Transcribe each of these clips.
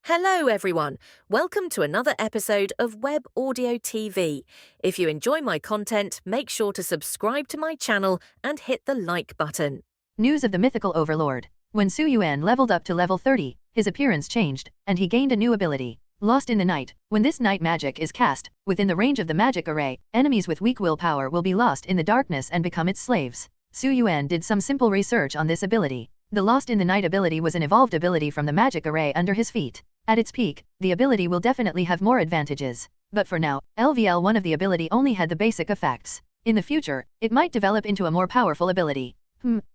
Hello, everyone. Welcome to another episode of Web Audio TV. If you enjoy my content, make sure to subscribe to my channel and hit the like button. News of the mythical overlord. When Su Yuan leveled up to level 30, his appearance changed, and he gained a new ability. Lost in the Night. When this night magic is cast, within the range of the magic array, enemies with weak willpower will be lost in the darkness and become its slaves. Su Yuan did some simple research on this ability. The Lost in the Night ability was an evolved ability from the magic array under his feet. At its peak, the ability will definitely have more advantages. But for now, LVL1 of the ability only had the basic effects. In the future, it might develop into a more powerful ability.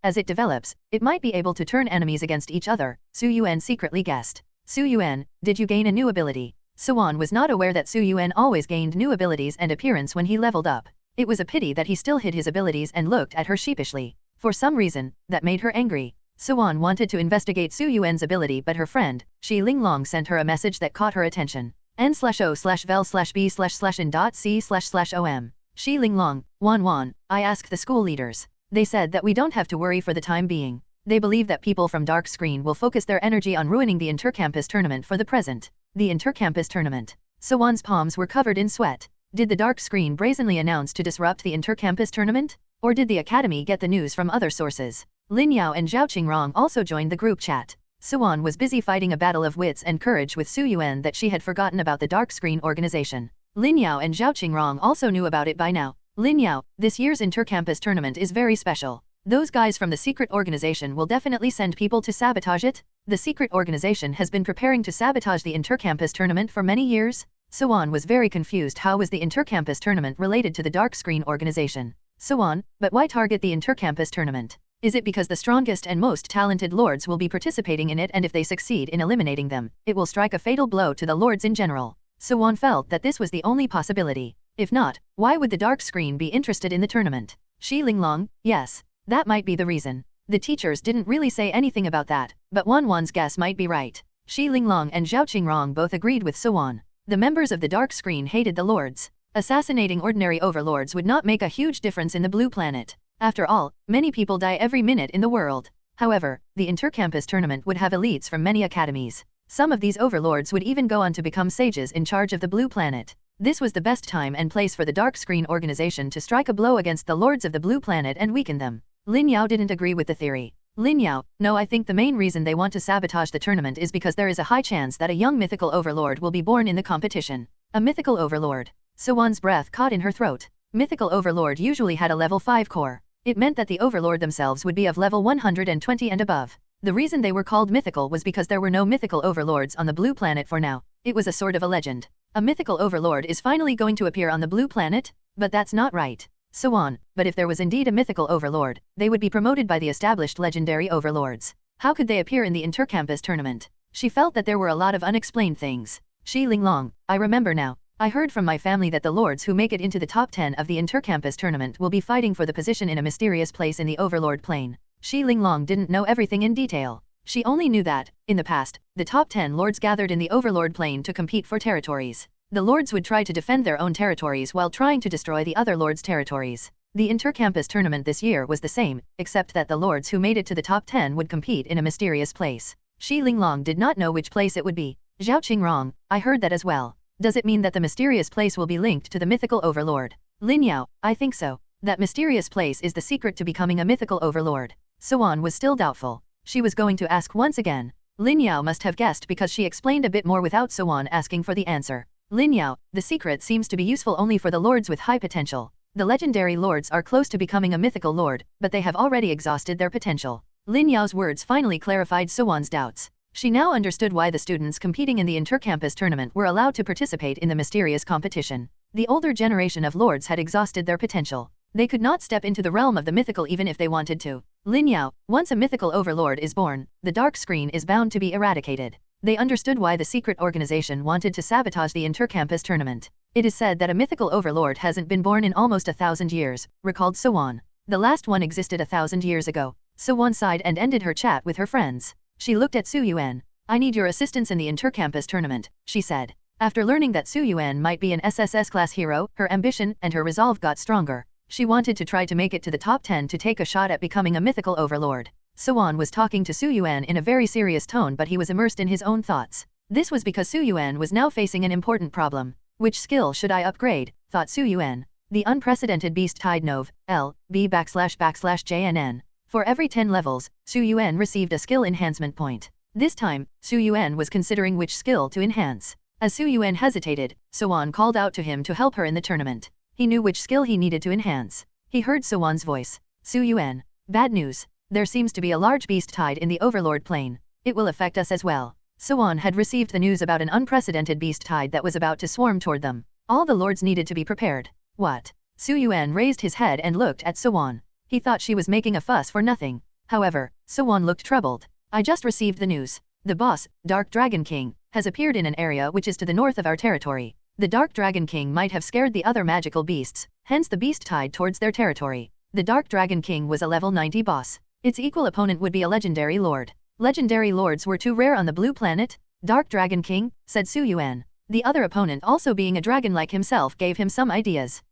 As it develops, it might be able to turn enemies against each other, Su Yuan secretly guessed. Su Yuan, did you gain a new ability? Suan was not aware that Su Yuan always gained new abilities and appearance when he leveled up. It was a pity that he still hid his abilities and looked at her sheepishly. For some reason, that made her angry. Suan wanted to investigate Su Yuan's ability, but her friend, Shi Linglong, sent her a message that caught her attention. n/o/vel/b/in.c//om. Shi Linglong, Wan, I asked the school leaders. They said that we don't have to worry for the time being. They believe that people from Dark Screen will focus their energy on ruining the intercampus tournament for the present. The intercampus tournament. Suan's palms were covered in sweat. Did the Dark Screen brazenly announce to disrupt the intercampus tournament? Or did the academy get the news from other sources? Lin Yao and Zhao Qingrong also joined the group chat. Suan was busy fighting a battle of wits and courage with Su Yuan that she had forgotten about the Dark Screen organization. Lin Yao and Zhao Qingrong also knew about it by now. Lin Yao, this year's intercampus tournament is very special. Those guys from the secret organization will definitely send people to sabotage it. The secret organization has been preparing to sabotage the intercampus tournament for many years. Suan was very confused. How was the intercampus tournament related to the Dark Screen organization? Suan, but why target the intercampus tournament? Is it because the strongest and most talented lords will be participating in it, and if they succeed in eliminating them, it will strike a fatal blow to the lords in general? Suan felt that this was the only possibility. If not, why would the Dark Screen be interested in the tournament? Shi Linglong, yes, that might be the reason. The teachers didn't really say anything about that, but Wan's guess might be right. Shi Linglong and Zhao Qingrong both agreed with Suan. The members of the Dark Screen hated the lords. Assassinating ordinary overlords would not make a huge difference in the blue planet. After all, many people die every minute in the world. However, the intercampus tournament would have elites from many academies. Some of these overlords would even go on to become sages in charge of the blue planet. This was the best time and place for the Dark Screen organization to strike a blow against the lords of the blue planet and weaken them. Lin Yao didn't agree with the theory. Lin Yao, no, I think the main reason they want to sabotage the tournament is because there is a high chance that a young mythical overlord will be born in the competition. A mythical overlord. Suan's breath caught in her throat. Mythical overlord usually had a level 5 core. It meant that the overlord themselves would be of level 120 and above. The reason they were called mythical was because there were no mythical overlords on the blue planet for now. It was a sort of a legend. A mythical overlord is finally going to appear on the blue planet? But that's not right. Suan, but if there was indeed a mythical overlord, they would be promoted by the established legendary overlords. How could they appear in the intercampus tournament? She felt that there were a lot of unexplained things. Shi Linglong, I remember now. I heard from my family that the lords who make it into the top 10 of the intercampus tournament will be fighting for the position in a mysterious place in the overlord plane. Shi Linglong didn't know everything in detail. She only knew that, in the past, the top 10 lords gathered in the overlord plane to compete for territories. The lords would try to defend their own territories while trying to destroy the other lords' territories. The intercampus tournament this year was the same, except that the lords who made it to the top 10 would compete in a mysterious place. Shi Linglong did not know which place it would be. Zhao Qingrong, I heard that as well. Does it mean that the mysterious place will be linked to the mythical overlord? Lin Yao, I think so. That mysterious place is the secret to becoming a mythical overlord. Suan was still doubtful. She was going to ask once again. Lin Yao must have guessed because she explained a bit more without Suan asking for the answer. Lin Yao, the secret seems to be useful only for the lords with high potential. The legendary lords are close to becoming a mythical lord, but they have already exhausted their potential. Lin Yao's words finally clarified Suan's doubts. She now understood why the students competing in the intercampus tournament were allowed to participate in the mysterious competition. The older generation of lords had exhausted their potential. They could not step into the realm of the mythical even if they wanted to. Lin Yao, once a mythical overlord is born, the Dark Screen is bound to be eradicated. They understood why the secret organization wanted to sabotage the intercampus tournament. It is said that a mythical overlord hasn't been born in almost 1,000 years, recalled Suan. The last one existed 1,000 years ago. Suan sighed and ended her chat with her friends. She looked at Su Yuan. I need your assistance in the intercampus tournament, she said. After learning that Su Yuan might be an SSS class hero, her ambition and her resolve got stronger. She wanted to try to make it to the top 10 to take a shot at becoming a mythical overlord. Suan was talking to Su Yuan in a very serious tone, but he was immersed in his own thoughts. This was because Su Yuan was now facing an important problem. Which skill should I upgrade, thought Su Yuan. The unprecedented beast tide Nov, L, B / JNN. For every 10 levels, Su Yuan received a skill enhancement point. This time, Su Yuan was considering which skill to enhance. As Su Yuan hesitated, Yuan called out to him to help her in the tournament. He knew which skill he needed to enhance. He heard Yuan's voice. Su Yuan. Bad news. There seems to be a large beast tide in the Overlord plane. It will affect us as well. Yuan had received the news about an unprecedented beast tide that was about to swarm toward them. All the lords needed to be prepared. What? Su Yuan raised his head and looked at Yuan. He thought she was making a fuss for nothing. However, Yuan looked troubled. I just received the news. The boss, Dark Dragon King, has appeared in an area which is to the north of our territory. The Dark Dragon King might have scared the other magical beasts, hence the beast tide towards their territory. The Dark Dragon King was a level 90 boss. Its equal opponent would be a legendary lord. Legendary lords were too rare on the blue planet. Dark Dragon King, said Su Yuan. The other opponent also being a dragon like himself gave him some ideas.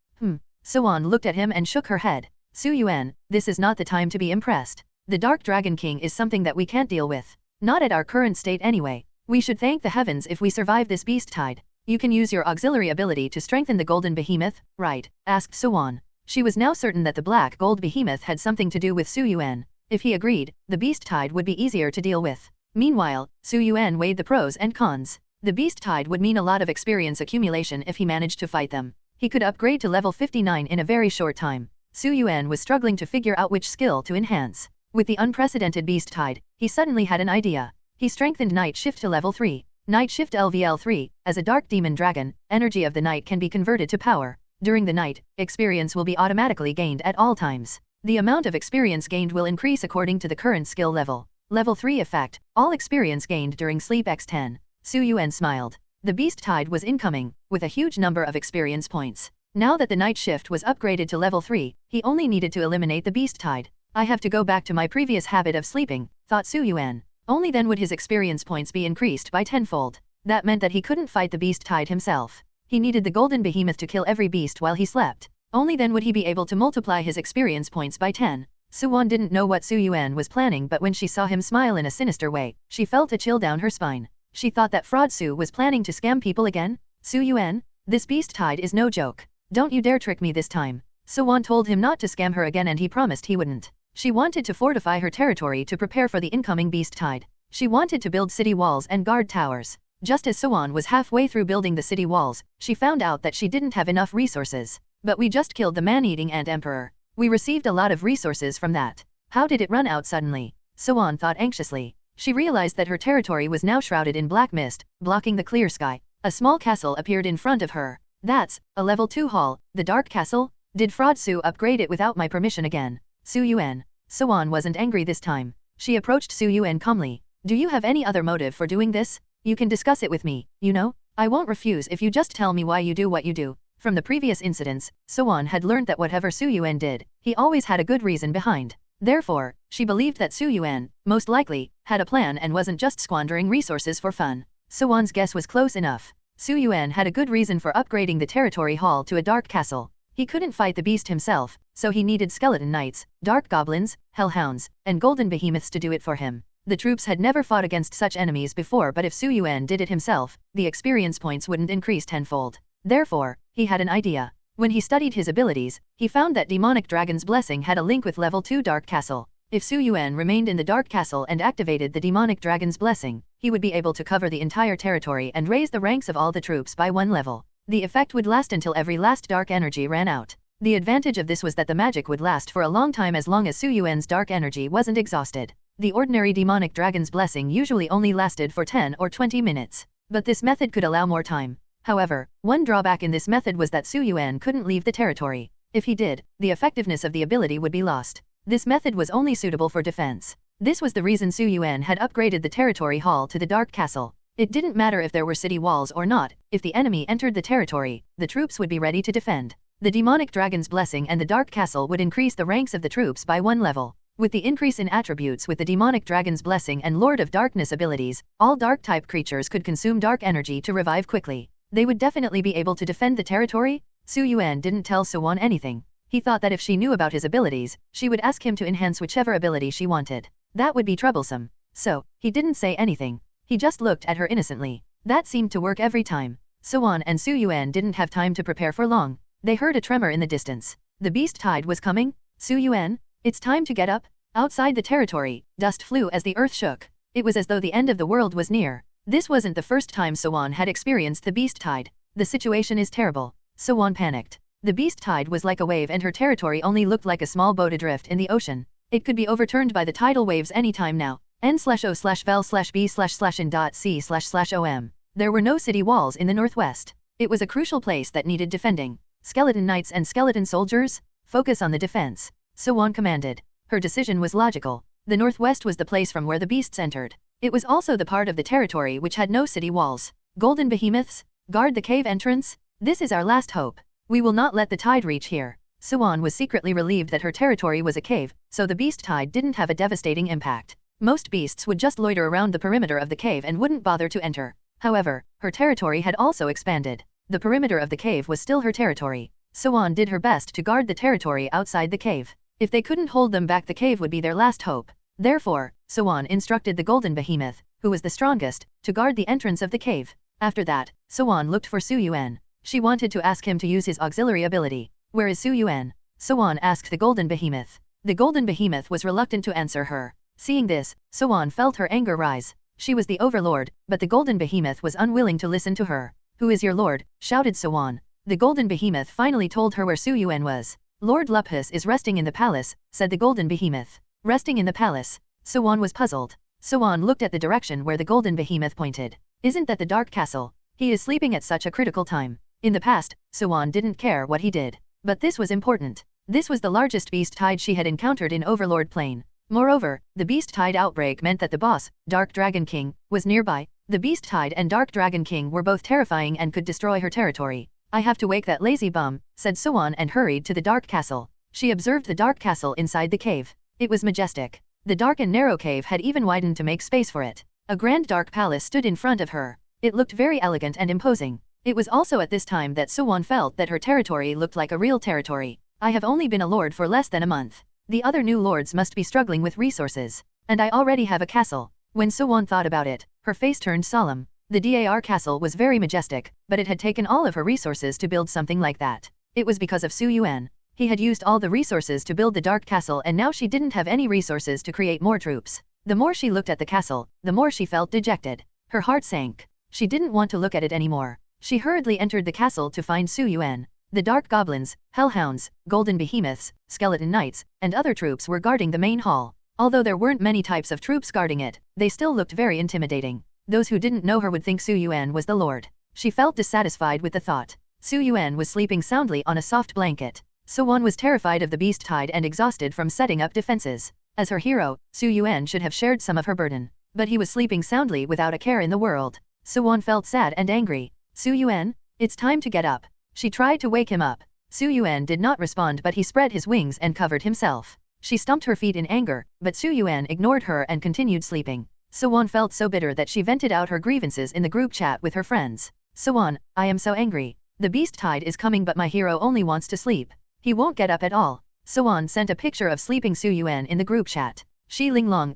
Yuan looked at him and shook her head. Su Yuan, this is not the time to be impressed. The Dark Dragon King is something that we can't deal with. Not at our current state anyway. We should thank the heavens if we survive this beast tide. You can use your auxiliary ability to strengthen the golden behemoth, right? Asked Yuan. She was now certain that the black gold behemoth had something to do with Su Yuan. If he agreed, the beast tide would be easier to deal with. Meanwhile, Su Yuan weighed the pros and cons. The beast tide would mean a lot of experience accumulation if he managed to fight them. He could upgrade to level 59 in a very short time. Su Yuan was struggling to figure out which skill to enhance. With the unprecedented beast tide, he suddenly had an idea. He strengthened Night Shift to level 3. Night Shift LVL3, as a dark demon dragon, energy of the night can be converted to power. During the night, experience will be automatically gained at all times. The amount of experience gained will increase according to the current skill level. Level 3 effect, all experience gained during sleep x10. Su Yuan smiled. The beast tide was incoming, with a huge number of experience points. Now that the night shift was upgraded to level 3, he only needed to eliminate the beast tide. I have to go back to my previous habit of sleeping, thought Su Yuan. Only then would his experience points be increased by tenfold. That meant that he couldn't fight the beast tide himself. He needed the golden behemoth to kill every beast while he slept. Only then would he be able to multiply his experience points by 10. Yuan didn't know what Su Yuan was planning, but when she saw him smile in a sinister way, she felt a chill down her spine. She thought that Fraud Su was planning to scam people again. Su Yuan, this beast tide is no joke. Don't you dare trick me this time. Yuan told him not to scam her again and he promised he wouldn't. She wanted to fortify her territory to prepare for the incoming beast tide. She wanted to build city walls and guard towers. Just as Yuan was halfway through building the city walls, she found out that she didn't have enough resources. But we just killed the man-eating ant emperor. We received a lot of resources from that. How did it run out suddenly? Yuan thought anxiously. She realized that her territory was now shrouded in black mist, blocking the clear sky. A small castle appeared in front of her. That's a level 2 hall, the Dark Castle? Did Fraud Su upgrade it without my permission again? Su Yuan. Yuan wasn't angry this time. She approached Su Yuan calmly. Do you have any other motive for doing this? You can discuss it with me, you know? I won't refuse if you just tell me why you do what you do. From the previous incidents, Yuan had learned that whatever Su Yuan did, he always had a good reason behind. Therefore, she believed that Su Yuan, most likely, had a plan and wasn't just squandering resources for fun. Yuan's guess was close enough. Su Yuan had a good reason for upgrading the territory hall to a dark castle. He couldn't fight the beast himself, so he needed skeleton knights, dark goblins, hellhounds, and golden behemoths to do it for him. The troops had never fought against such enemies before, but if Su Yuan did it himself, the experience points wouldn't increase tenfold. Therefore, he had an idea. When he studied his abilities, he found that Demonic Dragon's Blessing had a link with level 2 Dark Castle. If Su Yuan remained in the Dark Castle and activated the Demonic Dragon's Blessing, he would be able to cover the entire territory and raise the ranks of all the troops by 1 level. The effect would last until every last dark energy ran out. The advantage of this was that the magic would last for a long time as long as Su Yuan's dark energy wasn't exhausted. The ordinary Demonic Dragon's Blessing usually only lasted for 10 or 20 minutes. But this method could allow more time. However, one drawback in this method was that Su Yuan couldn't leave the territory. If he did, the effectiveness of the ability would be lost. This method was only suitable for defense. This was the reason Su Yuan had upgraded the territory hall to the Dark Castle. It didn't matter if there were city walls or not, if the enemy entered the territory, the troops would be ready to defend. The Demonic Dragon's Blessing and the Dark Castle would increase the ranks of the troops by 1 level. With the increase in attributes with the Demonic Dragon's Blessing and Lord of Darkness abilities, all dark-type creatures could consume dark energy to revive quickly. They would definitely be able to defend the territory. Su Yuan didn't tell Yuan anything. He thought that if she knew about his abilities, she would ask him to enhance whichever ability she wanted. That would be troublesome. So, he didn't say anything. He just looked at her innocently. That seemed to work every time. Yuan and Su Yuan didn't have time to prepare for long. They heard a tremor in the distance. The beast tide was coming? Su Yuan, it's time to get up. Outside the territory, dust flew as the earth shook. It was as though the end of the world was near. This wasn't the first time Yuan had experienced the beast tide. The situation is terrible. Yuan panicked. The beast tide was like a wave and her territory only looked like a small boat adrift in the ocean. It could be overturned by the tidal waves anytime now. n/o/vel/b/in.c//om. There were no city walls in the northwest. It was a crucial place that needed defending. Skeleton knights and skeleton soldiers? Focus on the defense. Yuan commanded. Her decision was logical. The northwest was the place from where the beasts entered. It was also the part of the territory which had no city walls. Golden behemoths? Guard the cave entrance? This is our last hope. We will not let the tide reach here. Yuan was secretly relieved that her territory was a cave, so the beast tide didn't have a devastating impact. Most beasts would just loiter around the perimeter of the cave and wouldn't bother to enter. However, her territory had also expanded. The perimeter of the cave was still her territory. Yuan did her best to guard the territory outside the cave. If they couldn't hold them back, the cave would be their last hope. Therefore, Yuan instructed the golden behemoth, who was the strongest, to guard the entrance of the cave. After that, Yuan looked for Su Yuan. She wanted to ask him to use his auxiliary ability. Where is Su Yuan? Yuan asked the golden behemoth. The golden behemoth was reluctant to answer her. Seeing this, Yuan felt her anger rise. She was the overlord, but the golden behemoth was unwilling to listen to her. Who is your lord? Shouted Yuan. The golden behemoth finally told her where Su Yuan was. Lord Lupus is resting in the palace, said the golden behemoth. Resting in the palace? Yuan was puzzled. Yuan looked at the direction where the golden behemoth pointed. Isn't that the dark castle? He is sleeping at such a critical time. In the past, Yuan didn't care what he did. But this was important. This was the largest beast tide she had encountered in Overlord Plain. Moreover, the beast tide outbreak meant that the boss, Dark Dragon King, was nearby. The beast tide and Dark Dragon King were both terrifying and could destroy her territory. I have to wake that lazy bum, said Yuan and hurried to the dark castle. She observed the dark castle inside the cave. It was majestic. The dark and narrow cave had even widened to make space for it. A grand dark palace stood in front of her. It looked very elegant and imposing. It was also at this time that Yuan felt that her territory looked like a real territory. I have only been a lord for less than a month. The other new lords must be struggling with resources. And I already have a castle. When Yuan thought about it, her face turned solemn. The DAR castle was very majestic, but it had taken all of her resources to build something like that. It was because of Su Yuan. He had used all the resources to build the dark castle and now she didn't have any resources to create more troops. The more she looked at the castle, the more she felt dejected. Her heart sank. She didn't want to look at it anymore. She hurriedly entered the castle to find Su Yuan. The dark goblins, hellhounds, golden behemoths, skeleton knights, and other troops were guarding the main hall. Although there weren't many types of troops guarding it, they still looked very intimidating. Those who didn't know her would think Su Yuan was the lord. She felt dissatisfied with the thought. Su Yuan was sleeping soundly on a soft blanket. Yuan was terrified of the beast tide and exhausted from setting up defenses. As her hero, Su Yuan should have shared some of her burden. But he was sleeping soundly without a care in the world. Yuan felt sad and angry. Su Yuan, it's time to get up. She tried to wake him up. Su Yuan did not respond, but he spread his wings and covered himself. She stomped her feet in anger, but Su Yuan ignored her and continued sleeping. Yuan felt so bitter that she vented out her grievances in the group chat with her friends. Yuan, I am so angry. The beast tide is coming but my hero only wants to sleep. He won't get up at all. Yuan sent a picture of sleeping Su Yuan in the group chat. Shi Linglong,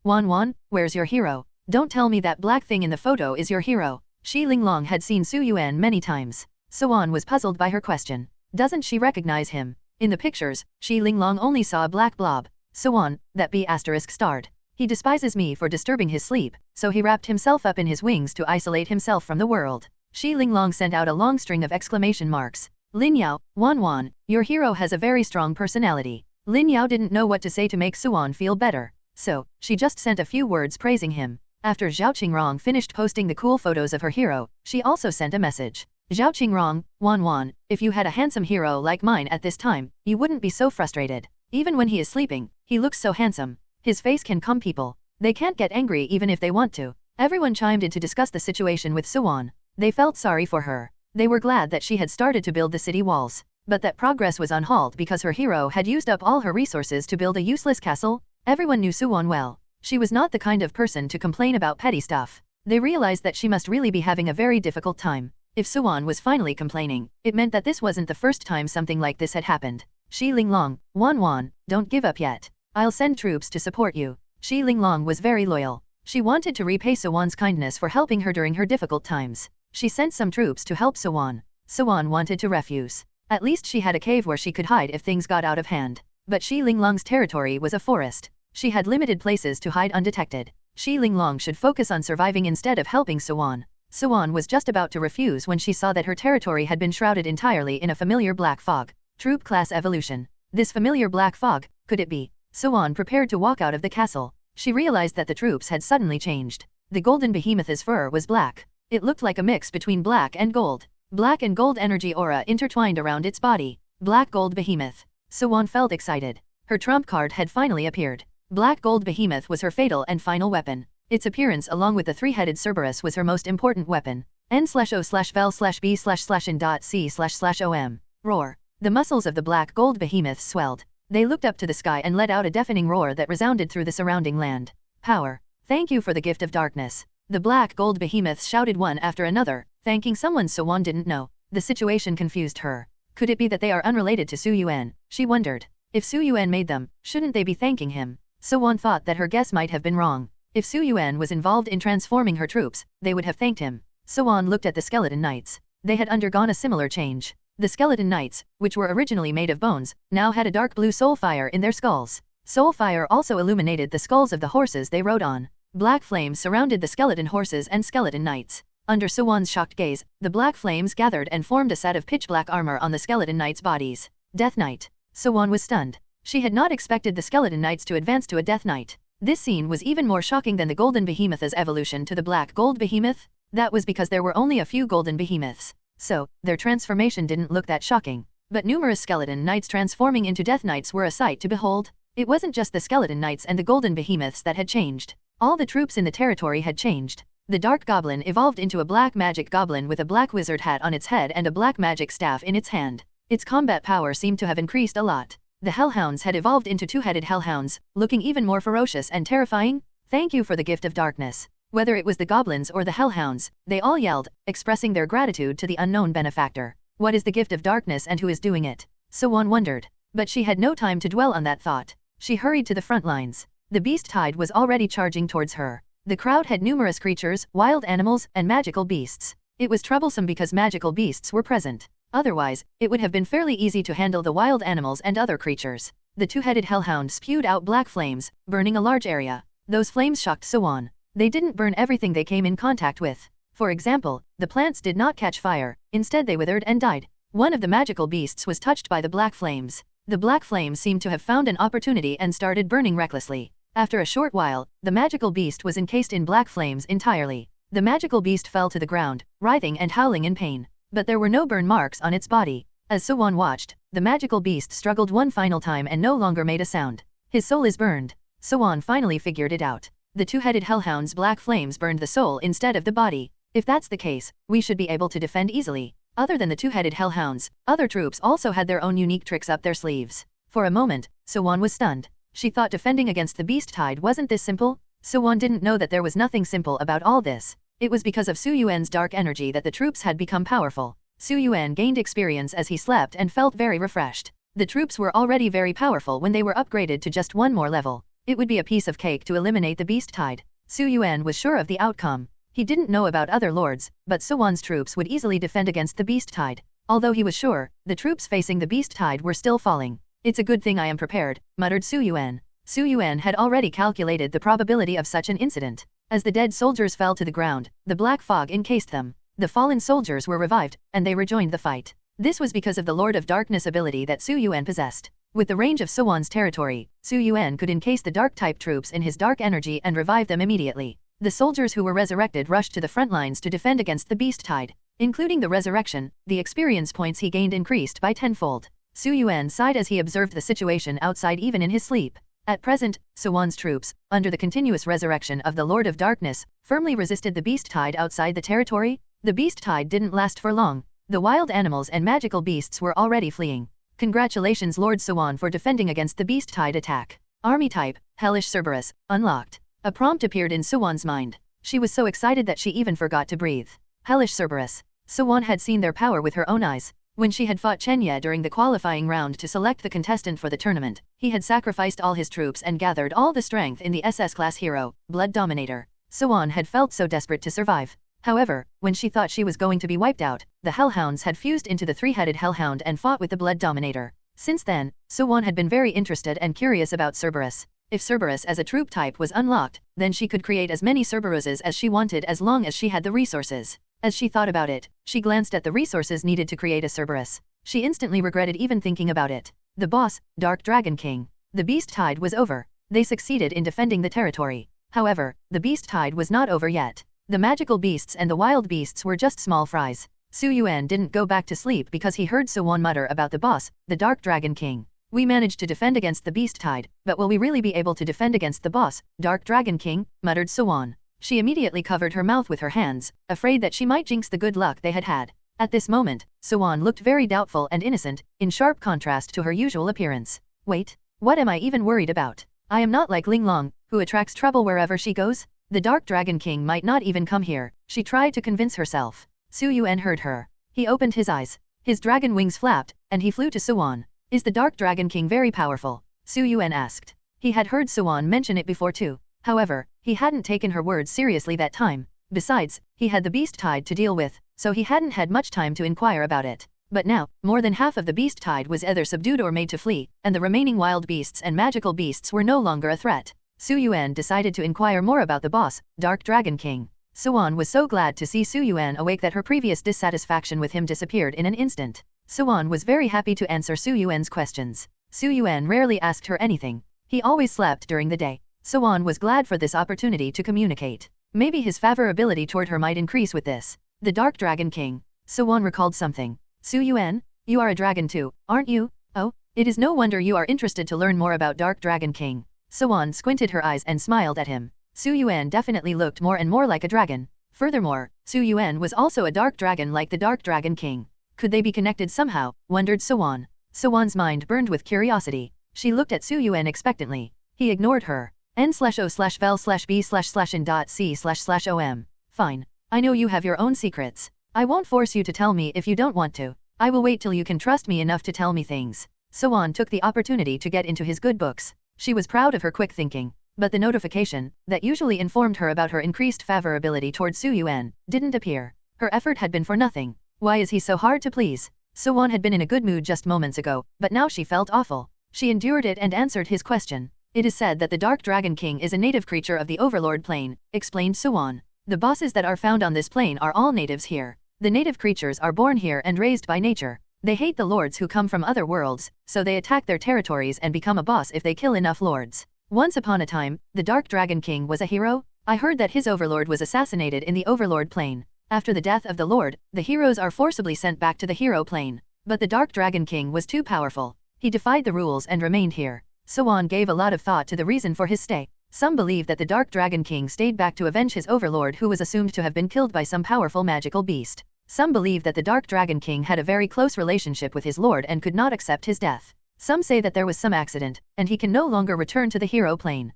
Wan, where's your hero? Don't tell me that black thing in the photo is your hero. Shi Linglong had seen Su Yuan many times. Yuan was puzzled by her question. Doesn't she recognize him? In the pictures, Shi Linglong only saw a black blob. Yuan, that B** starred. He despises me for disturbing his sleep, so he wrapped himself up in his wings to isolate himself from the world. Shi Linglong sent out a long string of exclamation marks. Lin Yao, Wan, your hero has a very strong personality. Lin Yao didn't know what to say to make Yuan feel better, so she just sent a few words praising him. After Zhao Qingrong finished posting the cool photos of her hero, she also sent a message. Zhao Qingrong, Wan, if you had a handsome hero like mine at this time, you wouldn't be so frustrated. Even when he is sleeping, he looks so handsome. His face can calm people. They can't get angry even if they want to. Everyone chimed in to discuss the situation with Yuan. They felt sorry for her. They were glad that she had started to build the city walls. But that progress was on halt because her hero had used up all her resources to build a useless castle. Everyone knew Yuan well. She was not the kind of person to complain about petty stuff. They realized that she must really be having a very difficult time. If Yuan was finally complaining, it meant that this wasn't the first time something like this had happened. Shi Linglong, Wan, don't give up yet. I'll send troops to support you. Shi Linglong was very loyal. She wanted to repay Suwon's kindness for helping her during her difficult times. She sent some troops to help Suwon. Suwon wanted to refuse. At least she had a cave where she could hide if things got out of hand. But Shi Linglong's territory was a forest. She had limited places to hide undetected. Shi Linglong should focus on surviving instead of helping Suwon. Suwon was just about to refuse when she saw that her territory had been shrouded entirely in a familiar black fog. Troop class evolution. This familiar black fog, could it be? Suwon prepared to walk out of the castle. She realized that the troops had suddenly changed. The golden behemoth's fur was black. It looked like a mix between black and gold. Black and gold energy aura intertwined around its body. Black Gold Behemoth. Suwon felt excited. Her trump card had finally appeared. Black Gold Behemoth was her fatal and final weapon. Its appearance along with the three-headed Cerberus was her most important weapon. N/O/vel/B/in.C//OM. Roar. The muscles of the Black Gold Behemoth swelled. They looked up to the sky and let out a deafening roar that resounded through the surrounding land. Power. Thank you for the gift of darkness. The Black Gold Behemoths shouted one after another, thanking someone Suwon didn't know. The situation confused her. Could it be that they are unrelated to Su Yuan? She wondered. If Su Yuan made them, shouldn't they be thanking him? Suwon thought that her guess might have been wrong. If Su Yuan was involved in transforming her troops, they would have thanked him. Suwon looked at the skeleton knights. They had undergone a similar change. The skeleton knights, which were originally made of bones, now had a dark blue soul fire in their skulls. Soul fire also illuminated the skulls of the horses they rode on. Black flames surrounded the skeleton horses and skeleton knights. Under Suwon's shocked gaze, the black flames gathered and formed a set of pitch-black armor on the skeleton knights' bodies. Death Knight. Suwon was stunned. She had not expected the skeleton knights to advance to a Death Knight. This scene was even more shocking than the Golden Behemoth's evolution to the Black Gold Behemoth. That was because there were only a few Golden Behemoths. So, their transformation didn't look that shocking. But numerous skeleton knights transforming into Death Knights were a sight to behold. It wasn't just the skeleton knights and the Golden Behemoths that had changed. All the troops in the territory had changed. The Dark Goblin evolved into a black magic goblin with a black wizard hat on its head and a black magic staff in its hand. Its combat power seemed to have increased a lot. The Hellhounds had evolved into two-headed Hellhounds, looking even more ferocious and terrifying. Thank you for the gift of darkness. Whether it was the goblins or the Hellhounds, they all yelled, expressing their gratitude to the unknown benefactor. What is the gift of darkness and who is doing it? Suwon wondered. But she had no time to dwell on that thought. She hurried to the front lines. The beast tide was already charging towards her. The crowd had numerous creatures, wild animals, and magical beasts. It was troublesome because magical beasts were present. Otherwise, it would have been fairly easy to handle the wild animals and other creatures. The two-headed hellhound spewed out black flames, burning a large area. Those flames shocked Suwon. They didn't burn everything they came in contact with. For example, the plants did not catch fire, instead they withered and died. One of the magical beasts was touched by the black flames. The black flames seemed to have found an opportunity and started burning recklessly. After a short while, the magical beast was encased in black flames entirely. The magical beast fell to the ground, writhing and howling in pain. But there were no burn marks on its body. As Suwon watched, the magical beast struggled one final time and no longer made a sound. His soul is burned. Suwon finally figured it out. The two-headed hellhound's black flames burned the soul instead of the body. If that's the case, we should be able to defend easily. Other than the two-headed hellhounds, other troops also had their own unique tricks up their sleeves. For a moment, Suwon was stunned. She thought defending against the beast tide wasn't this simple. Suwon didn't know that there was nothing simple about all this. It was because of Su Yuan's dark energy that the troops had become powerful. Su Yuan gained experience as he slept and felt very refreshed. The troops were already very powerful when they were upgraded to just one more level. It would be a piece of cake to eliminate the beast tide. Su Yuan was sure of the outcome. He didn't know about other lords, but Suwon's troops would easily defend against the beast tide. Although he was sure, the troops facing the beast tide were still falling. It's a good thing I am prepared, muttered Su Yuan. Su Yuan had already calculated the probability of such an incident. As the dead soldiers fell to the ground, the black fog encased them. The fallen soldiers were revived, and they rejoined the fight. This was because of the Lord of Darkness ability that Su Yuan possessed. With the range of Suwon's territory, Su Yuan could encase the dark-type troops in his dark energy and revive them immediately. The soldiers who were resurrected rushed to the front lines to defend against the beast tide. Including the resurrection, the experience points he gained increased by tenfold. Su Yuan sighed as he observed the situation outside even in his sleep. At present, Suwon's troops, under the continuous resurrection of the Lord of Darkness, firmly resisted the beast tide outside the territory. The beast tide didn't last for long. The wild animals and magical beasts were already fleeing. Congratulations Lord Suwon for defending against the beast tide attack. Army type, Hellish Cerberus, unlocked. A prompt appeared in Suwon's mind. She was so excited that she even forgot to breathe. Hellish Cerberus. Suwon had seen their power with her own eyes. When she had fought Chen Ye during the qualifying round to select the contestant for the tournament, he had sacrificed all his troops and gathered all the strength in the SS-class hero, Blood Dominator. Yuan had felt so desperate to survive. However, when she thought she was going to be wiped out, the hellhounds had fused into the three-headed hellhound and fought with the Blood Dominator. Since then, Yuan had been very interested and curious about Cerberus. If Cerberus as a troop type was unlocked, then she could create as many Cerberuses as she wanted as long as she had the resources. As she thought about it, she glanced at the resources needed to create a Cerberus. She instantly regretted even thinking about it. The boss, Dark Dragon King. The beast tide was over. They succeeded in defending the territory. However, the beast tide was not over yet. The magical beasts and the wild beasts were just small fries. Yuan didn't go back to sleep because he heard Yuan mutter about the boss, the Dark Dragon King. We managed to defend against the beast tide, but will we really be able to defend against the boss, Dark Dragon King? Muttered Yuan. She immediately covered her mouth with her hands, afraid that she might jinx the good luck they had had. At this moment, Yuan looked very doubtful and innocent, in sharp contrast to her usual appearance. Wait, what am I even worried about? I am not like Linglong, who attracts trouble wherever she goes. The Dark Dragon King might not even come here, she tried to convince herself. Yuan heard her. He opened his eyes. His dragon wings flapped, and he flew to Yuan. Is the Dark Dragon King very powerful? Yuan asked. He had heard Yuan mention it before too. However, he hadn't taken her words seriously that time. Besides, he had the beast tide to deal with, so he hadn't had much time to inquire about it. But now, more than half of the beast tide was either subdued or made to flee, and the remaining wild beasts and magical beasts were no longer a threat. Yuan decided to inquire more about the boss, Dark Dragon King. Yuan was so glad to see Yuan awake that her previous dissatisfaction with him disappeared in an instant. Yuan was very happy to answer Yuan's questions. Yuan rarely asked her anything. He always slept during the day. Yuan was glad for this opportunity to communicate. Maybe his favorability toward her might increase with this. The Dark Dragon King. Yuan recalled something. Yuan, you are a dragon too, aren't you? Oh, it is no wonder you are interested to learn more about Dark Dragon King. Yuan squinted her eyes and smiled at him. Yuan definitely looked more and more like a dragon. Furthermore, Yuan was also a dark dragon like the Dark Dragon King. Could they be connected somehow, wondered Yuan. Yuan's mind burned with curiosity. She looked at Yuan expectantly. He ignored her. n/o/vel/b/in.c//om. Fine. I know you have your own secrets. I won't force you to tell me if you don't want to. I will wait till you can trust me enough to tell me things. Yuan took the opportunity to get into his good books. She was proud of her quick thinking. But the notification, that usually informed her about her increased favorability towards Yuan, didn't appear. Her effort had been for nothing. Why is he so hard to please? Yuan had been in a good mood just moments ago, but now she felt awful. She endured it and answered his question. It is said that the Dark Dragon King is a native creature of the Overlord Plane, explained Yuan. The bosses that are found on this plane are all natives here. The native creatures are born here and raised by nature. They hate the lords who come from other worlds, so they attack their territories and become a boss if they kill enough lords. Once upon a time, the Dark Dragon King was a hero. I heard that his overlord was assassinated in the Overlord Plane. After the death of the lord, the heroes are forcibly sent back to the hero plane. But the Dark Dragon King was too powerful. He defied the rules and remained here. Yuan gave a lot of thought to the reason for his stay. Some believe that the Dark Dragon King stayed back to avenge his overlord who was assumed to have been killed by some powerful magical beast. Some believe that the Dark Dragon King had a very close relationship with his lord and could not accept his death. Some say that there was some accident, and he can no longer return to the hero plane.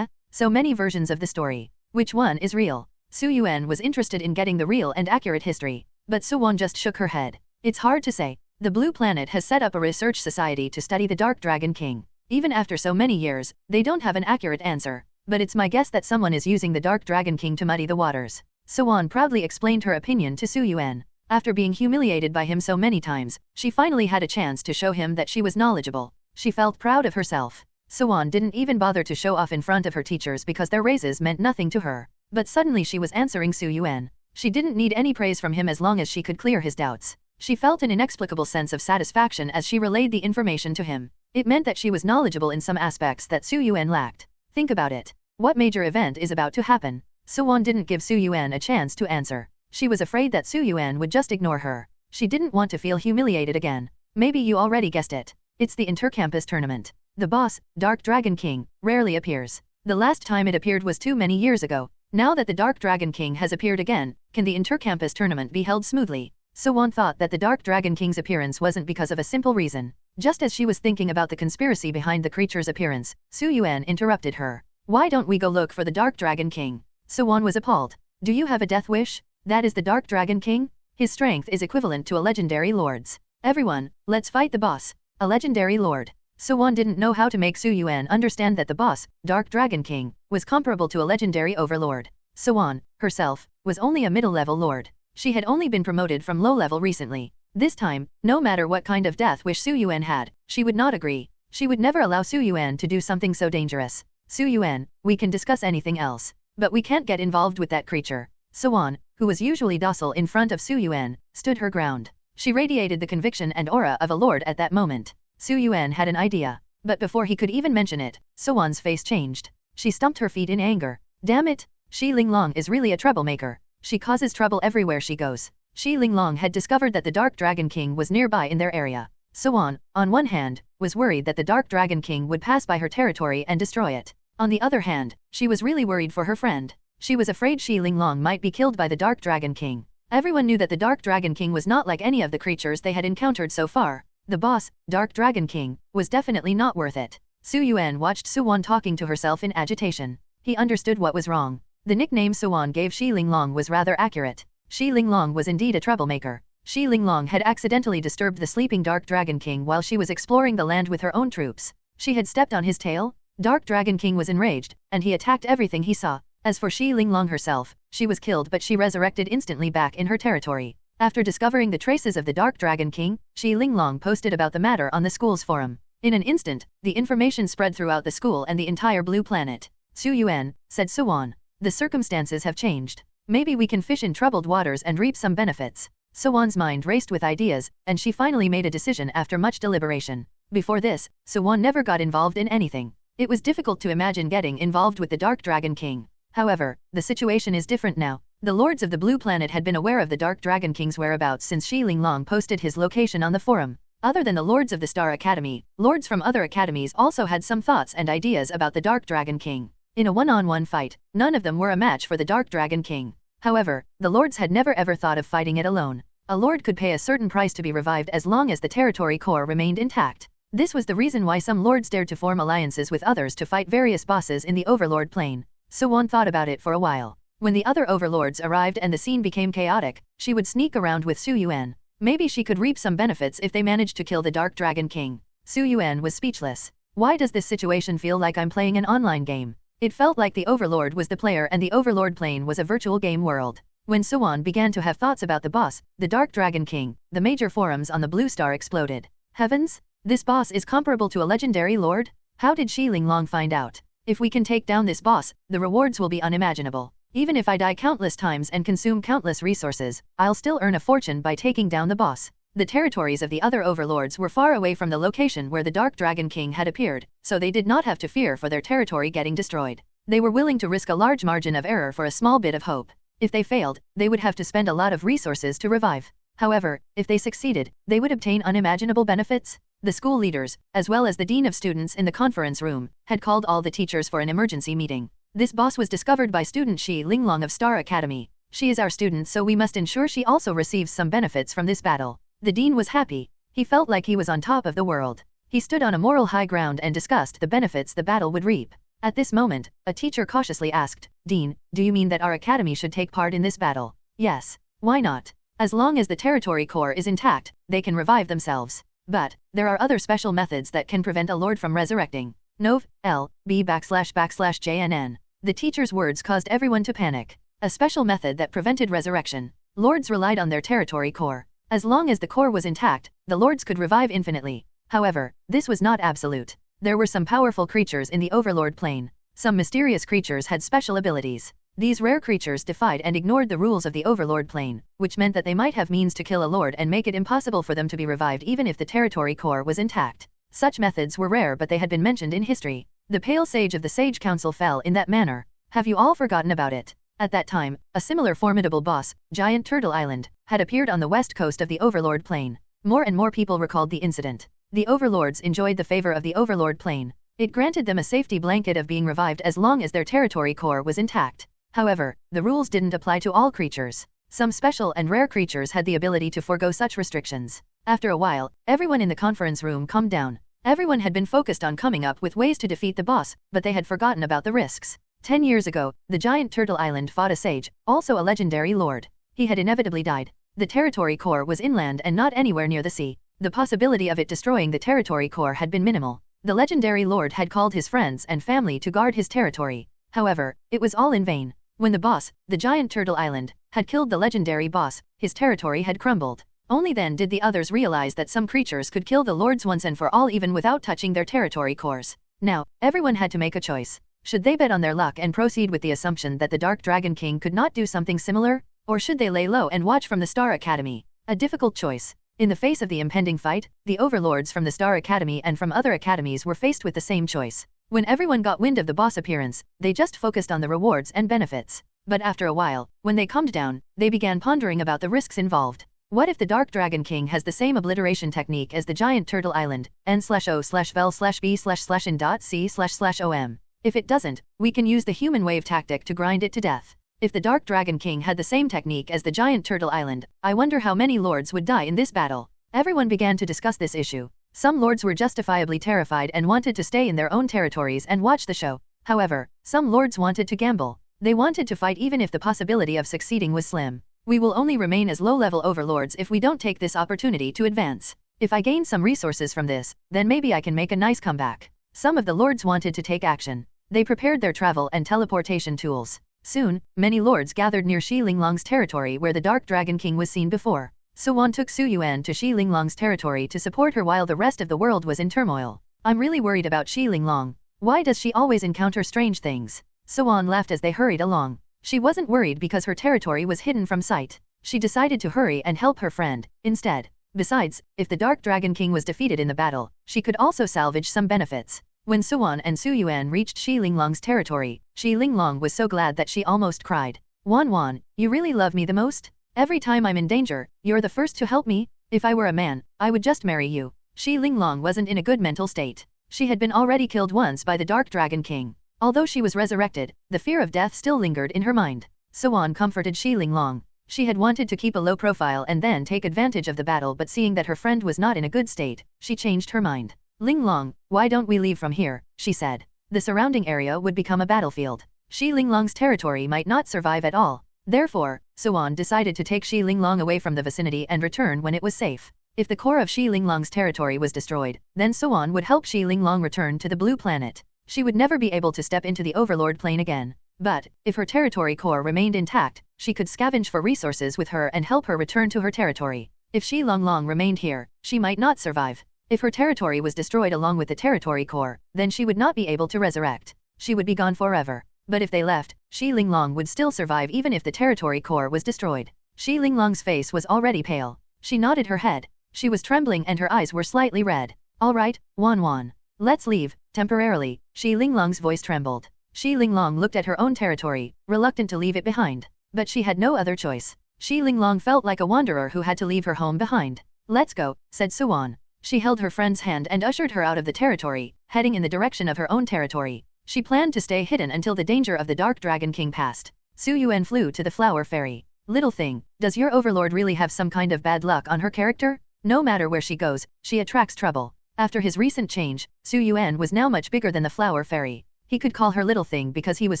So many versions of the story. Which one is real? Yuan was interested in getting the real and accurate history, but Yuan just shook her head. It's hard to say. The Blue Planet has set up a research society to study the Dark Dragon King. Even after so many years, they don't have an accurate answer. But it's my guess that someone is using the Dark Dragon King to muddy the waters. Yuan proudly explained her opinion to Yuan. After being humiliated by him so many times, she finally had a chance to show him that she was knowledgeable. She felt proud of herself. Yuan didn't even bother to show off in front of her teachers because their raises meant nothing to her. But suddenly she was answering Yuan. She didn't need any praise from him as long as she could clear his doubts. She felt an inexplicable sense of satisfaction as she relayed the information to him. It meant that she was knowledgeable in some aspects that Yuan lacked. Think about it. What major event is about to happen? Yuan didn't give Yuan a chance to answer. She was afraid that Yuan would just ignore her. She didn't want to feel humiliated again. Maybe you already guessed it. It's the intercampus tournament. The boss, Dark Dragon King, rarely appears. The last time it appeared was too many years ago. Now that the Dark Dragon King has appeared again, can the intercampus tournament be held smoothly? Yuan thought that the Dark Dragon King's appearance wasn't because of a simple reason. Just as she was thinking about the conspiracy behind the creature's appearance, Yuan interrupted her. Why don't we go look for the Dark Dragon King? Yuan was appalled. Do you have a death wish? That is the Dark Dragon King? His strength is equivalent to a legendary lord's. Everyone, let's fight the boss. A legendary lord. Yuan didn't know how to make Yuan understand that the boss, Dark Dragon King, was comparable to a legendary overlord. Yuan, herself, was only a middle-level lord. She had only been promoted from low-level recently. This time, no matter what kind of death wish Su Yuan had, she would not agree. She would never allow Su Yuan to do something so dangerous. Su Yuan, we can discuss anything else. But we can't get involved with that creature. Yuan, who was usually docile in front of Su Yuan, stood her ground. She radiated the conviction and aura of a lord at that moment. Su Yuan had an idea. But before he could even mention it, Yuan's face changed. She stomped her feet in anger. Damn it! Shi Linglong is really a troublemaker. She causes trouble everywhere she goes. Shi Linglong had discovered that the Dark Dragon King was nearby in their area. Yuan, on one hand, was worried that the Dark Dragon King would pass by her territory and destroy it. On the other hand, she was really worried for her friend. She was afraid Shi Linglong might be killed by the Dark Dragon King. Everyone knew that the Dark Dragon King was not like any of the creatures they had encountered so far. The boss, Dark Dragon King, was definitely not worth it. Su Yuan watched Yuan talking to herself in agitation. He understood what was wrong. The nickname Yuan gave Shi Linglong was rather accurate. Shi Linglong was indeed a troublemaker. Shi Linglong had accidentally disturbed the sleeping Dark Dragon King while she was exploring the land with her own troops. She had stepped on his tail. Dark Dragon King was enraged, and he attacked everything he saw. As for Shi Linglong herself, she was killed but she resurrected instantly back in her territory. After discovering the traces of the Dark Dragon King, Shi Linglong posted about the matter on the school's forum. In an instant, the information spread throughout the school and the entire blue planet. Su Yuan, said Yuan. The circumstances have changed. Maybe we can fish in troubled waters and reap some benefits. Yuan's mind raced with ideas, and she finally made a decision after much deliberation. Before this, Yuan never got involved in anything. It was difficult to imagine getting involved with the Dark Dragon King. However, the situation is different now. The lords of the blue planet had been aware of the Dark Dragon King's whereabouts since Shi Linglong posted his location on the forum. Other than the lords of the Star Academy, lords from other academies also had some thoughts and ideas about the Dark Dragon King. In a one-on-one fight, none of them were a match for the Dark Dragon King. However, the lords had never ever thought of fighting it alone. A lord could pay a certain price to be revived as long as the territory core remained intact. This was the reason why some lords dared to form alliances with others to fight various bosses in the Overlord plane. Yuan thought about it for a while. When the other overlords arrived and the scene became chaotic, she would sneak around with Su Yuan. Maybe she could reap some benefits if they managed to kill the Dark Dragon King. Su Yuan was speechless. Why does this situation feel like I'm playing an online game? It felt like the Overlord was the player and the Overlord plane was a virtual game world. When Yuan began to have thoughts about the boss, the Dark Dragon King, the major forums on the Blue Star exploded. Heavens! This boss is comparable to a legendary lord? How did Shi Linglong find out? If we can take down this boss, the rewards will be unimaginable. Even if I die countless times and consume countless resources, I'll still earn a fortune by taking down the boss. The territories of the other overlords were far away from the location where the Dark Dragon King had appeared, so they did not have to fear for their territory getting destroyed. They were willing to risk a large margin of error for a small bit of hope. If they failed, they would have to spend a lot of resources to revive. However, if they succeeded, they would obtain unimaginable benefits. The school leaders, as well as the dean of students in the conference room, had called all the teachers for an emergency meeting. This boss was discovered by student Shi Linglong of Star Academy. She is our student, so we must ensure she also receives some benefits from this battle. The dean was happy. He felt like he was on top of the world. He stood on a moral high ground and discussed the benefits the battle would reap. At this moment, a teacher cautiously asked, "Dean, do you mean that our academy should take part in this battle?" "Yes. Why not? As long as the territory core is intact, they can revive themselves. But there are other special methods that can prevent a lord from resurrecting. Nov. L. B /JNN. The teacher's words caused everyone to panic. A special method that prevented resurrection. Lords relied on their territory core. As long as the core was intact, the lords could revive infinitely. However, this was not absolute. There were some powerful creatures in the Overlord plane. Some mysterious creatures had special abilities. These rare creatures defied and ignored the rules of the Overlord plane, which meant that they might have means to kill a lord and make it impossible for them to be revived even if the territory core was intact. Such methods were rare, but they had been mentioned in history. The Pale Sage of the Sage Council fell in that manner. Have you all forgotten about it? At that time, a similar formidable boss, Giant Turtle Island, had appeared on the west coast of the Overlord plane. More and more people recalled the incident. The Overlords enjoyed the favor of the Overlord plane. It granted them a safety blanket of being revived as long as their territory core was intact. However, the rules didn't apply to all creatures. Some special and rare creatures had the ability to forego such restrictions. After a while, everyone in the conference room calmed down. Everyone had been focused on coming up with ways to defeat the boss, but they had forgotten about the risks. 10 years ago, the Giant Turtle Island fought a sage, also a legendary lord. He had inevitably died. The territory core was inland and not anywhere near the sea. The possibility of it destroying the territory core had been minimal. The legendary lord had called his friends and family to guard his territory. However, it was all in vain. When the boss, the giant turtle island, had killed the legendary boss, his territory had crumbled. Only then did the others realize that some creatures could kill the lords once and for all even without touching their territory cores. Now, everyone had to make a choice. Should they bet on their luck and proceed with the assumption that the Dark Dragon King could not do something similar? Or should they lay low and watch from the Star Academy? A difficult choice. In the face of the impending fight, the overlords from the Star Academy and from other academies were faced with the same choice. When everyone got wind of the boss appearance, they just focused on the rewards and benefits. But after a while, when they calmed down, they began pondering about the risks involved. What if the Dark Dragon King has the same obliteration technique as the giant turtle island, n/o/vel/b/in.c//om? If it doesn't, we can use the human wave tactic to grind it to death. If the Dark Dragon King had the same technique as the giant turtle island, I wonder how many lords would die in this battle. Everyone began to discuss this issue. Some lords were justifiably terrified and wanted to stay in their own territories and watch the show. However, some lords wanted to gamble. They wanted to fight even if the possibility of succeeding was slim. We will only remain as low-level overlords if we don't take this opportunity to advance. If I gain some resources from this, then maybe I can make a nice comeback. Some of the lords wanted to take action. They prepared their travel and teleportation tools. Soon, many lords gathered near Shi Linglong's territory where the Dark Dragon King was seen before. Yuan took Su Yuan to Shi Linglong's territory to support her while the rest of the world was in turmoil. I'm really worried about Shi Linglong. Why does she always encounter strange things? Yuan laughed as they hurried along. She wasn't worried because her territory was hidden from sight. She decided to hurry and help her friend, instead. Besides, if the Dark Dragon King was defeated in the battle, she could also salvage some benefits. When Yuan and Su Yuan reached Shi Linglong's territory, Shi Linglong was so glad that she almost cried. Wan, you really love me the most? Every time I'm in danger, you're the first to help me? If I were a man, I would just marry you. Shi Linglong wasn't in a good mental state. She had been already killed once by the Dark Dragon King. Although she was resurrected, the fear of death still lingered in her mind. Yuan comforted Shi Linglong. She had wanted to keep a low profile and then take advantage of the battle, but seeing that her friend was not in a good state, she changed her mind. Linglong, why don't we leave from here? She said. The surrounding area would become a battlefield. Shi Linglong's territory might not survive at all. Therefore, Yuan decided to take Shi Linglong away from the vicinity and return when it was safe. If the core of Shi Linglong's territory was destroyed, then Yuan would help Shi Linglong return to the blue planet. She would never be able to step into the Overlord plane again. But, if her territory core remained intact, she could scavenge for resources with her and help her return to her territory. If Shi Linglong remained here, she might not survive. If her territory was destroyed along with the territory core, then she would not be able to resurrect. She would be gone forever. But if they left, Shi Linglong would still survive even if the territory core was destroyed. Shi Linglong's face was already pale. She nodded her head. She was trembling and her eyes were slightly red. All right, Wan. Let's leave, temporarily. Shi Linglong's voice trembled. Shi Linglong looked at her own territory, reluctant to leave it behind. But she had no other choice. Shi Linglong felt like a wanderer who had to leave her home behind. Let's go, said Yuan. She held her friend's hand and ushered her out of the territory, heading in the direction of her own territory. She planned to stay hidden until the danger of the Dark Dragon King passed. Su Yuan flew to the Flower Fairy. Little thing, does your overlord really have some kind of bad luck on her character? No matter where she goes, she attracts trouble. After his recent change, Su Yuan was now much bigger than the Flower Fairy. He could call her Little Thing because he was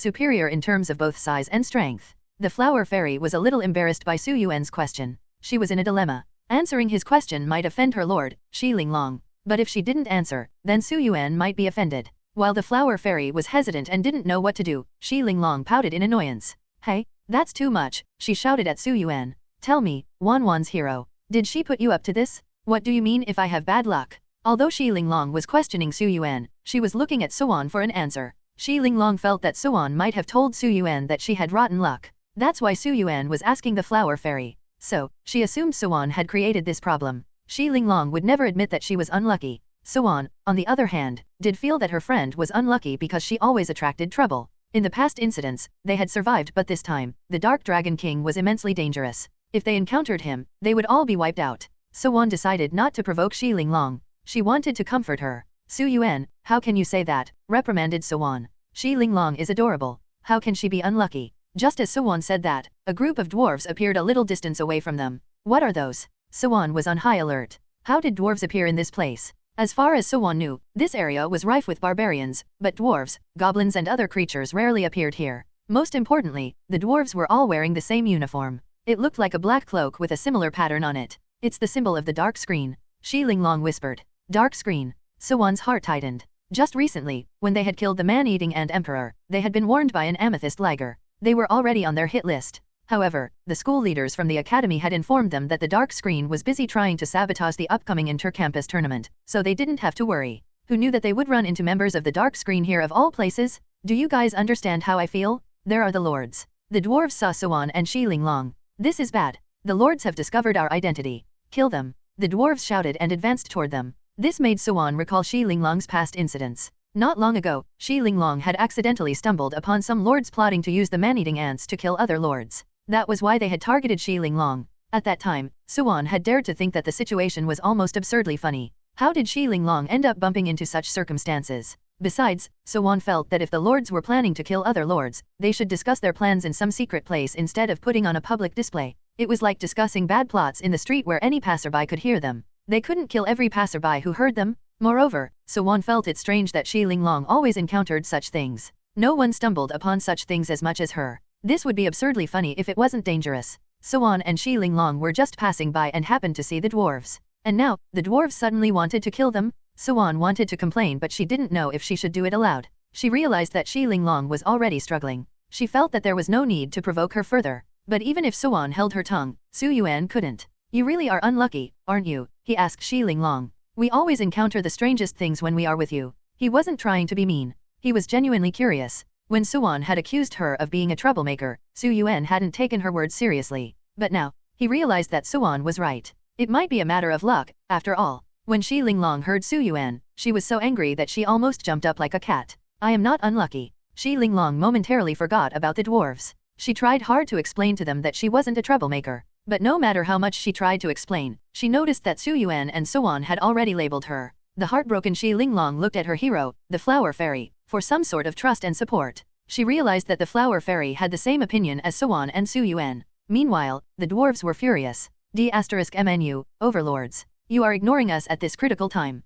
superior in terms of both size and strength. The Flower Fairy was a little embarrassed by Su Yuan's question. She was in a dilemma. Answering his question might offend her lord, Shi Linglong. But if she didn't answer, then Su Yuan might be offended. While the Flower Fairy was hesitant and didn't know what to do, Shi Linglong pouted in annoyance. Hey, that's too much, she shouted at Su Yuan. Tell me, Wan's hero, did she put you up to this? What do you mean if I have bad luck? Although Shi Linglong was questioning Su Yuan, she was looking at Yuan for an answer. Shi Linglong felt that Yuan might have told Su Yuan that she had rotten luck. That's why Su Yuan was asking the Flower Fairy. So, she assumed Yuan had created this problem. Shi Linglong would never admit that she was unlucky. Yuan, on the other hand, did feel that her friend was unlucky because she always attracted trouble. In the past incidents, they had survived, but this time, the Dark Dragon King was immensely dangerous. If they encountered him, they would all be wiped out. Yuan decided not to provoke Shi Linglong. She wanted to comfort her. Su Yuan, how can you say that? Reprimanded Yuan. Shi Linglong is adorable. How can she be unlucky? Just as Yuan said that, a group of dwarves appeared a little distance away from them. What are those? Yuan was on high alert. How did dwarves appear in this place? As far as Yuan knew, this area was rife with barbarians, but dwarves, goblins and other creatures rarely appeared here. Most importantly, the dwarves were all wearing the same uniform. It looked like a black cloak with a similar pattern on it. It's the symbol of the dark screen. Shi Linglong whispered. Dark screen. Yuan's heart tightened. Just recently, when they had killed the man-eating ant emperor, they had been warned by an amethyst liger. They were already on their hit list. However, the school leaders from the academy had informed them that the dark screen was busy trying to sabotage the upcoming inter-campus tournament, so they didn't have to worry. Who knew that they would run into members of the dark screen here of all places? Do you guys understand how I feel? There are the lords. The dwarves saw Yuan and Linglong. This is bad. The lords have discovered our identity. Kill them. The dwarves shouted and advanced toward them. This made Yuan recall Linglong's past incidents. Not long ago, Linglong had accidentally stumbled upon some lords plotting to use the man-eating ants to kill other lords. That was why they had targeted Linglong. At that time, Yuan had dared to think that the situation was almost absurdly funny. How did Linglong end up bumping into such circumstances? Besides, Yuan felt that if the lords were planning to kill other lords, they should discuss their plans in some secret place instead of putting on a public display. It was like discussing bad plots in the street where any passerby could hear them. They couldn't kill every passerby who heard them. Moreover, Yuan felt it strange that Linglong always encountered such things. No one stumbled upon such things as much as her. This would be absurdly funny if it wasn't dangerous. Yuan and Linglong were just passing by and happened to see the dwarves. And now, the dwarves suddenly wanted to kill them? Yuan wanted to complain, but she didn't know if she should do it aloud. She realized that Linglong was already struggling. She felt that there was no need to provoke her further. But even if Yuan held her tongue, Yuan couldn't. You really are unlucky, aren't you? He asked Linglong. We always encounter the strangest things when we are with you. He wasn't trying to be mean. He was genuinely curious. When Yuan had accused her of being a troublemaker, Yuan hadn't taken her words seriously. But now, he realized that Yuan was right. It might be a matter of luck, after all. When Linglong heard Yuan, she was so angry that she almost jumped up like a cat. I am not unlucky. Linglong momentarily forgot about the dwarves. She tried hard to explain to them that she wasn't a troublemaker. But no matter how much she tried to explain, she noticed that Yuan and Yuan had already labeled her. The heartbroken Linglong looked at her hero, the flower fairy, for some sort of trust and support. She realized that the flower fairy had the same opinion as Yuan and Yuan. Meanwhile, the dwarves were furious. D*MNU, overlords. You are ignoring us at this critical time.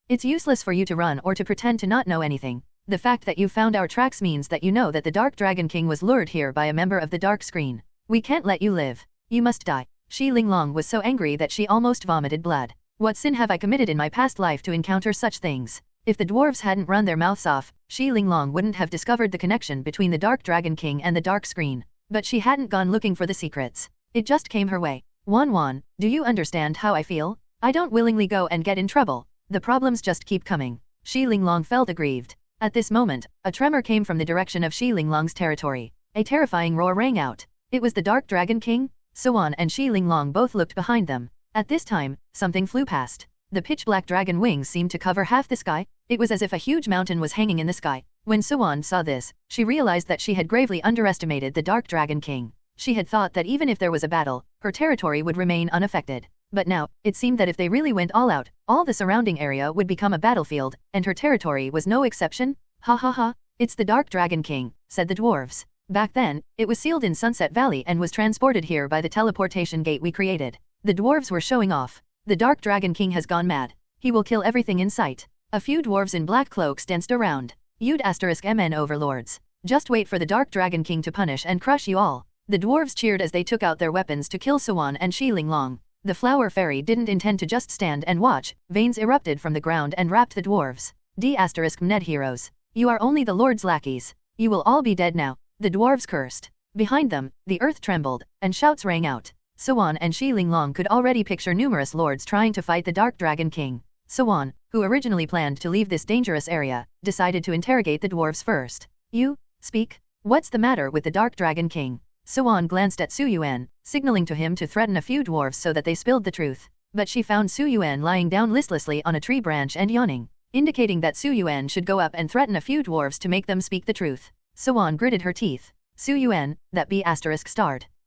It's useless for you to run or to pretend to not know anything. The fact that you found our tracks means that you know that the Dark Dragon King was lured here by a member of the Dark Screen. We can't let you live. You must die. Linglong was so angry that she almost vomited blood. What sin have I committed in my past life to encounter such things? If the dwarves hadn't run their mouths off, Linglong wouldn't have discovered the connection between the Dark Dragon King and the Dark Screen. But she hadn't gone looking for the secrets. It just came her way. Yuan, do you understand how I feel? I don't willingly go and get in trouble. The problems just keep coming. Linglong felt aggrieved. At this moment, a tremor came from the direction of Linglong's territory. A terrifying roar rang out. It was the Dark Dragon King? Yuan and Linglong both looked behind them. At this time, something flew past. The pitch-black dragon wings seemed to cover half the sky. It was as if a huge mountain was hanging in the sky. When Yuan saw this, she realized that she had gravely underestimated the Dark Dragon King. She had thought that even if there was a battle, her territory would remain unaffected. But now, it seemed that if they really went all out, all the surrounding area would become a battlefield, and her territory was no exception. Ha ha ha, it's the Dark Dragon King, said the dwarves. Back then, it was sealed in Sunset Valley and was transported here by the teleportation gate we created. The dwarves were showing off. The Dark Dragon King has gone mad. He will kill everything in sight. A few dwarves in black cloaks danced around. You'd *MN overlords. Just wait for the Dark Dragon King to punish and crush you all. The dwarves cheered as they took out their weapons to kill Yuan and Linglong. The flower fairy didn't intend to just stand and watch. Veins erupted from the ground and wrapped the dwarves. D*Ned heroes. You are only the Lord's lackeys. You will all be dead now. The dwarves cursed. Behind them, the earth trembled, and shouts rang out. Yuan and Linglong could already picture numerous lords trying to fight the Dark Dragon King. Yuan, who originally planned to leave this dangerous area, decided to interrogate the dwarves first. You, speak. What's the matter with the Dark Dragon King? Yuan glanced at Yuan, signaling to him to threaten a few dwarves so that they spilled the truth. But she found Yuan lying down listlessly on a tree branch and yawning, indicating that Yuan should go up and threaten a few dwarves to make them speak the truth. Yuan gritted her teeth. Yuan, that B*****,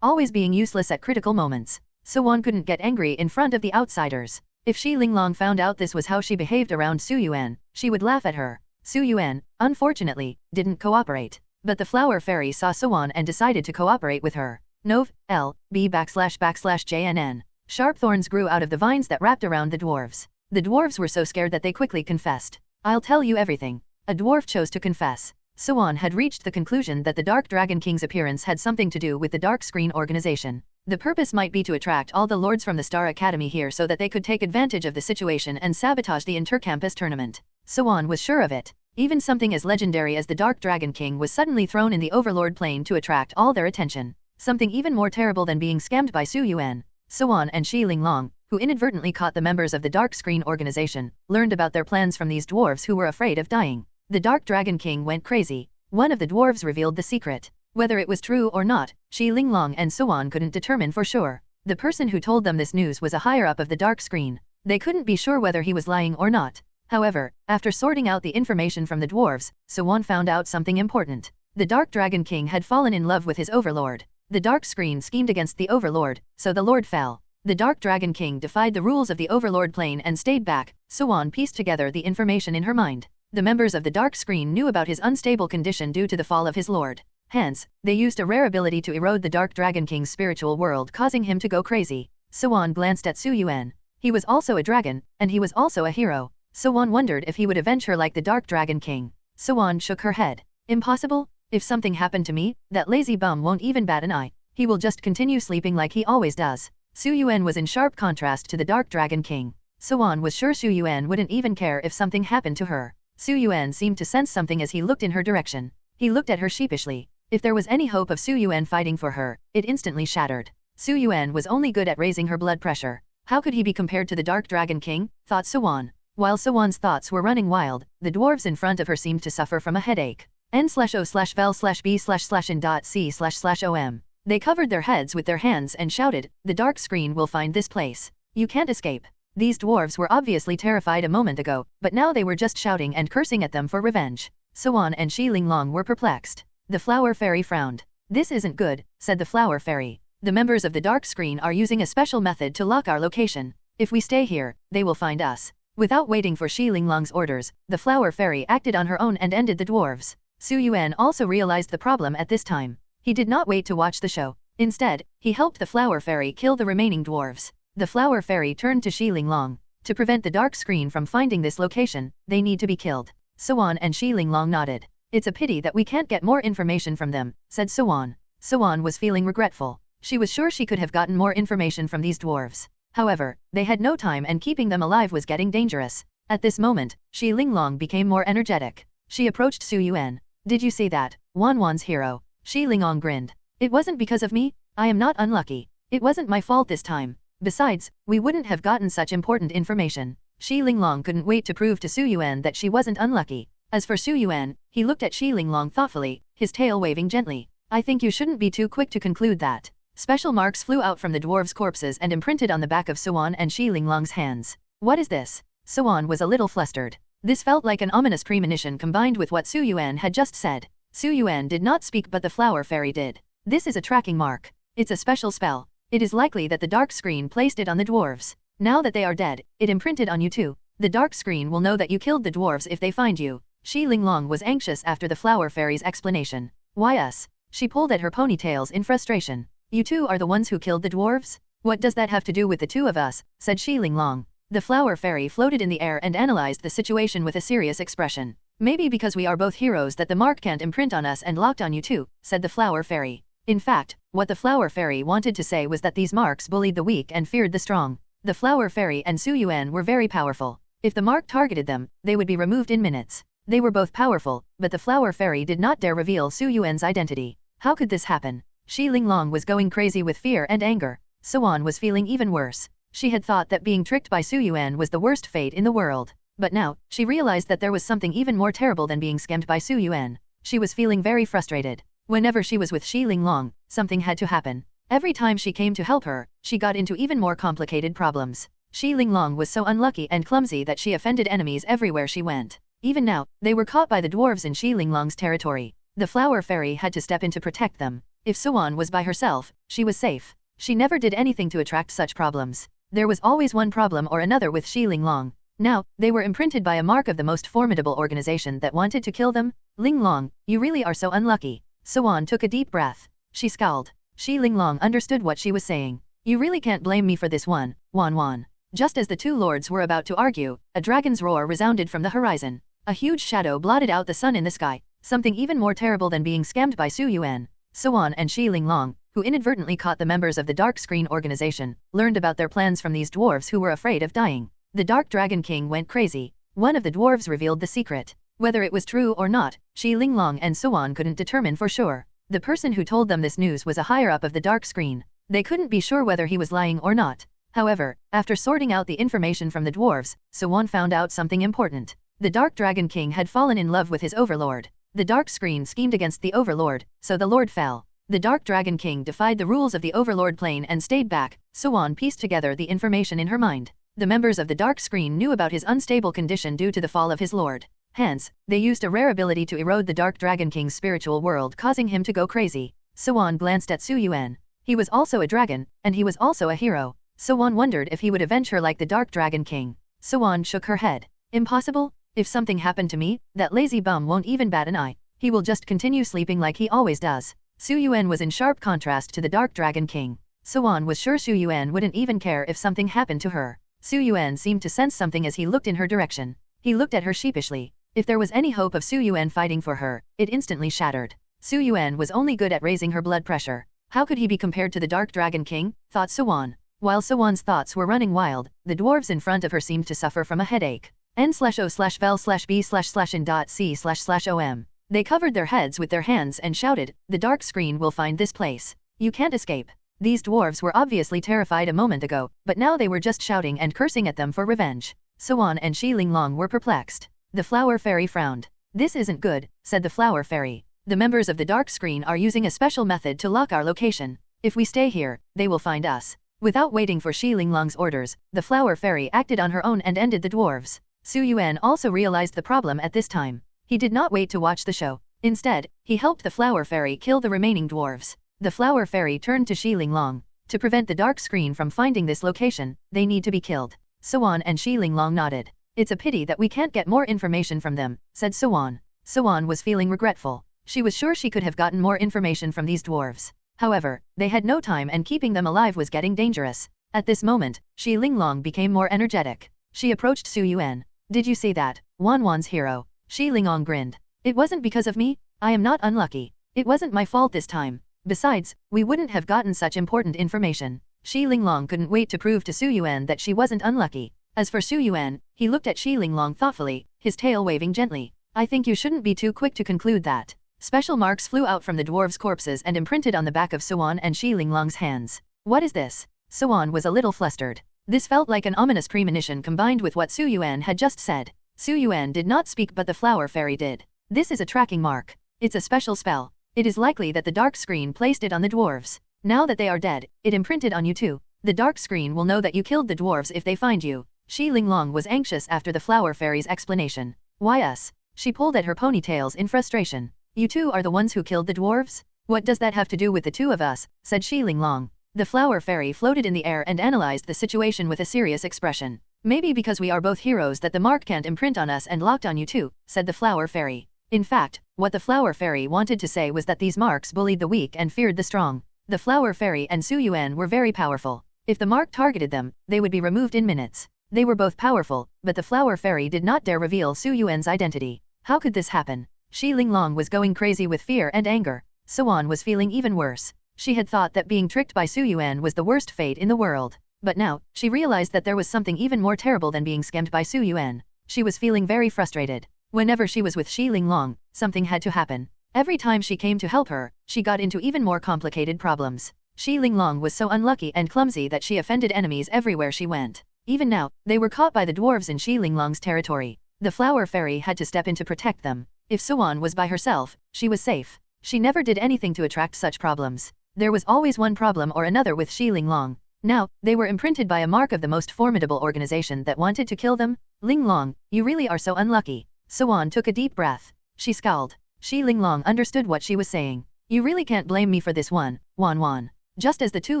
always being useless at critical moments. Yuan couldn't get angry in front of the outsiders. If Linglong found out this was how she behaved around Yuan, she would laugh at her. Yuan, unfortunately, didn't cooperate. But the flower fairy saw Yuan and decided to cooperate with her. Nov, L, B \JNN. Sharp thorns grew out of the vines that wrapped around the dwarves. The dwarves were so scared that they quickly confessed. I'll tell you everything. A dwarf chose to confess. Yuan had reached the conclusion that the Dark Dragon King's appearance had something to do with the Dark Screen organization. The purpose might be to attract all the lords from the Star Academy here so that they could take advantage of the situation and sabotage the inter-campus tournament. Yuan was sure of it. Even something as legendary as the Dark Dragon King was suddenly thrown in the Overlord plane to attract all their attention. Something even more terrible than being scammed by Su Yuan, Yuan and Xi Linglong, who inadvertently caught the members of the Dark Screen organization, learned about their plans from these dwarves who were afraid of dying. The Dark Dragon King went crazy. One of the dwarves revealed the secret. Whether it was true or not, Xi Linglong and Yuan couldn't determine for sure. The person who told them this news was a higher-up of the Dark Screen. They couldn't be sure whether he was lying or not. However, after sorting out the information from the dwarves, Yuan found out something important. The Dark Dragon King had fallen in love with his overlord. The Dark Screen schemed against the overlord, so the lord fell. The Dark Dragon King defied the rules of the overlord plane and stayed back. Yuan pieced together the information in her mind. The members of the Dark Screen knew about his unstable condition due to the fall of his lord. Hence, they used a rare ability to erode the Dark Dragon King's spiritual world, causing him to go crazy. Yuan glanced at Su Yuan. He was also a dragon, and he was also a hero. Yuan wondered if he would avenge her like the Dark Dragon King. Yuan shook her head. Impossible? If something happened to me, that lazy bum won't even bat an eye. He will just continue sleeping like he always does. Su Yuan was in sharp contrast to the Dark Dragon King. Yuan was sure Su Yuan wouldn't even care if something happened to her. Su Yuan seemed to sense something as he looked in her direction. He looked at her sheepishly. If there was any hope of Su Yuan fighting for her, it instantly shattered. Su Yuan was only good at raising her blood pressure. How could he be compared to the Dark Dragon King? Thought Yuan. While Yuan's thoughts were running wild, the dwarves in front of her seemed to suffer from a headache. N/O/vel/B/in.C//om. They covered their heads with their hands and shouted, "The Dark Screen will find this place. You can't escape." These dwarves were obviously terrified a moment ago, but now they were just shouting and cursing at them for revenge. Yuan and Xi Linglong were perplexed. The Flower Fairy frowned. "This isn't good," said the Flower Fairy. "The members of the Dark Screen are using a special method to lock our location. If we stay here, they will find us." Without waiting for Xi Linglong's orders, the Flower Fairy acted on her own and ended the dwarves. Su Yuan also realized the problem at this time. He did not wait to watch the show. Instead, he helped the Flower Fairy kill the remaining dwarves. The Flower Fairy turned to Xi Linglong. To prevent the Dark Screen from finding this location, they need to be killed. Yuan and Xi Linglong nodded. "It's a pity that we can't get more information from them," said Yuan. Yuan was feeling regretful. She was sure she could have gotten more information from these dwarves. However, they had no time and keeping them alive was getting dangerous. At this moment, Xi Linglong became more energetic. She approached Su Yuan. "Did you see that? Wan's hero." Xi Linglong grinned. "It wasn't because of me. I am not unlucky. It wasn't my fault this time. Besides, we wouldn't have gotten such important information." Xi Linglong couldn't wait to prove to Su Yuan that she wasn't unlucky. As for Su Yuan, he looked at Xi Linglong thoughtfully, his tail waving gently. "I think you shouldn't be too quick to conclude that." Special marks flew out from the dwarves' corpses and imprinted on the back of Yuan and Xi Linglong's hands. "What is this?" Yuan was a little flustered. This felt like an ominous premonition combined with what Su Yuan had just said. Su Yuan did not speak but the Flower Fairy did. "This is a tracking mark. It's a special spell. It is likely that the Dark Screen placed it on the dwarves. Now that they are dead, it imprinted on you too. The Dark Screen will know that you killed the dwarves if they find you." Xi Linglong was anxious after the Flower Fairy's explanation. "Why us?" She pulled at her ponytails in frustration. "You two are the ones who killed the dwarves? What does that have to do with the two of us?" said Xi Linglong. The Flower Fairy floated in the air and analyzed the situation with a serious expression. "Maybe because we are both heroes that the mark can't imprint on us and locked on you too," said the Flower Fairy. In fact, what the Flower Fairy wanted to say was that these marks bullied the weak and feared the strong. The Flower Fairy and Su Yuan were very powerful. If the mark targeted them, they would be removed in minutes. They were both powerful, but the Flower Fairy did not dare reveal Su Yuan's identity. How could this happen? Xi Linglong was going crazy with fear and anger. Yuan was feeling even worse. She had thought that being tricked by Su Yuan was the worst fate in the world. But now, she realized that there was something even more terrible than being scammed by Su Yuan. She was feeling very frustrated. Whenever she was with Xi Linglong, something had to happen. Every time she came to help her, she got into even more complicated problems. Xi Linglong was so unlucky and clumsy that she offended enemies everywhere she went. Even now, they were caught by the dwarves in Xi Linglong's territory. The Flower Fairy had to step in to protect them. If Yuan was by herself, she was safe. She never did anything to attract such problems. There was always one problem or another with Xi Linglong. Now, they were imprinted by a mark of the most formidable organization that wanted to kill them. "Linglong, you really are so unlucky." Yuan took a deep breath. She scowled. Xi Linglong understood what she was saying. "You really can't blame me for this one, Wan. Just as the two lords were about to argue, a dragon's roar resounded from the horizon. A huge shadow blotted out the sun in the sky, something even more terrible than being scammed by Su Yuan. Yuan and Xi Linglong, who inadvertently caught the members of the Dark Screen organization, learned about their plans from these dwarves who were afraid of dying. The Dark Dragon King went crazy. One of the dwarves revealed the secret. Whether it was true or not, Xi Linglong and Suan couldn't determine for sure. The person who told them this news was a higher-up of the dark screen. They couldn't be sure whether he was lying or not. However, after sorting out the information from the dwarves, Suan found out something important. The Dark Dragon King had fallen in love with his overlord. The dark screen schemed against the overlord, so the lord fell. The Dark Dragon King defied the rules of the overlord plane and stayed back. Suan pieced together the information in her mind. The members of the dark screen knew about his unstable condition due to the fall of his lord. Hence, they used a rare ability to erode the Dark Dragon King's spiritual world, causing him to go crazy. Suan glanced at Su Yuan. He was also a dragon, and he was also a hero. Suan wondered if he would avenge her like the Dark Dragon King. Suan shook her head. Impossible? If something happened to me, that lazy bum won't even bat an eye. He will just continue sleeping like he always does. Su Yuan was in sharp contrast to the Dark Dragon King. Suan was sure Su Yuan wouldn't even care if something happened to her. Su Yuan seemed to sense something as he looked in her direction. He looked at her sheepishly. If there was any hope of Su Yuan fighting for her, it instantly shattered. Su Yuan was only good at raising her blood pressure. How could he be compared to the Dark Dragon King? Thought Suan. While Suan's thoughts were running wild, the dwarves in front of her seemed to suffer from a headache. n/o/vel/b/in.c//om. They covered their heads with their hands and shouted, "The dark screen will find this place. You can't escape." These dwarves were obviously terrified a moment ago, but now they were just shouting and cursing at them for revenge. Suan and Xi Linglong were perplexed. The flower fairy frowned. "This isn't good," said the flower fairy. "The members of the dark screen are using a special method to lock our location. If we stay here, they will find us." Without waiting for Xi Linglong's orders, the flower fairy acted on her own and ended the dwarves. Su Yuan also realized the problem at this time. He did not wait to watch the show. Instead, he helped the flower fairy kill the remaining dwarves. The flower fairy turned to Xi Linglong. To prevent the dark screen from finding this location, they need to be killed. Suan and Xi Linglong nodded. "It's a pity that we can't get more information from them," said Suan. Suan was feeling regretful. She was sure she could have gotten more information from these dwarves. However, they had no time and keeping them alive was getting dangerous. At this moment, Xi Linglong became more energetic. She approached Su Yuan. "Did you see that? Wan's hero." Xi Linglong grinned. "It wasn't because of me. I am not unlucky. It wasn't my fault this time. Besides, we wouldn't have gotten such important information." Xi Linglong couldn't wait to prove to Su Yuan that she wasn't unlucky. As for Su Yuan, he looked at Xi Linglong thoughtfully, his tail waving gently. "I think you shouldn't be too quick to conclude that." Special marks flew out from the dwarves' corpses and imprinted on the back of Suan and Xi Linglong's hands. "What is this?" Suan was a little flustered. This felt like an ominous premonition combined with what Su Yuan had just said. Su Yuan did not speak but the flower fairy did. "This is a tracking mark. It's a special spell. It is likely that the dark screen placed it on the dwarves. Now that they are dead, it imprinted on you too. The dark screen will know that you killed the dwarves if they find you." Xi Linglong was anxious after the flower fairy's explanation. "Why us?" She pulled at her ponytails in frustration. "You two are the ones who killed the dwarves? What does that have to do with the two of us?" said Xi Linglong. The flower fairy floated in the air and analyzed the situation with a serious expression. "Maybe because we are both heroes that the mark can't imprint on us and locked on you too," said the flower fairy. In fact, what the flower fairy wanted to say was that these marks bullied the weak and feared the strong. The flower fairy and Su Yuan were very powerful. If the mark targeted them, they would be removed in minutes. They were both powerful, but the flower fairy did not dare reveal Su Yuan's identity. How could this happen? Xi Linglong was going crazy with fear and anger. Suan was feeling even worse. She had thought that being tricked by Su Yuan was the worst fate in the world. But now, she realized that there was something even more terrible than being scammed by Su Yuan. She was feeling very frustrated. Whenever she was with Xi Linglong, something had to happen. Every time she came to help her, she got into even more complicated problems. Xi Linglong was so unlucky and clumsy that she offended enemies everywhere she went. Even now, they were caught by the dwarves in Xi Linglong's territory. The flower fairy had to step in to protect them. If Suan was by herself, she was safe. She never did anything to attract such problems. There was always one problem or another with Xi Linglong. Now, they were imprinted by a mark of the most formidable organization that wanted to kill them. "Linglong, you really are so unlucky." Suan took a deep breath. She scowled. Xi Linglong understood what she was saying. "You really can't blame me for this one, Wan. Just as the two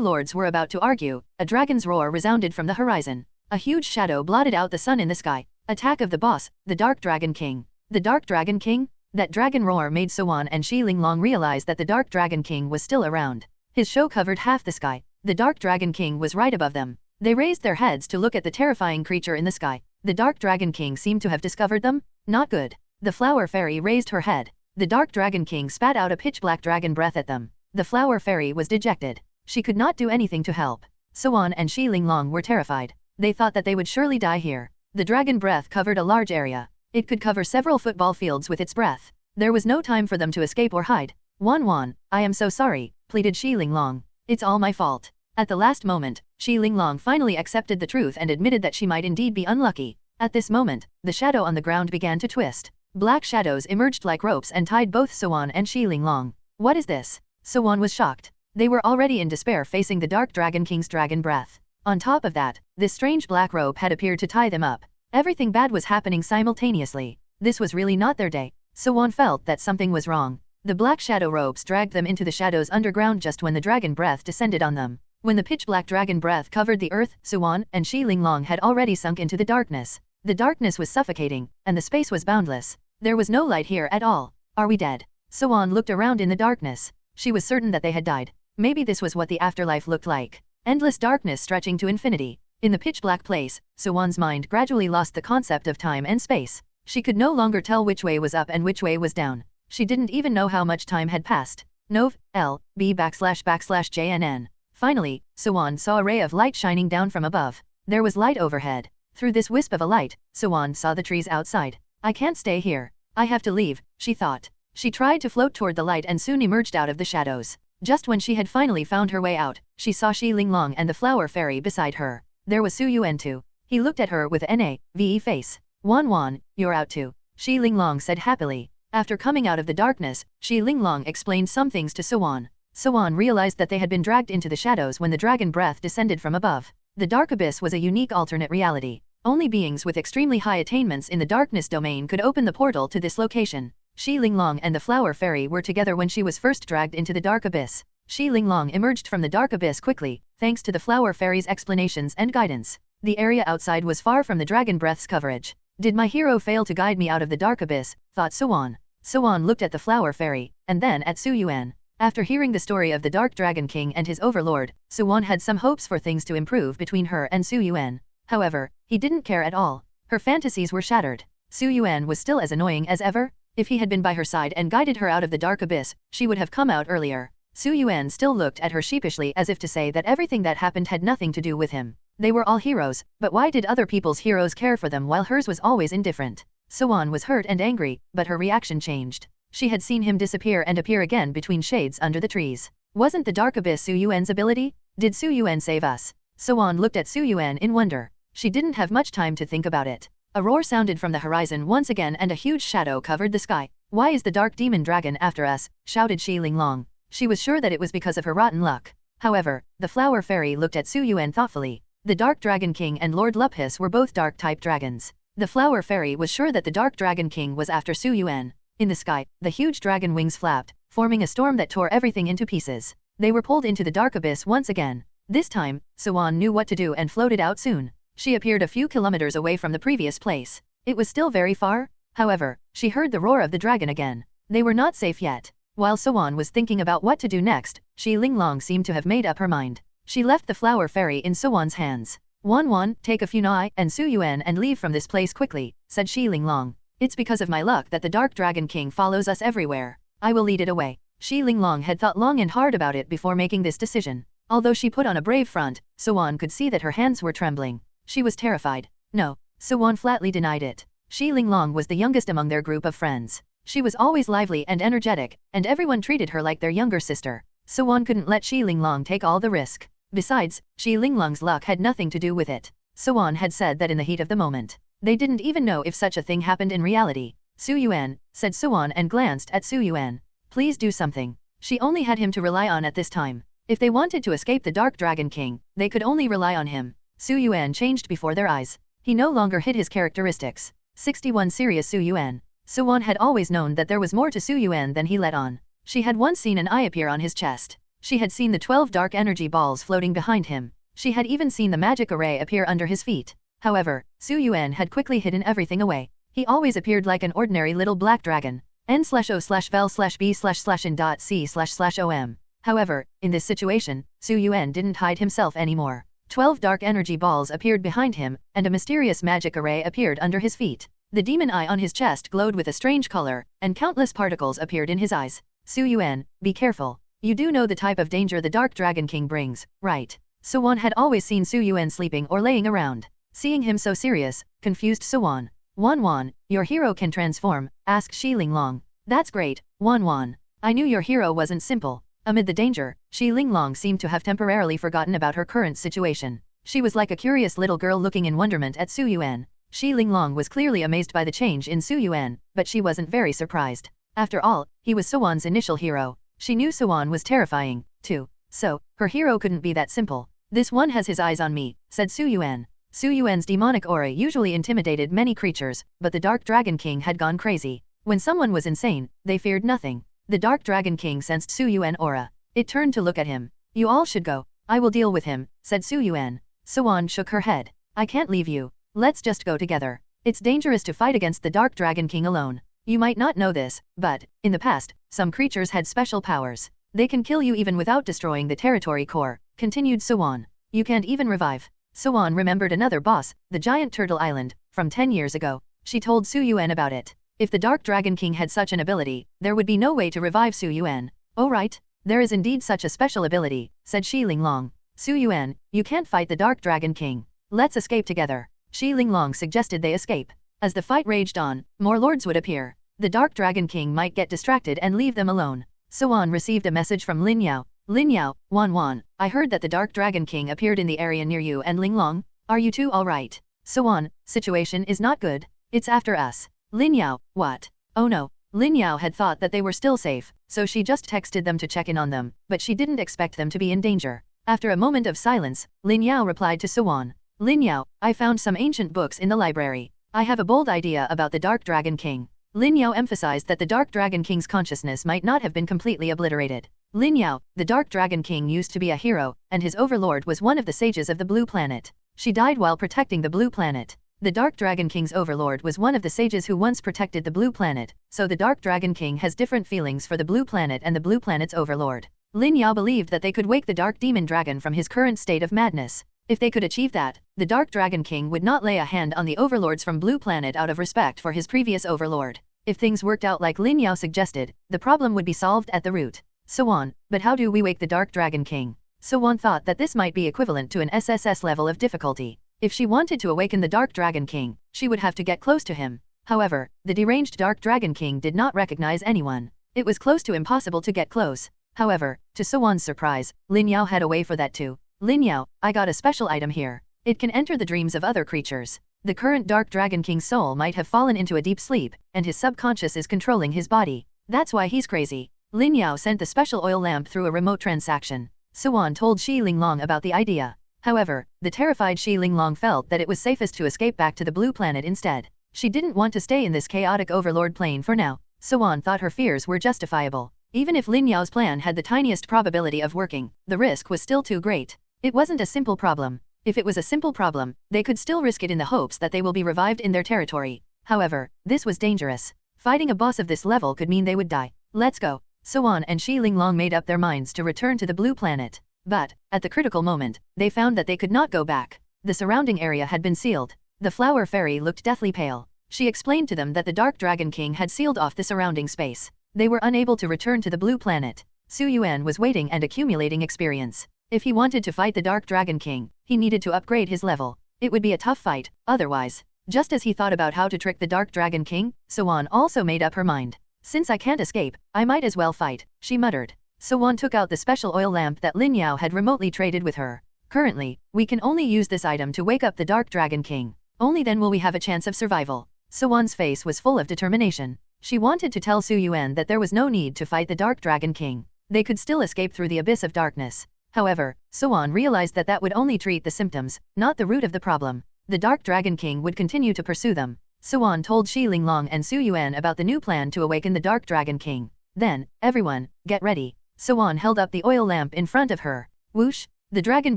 lords were about to argue, a dragon's roar resounded from the horizon. A huge shadow blotted out the sun in the sky. Attack of the boss, the Dark Dragon King. The Dark Dragon King? That dragon roar made Suan and Xi Linglong realize that the Dark Dragon King was still around. His show covered half the sky. The Dark Dragon King was right above them. They raised their heads to look at the terrifying creature in the sky. The Dark Dragon King seemed to have discovered them. Not good. The flower fairy raised her head. The Dark Dragon King spat out a pitch-black dragon breath at them. The flower fairy was dejected. She could not do anything to help. Suan and Xi Linglong were terrified. They thought that they would surely die here. The dragon breath covered a large area. It could cover several football fields with its breath. There was no time for them to escape or hide. Wan, I am so sorry, pleaded Shi Linglong. It's all my fault. At the last moment, Shi Linglong finally accepted the truth and admitted that she might indeed be unlucky. At this moment, the shadow on the ground began to twist. Black shadows emerged like ropes and tied both Yuan and Shi Linglong. What is this? Yuan was shocked. They were already in despair facing the Dark Dragon King's dragon breath. On top of that, this strange black rope had appeared to tie them up. Everything bad was happening simultaneously. This was really not their day. Yuan felt that something was wrong. The black shadow ropes dragged them into the shadows underground just when the dragon breath descended on them. When the pitch-black dragon breath covered the earth, Yuan and Shi Linglong had already sunk into the darkness. The darkness was suffocating, and the space was boundless. There was no light here at all. Are we dead? Yuan looked around in the darkness. She was certain that they had died. Maybe this was what the afterlife looked like. Endless darkness stretching to infinity. In the pitch-black place, Yuan's mind gradually lost the concept of time and space. She could no longer tell which way was up and which way was down. She didn't even know how much time had passed. Nov, L, B / JNN. Finally, Yuan saw a ray of light shining down from above. There was light overhead. Through this wisp of a light, Yuan saw the trees outside. I can't stay here. I have to leave, she thought. She tried to float toward the light and soon emerged out of the shadows. Just when she had finally found her way out, she saw Shi Linglong and the flower fairy beside her. There was Yuan too. He looked at her with an NAVE face. Wan, you're out too, Shi Linglong said happily. After coming out of the darkness, Shi Linglong explained some things to Yuan. Yuan realized that they had been dragged into the shadows when the dragon breath descended from above. The Dark Abyss was a unique alternate reality. Only beings with extremely high attainments in the darkness domain could open the portal to this location. Shi Linglong and the flower fairy were together when she was first dragged into the Dark Abyss. Shi Linglong emerged from the Dark Abyss quickly, thanks to the flower fairy's explanations and guidance. The area outside was far from the dragon breath's coverage. Did my hero fail to guide me out of the Dark Abyss, thought Yuan. Yuan looked at the flower fairy, and then at Yuan. After hearing the story of the Dark Dragon King and his overlord, Yuan had some hopes for things to improve between her and Yuan. However, he didn't care at all. Her fantasies were shattered. Yuan was still as annoying as ever. If he had been by her side and guided her out of the Dark Abyss, she would have come out earlier. Yuan still looked at her sheepishly as if to say that everything that happened had nothing to do with him. They were all heroes, but why did other people's heroes care for them while hers was always indifferent? Yuan was hurt and angry, but her reaction changed. She had seen him disappear and appear again between shades under the trees. Wasn't the Dark Abyss Yuan's ability? Did Yuan save us? Yuan looked at Yuan in wonder. She didn't have much time to think about it. A roar sounded from the horizon once again and a huge shadow covered the sky. Why is the Dark Demon Dragon after us? Shouted Shi Linglong. She was sure that it was because of her rotten luck. However, the flower fairy looked at Yuan thoughtfully. The Dark Dragon King and Lord Lupus were both dark-type dragons. The flower fairy was sure that the Dark Dragon King was after Yuan. In the sky, the huge dragon wings flapped, forming a storm that tore everything into pieces. They were pulled into the Dark Abyss once again. This time, Yuan knew what to do and floated out soon. She appeared a few kilometers away from the previous place. It was still very far. However, she heard the roar of the dragon again. They were not safe yet. While Yuan was thinking about what to do next, Shi Linglong seemed to have made up her mind. She left the flower fairy in Yuan's hands. Wan, take a few Nai and Yuan and leave from this place quickly, said Shi Linglong. It's because of my luck that the Dark Dragon King follows us everywhere. I will lead it away. Shi Linglong had thought long and hard about it before making this decision. Although she put on a brave front, Yuan could see that her hands were trembling. She was terrified. No, Yuan flatly denied it. Shi Linglong was the youngest among their group of friends. She was always lively and energetic, and everyone treated her like their younger sister. Yuan couldn't let Shi Linglong take all the risk. Besides, Shi Linglong's luck had nothing to do with it. Yuan had said that in the heat of the moment. They didn't even know if such a thing happened in reality. Yuan, said Yuan and glanced at Yuan. Please do something. She only had him to rely on at this time. If they wanted to escape the Dark Dragon King, they could only rely on him. Yuan changed before their eyes. He no longer hid his characteristics. 61 Serious Yuan. Yuan had always known that there was more to Yuan than he let on. She had once seen an eye appear on his chest. She had seen the 12 dark energy balls floating behind him. She had even seen the magic array appear under his feet. However, Yuan had quickly hidden everything away. He always appeared like an ordinary little black dragon. n/o/vel/b/in.c//om. However, in this situation, Yuan didn't hide himself anymore. 12 dark energy balls appeared behind him, and a mysterious magic array appeared under his feet. The demon eye on his chest glowed with a strange color, and countless particles appeared in his eyes. Yuan, be careful. You do know the type of danger the Dark Dragon King brings, right? Yuan had always seen Yuan sleeping or laying around. Seeing him so serious, confused Yuan. Wan, your hero can transform, asked Shi Linglong. That's great, Wan. I knew your hero wasn't simple. Amid the danger, Shi Linglong seemed to have temporarily forgotten about her current situation. She was like a curious little girl looking in wonderment at Su Yuan. Shi Linglong was clearly amazed by the change in Su Yuan, but she wasn't very surprised. After all, he was Suwon's initial hero. She knew Suwon was terrifying, too. So, her hero couldn't be that simple. This one has his eyes on me, said Su Yuan. Su Yuan's demonic aura usually intimidated many creatures, but the Dark Dragon King had gone crazy. When someone was insane, they feared nothing. The Dark Dragon King sensed Su Yuan aura. It turned to look at him. You all should go. I will deal with him, said Su Yuan. Suwon shook her head. I can't leave you. Let's just go together. It's dangerous to fight against the Dark Dragon King alone. You might not know this, but, in the past, some creatures had special powers. They can kill you even without destroying the territory core, continued Suwon. You can't even revive. Suwon remembered another boss, the giant turtle island, from 10 years ago. She told Su Yuan about it. If the Dark Dragon King had such an ability, there would be no way to revive Su Yuan. Oh right, there is indeed such a special ability, said Shi Linglong. Su Yuan, you can't fight the Dark Dragon King. Let's escape together. Shi Linglong suggested they escape. As the fight raged on, more lords would appear. The Dark Dragon King might get distracted and leave them alone. Suwon received a message from Lin Yao. Lin Yao, Wan, I heard that the Dark Dragon King appeared in the area near you and Linglong. Are you two alright? Suwon, situation is not good. It's after us. Lin Yao, what? Oh no. Lin Yao had thought that they were still safe, so she just texted them to check in on them, but she didn't expect them to be in danger. After a moment of silence, Lin Yao replied to Suwon. Lin Yao, I found some ancient books in the library. I have a bold idea about the Dark Dragon King. Lin Yao emphasized that the Dark Dragon King's consciousness might not have been completely obliterated. Lin Yao, the Dark Dragon King used to be a hero, and his overlord was one of the sages of the Blue Planet. She died while protecting the Blue Planet. The Dark Dragon King's overlord was one of the sages who once protected the Blue Planet, so the Dark Dragon King has different feelings for the Blue Planet and the Blue Planet's overlord. Lin Yao believed that they could wake the Dark Demon Dragon from his current state of madness. If they could achieve that, the Dark Dragon King would not lay a hand on the overlords from Blue Planet out of respect for his previous overlord. If things worked out like Lin Yao suggested, the problem would be solved at the root. Suwon, but how do we wake the Dark Dragon King? Suwon thought that this might be equivalent to an SSS level of difficulty. If she wanted to awaken the Dark Dragon King, she would have to get close to him. However, the deranged Dark Dragon King did not recognize anyone. It was close to impossible to get close. However, to Suwon's surprise, Lin Yao had a way for that too. Lin Yao, I got a special item here. It can enter the dreams of other creatures. The current Dark Dragon King's soul might have fallen into a deep sleep, and his subconscious is controlling his body. That's why he's crazy. Lin Yao sent the special oil lamp through a remote transaction. Suwon told Shi Linglong about the idea. However, the terrified Shi Linglong felt that it was safest to escape back to the Blue Planet instead. She didn't want to stay in this chaotic overlord plane for now. Suwon thought her fears were justifiable. Even if Lin Yao's plan had the tiniest probability of working, the risk was still too great. It wasn't a simple problem. If it was a simple problem, they could still risk it in the hopes that they will be revived in their territory. However, this was dangerous. Fighting a boss of this level could mean they would die. Let's go. Suwon and Shi Linglong made up their minds to return to the Blue Planet. But, at the critical moment, they found that they could not go back. The surrounding area had been sealed. The flower fairy looked deathly pale. She explained to them that the Dark Dragon King had sealed off the surrounding space. They were unable to return to the Blue Planet. Su Yuan was waiting and accumulating experience. If he wanted to fight the Dark Dragon King, he needed to upgrade his level. It would be a tough fight, otherwise. Just as he thought about how to trick the Dark Dragon King, Suwon also made up her mind. Since I can't escape, I might as well fight, she muttered. Suwon took out the special oil lamp that Lin Yao had remotely traded with her. Currently, we can only use this item to wake up the Dark Dragon King. Only then will we have a chance of survival. Suwon's face was full of determination. She wanted to tell Su Yuan that there was no need to fight the Dark Dragon King. They could still escape through the abyss of darkness. However, Suwon realized that that would only treat the symptoms, not the root of the problem. The Dark Dragon King would continue to pursue them. Suwon told Shi Linglong and Su Yuan about the new plan to awaken the Dark Dragon King. Then, everyone, get ready. Suwon held up the oil lamp in front of her. Whoosh! The dragon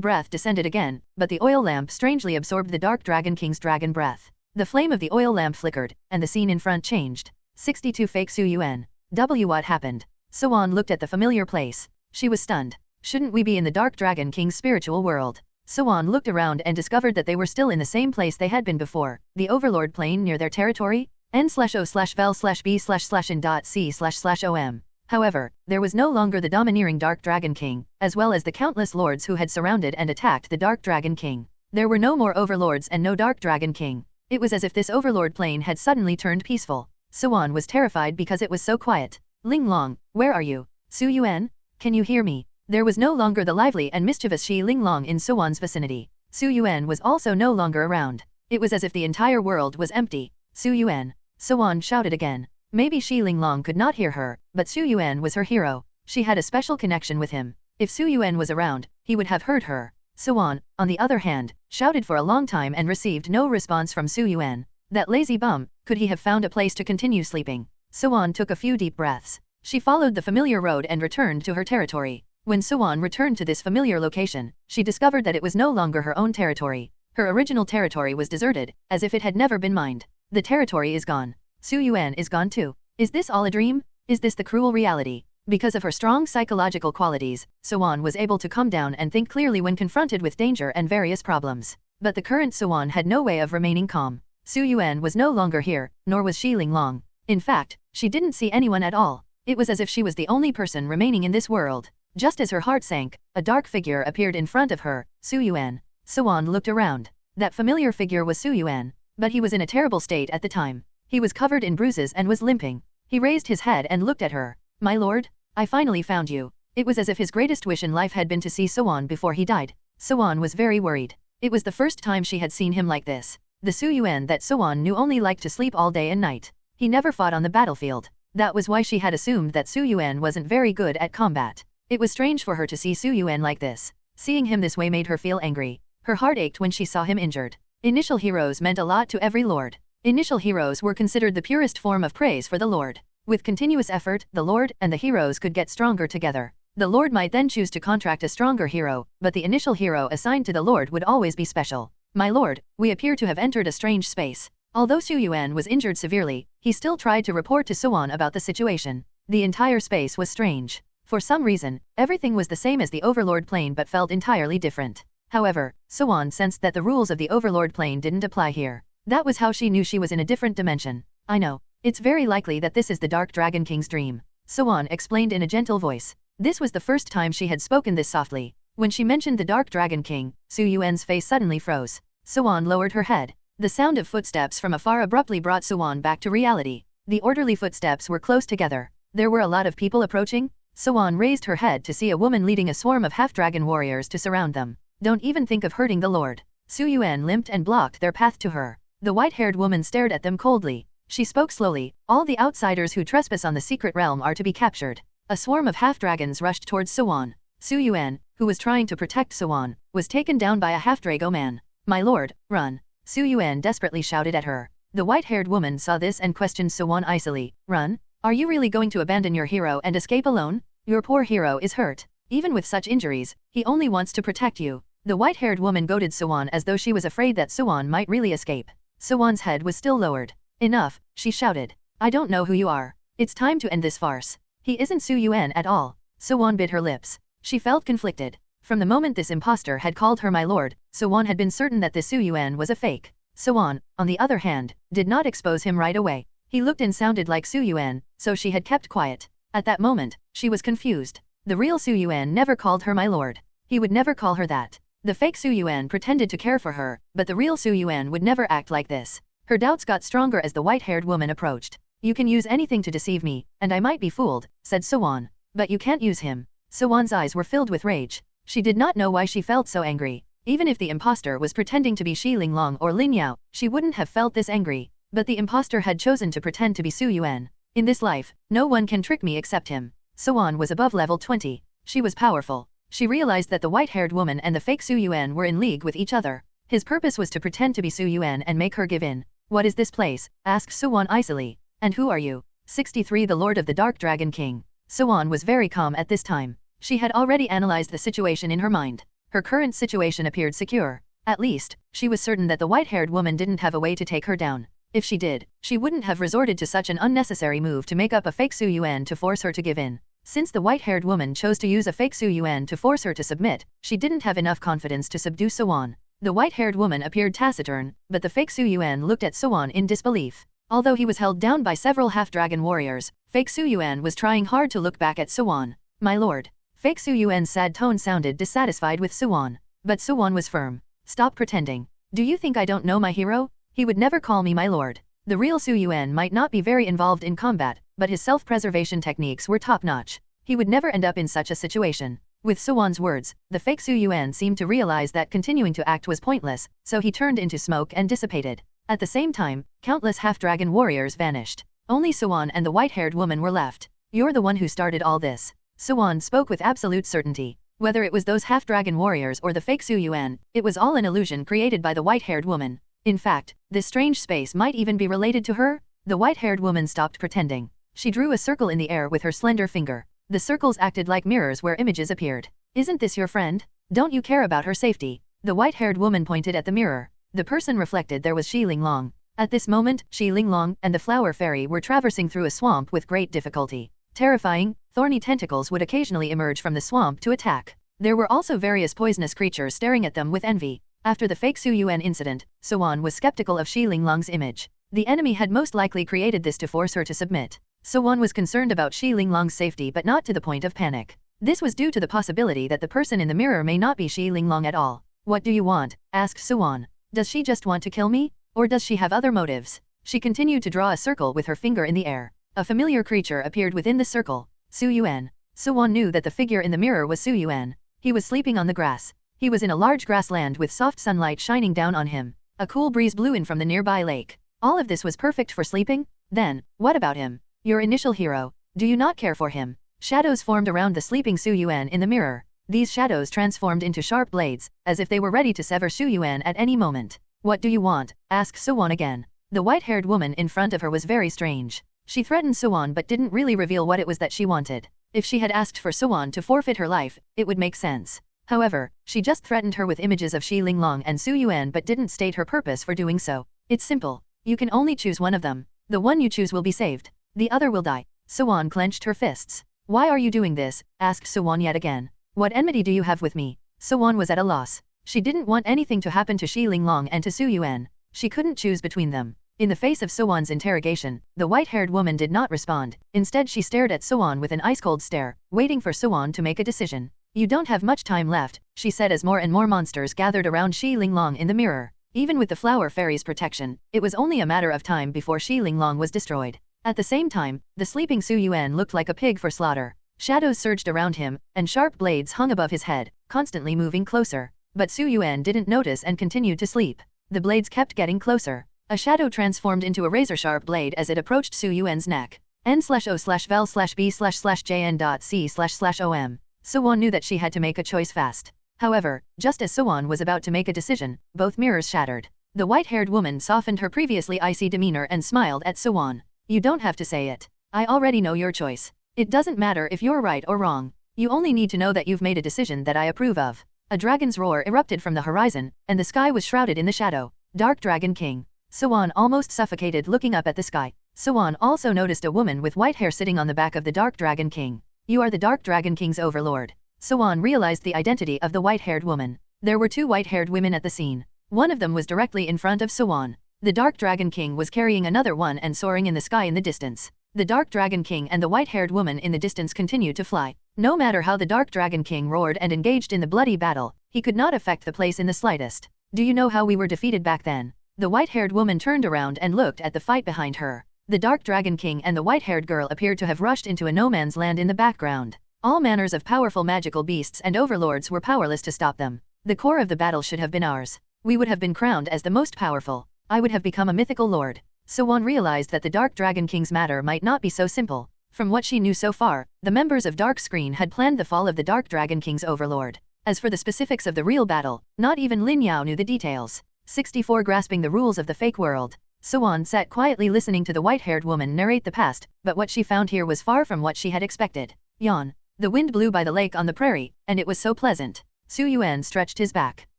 breath descended again, but the oil lamp strangely absorbed the Dark Dragon King's dragon breath. The flame of the oil lamp flickered, and the scene in front changed. 62 Fake Su Yuan. What happened? Suwon looked at the familiar place. She was stunned. Shouldn't we be in the Dark Dragon King's spiritual world? Suwon looked around and discovered that they were still in the same place they had been before, the Overlord plane near their territory, n/o/vel/b/in.c//om. However, there was no longer the domineering Dark Dragon King, as well as the countless lords who had surrounded and attacked the Dark Dragon King. There were no more Overlords and no Dark Dragon King. It was as if this overlord plane had suddenly turned peaceful. Yuan was terrified because it was so quiet. Ling Long, where are you? Su Yuan? Can you hear me? There was no longer the lively and mischievous Shi Ling Long in Yuan's vicinity. Su Yuan was also no longer around. It was as if the entire world was empty. Su Yuan. Yuan shouted again. Maybe Shi Ling Long could not hear her, but Su Yuan was her hero. She had a special connection with him. If Su Yuan was around, he would have heard her. Yuan, on the other hand, shouted for a long time and received no response from Su Yuan. That lazy bum, could he have found a place to continue sleeping? Yuan took a few deep breaths. She followed the familiar road and returned to her territory. When Yuan returned to this familiar location, she discovered that it was no longer her own territory. Her original territory was deserted, as if it had never been mined. The territory is gone. Su Yuan is gone too. Is this all a dream? Is this the cruel reality? Because of her strong psychological qualities, Yuan was able to calm down and think clearly when confronted with danger and various problems. But the current Yuan had no way of remaining calm. Su Yuan was no longer here, nor was Shi Ling Long. In fact, she didn't see anyone at all. It was as if she was the only person remaining in this world. Just as her heart sank, a dark figure appeared in front of her, Su Yuan. Yuan looked around. That familiar figure was Su Yuan, but he was in a terrible state at the time. He was covered in bruises and was limping. He raised his head and looked at her. My lord? I finally found you. It was as if his greatest wish in life had been to see Yuan before he died. Yuan was very worried. It was the first time she had seen him like this. The Su Yuan that Yuan knew only liked to sleep all day and night. He never fought on the battlefield. That was why she had assumed that Su Yuan wasn't very good at combat. It was strange for her to see Su Yuan like this. Seeing him this way made her feel angry. Her heart ached when she saw him injured. Initial heroes meant a lot to every lord. Initial heroes were considered the purest form of praise for the lord. With continuous effort, the lord and the heroes could get stronger together. The lord might then choose to contract a stronger hero, but the initial hero assigned to the lord would always be special. My lord, we appear to have entered a strange space. Although Su Yuan was injured severely, he still tried to report to Yuan about the situation. The entire space was strange. For some reason, everything was the same as the Overlord plane but felt entirely different. However, Yuan sensed that the rules of the Overlord plane didn't apply here. That was how she knew she was in a different dimension. I know. It's very likely that this is the Dark Dragon King's dream. Yuan explained in a gentle voice. This was the first time she had spoken this softly. When she mentioned the Dark Dragon King, Su Yuan's face suddenly froze. Yuan lowered her head. The sound of footsteps from afar abruptly brought Yuan back to reality. The orderly footsteps were close together. There were a lot of people approaching. Yuan raised her head to see a woman leading a swarm of half-dragon warriors to surround them. Don't even think of hurting the lord. Su Yuan limped and blocked their path to her. The white-haired woman stared at them coldly. She spoke slowly. All the outsiders who trespass on the secret realm are to be captured. A swarm of half-dragons rushed towards Yuan. Su Yuan, who was trying to protect Yuan, was taken down by a half-drago man. My lord, run. Su Yuan desperately shouted at her. The white-haired woman saw this and questioned Yuan icily. Run? Are you really going to abandon your hero and escape alone? Your poor hero is hurt. Even with such injuries, he only wants to protect you. The white-haired woman goaded Yuan as though she was afraid that Yuan might really escape. Yuan's head was still lowered. Enough, she shouted. I don't know who you are. It's time to end this farce. He isn't Su Yuan at all. Yuan bit her lips. She felt conflicted. From the moment this impostor had called her my lord, Yuan had been certain that this Su Yuan was a fake. Yuan, on the other hand, did not expose him right away. He looked and sounded like Su Yuan, so she had kept quiet. At that moment, she was confused. The real Su Yuan never called her my lord. He would never call her that. The fake Su Yuan pretended to care for her, but the real Su Yuan would never act like this. Her doubts got stronger as the white-haired woman approached. You can use anything to deceive me, and I might be fooled, said Yuan. But you can't use him. Yuan's eyes were filled with rage. She did not know why she felt so angry. Even if the impostor was pretending to be Shi Ling Long or Lin Yao, she wouldn't have felt this angry. But the impostor had chosen to pretend to be Su Yuan. In this life, no one can trick me except him. Yuan was above level 20. She was powerful. She realized that the white-haired woman and the fake Su Yuan were in league with each other. His purpose was to pretend to be Su Yuan and make her give in. What is this place? Asked Yuan icily. And who are you? 63 The Lord of the Dark Dragon King. Yuan was very calm at this time. She had already analyzed the situation in her mind. Her current situation appeared secure. At least, she was certain that the white-haired woman didn't have a way to take her down. If she did, she wouldn't have resorted to such an unnecessary move to make up a fake Su Yuan to force her to give in. Since the white-haired woman chose to use a fake Su Yuan to force her to submit, she didn't have enough confidence to subdue Yuan. The white-haired woman appeared taciturn, but the fake Su Yuan looked at Yuan in disbelief. Although he was held down by several half-dragon warriors, fake Su Yuan was trying hard to look back at Yuan. My lord. Fake Su Yuan's sad tone sounded dissatisfied with Yuan. But Yuan was firm. Stop pretending. Do you think I don't know my hero? He would never call me my lord. The real Su Yuan might not be very involved in combat, but his self-preservation techniques were top-notch. He would never end up in such a situation. With Suwon's words, the fake Su Yuan seemed to realize that continuing to act was pointless, so he turned into smoke and dissipated. At the same time, countless half-dragon warriors vanished. Only Suwon and the white-haired woman were left. You're the one who started all this. Suwon spoke with absolute certainty. Whether it was those half-dragon warriors or the fake Su Yuan, it was all an illusion created by the white-haired woman. In fact, this strange space might even be related to her. The white-haired woman stopped pretending. She drew a circle in the air with her slender finger. The circles acted like mirrors where images appeared. Isn't this your friend? Don't you care about her safety? The white-haired woman pointed at the mirror. The person reflected there was Shi Linglong. At this moment, Shi Linglong and the flower fairy were traversing through a swamp with great difficulty. Terrifying, thorny tentacles would occasionally emerge from the swamp to attack. There were also various poisonous creatures staring at them with envy. After the fake Su Yuan incident, Suwon was skeptical of Shi Linglong's image. The enemy had most likely created this to force her to submit. Suwon was concerned about Shi Linglong's safety but not to the point of panic. This was due to the possibility that the person in the mirror may not be Shi Linglong at all. What do you want? Asked Suwon. Does she just want to kill me? Or does she have other motives? She continued to draw a circle with her finger in the air. A familiar creature appeared within the circle. Su Yuan. Suwon knew that the figure in the mirror was Su Yuan. He was sleeping on the grass. He was in a large grassland with soft sunlight shining down on him. A cool breeze blew in from the nearby lake. All of this was perfect for sleeping? Then, what about him? Your initial hero. Do you not care for him? Shadows formed around the sleeping Su Yuan in the mirror. These shadows transformed into sharp blades, as if they were ready to sever Su Yuan at any moment. What do you want? Asked Suwon again. The white-haired woman in front of her was very strange. She threatened Suwon but didn't really reveal what it was that she wanted. If she had asked for Suwon to forfeit her life, it would make sense. However, she just threatened her with images of Shi Linglong and Su Yuan but didn't state her purpose for doing so. It's simple. You can only choose one of them. The one you choose will be saved. The other will die. Suwon clenched her fists. Why are you doing this? Asked Suwon yet again. What enmity do you have with me? Suwon was at a loss. She didn't want anything to happen to Shi Linglong and to Su Yuan. She couldn't choose between them. In the face of Suwon's interrogation, the white-haired woman did not respond. Instead she stared at Suwon with an ice-cold stare, waiting for Suwon to make a decision. You don't have much time left, she said as more and more monsters gathered around Shi Linglong in the mirror. Even with the flower fairy's protection, it was only a matter of time before Shi Linglong was destroyed. At the same time, the sleeping Su Yuan looked like a pig for slaughter. Shadows surged around him, and sharp blades hung above his head, constantly moving closer. But Su Yuan didn't notice and continued to sleep. The blades kept getting closer. A shadow transformed into a razor-sharp blade as it approached Su Yuan's neck. N/O/vel/B/jn.C//OM. Suwon knew that she had to make a choice fast. However, just as Suwon was about to make a decision, both mirrors shattered. The white-haired woman softened her previously icy demeanor and smiled at Suwon. You don't have to say it. I already know your choice. It doesn't matter if you're right or wrong. You only need to know that you've made a decision that I approve of. A dragon's roar erupted from the horizon, and the sky was shrouded in the shadow. Dark Dragon King. Suwon almost suffocated looking up at the sky. Suwon also noticed a woman with white hair sitting on the back of the Dark Dragon King. You are the Dark Dragon King's overlord. Suwon realized the identity of the white-haired woman. There were two white-haired women at the scene. One of them was directly in front of Suwon. The Dark Dragon King was carrying another one and soaring in the sky in the distance. The Dark Dragon King and the white-haired woman in the distance continued to fly. No matter how the Dark Dragon King roared and engaged in the bloody battle, he could not affect the place in the slightest. Do you know how we were defeated back then? The white-haired woman turned around and looked at the fight behind her. The Dark Dragon King and the white-haired girl appeared to have rushed into a no-man's land in the background. All manners of powerful magical beasts and overlords were powerless to stop them. The core of the battle should have been ours. We would have been crowned as the most powerful. I would have become a mythical lord. Suwon realized that the Dark Dragon King's matter might not be so simple. From what she knew so far, the members of Dark Screen had planned the fall of the Dark Dragon King's overlord. As for the specifics of the real battle, not even Lin Yao knew the details. 64 Grasping the rules of the fake world. Suwon sat quietly listening to the white-haired woman narrate the past, but what she found here was far from what she had expected. Yuan. The wind blew by the lake on the prairie, and it was so pleasant. Su Yuan stretched his back.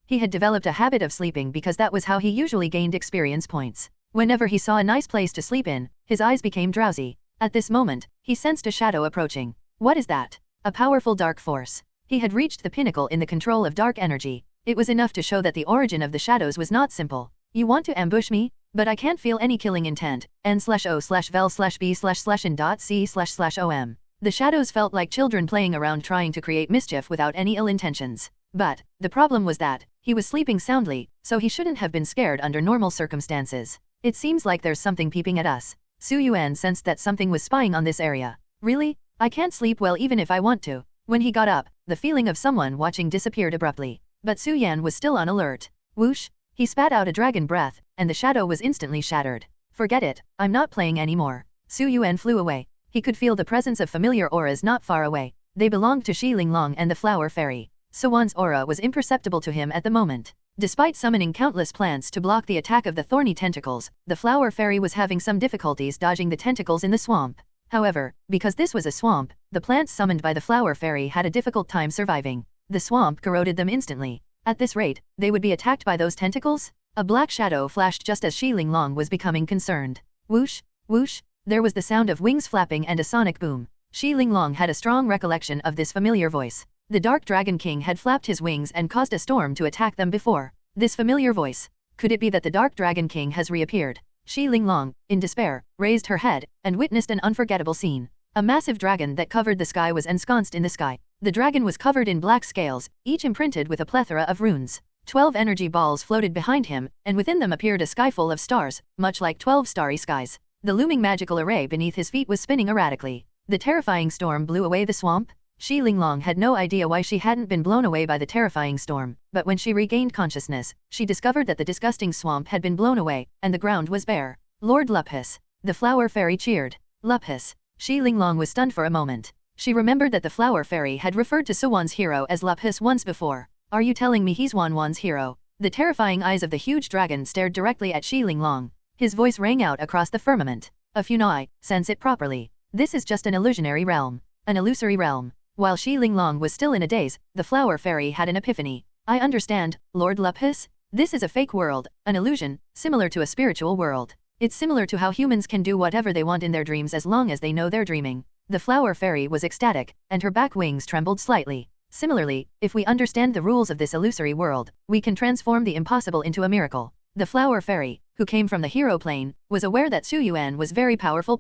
He had developed a habit of sleeping because that was how he usually gained experience points. Whenever he saw a nice place to sleep in, his eyes became drowsy. At this moment, he sensed a shadow approaching. What is that? A powerful dark force. He had reached the pinnacle in the control of dark energy. It was enough to show that the origin of the shadows was not simple. You want to ambush me? But I can't feel any killing intent. N/O/vel/B/C//N.C//OM. The shadows felt like children playing around trying to create mischief without any ill intentions. But, the problem was that, He was sleeping soundly, so he shouldn't have been scared under normal circumstances. It seems like there's something peeping at us. Su Yuan sensed that something was spying on this area. Really? I can't sleep well even if I want to. When he got up, the feeling of someone watching disappeared abruptly. But Su Yan was still on alert. Whoosh! He spat out a dragon breath, and the shadow was instantly shattered. Forget it, I'm not playing anymore. Su Yuan flew away. He could feel the presence of familiar auras not far away. They belonged to Xi Linglong and the Flower Fairy. Suwan's aura was imperceptible to him at the moment. Despite summoning countless plants to block the attack of the thorny tentacles, the Flower Fairy was having some difficulties dodging the tentacles in the swamp. However, because this was a swamp, the plants summoned by the Flower Fairy had a difficult time surviving. The swamp corroded them instantly. At this rate, they would be attacked by those tentacles? A black shadow flashed just as Xi Linglong was becoming concerned. Whoosh! Whoosh! There was the sound of wings flapping and a sonic boom. Xi Linglong had a strong recollection of this familiar voice. The Dark Dragon King had flapped his wings and caused a storm to attack them before. This familiar voice. Could it be that the Dark Dragon King has reappeared? Xi Linglong, in despair, raised her head and witnessed an unforgettable scene. A massive dragon that covered the sky was ensconced in the sky. The dragon was covered in black scales, each imprinted with a plethora of runes. 12 energy balls floated behind him, and within them appeared a sky full of stars, much like 12 starry skies. The looming magical array beneath his feet was spinning erratically. The terrifying storm blew away the swamp? Xi Linglong had no idea why she hadn't been blown away by the terrifying storm, but when she regained consciousness, she discovered that the disgusting swamp had been blown away, and the ground was bare. Lord Luphus. The Flower Fairy cheered. Luphus. Xi Linglong was stunned for a moment. She remembered that the Flower Fairy had referred to Suwan's hero as Luphus once before. Are you telling me he's Wan's hero? The terrifying eyes of the huge dragon stared directly at Xi Linglong. His voice rang out across the firmament. A Funai, sense it properly. This is just an illusionary realm. An illusory realm. While Xi Linglong was still in a daze, the Flower Fairy had an epiphany. I understand, Lord Luphus. This is a fake world, an illusion, similar to a spiritual world. It's similar to how humans can do whatever they want in their dreams as long as they know they're dreaming. The Flower Fairy was ecstatic, and her back wings trembled slightly. Similarly, if we understand the rules of this illusory world, we can transform the impossible into a miracle. The Flower Fairy, who came from the hero plane, was aware that Su Yuan was very powerful.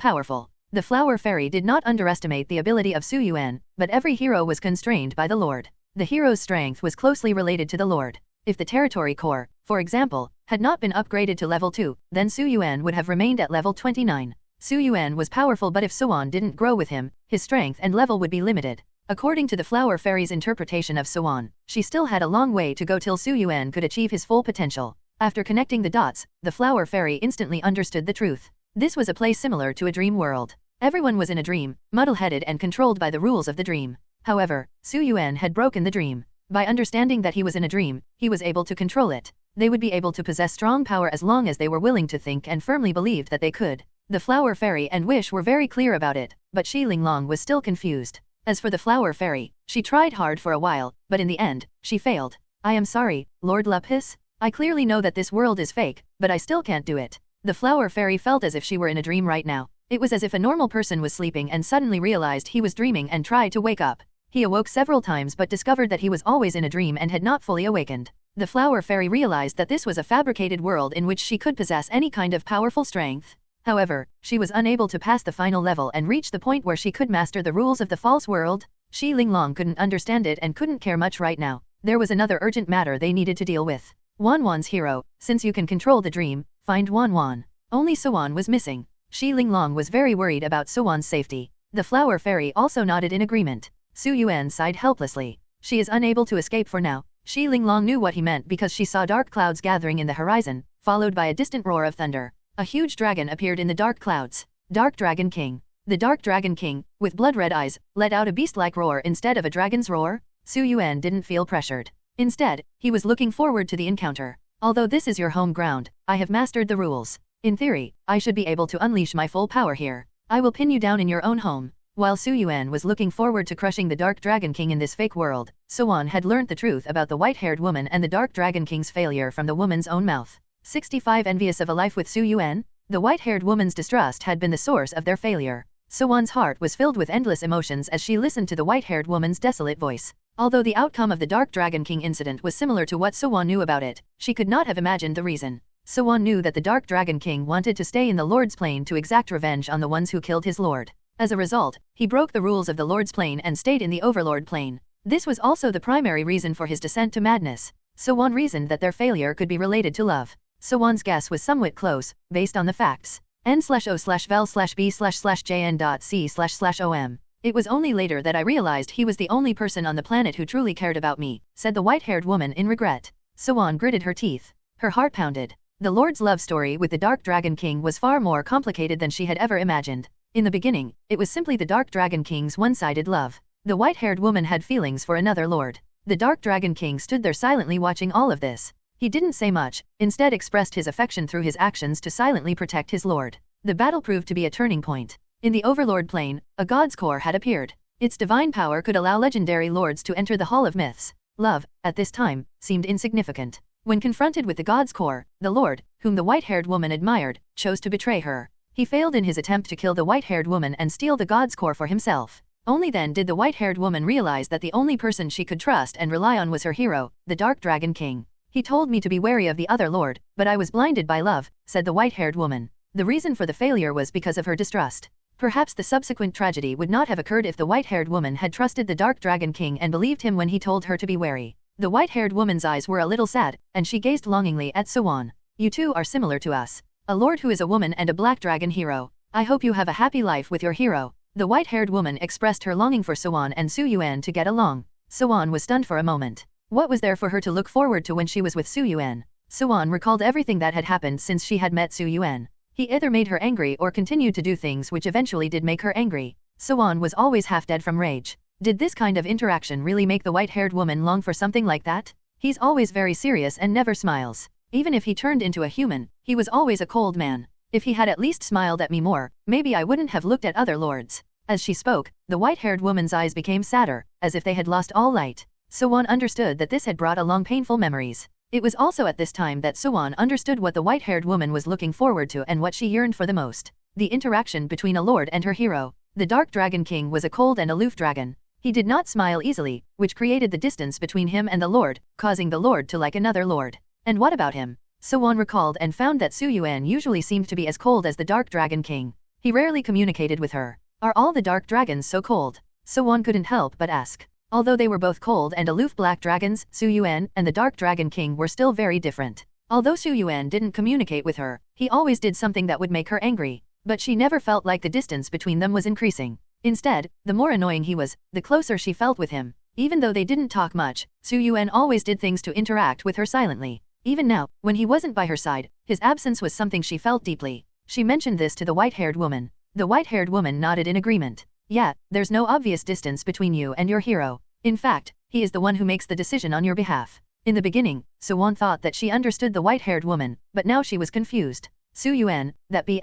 The Flower Fairy did not underestimate the ability of Su Yuan, but every hero was constrained by the Lord. The hero's strength was closely related to the Lord. If the territory core, for example, had not been upgraded to level 2, then Su Yuan would have remained at level 29. Su Yuan was powerful, but if Suwan didn't grow with him, his strength and level would be limited. According to the Flower Fairy's interpretation of Suwan, she still had a long way to go till Su Yuan could achieve his full potential. After connecting the dots, the Flower Fairy instantly understood the truth. This was a place similar to a dream world. Everyone was in a dream, muddle-headed and controlled by the rules of the dream. However, Su Yuan had broken the dream. By understanding that he was in a dream, he was able to control it. They would be able to possess strong power as long as they were willing to think and firmly believed that they could. The Flower Fairy and Wish were very clear about it, but Xi Linglong was still confused. As for the Flower Fairy, she tried hard for a while, but in the end, she failed. I am sorry, Lord Luphus. I clearly know that this world is fake, but I still can't do it. The Flower Fairy felt as if she were in a dream right now. It was as if a normal person was sleeping and suddenly realized he was dreaming and tried to wake up. He awoke several times but discovered that he was always in a dream and had not fully awakened. The Flower Fairy realized that this was a fabricated world in which she could possess any kind of powerful strength. However, she was unable to pass the final level and reach the point where she could master the rules of the false world. Xi Linglong couldn't understand it and couldn't care much right now. There was another urgent matter they needed to deal with. Wan's hero. Since you can control the dream, find Wan. Only Suwan was missing. Xi Linglong was very worried about Suwan's safety. The Flower Fairy also nodded in agreement. Su Yuan sighed helplessly. She is unable to escape for now. Xi Linglong knew what he meant because she saw dark clouds gathering in the horizon, followed by a distant roar of thunder. A huge dragon appeared in the dark clouds. Dark Dragon King. The Dark Dragon King, with blood-red eyes, let out a beast-like roar instead of a dragon's roar. Su Yuan didn't feel pressured. Instead, he was looking forward to the encounter. Although this is your home ground, I have mastered the rules. In theory, I should be able to unleash my full power here. I will pin you down in your own home. While Su Yuan was looking forward to crushing the Dark Dragon King in this fake world, Suwan had learnt the truth about the white-haired woman and the Dark Dragon King's failure from the woman's own mouth. 65 Envious of a life with Su Yuan? The white-haired woman's distrust had been the source of their failure. Suwan's heart was filled with endless emotions as she listened to the white-haired woman's desolate voice. Although the outcome of the Dark Dragon King incident was similar to what Suwan knew about it, she could not have imagined the reason. Suwan knew that the Dark Dragon King wanted to stay in the Lord's Plane to exact revenge on the ones who killed his lord. As a result, he broke the rules of the Lord's Plane and stayed in the Overlord Plane. This was also the primary reason for his descent to madness. Yuan reasoned that their failure could be related to love. Yuan's guess was somewhat close, based on the facts. N/O/vel/b/jn.c//om. It was only later that I realized he was the only person on the planet who truly cared about me, said the white-haired woman in regret. Yuan gritted her teeth. Her heart pounded. The Lord's love story with the Dark Dragon King was far more complicated than she had ever imagined. In the beginning, it was simply the Dark Dragon King's one-sided love. The white-haired woman had feelings for another lord. The Dark Dragon King stood there silently watching all of this. He didn't say much, instead expressed his affection through his actions to silently protect his lord. The battle proved to be a turning point. In the Overlord plane, a god's core had appeared. Its divine power could allow legendary lords to enter the Hall of Myths. Love, at this time, seemed insignificant. When confronted with the god's core, the lord, whom the white-haired woman admired, chose to betray her. He failed in his attempt to kill the white-haired woman and steal the god's core for himself. Only then did the white-haired woman realize that the only person she could trust and rely on was her hero, the Dark Dragon King. He told me to be wary of the other lord, but I was blinded by love, said the white-haired woman. The reason for the failure was because of her distrust. Perhaps the subsequent tragedy would not have occurred if the white-haired woman had trusted the Dark Dragon King and believed him when he told her to be wary. The white-haired woman's eyes were a little sad, and she gazed longingly at Yuan. You two are similar to us. A lord who is a woman and a black dragon hero. I hope you have a happy life with your hero. The white-haired woman expressed her longing for Yuan and Yuan to get along. Yuan was stunned for a moment. What was there for her to look forward to when she was with Yuan? Yuan recalled everything that had happened since she had met Yuan. He either made her angry or continued to do things which eventually did make her angry. Yuan was always half dead from rage. Did this kind of interaction really make the white-haired woman long for something like that? He's always very serious and never smiles. Even if he turned into a human, he was always a cold man. If he had at least smiled at me more, maybe I wouldn't have looked at other lords. As she spoke, the white-haired woman's eyes became sadder, as if they had lost all light. Yuan understood that this had brought along painful memories. It was also at this time that Yuan understood what the white-haired woman was looking forward to and what she yearned for the most. The interaction between a lord and her hero. The Dark Dragon King was a cold and aloof dragon. He did not smile easily, which created the distance between him and the lord, causing the lord to like another lord. And what about him? Yuan recalled and found that Yuan usually seemed to be as cold as the Dark Dragon King. He rarely communicated with her. Are all the dark dragons so cold? Yuan couldn't help but ask. Although they were both cold and aloof black dragons, Yuan and the Dark Dragon King were still very different. Although Yuan didn't communicate with her, he always did something that would make her angry. But she never felt like the distance between them was increasing. Instead, the more annoying he was, the closer she felt with him. Even though they didn't talk much, Yuan always did things to interact with her silently. Even now, when he wasn't by her side, his absence was something she felt deeply. She mentioned this to the white-haired woman. The white-haired woman nodded in agreement. Yeah, there's no obvious distance between you and your hero. In fact, he is the one who makes the decision on your behalf. In the beginning, Yuan thought that she understood the white-haired woman, but now she was confused. Yuan, that B****,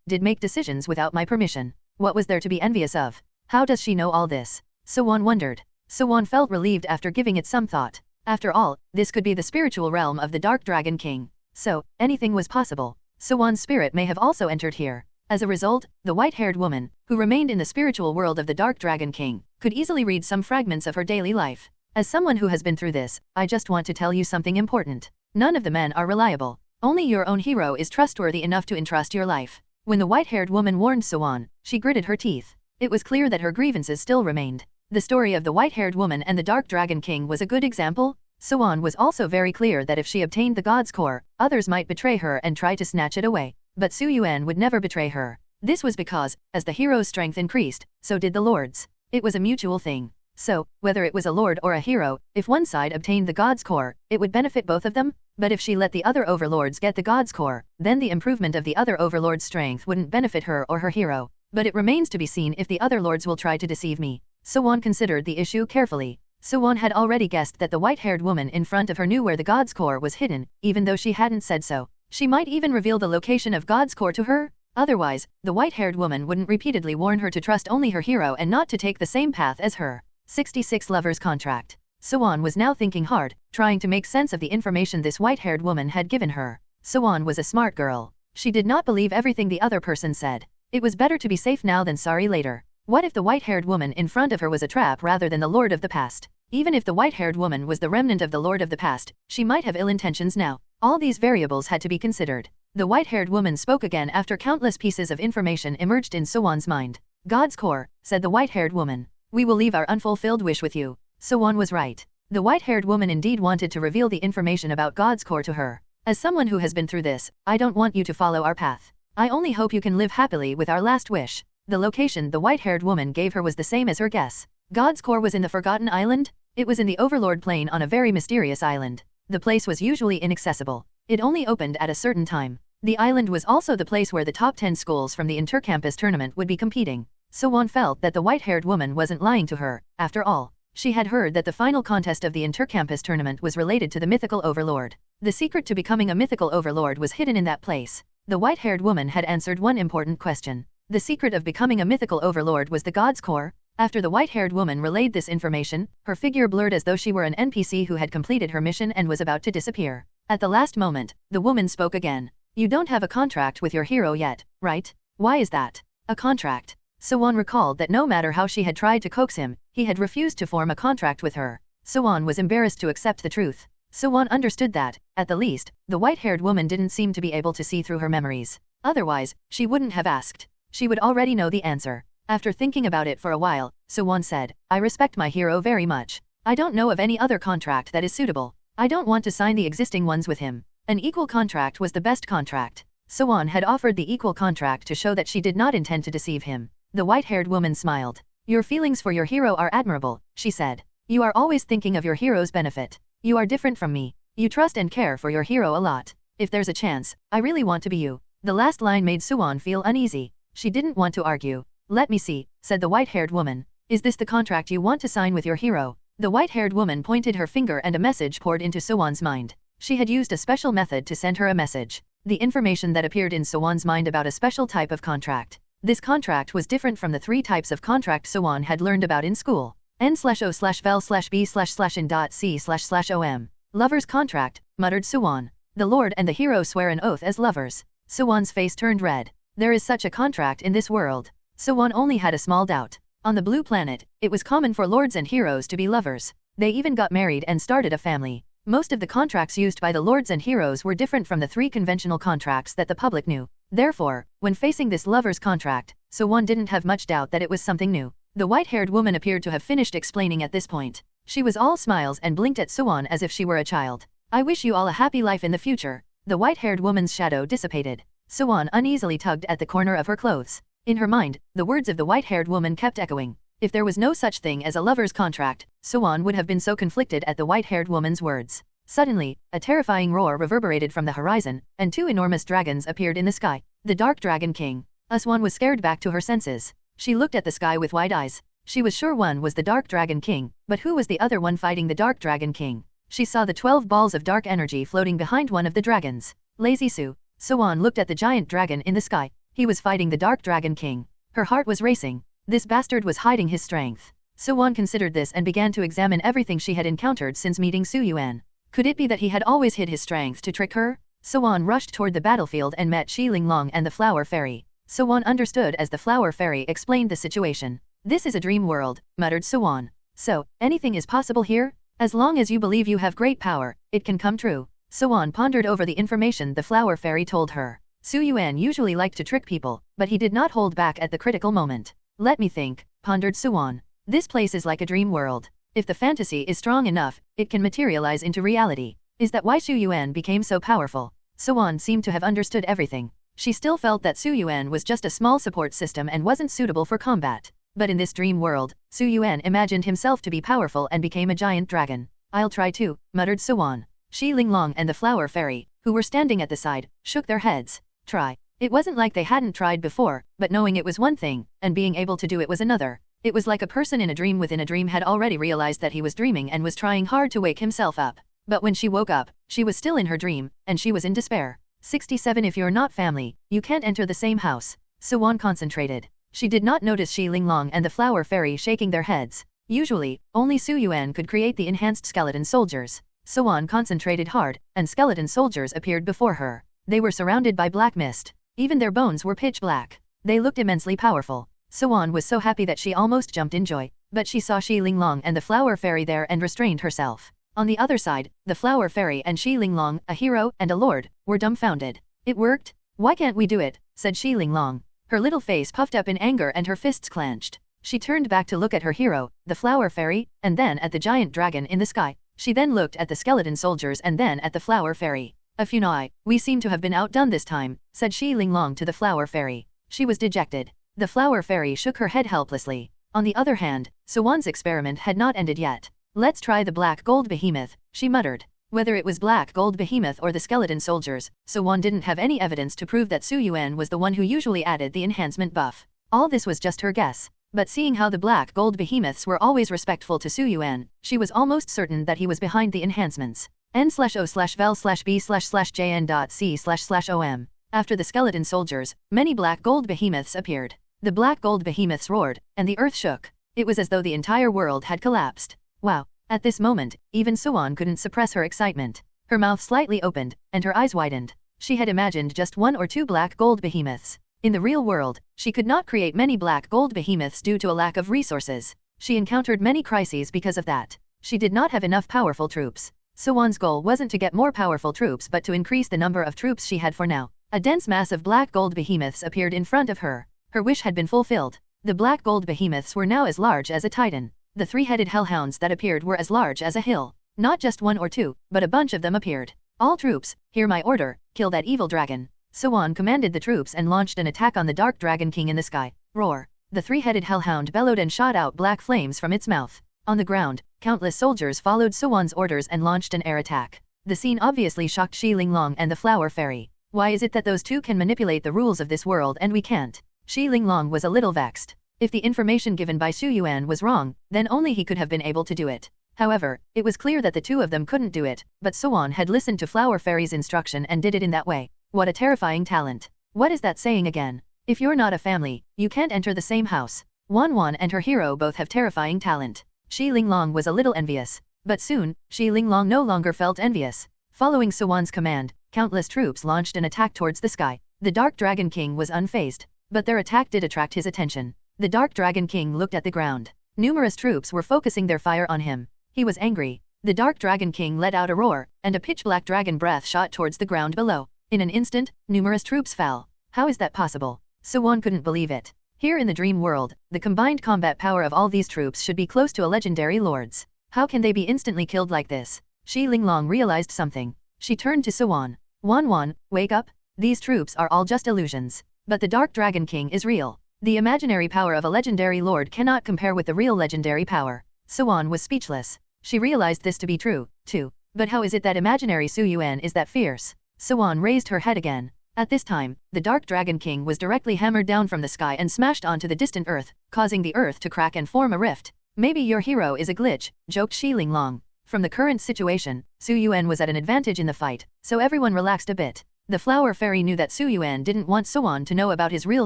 did make decisions without my permission. What was there to be envious of? How does she know all this? Yuan wondered. Yuan felt relieved after giving it some thought. After all, this could be the spiritual realm of the Dark Dragon King. So, anything was possible. Yuan's spirit may have also entered here. As a result, the white-haired woman, who remained in the spiritual world of the Dark Dragon King, could easily read some fragments of her daily life. As someone who has been through this, I just want to tell you something important. None of the men are reliable. Only your own hero is trustworthy enough to entrust your life. When the white-haired woman warned Yuan, she gritted her teeth. It was clear that her grievances still remained. The story of the white-haired woman and the Dark Dragon King was a good example. Yuan was also very clear that if she obtained the god's core, others might betray her and try to snatch it away. But Yuan would never betray her. This was because, as the hero's strength increased, so did the lord's. It was a mutual thing. So, whether it was a lord or a hero, if one side obtained the god's core, it would benefit both of them. But if she let the other overlords get the god's core, then the improvement of the other overlord's strength wouldn't benefit her or her hero. But it remains to be seen if the other lords will try to deceive me. Yuan considered the issue carefully. Yuan had already guessed that the white-haired woman in front of her knew where the god's core was hidden, even though she hadn't said so. She might even reveal the location of god's core to her. Otherwise, the white-haired woman wouldn't repeatedly warn her to trust only her hero and not to take the same path as her. 66 Lovers Contract. Yuan was now thinking hard, trying to make sense of the information this white-haired woman had given her. Yuan was a smart girl. She did not believe everything the other person said. It was better to be safe now than sorry later. What if the white-haired woman in front of her was a trap rather than the Lord of the Past? Even if the white-haired woman was the remnant of the Lord of the Past, she might have ill intentions now. All these variables had to be considered. The white-haired woman spoke again after countless pieces of information emerged in Yuan's mind. God's core, said the white-haired woman. We will leave our unfulfilled wish with you. Yuan was right. The white-haired woman indeed wanted to reveal the information about God's core to her. As someone who has been through this, I don't want you to follow our path. I only hope you can live happily with our last wish. The location the white-haired woman gave her was the same as her guess. God's core was in the Forgotten Island? It was in the Overlord Plane on a very mysterious island. The place was usually inaccessible. It only opened at a certain time. The island was also the place where the top 10 schools from the intercampus tournament would be competing. So Yuan felt that the white-haired woman wasn't lying to her. After all, she had heard that the final contest of the intercampus tournament was related to the mythical overlord. The secret to becoming a mythical overlord was hidden in that place. The white-haired woman had answered one important question. The secret of becoming a mythical overlord was the God's core. After the white-haired woman relayed this information, her figure blurred as though she were an NPC who had completed her mission and was about to disappear. At the last moment, the woman spoke again. You don't have a contract with your hero yet, right? Why is that? A contract? Yuan recalled that no matter how she had tried to coax him, he had refused to form a contract with her. Yuan was embarrassed to accept the truth. Yuan understood that, at the least, the white-haired woman didn't seem to be able to see through her memories. Otherwise, she wouldn't have asked. She would already know the answer. After thinking about it for a while, Yuan said, I respect my hero very much. I don't know of any other contract that is suitable. I don't want to sign the existing ones with him. An equal contract was the best contract. Yuan had offered the equal contract to show that she did not intend to deceive him. The white-haired woman smiled. Your feelings for your hero are admirable, she said. You are always thinking of your hero's benefit. You are different from me. You trust and care for your hero a lot. If there's a chance, I really want to be you. The last line made Yuan feel uneasy. She didn't want to argue. Let me see, said the white-haired woman. Is this the contract you want to sign with your hero? The white-haired woman pointed her finger and a message poured into Yuan's mind. She had used a special method to send her a message. The information that appeared in Yuan's mind about a special type of contract. This contract was different from the 3 types of contract Yuan had learned about in school. N/O/vel/B/in.C//OM. Lover's contract, muttered Yuan. The Lord and the hero swear an oath as lovers. Yuan's face turned red. There is such a contract in this world. Yuan only had a small doubt. On the blue planet, it was common for lords and heroes to be lovers. They even got married and started a family. Most of the contracts used by the lords and heroes were different from the 3 conventional contracts that the public knew. Therefore, when facing this lover's contract, Yuan didn't have much doubt that it was something new. The white-haired woman appeared to have finished explaining at this point. She was all smiles and blinked at Yuan as if she were a child. I wish you all a happy life in the future. The white-haired woman's shadow dissipated. Yuan uneasily tugged at the corner of her clothes. In her mind, the words of the white-haired woman kept echoing. If there was no such thing as a lover's contract, Yuan would have been so conflicted at the white-haired woman's words. Suddenly, a terrifying roar reverberated from the horizon, and 2 enormous dragons appeared in the sky. The Dark Dragon King. Yuan was scared back to her senses. She looked at the sky with wide eyes. She was sure one was the Dark Dragon King, but who was the other one fighting the Dark Dragon King? She saw the 12 balls of dark energy floating behind one of the dragons. Lazy Sue. Yuan looked at the giant dragon in the sky. He was fighting the Dark Dragon King. Her heart was racing. This bastard was hiding his strength. Yuan considered this and began to examine everything she had encountered since meeting Su Yuan. Could it be that he had always hid his strength to trick her? Yuan rushed toward the battlefield and met Xi Linglong and the Flower Fairy. Yuan understood as the Flower Fairy explained the situation. This is a dream world, muttered Yuan. So, anything is possible here? As long as you believe you have great power, it can come true. Yuan pondered over the information the Flower Fairy told her. Su Yuan usually liked to trick people, but he did not hold back at the critical moment. Let me think, pondered Yuan. This place is like a dream world. If the fantasy is strong enough, it can materialize into reality. Is that why Su Yuan became so powerful? Yuan seemed to have understood everything. She still felt that Su Yuan was just a small support system and wasn't suitable for combat. But in this dream world, Su Yuan imagined himself to be powerful and became a giant dragon. I'll try too, muttered Yuan. Xi Linglong and the Flower Fairy, who were standing at the side, shook their heads. Try. It wasn't like they hadn't tried before, but knowing it was one thing, and being able to do it was another. It was like a person in a dream within a dream had already realized that he was dreaming and was trying hard to wake himself up. But when she woke up, she was still in her dream, and she was in despair. 67 If you're not family, you can't enter the same house. Yuan concentrated. She did not notice Xi Linglong and the Flower Fairy shaking their heads. Usually, only Su Yuan could create the enhanced skeleton soldiers. Yuan concentrated hard, and skeleton soldiers appeared before her. They were surrounded by black mist. Even their bones were pitch black. They looked immensely powerful. Yuan was so happy that she almost jumped in joy, but she saw Xi Linglong and the Flower Fairy there and restrained herself. On the other side, the Flower Fairy and Xi Linglong, a hero and a lord, were dumbfounded. It worked? Why can't we do it? Said Xi Linglong. Her little face puffed up in anger and her fists clenched. She turned back to look at her hero, the flower fairy, and then at the giant dragon in the sky. She then looked at the skeleton soldiers and then at the flower fairy. "Afunai, we seem to have been outdone this time," said Shi Linglong to the flower fairy. She was dejected. The flower fairy shook her head helplessly. On the other hand, Suwon's experiment had not ended yet. "Let's try the black gold behemoth," she muttered. Whether it was black gold behemoth or the skeleton soldiers, Suwon didn't have any evidence to prove that Su Yuan was the one who usually added the enhancement buff. All this was just her guess. But seeing how the black gold behemoths were always respectful to Su Yuan, she was almost certain that he was behind the enhancements. N/O/vel/b/jn.c//om. After the skeleton soldiers, many black gold behemoths appeared. The black gold behemoths roared, and the earth shook. It was as though the entire world had collapsed. Wow! At this moment, even Suwon couldn't suppress her excitement. Her mouth slightly opened, and her eyes widened. She had imagined just one or two black gold behemoths. In the real world, she could not create many black gold behemoths due to a lack of resources. She encountered many crises because of that. She did not have enough powerful troops. Suwon's goal wasn't to get more powerful troops but to increase the number of troops she had for now. A dense mass of black gold behemoths appeared in front of her. Her wish had been fulfilled. The black gold behemoths were now as large as a titan. The three-headed hellhounds that appeared were as large as a hill. Not just one or two, but a bunch of them appeared. "All troops, hear my order, kill that evil dragon." Suwon commanded the troops and launched an attack on the dark dragon king in the sky. Roar! The three-headed hellhound bellowed and shot out black flames from its mouth. On the ground, countless soldiers followed Suwon's orders and launched an air attack. The scene obviously shocked Shi Linglong and the flower fairy. Why is it that those two can manipulate the rules of this world and we can't? Shi Linglong was a little vexed. If the information given by Su Yuan was wrong, then only he could have been able to do it. However, it was clear that the two of them couldn't do it, but Suwon had listened to Flower Fairy's instruction and did it in that way. What a terrifying talent. What is that saying again? If you're not a family, you can't enter the same house. Wan and her hero both have terrifying talent. Shi Linglong was a little envious. But soon, Shi Linglong no longer felt envious. Following Suwon's command, countless troops launched an attack towards the sky. The Dark Dragon King was unfazed. But their attack did attract his attention. The Dark Dragon King looked at the ground. Numerous troops were focusing their fire on him. He was angry. The Dark Dragon King let out a roar, and a pitch-black dragon breath shot towards the ground below. In an instant, numerous troops fell. How is that possible? Suwon couldn't believe it. Here in the dream world, the combined combat power of all these troops should be close to a legendary lord's. How can they be instantly killed like this? Shi Linglong realized something. She turned to Suwon. Wan, wake up. These troops are all just illusions. But the Dark Dragon King is real. The imaginary power of a legendary lord cannot compare with the real legendary power. Suwon was speechless. She realized this to be true, too. But how is it that imaginary Su Yuan is that fierce? Suwon raised her head again. At this time, the Dark Dragon King was directly hammered down from the sky and smashed onto the distant earth, causing the earth to crack and form a rift. Maybe your hero is a glitch, joked Shi Linglong. From the current situation, Su Yuan was at an advantage in the fight, so everyone relaxed a bit. The Flower Fairy knew that Su Yuan didn't want Suwon to know about his real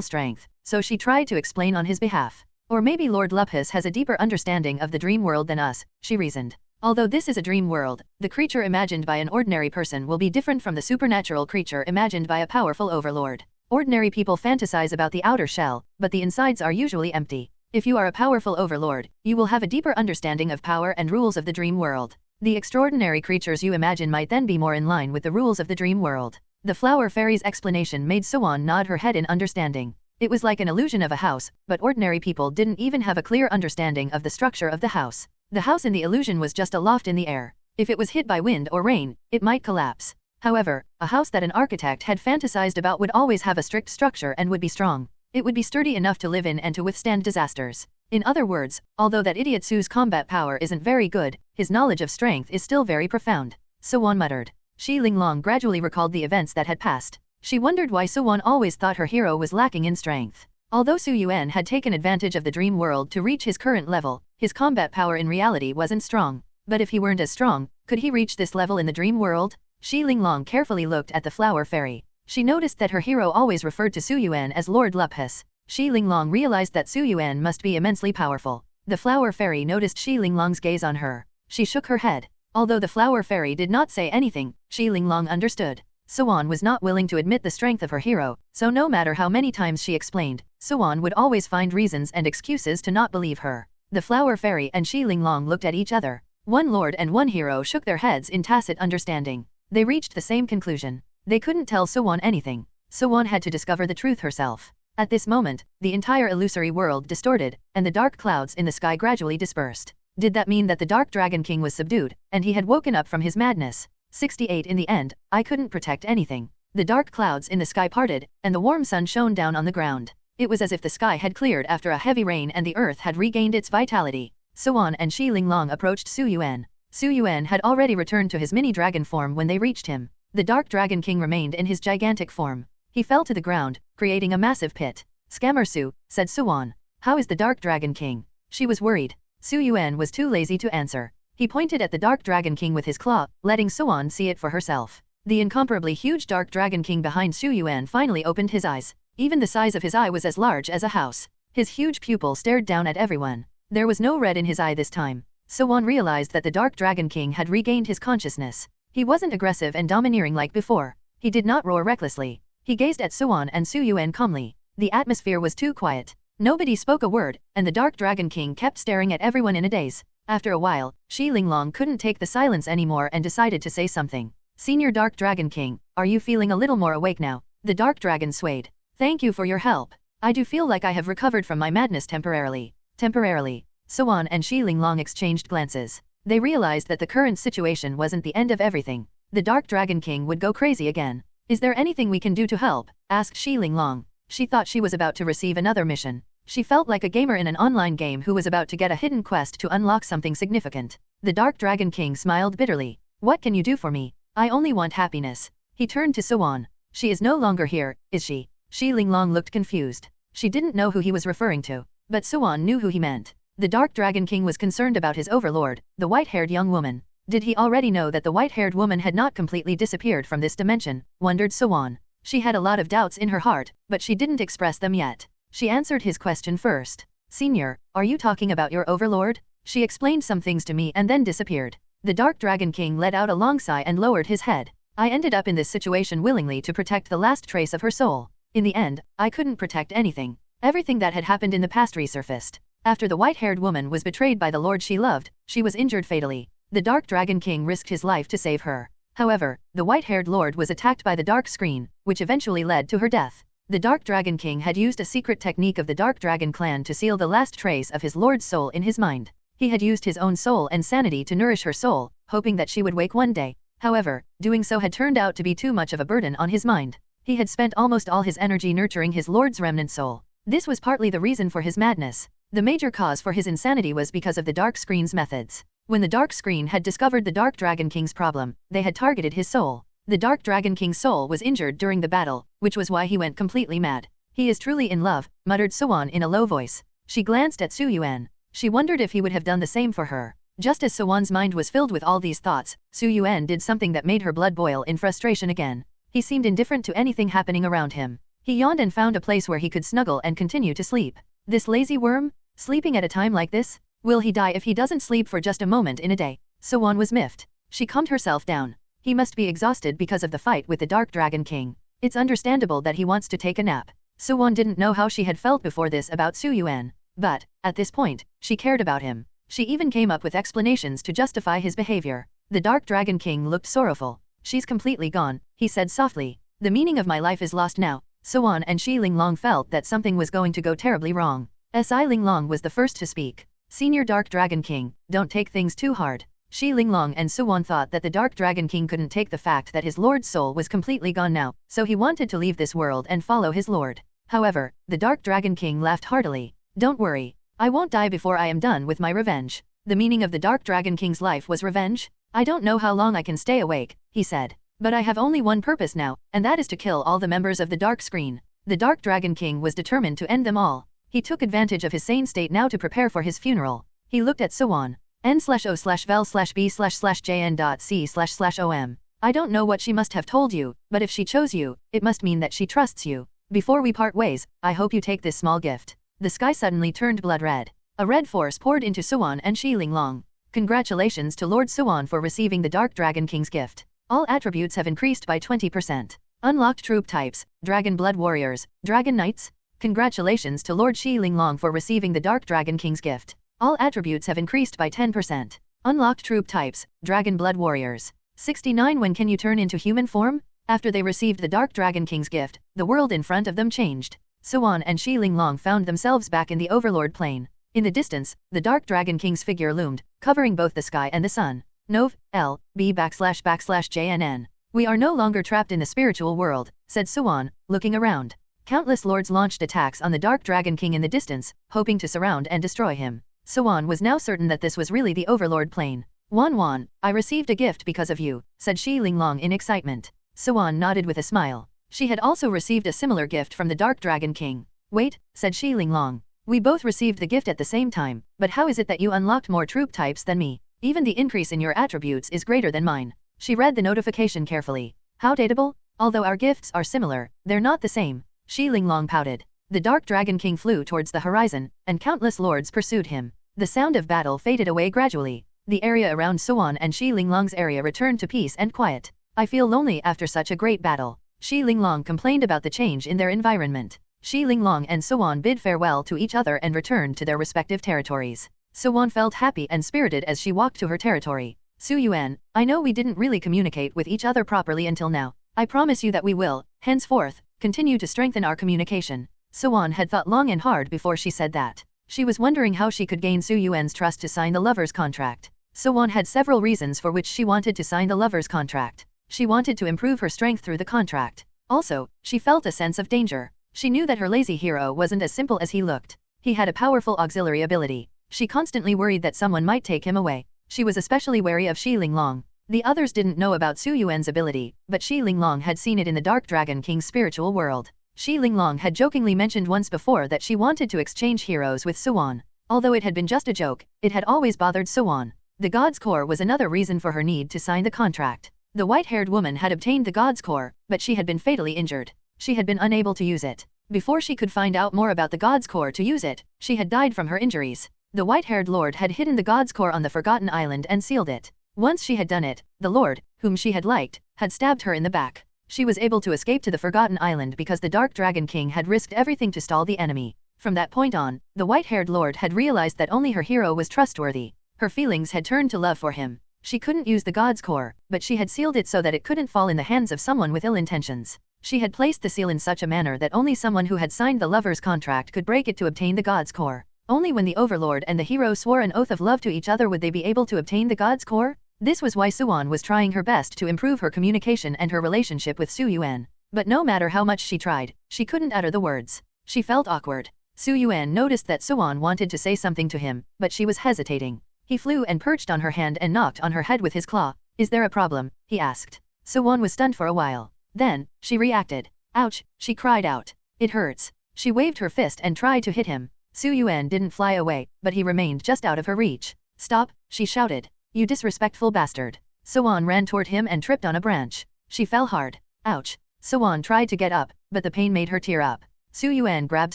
strength, so she tried to explain on his behalf. Or maybe Lord Lupus has a deeper understanding of the dream world than us, she reasoned. Although this is a dream world, the creature imagined by an ordinary person will be different from the supernatural creature imagined by a powerful overlord. Ordinary people fantasize about the outer shell, but the insides are usually empty. If you are a powerful overlord, you will have a deeper understanding of power and rules of the dream world. The extraordinary creatures you imagine might then be more in line with the rules of the dream world. The Flower Fairy's explanation made Suwon nod her head in understanding. It was like an illusion of a house, but ordinary people didn't even have a clear understanding of the structure of the house. The house in the illusion was just a loft in the air. If it was hit by wind or rain, it might collapse. However, a house that an architect had fantasized about would always have a strict structure and would be strong. It would be sturdy enough to live in and to withstand disasters. In other words, although that idiot Su's combat power isn't very good, his knowledge of strength is still very profound. Suwon muttered. Shi Linglong gradually recalled the events that had passed. She wondered why Suwon always thought her hero was lacking in strength. Although Su Yuan had taken advantage of the dream world to reach his current level, his combat power in reality wasn't strong. But if he weren't as strong, could he reach this level in the dream world? Shi Linglong carefully looked at the Flower Fairy. She noticed that her hero always referred to Su Yuan as Lord Lupus. Shi Linglong realized that Su Yuan must be immensely powerful. The Flower Fairy noticed Shi Linglong's gaze on her. She shook her head. Although the Flower Fairy did not say anything, Shi Linglong understood. Suwon was not willing to admit the strength of her hero, so no matter how many times she explained, Suwon would always find reasons and excuses to not believe her. The Flower Fairy and Shi Linglong looked at each other. One lord and one hero shook their heads in tacit understanding. They reached the same conclusion. They couldn't tell Suwon anything. Suwon had to discover the truth herself. At this moment, the entire illusory world distorted, and the dark clouds in the sky gradually dispersed. Did that mean that the Dark Dragon King was subdued, and he had woken up from his madness? 68 In the end, I couldn't protect anything. The dark clouds in the sky parted, and the warm sun shone down on the ground. It was as if the sky had cleared after a heavy rain and the earth had regained its vitality. Yuan and Shi Linglong approached Su Yuan. Su Yuan had already returned to his mini dragon form when they reached him. The Dark Dragon King remained in his gigantic form. He fell to the ground, creating a massive pit. Scammer Su, said Suan. How is the Dark Dragon King? She was worried. Su Yuan was too lazy to answer. He pointed at the Dark Dragon King with his claw, letting Suan see it for herself. The incomparably huge Dark Dragon King behind Su Yuan finally opened his eyes. Even the size of his eye was as large as a house. His huge pupil stared down at everyone. There was no red in his eye this time. Suan realized that the Dark Dragon King had regained his consciousness. He wasn't aggressive and domineering like before. He did not roar recklessly. He gazed at Suan and Su Yuan calmly. The atmosphere was too quiet. Nobody spoke a word, and the Dark Dragon King kept staring at everyone in a daze. After a while, Shi Linglong couldn't take the silence anymore and decided to say something. Senior Dark Dragon King, are you feeling a little more awake now? The Dark Dragon swayed. Thank you for your help. I do feel like I have recovered from my madness temporarily. Temporarily. Suan and Shi Linglong exchanged glances. They realized that the current situation wasn't the end of everything. The Dark Dragon King would go crazy again. Is there anything we can do to help? Asked Shi Linglong. She thought she was about to receive another mission. She felt like a gamer in an online game who was about to get a hidden quest to unlock something significant. The Dark Dragon King smiled bitterly. What can you do for me? I only want happiness. He turned to Suan. She is no longer here, is she? Shi Linglong looked confused. She didn't know who he was referring to, but Suan knew who he meant. The Dark Dragon King was concerned about his overlord, the white-haired young woman. Did he already know that the white-haired woman had not completely disappeared from this dimension? Wondered Suan. She had a lot of doubts in her heart, but she didn't express them yet. She answered his question first. Senior, are you talking about your overlord? She explained some things to me and then disappeared. The Dark Dragon King let out a long sigh and lowered his head. I ended up in this situation willingly to protect the last trace of her soul. In the end, I couldn't protect anything. Everything that had happened in the past resurfaced. After the white-haired woman was betrayed by the lord she loved, she was injured fatally. The Dark Dragon King risked his life to save her. However, the white-haired lord was attacked by the dark screen, which eventually led to her death. The Dark Dragon King had used a secret technique of the Dark Dragon clan to seal the last trace of his lord's soul in his mind. He had used his own soul and sanity to nourish her soul, hoping that she would wake one day. However, doing so had turned out to be too much of a burden on his mind. He had spent almost all his energy nurturing his lord's remnant soul. This was partly the reason for his madness. The major cause for his insanity was because of the Dark Screen's methods. When the Dark Screen had discovered the Dark Dragon King's problem, they had targeted his soul. The Dark Dragon King's soul was injured during the battle, which was why he went completely mad. He is truly in love, muttered Suan in a low voice. She glanced at Su Yuan. She wondered if he would have done the same for her. Just as Suan's mind was filled with all these thoughts, Su Yuan did something that made her blood boil in frustration again. He seemed indifferent to anything happening around him. He yawned and found a place where he could snuggle and continue to sleep. This lazy worm? Sleeping at a time like this? Will he die if he doesn't sleep for just a moment in a day? Suan was miffed. She calmed herself down. He must be exhausted because of the fight with the Dark Dragon King. It's understandable that he wants to take a nap. Suan didn't know how she had felt before this about Su Yuan, but, at this point, she cared about him. She even came up with explanations to justify his behavior. The Dark Dragon King looked sorrowful. She's completely gone, he said softly. The meaning of my life is lost now. Suan and Shi Linglong felt that something was going to go terribly wrong. Si Linglong was the first to speak. Senior Dark Dragon King, don't take things too hard. Shi Linglong and Suan thought that the Dark Dragon King couldn't take the fact that his lord's soul was completely gone now, so he wanted to leave this world and follow his lord. However, the Dark Dragon King laughed heartily. Don't worry. I won't die before I am done with my revenge. The meaning of the Dark Dragon King's life was revenge? I don't know how long I can stay awake, he said. But I have only one purpose now, and that is to kill all the members of the Dark Screen. The Dark Dragon King was determined to end them all. He took advantage of his sane state now to prepare for his funeral. He looked at Suan. n/o/vel/b/jn.c//om. I don't know what she must have told you, but if she chose you, it must mean that she trusts you. Before we part ways, I hope you take this small gift. The sky suddenly turned blood red. A red force poured into Suan and Shi Linglong. Congratulations to Lord Suan for receiving the Dark Dragon King's gift. All attributes have increased by 20%. Unlocked troop types, Dragon Blood Warriors, Dragon Knights. Congratulations to Lord Shi Linglong for receiving the Dark Dragon King's gift. All attributes have increased by 10%. Unlocked troop types, Dragon Blood Warriors. 69 When can you turn into human form? After they received the Dark Dragon King's gift, the world in front of them changed. Suan and Shi Linglong found themselves back in the Overlord Plane. In the distance, the Dark Dragon King's figure loomed, covering both the sky and the sun. Nov. L. B / JNN. We are no longer trapped in the spiritual world, said Suan, looking around. Countless lords launched attacks on the Dark Dragon King in the distance, hoping to surround and destroy him. Suan was now certain that this was really the Overlord Plane. Wan, I received a gift because of you, said Shi Linglong in excitement. Suan nodded with a smile. She had also received a similar gift from the Dark Dragon King. Wait, said Shi Linglong. We both received the gift at the same time, but how is it that you unlocked more troop types than me? Even the increase in your attributes is greater than mine. She read the notification carefully. How dateable? Although our gifts are similar, they're not the same. Shi Linglong pouted. The Dark Dragon King flew towards the horizon, and countless lords pursued him. The sound of battle faded away gradually. The area around Suan and Shi Linglong's area returned to peace and quiet. I feel lonely after such a great battle. Shi Linglong complained about the change in their environment. Shi Linglong and Suan bid farewell to each other and returned to their respective territories. Suan felt happy and spirited as she walked to her territory. Su Yuan, I know we didn't really communicate with each other properly until now. I promise you that we will, henceforth, continue to strengthen our communication. Suan had thought long and hard before she said that. She was wondering how she could gain Su Yuan's trust to sign the lover's contract. Suan had several reasons for which she wanted to sign the lover's contract. She wanted to improve her strength through the contract. Also, she felt a sense of danger. She knew that her lazy hero wasn't as simple as he looked. He had a powerful auxiliary ability. She constantly worried that someone might take him away. She was especially wary of Shi Linglong. The others didn't know about Su Yuan's ability, but Shi Linglong had seen it in the Dark Dragon King's spiritual world. Shi Linglong had jokingly mentioned once before that she wanted to exchange heroes with Suan. Although it had been just a joke, it had always bothered Suan. The God's Core was another reason for her need to sign the contract. The white-haired woman had obtained the God's Core, but she had been fatally injured. She had been unable to use it. Before she could find out more about the God's Core to use it, she had died from her injuries. The white-haired lord had hidden the God's Core on the Forgotten Island and sealed it. Once she had done it, the lord, whom she had liked, had stabbed her in the back. She was able to escape to the Forgotten Island because the Dark Dragon King had risked everything to stall the enemy. From that point on, the white-haired lord had realized that only her hero was trustworthy. Her feelings had turned to love for him. She couldn't use the God's Core, but she had sealed it so that it couldn't fall in the hands of someone with ill intentions. She had placed the seal in such a manner that only someone who had signed the lover's contract could break it to obtain the God's Core. Only when the Overlord and the hero swore an oath of love to each other would they be able to obtain the God's Core. This was why Suan was trying her best to improve her communication and her relationship with Su Yuan. But no matter how much she tried, she couldn't utter the words. She felt awkward. Su Yuan noticed that Suan wanted to say something to him, but she was hesitating. He flew and perched on her hand and knocked on her head with his claw. Is there a problem? He asked. Suan was stunned for a while. Then, she reacted. Ouch, she cried out. It hurts. She waved her fist and tried to hit him. Su Yuan didn't fly away, but he remained just out of her reach. Stop, she shouted. You disrespectful bastard. Suan ran toward him and tripped on a branch. She fell hard. Ouch. Suan tried to get up, but the pain made her tear up. Su Yuan grabbed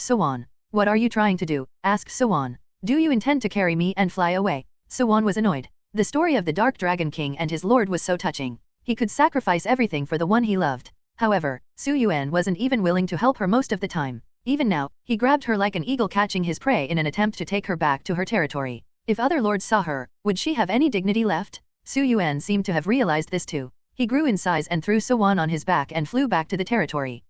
Suan. What are you trying to do? Asked Suan. Do you intend to carry me and fly away? Suan was annoyed. The story of the Dark Dragon King and his lord was so touching. He could sacrifice everything for the one he loved. However, Su Yuan wasn't even willing to help her most of the time. Even now, he grabbed her like an eagle catching his prey in an attempt to take her back to her territory. If other lords saw her, would she have any dignity left? Su Yuan seemed to have realized this too. He grew in size and threw Suan on his back and flew back to the territory.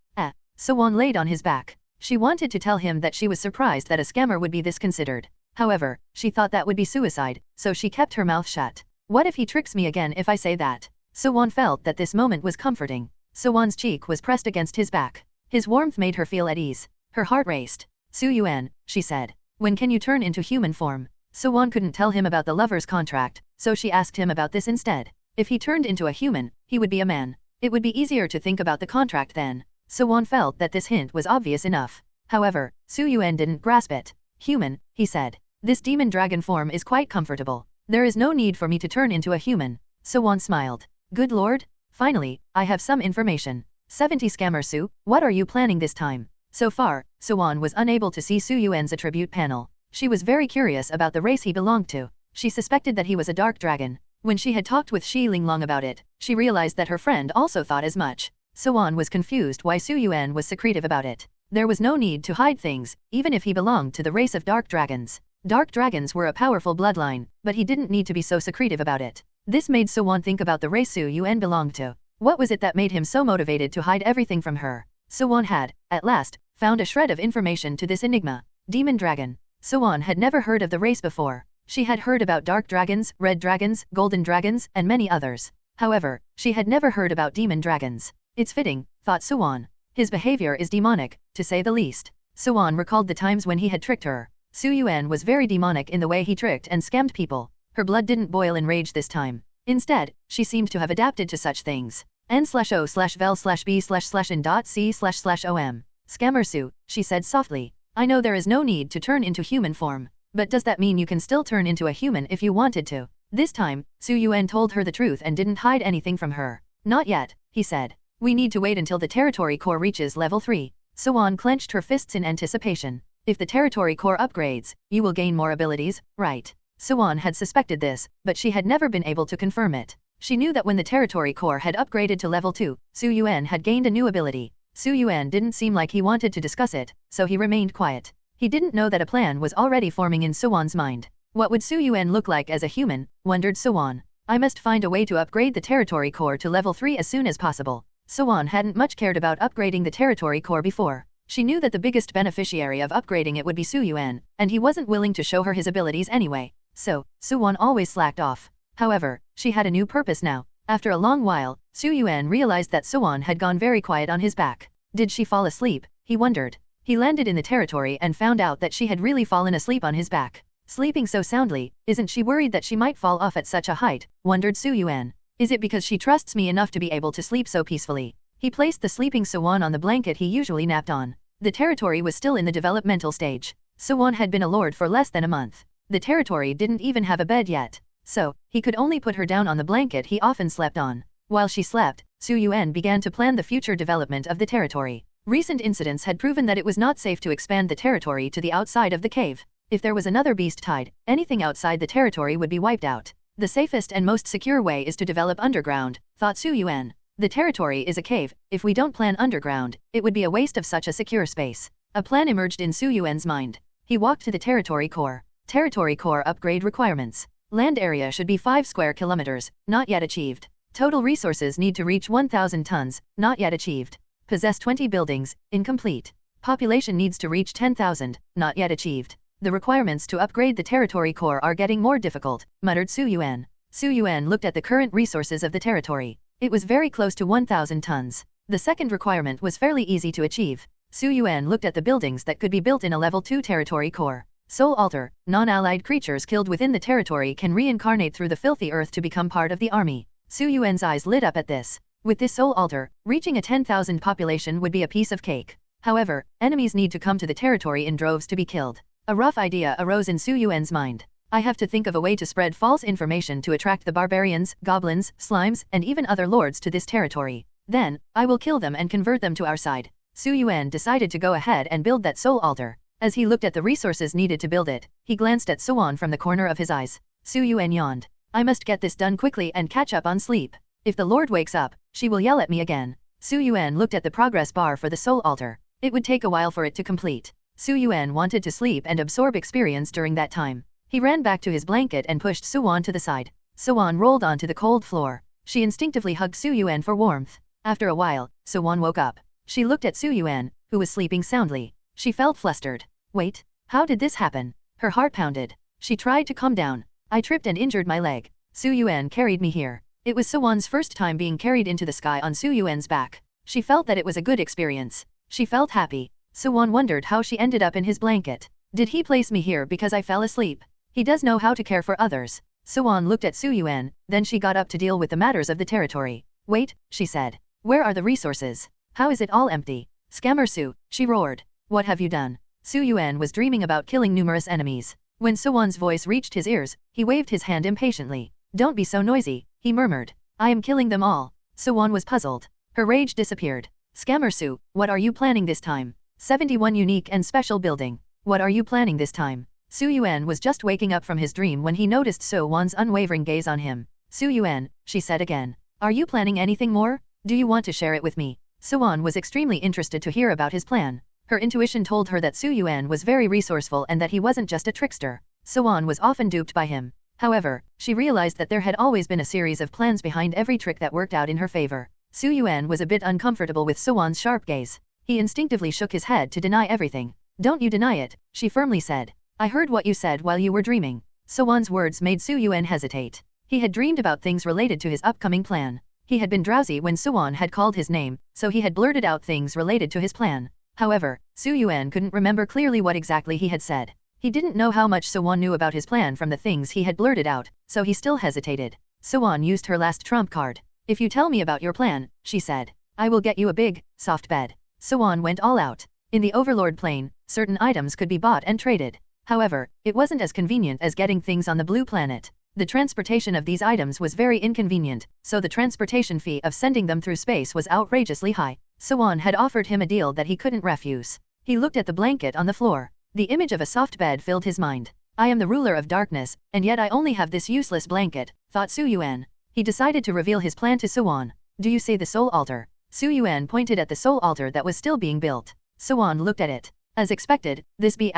Suan laid on his back. She wanted to tell him that she was surprised that a scammer would be this considered. However, she thought that would be suicide, so she kept her mouth shut. What if he tricks me again if I say that? Suan felt that this moment was comforting. Suan's cheek was pressed against his back. His warmth made her feel at ease. Her heart raced. Su Yuan, she said. When can you turn into human form? Suan couldn't tell him about the lover's contract, so she asked him about this instead. If he turned into a human, he would be a man. It would be easier to think about the contract then. Suan felt that this hint was obvious enough. However, Su Yuan didn't grasp it. Human, he said. This demon dragon form is quite comfortable. There is no need for me to turn into a human. Suan smiled. Good lord? Finally, I have some information. 70 Scammer Su, what are you planning this time? So far, Suan was unable to see Su Yuan's attribute panel. She was very curious about the race he belonged to. She suspected that he was a dark dragon. When she had talked with Shi Linglong about it, she realized that her friend also thought as much. Suan was confused why Su Yuan was secretive about it. There was no need to hide things, even if he belonged to the race of dark dragons. Dark dragons were a powerful bloodline, but he didn't need to be so secretive about it. This made Suan think about the race Su Yuan belonged to. What was it that made him so motivated to hide everything from her? Suan had, at last, found a shred of information to this enigma. Demon Dragon. Yuan had never heard of the race before. She had heard about dark dragons, red dragons, golden dragons, and many others. However, she had never heard about demon dragons. It's fitting, thought Yuan. His behavior is demonic, to say the least. Yuan recalled the times when he had tricked her. Yuan was very demonic in the way he tricked and scammed people. Her blood didn't boil in rage this time. Instead, she seemed to have adapted to such things. n/o/vel/b/n.c//om. Scammer Su, she said softly. I know there is no need to turn into human form. But does that mean you can still turn into a human if you wanted to? This time, Yuan told her the truth and didn't hide anything from her. Not yet, he said. We need to wait until the territory core reaches level 3. Yuan clenched her fists in anticipation. If the territory core upgrades, you will gain more abilities, right? Yuan had suspected this, but she had never been able to confirm it. She knew that when the territory core had upgraded to level 2, Yuan had gained a new ability. Yuan didn't seem like he wanted to discuss it, so he remained quiet. He didn't know that a plan was already forming in Yuan's mind. What would Yuan look like as a human, wondered Yuan. I must find a way to upgrade the territory core to level 3 as soon as possible. Yuan hadn't much cared about upgrading the territory core before. She knew that the biggest beneficiary of upgrading it would be Yuan, and he wasn't willing to show her his abilities anyway. So, Yuan always slacked off. However, she had a new purpose now. After a long while, Yuan realized that Yuan had gone very quiet on his back. Did she fall asleep? He wondered. He landed in the territory and found out that she had really fallen asleep on his back. Sleeping so soundly, isn't she worried that she might fall off at such a height, wondered Yuan. Is it because she trusts me enough to be able to sleep so peacefully? He placed the sleeping Yuan on the blanket he usually napped on. The territory was still in the developmental stage. Yuan had been a lord for less than a month. The territory didn't even have a bed yet. So, he could only put her down on the blanket he often slept on. While she slept, Yuan began to plan the future development of the territory. Recent incidents had proven that it was not safe to expand the territory to the outside of the cave. If there was another beast tide, anything outside the territory would be wiped out. The safest and most secure way is to develop underground, thought Yuan. The territory is a cave. If we don't plan underground, it would be a waste of such a secure space. A plan emerged in Yuan's mind. He walked to the territory core. Territory core upgrade requirements. Land area should be 5 square kilometers, not yet achieved. Total resources need to reach 1,000 tons, not yet achieved. Possess 20 buildings, incomplete. Population needs to reach 10,000, not yet achieved. The requirements to upgrade the territory core are getting more difficult, muttered Yuan. Yuan looked at the current resources of the territory. It was very close to 1,000 tons. The second requirement was fairly easy to achieve. Yuan looked at the buildings that could be built in a level 2 territory core. Soul altar, non-allied creatures killed within the territory can reincarnate through the filthy earth to become part of the army. Yuan's eyes lit up at this. With this soul altar, reaching a 10,000 population would be a piece of cake. However, enemies need to come to the territory in droves to be killed. A rough idea arose in Yuan's mind. I have to think of a way to spread false information to attract the barbarians, goblins, slimes, and even other lords to this territory. Then, I will kill them and convert them to our side. Yuan decided to go ahead and build that soul altar. As he looked at the resources needed to build it, he glanced at Yuan from the corner of his eyes. Yuan yawned. I must get this done quickly and catch up on sleep. If the Lord wakes up, she will yell at me again. Yuan looked at the progress bar for the soul altar. It would take a while for it to complete. Yuan wanted to sleep and absorb experience during that time. He ran back to his blanket and pushed Yuan to the side. Yuan rolled onto the cold floor. She instinctively hugged Yuan for warmth. After a while, Yuan woke up. She looked at Yuan, who was sleeping soundly. She felt flustered. Wait, how did this happen? Her heart pounded. She tried to calm down. I tripped and injured my leg. Yuan carried me here. It was Yuan's first time being carried into the sky on Yuan's back. She felt that it was a good experience. She felt happy. Yuan wondered how she ended up in his blanket. Did he place me here because I fell asleep? He does know how to care for others. Yuan looked at Yuan, then she got up to deal with the matters of the territory. Wait, she said. Where are the resources? How is it all empty? Scammer Su, she roared. What have you done? Yuan was dreaming about killing numerous enemies. When Yuan's voice reached his ears, he waved his hand impatiently. Don't be so noisy, he murmured. I am killing them all. Yuan was puzzled. Her rage disappeared. Scammer Su, what are you planning this time? 71 unique and special building. What are you planning this time? Yuan was just waking up from his dream when he noticed Yuan's unwavering gaze on him. Yuan, she said again. Are you planning anything more? Do you want to share it with me? Yuan was extremely interested to hear about his plan. Her intuition told her that Yuan was very resourceful and that he wasn't just a trickster. Yuan was often duped by him. However, she realized that there had always been a series of plans behind every trick that worked out in her favor. Yuan was a bit uncomfortable with Yuan's sharp gaze. He instinctively shook his head to deny everything. Don't you deny it, she firmly said. I heard what you said while you were dreaming. So-won's words made Su Yuan hesitate. He had dreamed about things related to his upcoming plan. He had been drowsy when Su-won had called his name, so he had blurted out things related to his plan. However, Su Yuan couldn't remember clearly what exactly he had said. He didn't know how much So-won knew about his plan from the things he had blurted out, so he still hesitated. So-won used her last trump card. If you tell me about your plan, she said, I will get you a big, soft bed. So-won went all out. In the Overlord plane, certain items could be bought and traded. However, it wasn't as convenient as getting things on the blue planet. The transportation of these items was very inconvenient, so the transportation fee of sending them through space was outrageously high. So-won had offered him a deal that he couldn't refuse. He looked at the blanket on the floor. The image of a soft bed filled his mind. I am the ruler of darkness, and yet I only have this useless blanket, thought Su Yuan. He decided to reveal his plan to So-won. Do you see the soul altar? Su Yuan pointed at the soul altar that was still being built. So-won looked at it. As expected, this B****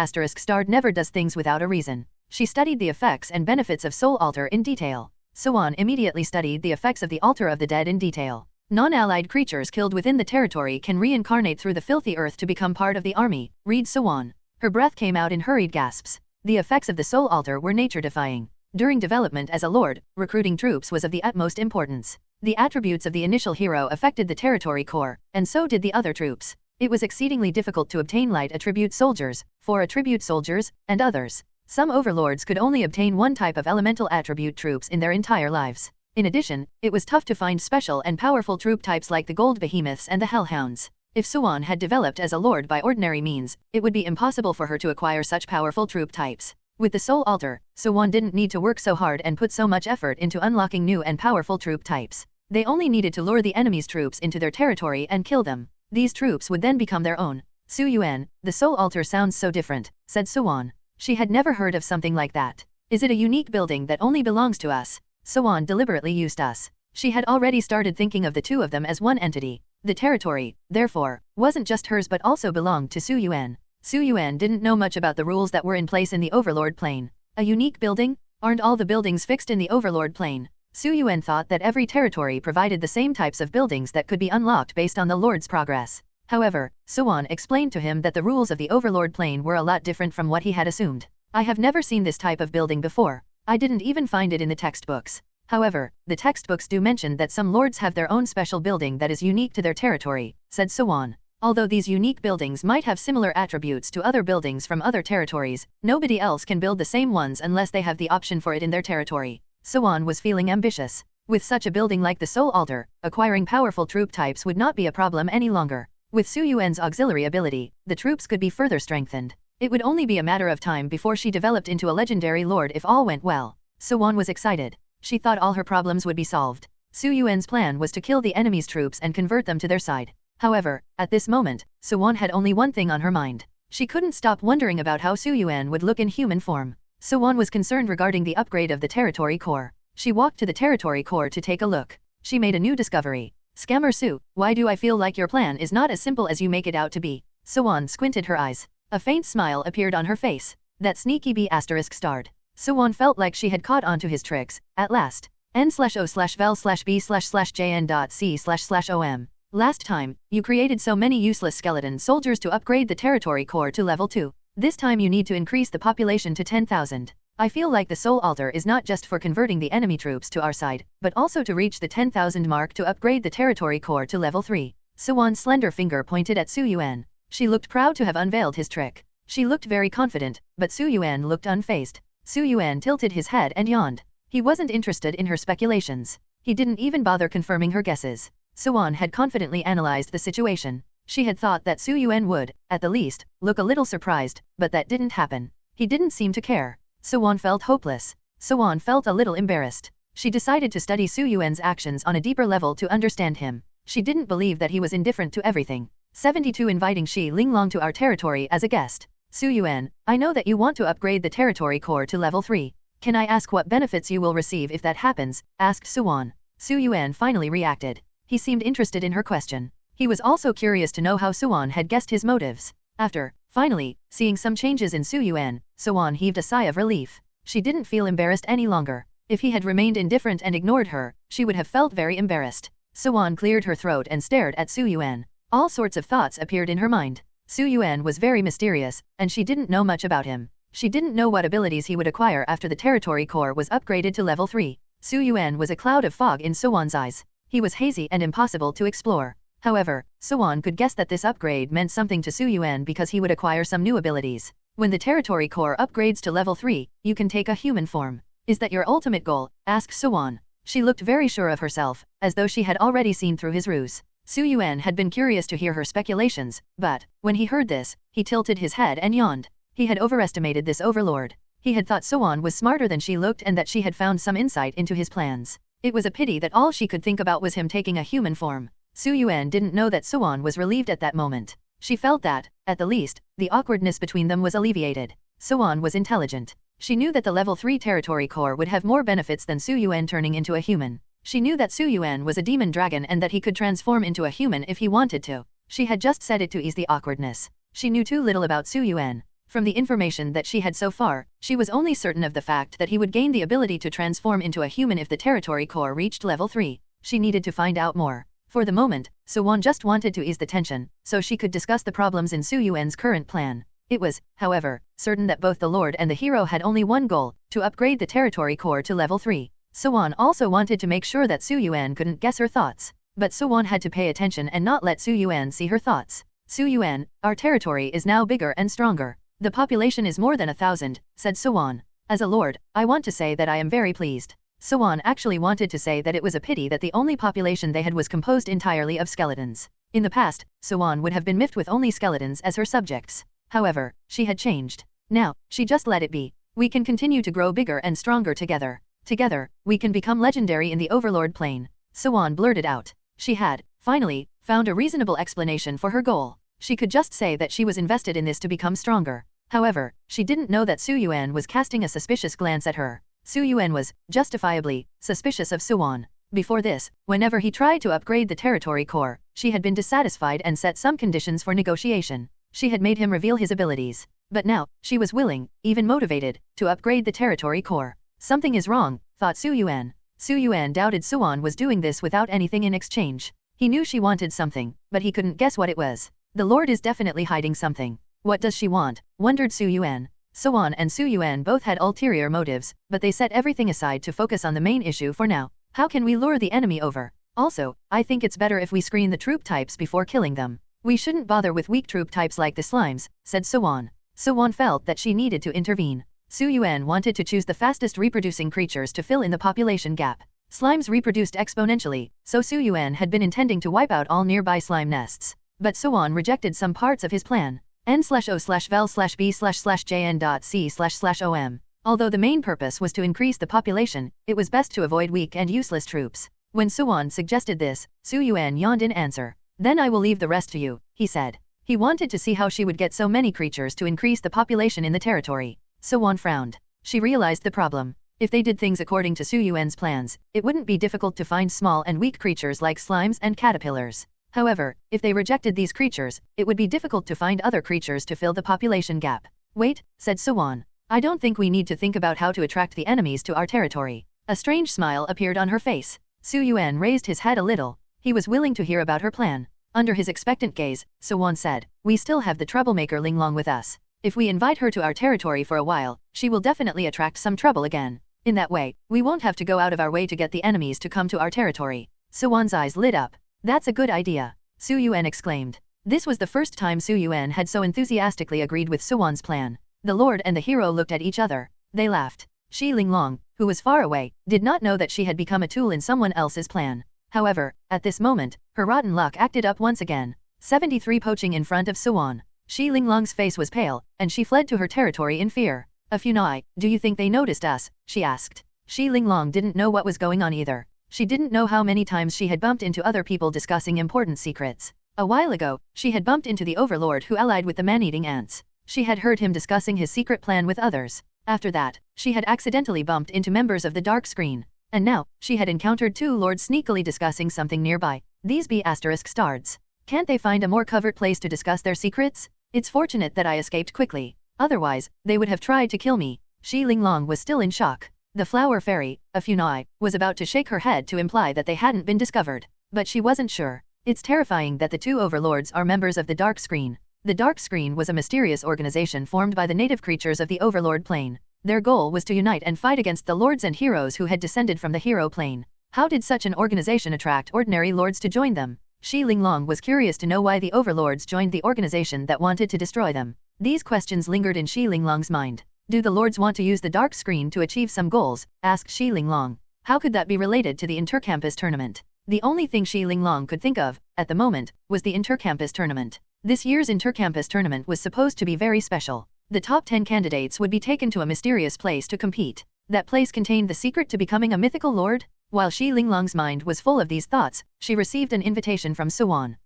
never does things without a reason. She studied the effects and benefits of soul altar in detail. So-won immediately studied the effects of the altar of the dead in detail. Non-allied creatures killed within the territory can reincarnate through the filthy earth to become part of the army, read So-won. Her breath came out in hurried gasps. The effects of the soul altar were nature-defying. During development as a lord, recruiting troops was of the utmost importance. The attributes of the initial hero affected the territory core, and so did the other troops. It was exceedingly difficult to obtain light attribute soldiers, 4 attribute soldiers, and others. Some overlords could only obtain one type of elemental attribute troops in their entire lives. In addition, it was tough to find special and powerful troop types like the gold behemoths and the hellhounds. If So-won had developed as a lord by ordinary means, it would be impossible for her to acquire such powerful troop types. With the soul altar, So-won didn't need to work so hard and put so much effort into unlocking new and powerful troop types. They only needed to lure the enemy's troops into their territory and kill them. These troops would then become their own. Su Yuan, the soul altar sounds so different, said So-won. She had never heard of something like that. Is it a unique building that only belongs to us? So-won deliberately used us. She had already started thinking of the two of them as one entity. The territory, therefore, wasn't just hers but also belonged to Su Yuan. Su Yuan didn't know much about the rules that were in place in the Overlord plane. A unique building? Aren't all the buildings fixed in the Overlord plane? Su Yuan thought that every territory provided the same types of buildings that could be unlocked based on the Lord's progress. However, So-won explained to him that the rules of the Overlord plane were a lot different from what he had assumed. I have never seen this type of building before. I didn't even find it in the textbooks. However, the textbooks do mention that some lords have their own special building that is unique to their territory, said So-won. Although these unique buildings might have similar attributes to other buildings from other territories, nobody else can build the same ones unless they have the option for it in their territory. So-won was feeling ambitious. With such a building like the Soul Altar, acquiring powerful troop types would not be a problem any longer. With Su Yuan's auxiliary ability, the troops could be further strengthened. It would only be a matter of time before she developed into a legendary lord if all went well. So-won was excited. She thought all her problems would be solved. Su Yuan's plan was to kill the enemy's troops and convert them to their side. However, at this moment, So-won had only one thing on her mind. She couldn't stop wondering about how Su Yuan would look in human form. So-won was concerned regarding the upgrade of the territory core. She walked to the territory core to take a look. She made a new discovery. Scammer Su, why do I feel like your plan is not as simple as you make it out to be? So-won squinted her eyes. A faint smile appeared on her face. That sneaky B** starred. So-won felt like she had caught on to his tricks, at last. n/o/vel/b/jn.c//om. Last time, you created so many useless skeleton soldiers to upgrade the territory core to level 2. This time you need to increase the population to 10,000. I feel like the Soul Altar is not just for converting the enemy troops to our side, but also to reach the 10,000 mark to upgrade the territory core to level 3. So-won's slender finger pointed at Su Yuan. She looked proud to have unveiled his trick. She looked very confident, but Su Yuan looked unfazed. Su Yuan tilted his head and yawned. He wasn't interested in her speculations. He didn't even bother confirming her guesses. So-won had confidently analyzed the situation. She had thought that Su Yuan would, at the least, look a little surprised, but that didn't happen. He didn't seem to care. So-won felt hopeless. So-won felt a little embarrassed. She decided to study Su Yuan's actions on a deeper level to understand him. She didn't believe that he was indifferent to everything. 72 Inviting Shi Linglong to our territory as a guest. Su Yuan, I know that you want to upgrade the territory core to level 3. Can I ask what benefits you will receive if that happens? Asked So-won. Su Yuan finally reacted. He seemed interested in her question. He was also curious to know how So-won had guessed his motives. After, finally, seeing some changes in Su Yuan, So-won heaved a sigh of relief. She didn't feel embarrassed any longer. If he had remained indifferent and ignored her, she would have felt very embarrassed. So-won cleared her throat and stared at Su Yuan. All sorts of thoughts appeared in her mind. Su Yuan was very mysterious, and she didn't know much about him. She didn't know what abilities he would acquire after the territory core was upgraded to level 3. Su Yuan was a cloud of fog in Suwon's eyes. He was hazy and impossible to explore. However, Suwon could guess that this upgrade meant something to Su Yuan because he would acquire some new abilities. When the territory core upgrades to level 3, you can take a human form. Is that your ultimate goal? Asked Suwon. She looked very sure of herself, as though she had already seen through his ruse. Su Yuan had been curious to hear her speculations, but, when he heard this, he tilted his head and yawned. He had overestimated this overlord. He had thought Suwon was smarter than she looked and that she had found some insight into his plans. It was a pity that all she could think about was him taking a human form. Su Yuan didn't know that Suwon was relieved at that moment. She felt that, at the least, the awkwardness between them was alleviated. Suwon was intelligent. She knew that the level 3 territory core would have more benefits than Su Yuan turning into a human. She knew that Su Yuan was a demon dragon and that he could transform into a human if he wanted to. She had just said it to ease the awkwardness. She knew too little about Su Yuan. From the information that she had so far, she was only certain of the fact that he would gain the ability to transform into a human if the territory core reached level 3. She needed to find out more. For the moment, Suwon just wanted to ease the tension, so she could discuss the problems in Su Yuan's current plan. It was, however, certain that both the Lord and the hero had only one goal, to upgrade the territory core to level 3. Suwon also wanted to make sure that Su Yuan couldn't guess her thoughts. But Suwon had to pay attention and not let Su Yuan see her thoughts. Su Yuan, our territory is now bigger and stronger. The population is more than 1,000, said Suwon. As a lord, I want to say that I am very pleased. Suwon actually wanted to say that it was a pity that the only population they had was composed entirely of skeletons. In the past, Suwon would have been miffed with only skeletons as her subjects. However, she had changed. Now, she just let it be. We can continue to grow bigger and stronger together. Together, we can become legendary in the Overlord plane. Suwon blurted out. She had, finally, found a reasonable explanation for her goal. She could just say that she was invested in this to become stronger. However, she didn't know that Su Yuan was casting a suspicious glance at her. Su Yuan was, justifiably, suspicious of Suwon. Before this, whenever he tried to upgrade the territory core, she had been dissatisfied and set some conditions for negotiation. She had made him reveal his abilities. But now, she was willing, even motivated, to upgrade the territory core. Something is wrong, thought Su Yuan. Su Yuan doubted Suwon was doing this without anything in exchange. He knew she wanted something, but he couldn't guess what it was. The Lord is definitely hiding something. What does she want? Wondered Su Yuan. Suwon and Su Yuan both had ulterior motives, but they set everything aside to focus on the main issue for now. How can we lure the enemy over? Also, I think it's better if we screen the troop types before killing them. We shouldn't bother with weak troop types like the slimes, said Suwon. Suwon felt that she needed to intervene. Su Yuan wanted to choose the fastest reproducing creatures to fill in the population gap. Slimes reproduced exponentially, so Su Yuan had been intending to wipe out all nearby slime nests. But Suwon rejected some parts of his plan. N/O/vel/b/jn.c//om. Although the main purpose was to increase the population, it was best to avoid weak and useless troops. When Suwon suggested this, Su Yuan yawned in answer. Then I will leave the rest to you, he said. He wanted to see how she would get so many creatures to increase the population in the territory. Suwon frowned. She realized the problem. If they did things according to Su Yuan's plans, it wouldn't be difficult to find small and weak creatures like slimes and caterpillars. However, if they rejected these creatures, it would be difficult to find other creatures to fill the population gap. Wait, said Suwon. I don't think we need to think about how to attract the enemies to our territory. A strange smile appeared on her face. Su Yuan raised his head a little. He was willing to hear about her plan. Under his expectant gaze, Suwon said, we still have the troublemaker Linglong with us. If we invite her to our territory for a while, she will definitely attract some trouble again. In that way, we won't have to go out of our way to get the enemies to come to our territory. Suwon's eyes lit up. That's a good idea, Su Yuan exclaimed. This was the first time Su Yuan had so enthusiastically agreed with Suwon's plan. The Lord and the hero looked at each other. They laughed. Shi Linglong, who was far away, did not know that she had become a tool in someone else's plan. However, at this moment, her rotten luck acted up once again. 73 poaching in front of Suwon. Shi Linglong's face was pale, and she fled to her territory in fear. A Funai, do you think they noticed us? She asked. Shi Linglong didn't know what was going on either. She didn't know how many times she had bumped into other people discussing important secrets. A while ago, she had bumped into the overlord who allied with the man-eating ants. She had heard him discussing his secret plan with others. After that, she had accidentally bumped into members of the dark screen. And now, she had encountered two lords sneakily discussing something nearby. These be asterisk stards. Can't they find a more covert place to discuss their secrets? It's fortunate that I escaped quickly. Otherwise, they would have tried to kill me. Shi Linglong was still in shock. The flower fairy, a Funai, was about to shake her head to imply that they hadn't been discovered. But she wasn't sure. It's terrifying that the two overlords are members of the Dark Screen. The Dark Screen was a mysterious organization formed by the native creatures of the Overlord plane. Their goal was to unite and fight against the lords and heroes who had descended from the hero plane. How did such an organization attract ordinary lords to join them? Shi Linglong was curious to know why the overlords joined the organization that wanted to destroy them. These questions lingered in Shi Linglong's mind. Do the lords want to use the Dark Screen to achieve some goals? Asked Shi Linglong. How could that be related to the intercampus tournament? The only thing Shi Linglong could think of, at the moment, was the intercampus tournament. This year's intercampus tournament was supposed to be very special. The top 10 candidates would be taken to a mysterious place to compete. That place contained the secret to becoming a mythical lord? While Shi Linglong's mind was full of these thoughts, she received an invitation from Yuan.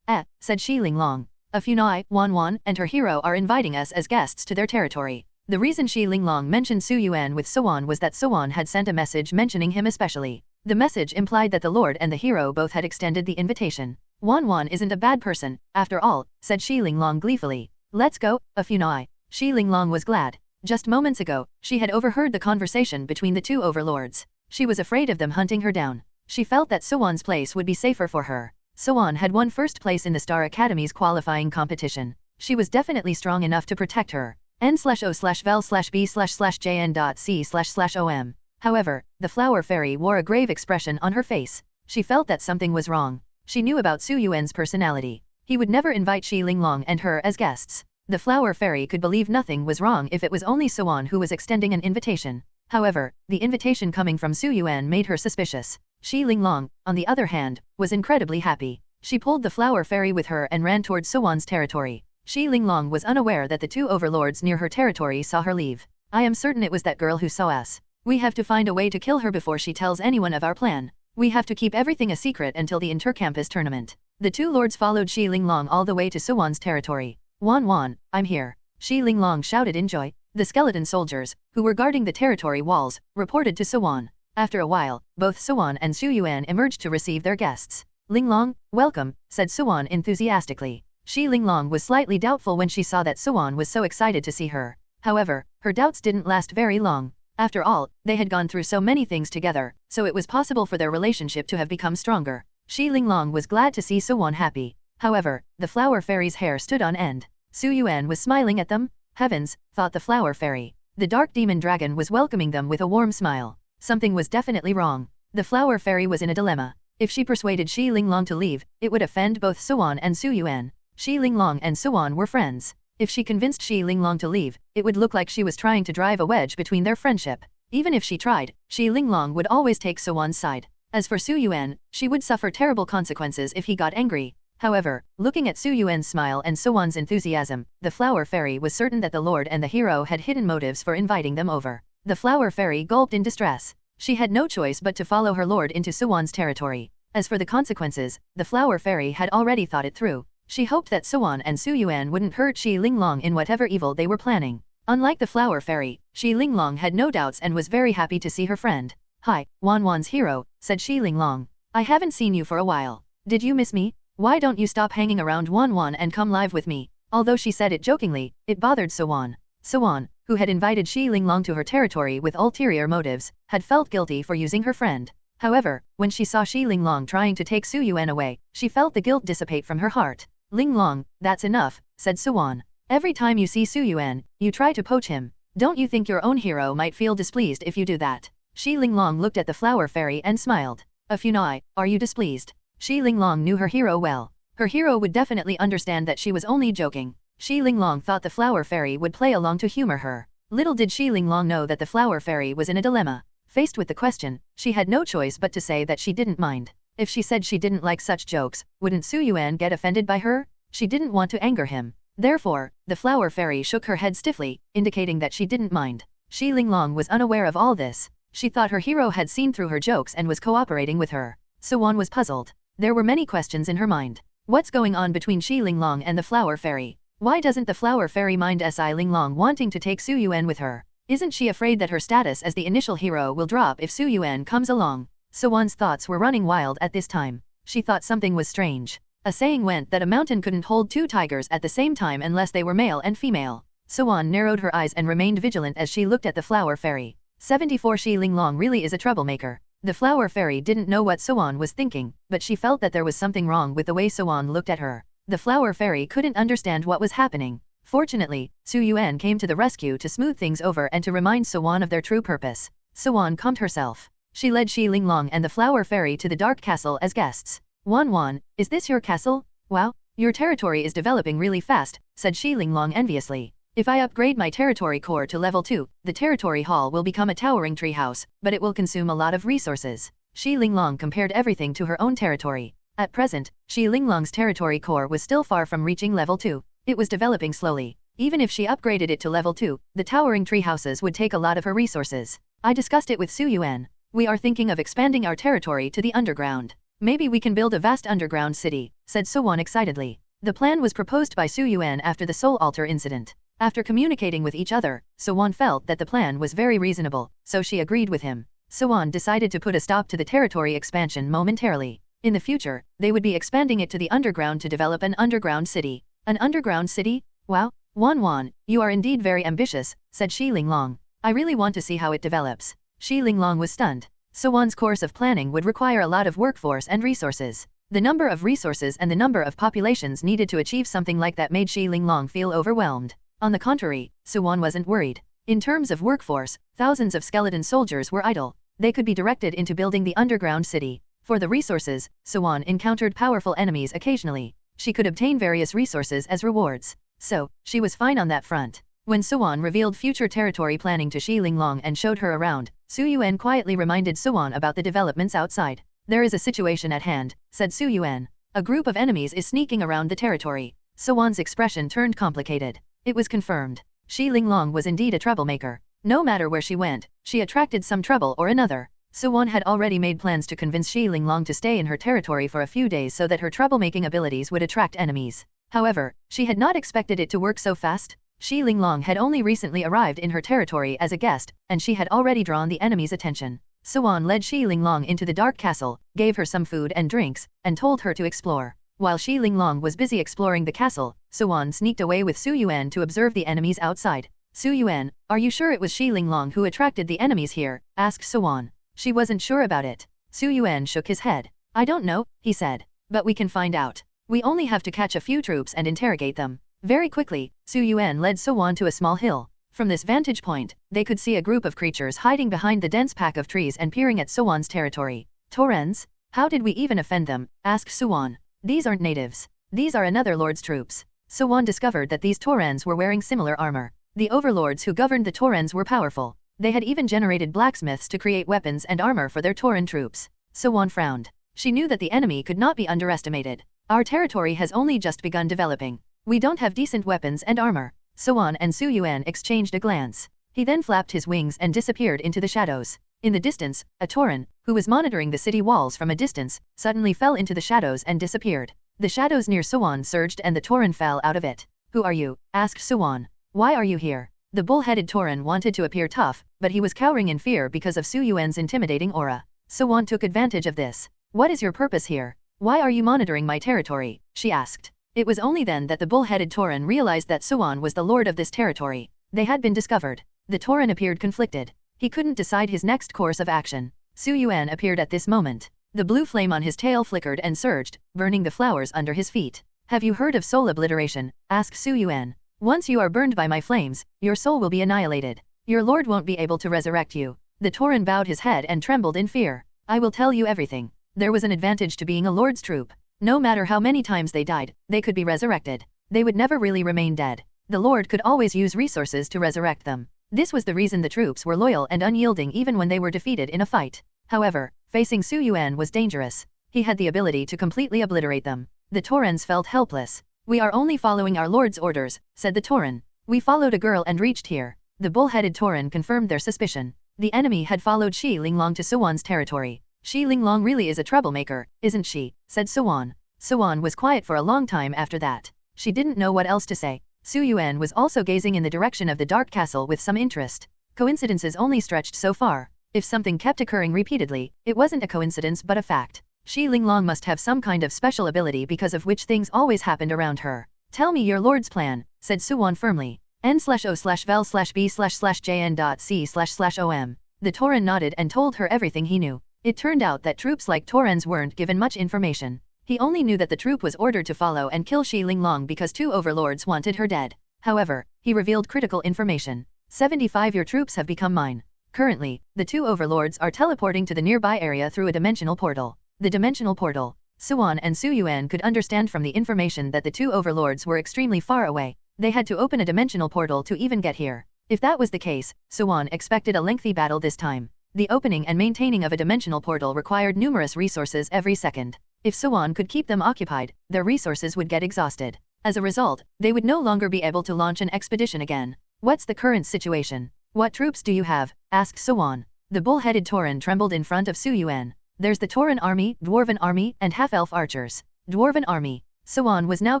Said Shi Linglong. A Funai, Yuan and her hero are inviting us as guests to their territory. The reason Shi Linglong mentioned Su Yuan with Yuan was that Yuan had sent a message mentioning him especially. The message implied that the lord and the hero both had extended the invitation. Yuan isn't a bad person, after all, said Shi Linglong gleefully. Let's go, a Funai. Shi Linglong was glad. Just moments ago, she had overheard the conversation between the two overlords. She was afraid of them hunting her down. She felt that Yuan's place would be safer for her. Yuan had won first place in the Star Academy's qualifying competition. She was definitely strong enough to protect her. N/O/vel/b/jn.c//om. However, the flower fairy wore a grave expression on her face. She felt that something was wrong. She knew about Su Yuan's personality. He would never invite Shi Linglong and her as guests. The flower fairy could believe nothing was wrong if it was only Yuan who was extending an invitation. However, the invitation coming from Su Yuan made her suspicious. Shi Linglong, on the other hand, was incredibly happy. She pulled the flower fairy with her and ran towards Yuan's territory. Shi Linglong was unaware that the two overlords near her territory saw her leave. I am certain it was that girl who saw us. We have to find a way to kill her before she tells anyone of our plan. We have to keep everything a secret until the intercampus tournament. The two lords followed Shi Linglong all the way to Yuan's territory. Yuan, I'm here. Shi Linglong shouted in joy. The skeleton soldiers, who were guarding the territory walls, reported to Yuan. After a while, both Yuan and Su Yuan emerged to receive their guests. Linglong, welcome, said Yuan enthusiastically. Shi Linglong was slightly doubtful when she saw that Yuan was so excited to see her. However, her doubts didn't last very long. After all, they had gone through so many things together, so it was possible for their relationship to have become stronger. Shi Linglong was glad to see Yuan happy. However, the flower fairy's hair stood on end. Su Yuan was smiling at them. Heavens, thought the flower fairy. The dark demon dragon was welcoming them with a warm smile. Something was definitely wrong. The flower fairy was in a dilemma. If she persuaded Shi Linglong to leave, it would offend both Yuan and Su Yuan. Shi Linglong and Yuan were friends. If she convinced Shi Linglong to leave, it would look like she was trying to drive a wedge between their friendship. Even if she tried, Shi Linglong would always take Yuan's side. As for Su Yuan, she would suffer terrible consequences if he got angry. However, looking at Su Yuan's smile and Yuan's enthusiasm, the flower fairy was certain that the lord and the hero had hidden motives for inviting them over. The flower fairy gulped in distress. She had no choice but to follow her lord into Yuan's territory. As for the consequences, the flower fairy had already thought it through. She hoped that Yuan and Su Yuan wouldn't hurt Shi Linglong in whatever evil they were planning. Unlike the flower fairy, Shi Linglong had no doubts and was very happy to see her friend. Hi, Wan's hero, said Shi Linglong. I haven't seen you for a while. Did you miss me? Why don't you stop hanging around Wan and come live with me? Although she said it jokingly, it bothered Yuan. Yuan, who had invited Shi Linglong to her territory with ulterior motives, had felt guilty for using her friend. However, when she saw Shi Linglong trying to take Su Yuan away, she felt the guilt dissipate from her heart. Linglong, that's enough, said Yuan. Every time you see Su Yuan, you try to poach him. Don't you think your own hero might feel displeased if you do that? Shi Linglong looked at the flower fairy and smiled. A Funai, are you displeased? Shi Linglong knew her hero well. Her hero would definitely understand that she was only joking. Shi Linglong thought the flower fairy would play along to humor her. Little did Shi Linglong know that the flower fairy was in a dilemma. Faced with the question, she had no choice but to say that she didn't mind. If she said she didn't like such jokes, wouldn't Su Yuan get offended by her? She didn't want to anger him. Therefore, the flower fairy shook her head stiffly, indicating that she didn't mind. Shi Linglong was unaware of all this. She thought her hero had seen through her jokes and was cooperating with her. Yuan was puzzled. There were many questions in her mind. What's going on between Shi Linglong and the flower fairy? Why doesn't the flower fairy mind Si Linglong wanting to take Su Yuan with her? Isn't she afraid that her status as the initial hero will drop if Su Yuan comes along? Yuan's thoughts were running wild at this time. She thought something was strange. A saying went that a mountain couldn't hold two tigers at the same time unless they were male and female. Yuan narrowed her eyes and remained vigilant as she looked at the flower fairy. 74 Shi Linglong really is a troublemaker. The flower fairy didn't know what Yuan was thinking, but she felt that there was something wrong with the way Yuan looked at her. The flower fairy couldn't understand what was happening. Fortunately, Yuan came to the rescue to smooth things over and to remind Yuan of their true purpose. Yuan calmed herself. She led Xi Linglong and the flower fairy to the dark castle as guests. Wan, is this your castle? Wow, your territory is developing really fast, said Xi Linglong enviously. If I upgrade my territory core to level 2, the territory hall will become a towering treehouse, but it will consume a lot of resources. Xi Linglong compared everything to her own territory. At present, Xi Linglong's territory core was still far from reaching level 2. It was developing slowly. Even if she upgraded it to level 2, the towering tree houses would take a lot of her resources. I discussed it with Yuan. We are thinking of expanding our territory to the underground. Maybe we can build a vast underground city, said Yuan excitedly. The plan was proposed by Yuan after the soul altar incident. After communicating with each other, Yuan felt that the plan was very reasonable, so she agreed with him. Yuan decided to put a stop to the territory expansion momentarily. In the future, they would be expanding it to the underground to develop an underground city. An underground city? Wow, Wan, you are indeed very ambitious, said Xi Linglong. I really want to see how it develops. Xi Linglong was stunned. Yuan's course of planning would require a lot of workforce and resources. The number of resources and the number of populations needed to achieve something like that made Xi Linglong feel overwhelmed. On the contrary, Yuan wasn't worried. In terms of workforce, thousands of skeleton soldiers were idle. They could be directed into building the underground city. For the resources, Yuan encountered powerful enemies occasionally. She could obtain various resources as rewards. So, she was fine on that front. When Yuan revealed future territory planning to Xi Linglong and showed her around, Yuan quietly reminded Yuan about the developments outside. There is a situation at hand, said Yuan. A group of enemies is sneaking around the territory. Yuan's expression turned complicated. It was confirmed. Xi Linglong was indeed a troublemaker. No matter where she went, she attracted some trouble or another. Yuan had already made plans to convince Xi Linglong to stay in her territory for a few days so that her troublemaking abilities would attract enemies. However, she had not expected it to work so fast. Xi Linglong had only recently arrived in her territory as a guest, and she had already drawn the enemy's attention. Yuan led Xi Linglong into the dark castle, gave her some food and drinks, and told her to explore. While Xi Linglong was busy exploring the castle, Yuan sneaked away with Yuan to observe the enemies outside. Yuan, are you sure it was Xi Linglong who attracted the enemies here? Asked Yuan. She wasn't sure about it. Yuan shook his head. I don't know, he said. But we can find out. We only have to catch a few troops and interrogate them. Very quickly, Yuan led Yuan to a small hill. From this vantage point, they could see a group of creatures hiding behind the dense pack of trees and peering at Yuan's territory. Torrens? How did we even offend them? Asked Yuan. These aren't natives. These are another lord's troops. Yuan discovered that these Torrens were wearing similar armor. The overlords who governed the Torrens were powerful. They had even generated blacksmiths to create weapons and armor for their Torren troops. Yuan frowned. She knew that the enemy could not be underestimated. Our territory has only just begun developing. We don't have decent weapons and armor. Yuan and Yuan exchanged a glance. He then flapped his wings and disappeared into the shadows. In the distance, a Torren, who was monitoring the city walls from a distance, suddenly fell into the shadows and disappeared. The shadows near Yuan surged and the Torren fell out of it. Who are you? Asked Yuan. Why are you here? The bull-headed Torren wanted to appear tough, but he was cowering in fear because of Yuan's intimidating aura. Yuan took advantage of this. What is your purpose here? Why are you monitoring my territory? She asked. It was only then that the bull-headed Torren realized that Yuan was the lord of this territory. They had been discovered. The Torren appeared conflicted. He couldn't decide his next course of action. Yuan appeared at this moment. The blue flame on his tail flickered and surged, burning the flowers under his feet. Have you heard of soul obliteration? Asked Yuan. Once you are burned by my flames, your soul will be annihilated. Your lord won't be able to resurrect you. The Torren bowed his head and trembled in fear. I will tell you everything. There was an advantage to being a lord's troop. No matter how many times they died, they could be resurrected. They would never really remain dead. The lord could always use resources to resurrect them. This was the reason the troops were loyal and unyielding even when they were defeated in a fight. However, facing Yuan was dangerous. He had the ability to completely obliterate them. The Torrens felt helpless. We are only following our lord's orders, said the Torren. We followed a girl and reached here. The bull-headed Torren confirmed their suspicion. The enemy had followed Xi Linglong to Yuan's territory. Xi Linglong really is a troublemaker, isn't she? Said Yuan. Yuan was quiet for a long time after that. She didn't know what else to say. Yuan was also gazing in the direction of the dark castle with some interest. Coincidences only stretched so far. If something kept occurring repeatedly, it wasn't a coincidence but a fact. Xi Linglong must have some kind of special ability because of which things always happened around her. Tell me your lord's plan, said Yuan firmly. N/O/vel/b/jn.c//om. The Torren nodded and told her everything he knew. It turned out that troops like Torrens weren't given much information. He only knew that the troop was ordered to follow and kill Shi Linglong because 2 overlords wanted her dead. However, he revealed critical information. 75 your troops have become mine. Currently, the 2 overlords are teleporting to the nearby area through a dimensional portal. The dimensional portal. Yuan and Yuan could understand from the information that the 2 overlords were extremely far away. They had to open a dimensional portal to even get here. If that was the case, Yuan expected a lengthy battle this time. The opening and maintaining of a dimensional portal required numerous resources every second. If Yuan could keep them occupied, their resources would get exhausted. As a result, they would no longer be able to launch an expedition again. What's the current situation? What troops do you have? Asked Yuan. The bull-headed Tauren trembled in front of Yuan. There's the Tauren army, Dwarven army, and half-elf archers. Dwarven army. Yuan was now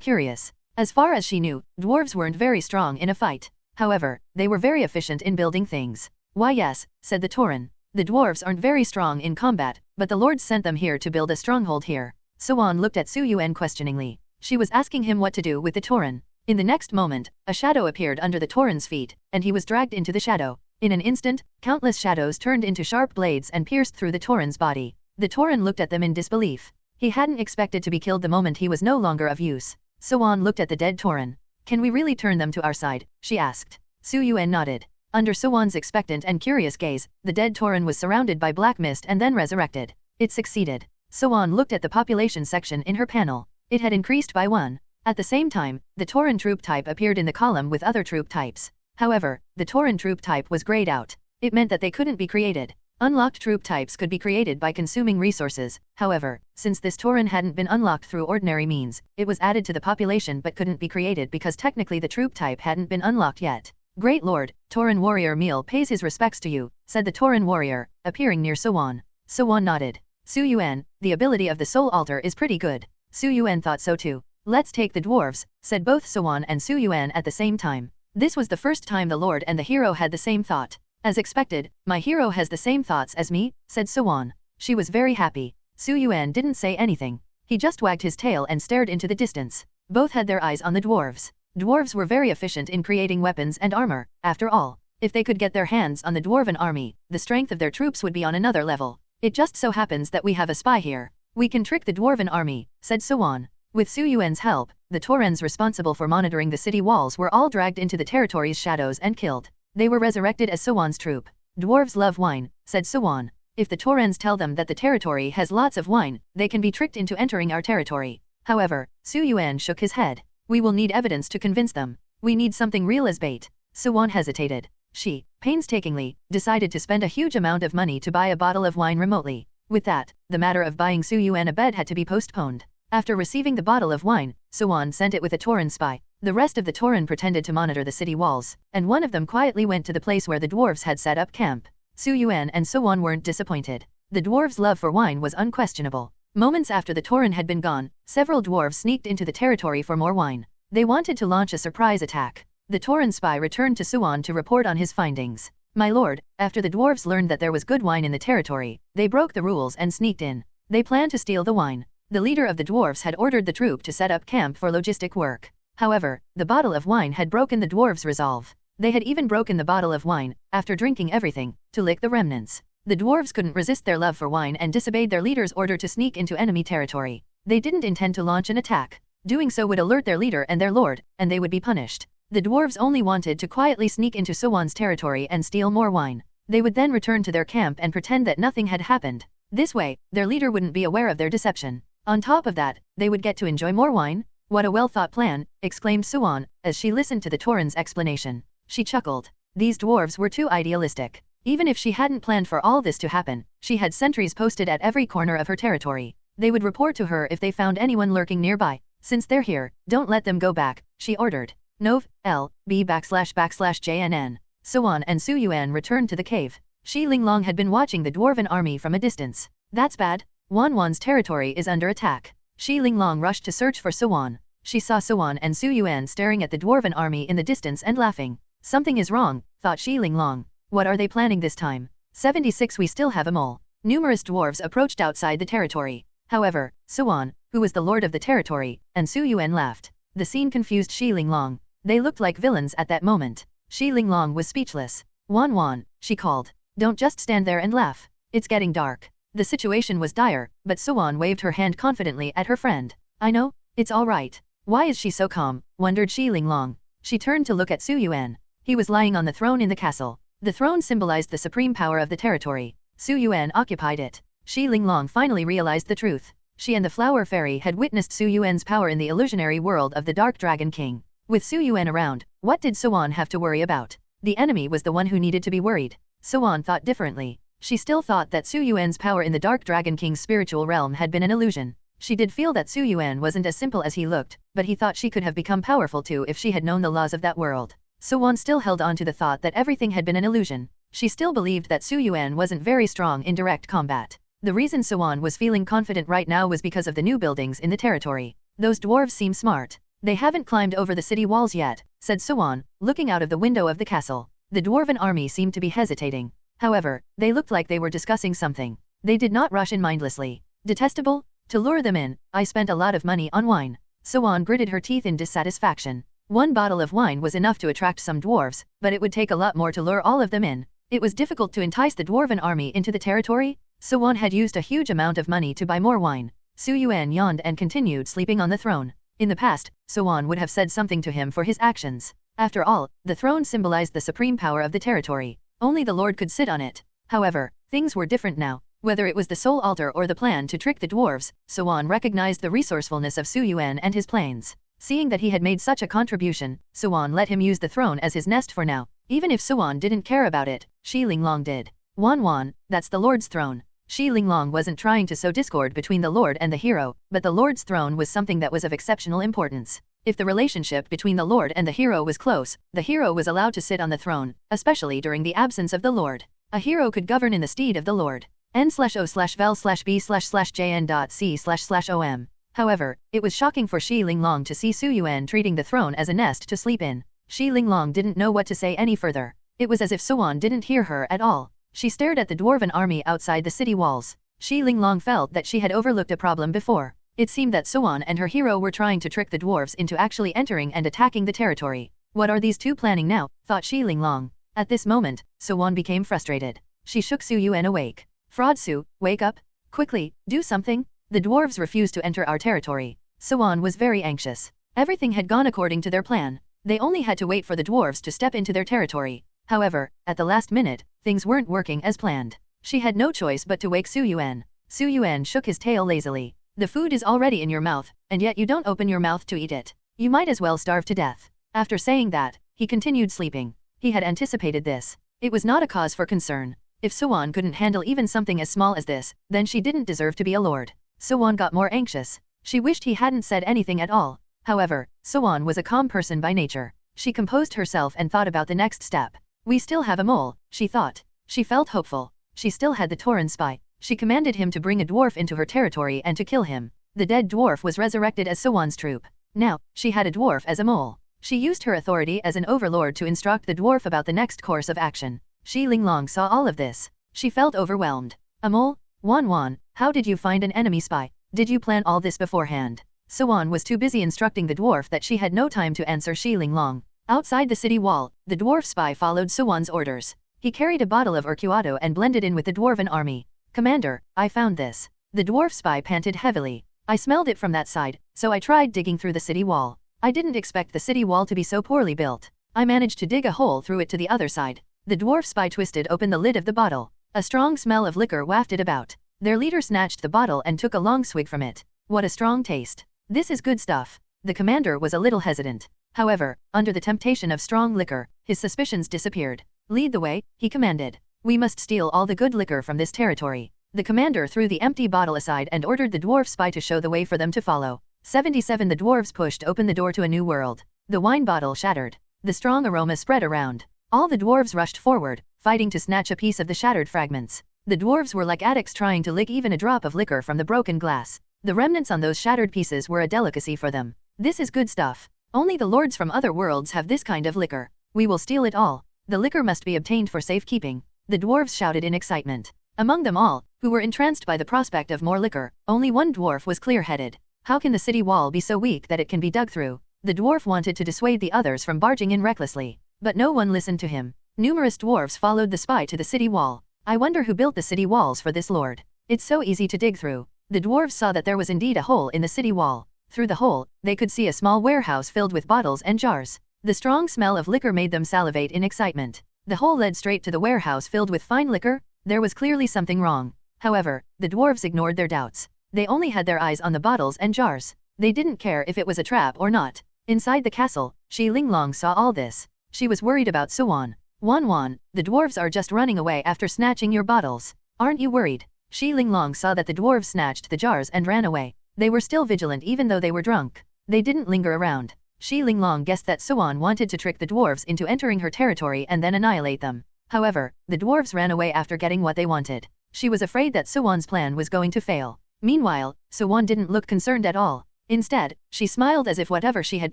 curious. As far as she knew, dwarves weren't very strong in a fight. However, they were very efficient in building things. Why yes, said the Tauren. The dwarves aren't very strong in combat, but the lords sent them here to build a stronghold here. Yuan looked at Yuan questioningly. She was asking him what to do with the Tauren. In the next moment, a shadow appeared under the Tauren's feet, and he was dragged into the shadow. In an instant, countless shadows turned into sharp blades and pierced through the Tauren's body. The Tauren looked at them in disbelief. He hadn't expected to be killed the moment he was no longer of use. Yuan looked at the dead Tauren. Can we really turn them to our side? She asked. Yuan nodded. Under Yuan's expectant and curious gaze, the dead Tauren was surrounded by black mist and then resurrected. It succeeded. Yuan looked at the population section in her panel. It had increased by 1. At the same time, the Tauren troop type appeared in the column with other troop types. However, the Tauren troop type was grayed out. It meant that they couldn't be created. Unlocked troop types could be created by consuming resources. However, since this Tauren hadn't been unlocked through ordinary means, it was added to the population but couldn't be created because technically the troop type hadn't been unlocked yet. Great Lord, Tauren warrior Meal pays his respects to you, said the Tauren warrior, appearing near Yuan. Yuan nodded. Yuan, the ability of the soul altar is pretty good. Yuan thought so too. Let's take the dwarves, said both Yuan and Yuan at the same time. This was the first time the Lord and the hero had the same thought. As expected, my hero has the same thoughts as me, said Yuan. She was very happy. Yuan didn't say anything. He just wagged his tail and stared into the distance. Both had their eyes on the dwarves. Dwarves were very efficient in creating weapons and armor. After all, if they could get their hands on the dwarven army, the strength of their troops would be on another level. It just so happens that we have a spy here. We can trick the dwarven army, said Yuan. With Yuan's help, the Taurens responsible for monitoring the city walls were all dragged into the territory's shadows and killed. They were resurrected as Yuan's troop. Dwarves love wine, said Yuan. If the Taurens tell them that the territory has lots of wine, they can be tricked into entering our territory. However, Yuan shook his head. We will need evidence to convince them. We need something real as bait. Yuan hesitated. She, painstakingly, decided to spend a huge amount of money to buy a bottle of wine remotely. With that, the matter of buying Yuan a bed had to be postponed. After receiving the bottle of wine, Yuan sent it with a Tauren spy. The rest of the Tauren pretended to monitor the city walls, and one of them quietly went to the place where the dwarves had set up camp. Yuan and Yuan weren't disappointed. The dwarves' love for wine was unquestionable. Moments after the Tauren had been gone, several dwarves sneaked into the territory for more wine. They wanted to launch a surprise attack. The Tauren spy returned to Yuan to report on his findings. My lord, after the dwarves learned that there was good wine in the territory, they broke the rules and sneaked in. They planned to steal the wine. The leader of the dwarves had ordered the troop to set up camp for logistic work. However, the bottle of wine had broken the dwarves' resolve. They had even broken the bottle of wine, after drinking everything, to lick the remnants. The dwarves couldn't resist their love for wine and disobeyed their leader's order to sneak into enemy territory. They didn't intend to launch an attack. Doing so would alert their leader and their lord, and they would be punished. The dwarves only wanted to quietly sneak into Yuan's territory and steal more wine. They would then return to their camp and pretend that nothing had happened. This way, their leader wouldn't be aware of their deception. On top of that, they would get to enjoy more wine. What a well-thought plan, exclaimed Yuan, as she listened to the Tauren's explanation. She chuckled. These dwarves were too idealistic. Even if she hadn't planned for all this to happen, she had sentries posted at every corner of her territory. They would report to her if they found anyone lurking nearby. Since they're here, don't let them go back, she ordered. Nov. L.B//JNN. Yuan and Yuan returned to the cave. Shi Linglong had been watching the dwarven army from a distance. That's bad. Wan's territory is under attack. Shi Linglong rushed to search for Yuan. She saw Yuan and Yuan staring at the dwarven army in the distance and laughing. Something is wrong, thought Shi Linglong. What are they planning this time? 76 We still have a mole. Numerous dwarves approached outside the territory. However, Yuan, who was the lord of the territory, and Yuan laughed. The scene confused Shi Linglong. They looked like villains at that moment. Shi Linglong was speechless. Wan, she called. Don't just stand there and laugh. It's getting dark. The situation was dire, but Suan waved her hand confidently at her friend. I know, it's all right. Why is she so calm? Wondered Shi Linglong. She turned to look at Su Yuan. He was lying on the throne in the castle. The throne symbolized the supreme power of the territory. Su Yuan occupied it. Shi Linglong finally realized the truth. She and the Flower Fairy had witnessed Su Yuan's power in the illusionary world of the Dark Dragon King. With Su Yuan around, what did Suan have to worry about? The enemy was the one who needed to be worried. Suan thought differently. She still thought that Su Yuan's power in the Dark Dragon King's spiritual realm had been an illusion. She did feel that Su Yuan wasn't as simple as he looked, but he thought she could have become powerful too if she had known the laws of that world. Suan still held on to the thought that everything had been an illusion. She still believed that Su Yuan wasn't very strong in direct combat. The reason Suan was feeling confident right now was because of the new buildings in the territory. Those dwarves seem smart. They haven't climbed over the city walls yet, said Suan, looking out of the window of the castle. The dwarven army seemed to be hesitating. However, they looked like they were discussing something. They did not rush in mindlessly. Detestable? To lure them in, I spent a lot of money on wine. Suan gritted her teeth in dissatisfaction. One bottle of wine was enough to attract some dwarves, but it would take a lot more to lure all of them in. It was difficult to entice the dwarven army into the territory. Suan had used a huge amount of money to buy more wine. Su Yuan yawned and continued sleeping on the throne. In the past, Suan would have said something to him for his actions. After all, the throne symbolized the supreme power of the territory. Only the Lord could sit on it. However, things were different now. Whether it was the soul altar or the plan to trick the dwarves, Suan recognized the resourcefulness of Su Yuan and his plans. Seeing that he had made such a contribution, Suan let him use the throne as his nest for now. Even if Suan didn't care about it, Shi Linglong did. Wan, that's the Lord's throne. Shi Linglong wasn't trying to sow discord between the Lord and the hero, but the Lord's throne was something that was of exceptional importance. If the relationship between the Lord and the hero was close, the hero was allowed to sit on the throne, especially during the absence of the Lord. A hero could govern in the stead of the Lord. n/o/vel/b/jn.c//om. However, it was shocking for Shi Linglong to see Su Yuan treating the throne as a nest to sleep in. Shi Linglong didn't know what to say any further. It was as if Suan didn't hear her at all. She stared at the dwarven army outside the city walls. Shi Linglong felt that she had overlooked a problem before. It seemed that Suan and her hero were trying to trick the dwarves into actually entering and attacking the territory. What are these two planning now? Thought Shi Linglong. At this moment, Suan became frustrated. She shook Su Yuan awake. Fraud Su, wake up. Quickly, do something. The dwarves refused to enter our territory. Suan was very anxious. Everything had gone according to their plan. They only had to wait for the dwarves to step into their territory. However, at the last minute, things weren't working as planned. She had no choice but to wake Su Yuan. Su Yuan shook his tail lazily. The food is already in your mouth, and yet you don't open your mouth to eat it. You might as well starve to death. After saying that, he continued sleeping. He had anticipated this. It was not a cause for concern. If Suan couldn't handle even something as small as this, then she didn't deserve to be a lord. Suan got more anxious. She wished he hadn't said anything at all. However, Suan was a calm person by nature. She composed herself and thought about the next step. We still have a mole, she thought. She felt hopeful. She still had the Tauren spy. She commanded him to bring a dwarf into her territory and to kill him. The dead dwarf was resurrected as Suan's troop. Now, she had a dwarf as a mole. She used her authority as an overlord to instruct the dwarf about the next course of action. Shi Linglong saw all of this. She felt overwhelmed. A mole? Wan, how did you find an enemy spy? Did you plan all this beforehand? Suan was too busy instructing the dwarf that she had no time to answer Shi Linglong. Outside the city wall, the dwarf spy followed Suan's orders. He carried a bottle of Urquado and blended in with the dwarven army. Commander, I found this. The dwarf spy panted heavily. I smelled it from that side, so I tried digging through the city wall. I didn't expect the city wall to be so poorly built. I managed to dig a hole through it to the other side. The dwarf spy twisted open the lid of the bottle. A strong smell of liquor wafted about. Their leader snatched the bottle and took a long swig from it. What a strong taste. This is good stuff. The commander was a little hesitant. However, under the temptation of strong liquor, his suspicions disappeared. Lead the way, he commanded. We must steal all the good liquor from this territory. The commander threw the empty bottle aside and ordered the dwarf spy to show the way for them to follow. 77 The dwarves pushed open the door to a new world. The wine bottle shattered. The strong aroma spread around. All the dwarves rushed forward, fighting to snatch a piece of the shattered fragments. The dwarves were like addicts trying to lick even a drop of liquor from the broken glass. The remnants on those shattered pieces were a delicacy for them. This is good stuff. Only the lords from other worlds have this kind of liquor. We will steal it all. The liquor must be obtained for safekeeping. The dwarves shouted in excitement. Among them all, who were entranced by the prospect of more liquor, only one dwarf was clear-headed. How can the city wall be so weak that it can be dug through? The dwarf wanted to dissuade the others from barging in recklessly. But no one listened to him. Numerous dwarves followed the spy to the city wall. I wonder who built the city walls for this lord. It's so easy to dig through. The dwarves saw that there was indeed a hole in the city wall. Through the hole, they could see a small warehouse filled with bottles and jars. The strong smell of liquor made them salivate in excitement. The hole led straight to the warehouse filled with fine liquor. There was clearly something wrong. However, the dwarves ignored their doubts. They only had their eyes on the bottles and jars. They didn't care if it was a trap or not. Inside the castle, Shi Linglong saw all this. She was worried about Suan. Wan, the dwarves are just running away after snatching your bottles. Aren't you worried? Shi Linglong saw that the dwarves snatched the jars and ran away. They were still vigilant even though they were drunk. They didn't linger around. Shi Linglong guessed that Suan wanted to trick the dwarves into entering her territory and then annihilate them. However, the dwarves ran away after getting what they wanted. She was afraid that Suan's plan was going to fail. Meanwhile, Suan didn't look concerned at all. Instead, she smiled as if whatever she had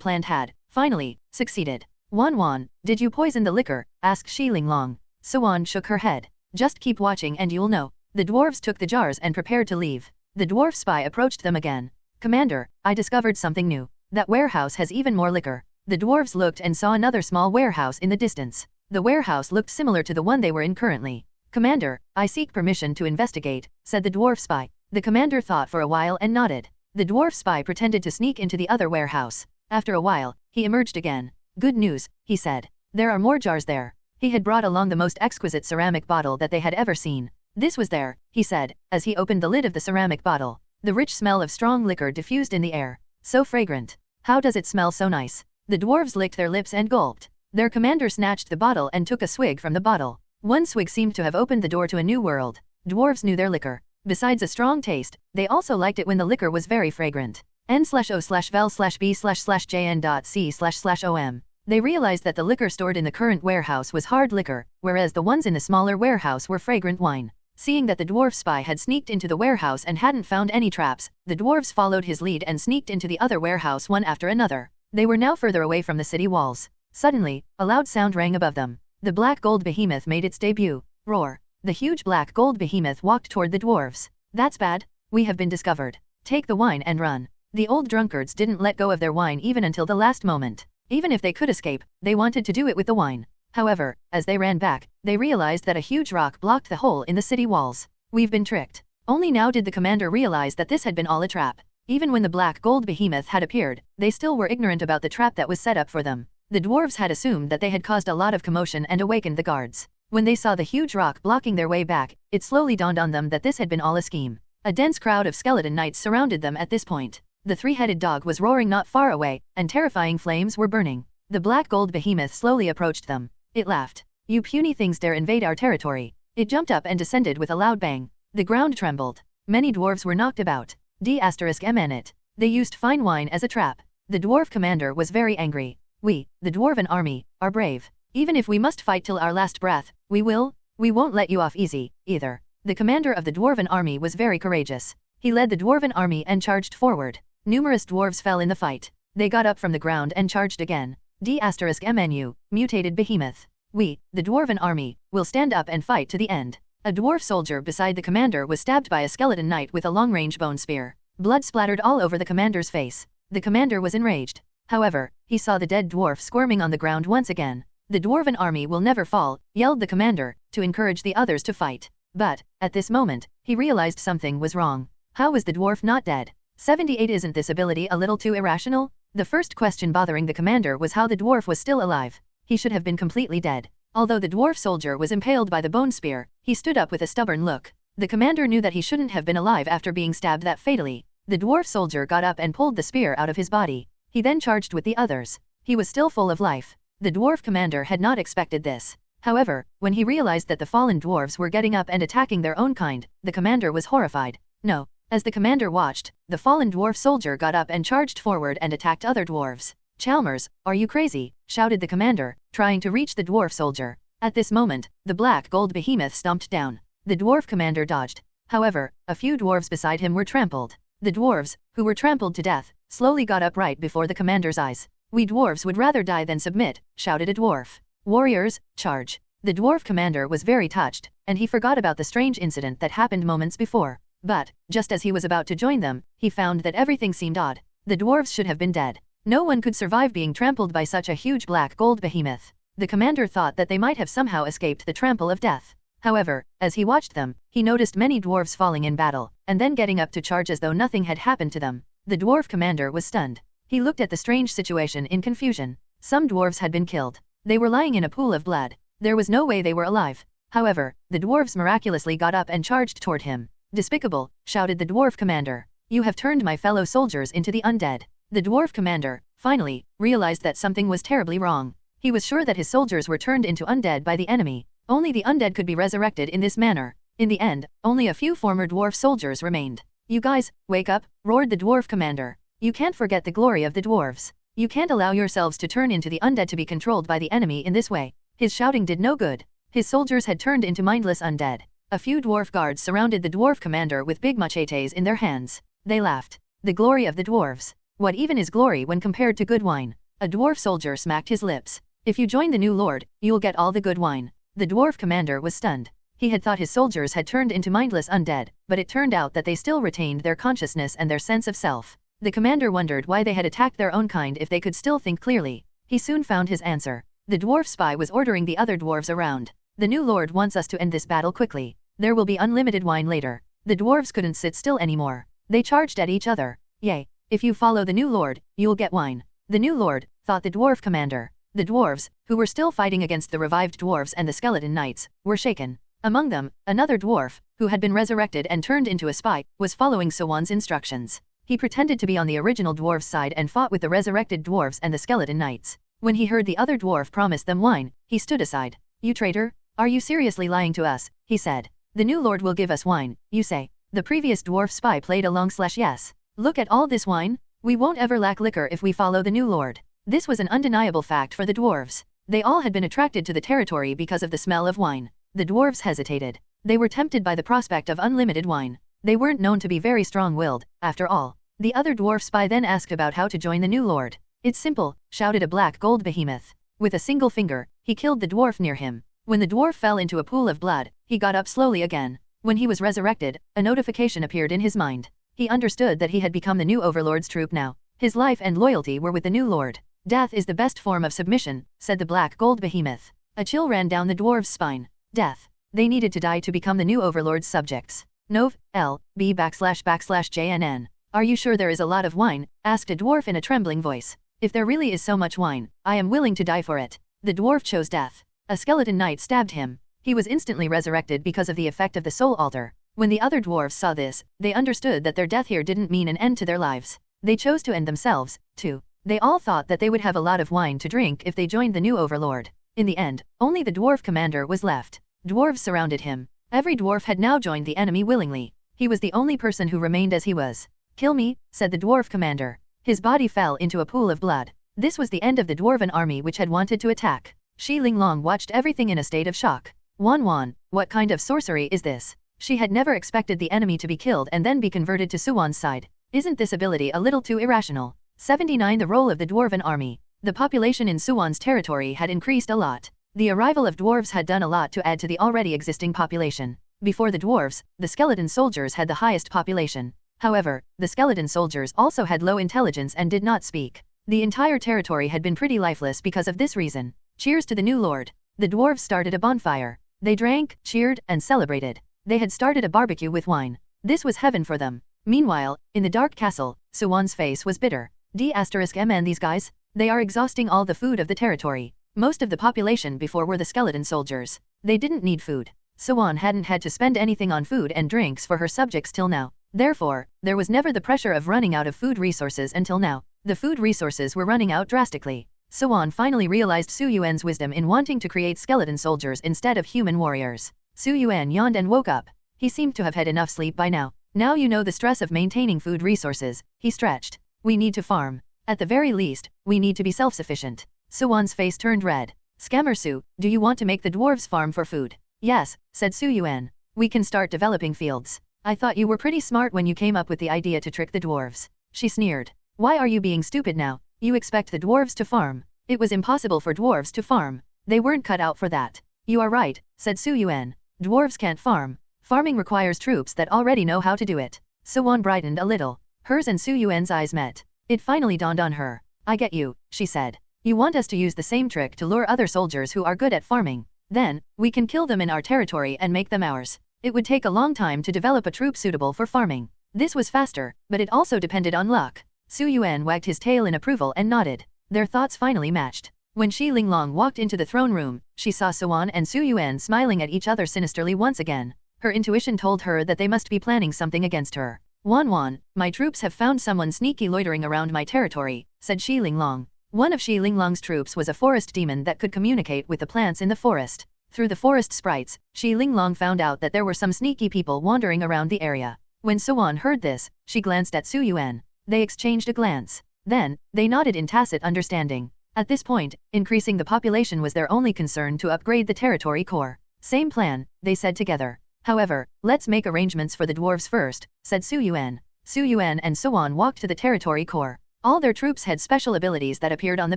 planned had, finally, succeeded. Wan, did you poison the liquor? Asked Shi Linglong. Suan shook her head. Just keep watching and you'll know. The dwarves took the jars and prepared to leave. The dwarf spy approached them again. Commander, I discovered something new. That warehouse has even more liquor. The dwarves looked and saw another small warehouse in the distance. The warehouse looked similar to the one they were in currently. Commander, I seek permission to investigate, said the dwarf spy. The commander thought for a while and nodded. The dwarf spy pretended to sneak into the other warehouse. After a while, he emerged again. Good news, he said. There are more jars there. He had brought along the most exquisite ceramic bottle that they had ever seen. This was there, he said, as he opened the lid of the ceramic bottle. The rich smell of strong liquor diffused in the air. So fragrant. How does it smell so nice? The dwarves licked their lips and gulped. Their commander snatched the bottle and took a swig from the bottle. One swig seemed to have opened the door to a new world. Dwarves knew their liquor. Besides a strong taste, they also liked it when the liquor was very fragrant. n/o/vel/b/jn.c//om. They realized that the liquor stored in the current warehouse was hard liquor, whereas the ones in the smaller warehouse were fragrant wine. Seeing that the dwarf spy had sneaked into the warehouse and hadn't found any traps, the dwarves followed his lead and sneaked into the other warehouse one after another. They were now further away from the city walls. Suddenly, a loud sound rang above them. The black gold behemoth made its debut. Roar. The huge black gold behemoth walked toward the dwarves. That's bad. We have been discovered. Take the wine and run. The old drunkards didn't let go of their wine even until the last moment. Even if they could escape, they wanted to do it with the wine. However, as they ran back, they realized that a huge rock blocked the hole in the city walls. We've been tricked. Only now did the commander realize that this had been all a trap. Even when the black gold behemoth had appeared, they still were ignorant about the trap that was set up for them. The dwarves had assumed that they had caused a lot of commotion and awakened the guards. When they saw the huge rock blocking their way back, it slowly dawned on them that this had been all a scheme. A dense crowd of skeleton knights surrounded them at this point. The three-headed dog was roaring not far away, and terrifying flames were burning. The black gold behemoth slowly approached them. It laughed. You puny things dare invade our territory. It jumped up and descended with a loud bang. The ground trembled. Many dwarves were knocked about. D***mn. They used fine wine as a trap. The dwarf commander was very angry. We, the dwarven army, are brave. Even if we must fight till our last breath, we will. We won't let you off easy, either. The commander of the dwarven army was very courageous. He led the dwarven army and charged forward. Numerous dwarves fell in the fight. They got up from the ground and charged again. D***mnu, mutated behemoth. We, the dwarven army, will stand up and fight to the end. A dwarf soldier beside the commander was stabbed by a skeleton knight with a long-range bone spear. Blood splattered all over the commander's face. The commander was enraged. However, he saw the dead dwarf squirming on the ground once again. The dwarven army will never fall, yelled the commander, to encourage the others to fight. But, at this moment, he realized something was wrong. How was the dwarf not dead? 78 Isn't this ability a little too irrational? The first question bothering the commander was how the dwarf was still alive. He should have been completely dead. Although the dwarf soldier was impaled by the bone spear, he stood up with a stubborn look. The commander knew that he shouldn't have been alive after being stabbed that fatally. The dwarf soldier got up and pulled the spear out of his body. He then charged with the others. He was still full of life. The dwarf commander had not expected this. However, when he realized that the fallen dwarves were getting up and attacking their own kind, the commander was horrified. No. As the commander watched, the fallen dwarf soldier got up and charged forward and attacked other dwarves. Chalmers, are you crazy? Shouted the commander, trying to reach the dwarf soldier. At this moment, the black gold behemoth stomped down. The dwarf commander dodged. However, a few dwarves beside him were trampled. The dwarves, who were trampled to death, slowly got up right before the commander's eyes. We dwarves would rather die than submit, shouted a dwarf. Warriors, charge. The dwarf commander was very touched, and he forgot about the strange incident that happened moments before. But, just as he was about to join them, he found that everything seemed odd. The dwarves should have been dead. No one could survive being trampled by such a huge black gold behemoth. The commander thought that they might have somehow escaped the trample of death. However, as he watched them, he noticed many dwarves falling in battle, and then getting up to charge as though nothing had happened to them. The dwarf commander was stunned. He looked at the strange situation in confusion. Some dwarves had been killed. They were lying in a pool of blood. There was no way they were alive. However, the dwarves miraculously got up and charged toward him. "Despicable," shouted the dwarf commander. "You have turned my fellow soldiers into the undead." The dwarf commander, finally, realized that something was terribly wrong. He was sure that his soldiers were turned into undead by the enemy. Only the undead could be resurrected in this manner. In the end, only a few former dwarf soldiers remained. "You guys, wake up," roared the dwarf commander. "You can't forget the glory of the dwarves. You can't allow yourselves to turn into the undead to be controlled by the enemy in this way." His shouting did no good. His soldiers had turned into mindless undead. A few dwarf guards surrounded the dwarf commander with big machetes in their hands. They laughed. The glory of the dwarves. What even is glory when compared to good wine? A dwarf soldier smacked his lips. "If you join the new lord, you'll get all the good wine." The dwarf commander was stunned. He had thought his soldiers had turned into mindless undead, but it turned out that they still retained their consciousness and their sense of self. The commander wondered why they had attacked their own kind if they could still think clearly. He soon found his answer. The dwarf spy was ordering the other dwarves around. "The new lord wants us to end this battle quickly. There will be unlimited wine later." The dwarves couldn't sit still anymore. They charged at each other. "Yay! If you follow the new lord, you'll get wine." "The new lord," thought the dwarf commander. The dwarves, who were still fighting against the revived dwarves and the skeleton knights, were shaken. Among them, another dwarf, who had been resurrected and turned into a spy, was following Yuan's instructions. He pretended to be on the original dwarves' side and fought with the resurrected dwarves and the skeleton knights. When he heard the other dwarf promise them wine, he stood aside. "You traitor, are you seriously lying to us?" he said. "The new lord will give us wine, you say?" The previous dwarf spy played along/yes. "Look at all this wine. We won't ever lack liquor if we follow the new lord." This was an undeniable fact for the dwarves. They all had been attracted to the territory because of the smell of wine. The dwarves hesitated. They were tempted by the prospect of unlimited wine. They weren't known to be very strong-willed, after all. The other dwarf spy then asked about how to join the new lord. "It's simple," shouted a black gold behemoth. With a single finger, he killed the dwarf near him. When the dwarf fell into a pool of blood, he got up slowly again. When he was resurrected, a notification appeared in his mind. He understood that he had become the new overlord's troop now. His life and loyalty were with the new lord. "Death is the best form of submission," said the black gold behemoth. A chill ran down the dwarf's spine. Death. They needed to die to become the new overlord's subjects. Nov. L.B//JNN. "Are you sure there is a lot of wine?" asked a dwarf in a trembling voice. "If there really is so much wine, I am willing to die for it." The dwarf chose death. A skeleton knight stabbed him. He was instantly resurrected because of the effect of the soul altar. When the other dwarves saw this, they understood that their death here didn't mean an end to their lives. They chose to end themselves, too. They all thought that they would have a lot of wine to drink if they joined the new overlord. In the end, only the dwarf commander was left. Dwarves surrounded him. Every dwarf had now joined the enemy willingly. He was the only person who remained as he was. "Kill me," said the dwarf commander. His body fell into a pool of blood. This was the end of the dwarven army which had wanted to attack. Shi Linglong watched everything in a state of shock. Wan, what kind of sorcery is this? She had never expected the enemy to be killed and then be converted to Yuan's side. Isn't this ability a little too irrational? 79. The role of the dwarven army. The population in Yuan's territory had increased a lot. The arrival of dwarves had done a lot to add to the already existing population. Before the dwarves, the skeleton soldiers had the highest population. However, the skeleton soldiers also had low intelligence and did not speak. The entire territory had been pretty lifeless because of this reason. Cheers to the new lord. The dwarves started a bonfire. They drank, cheered, and celebrated. They had started a barbecue with wine. This was heaven for them. Meanwhile, in the dark castle, Yuan's face was bitter. D***MN these guys? They are exhausting all the food of the territory. Most of the population before were the skeleton soldiers. They didn't need food. Yuan hadn't had to spend anything on food and drinks for her subjects till now. Therefore, there was never the pressure of running out of food resources until now. The food resources were running out drastically. Yuan finally realized Su Yuan's wisdom in wanting to create skeleton soldiers instead of human warriors. Su Yuan yawned and woke up. He seemed to have had enough sleep by now. "Now you know the stress of maintaining food resources," he stretched. "We need to farm. At the very least, we need to be self-sufficient." Yuan's face turned red. "Scammer Su, do you want to make the dwarves farm for food?" "Yes," said Su Yuan. "We can start developing fields." "I thought you were pretty smart when you came up with the idea to trick the dwarves." She sneered. "Why are you being stupid now? You expect the dwarves to farm. It was impossible for dwarves to farm. They weren't cut out for that." "You are right," said Su Yuan. "Dwarves can't farm. Farming requires troops that already know how to do it." Yuan brightened a little. Hers and Su Yuan's eyes met. It finally dawned on her. "I get you," she said. "You want us to use the same trick to lure other soldiers who are good at farming. Then, we can kill them in our territory and make them ours. It would take a long time to develop a troop suitable for farming. This was faster, but it also depended on luck. Su Yuan wagged his tail in approval and nodded. Their thoughts finally matched. When Shi Linglong walked into the throne room, she saw Suan and Su Yuan smiling at each other sinisterly once again. Her intuition told her that they must be planning something against her. Wan, my troops have found someone sneaky loitering around my territory, said Shi Linglong. One of Shi Linglong's troops was a forest demon that could communicate with the plants in the forest. Through the forest sprites, Shi Linglong found out that there were some sneaky people wandering around the area. When Suan heard this, she glanced at Su Yuan. They exchanged a glance. Then, they nodded in tacit understanding. At this point, increasing the population was their only concern to upgrade the territory core. Same plan, they said together. However, let's make arrangements for the dwarves first, said Su Yuan. Su Yuan and Suan walked to the territory core. All their troops had special abilities that appeared on the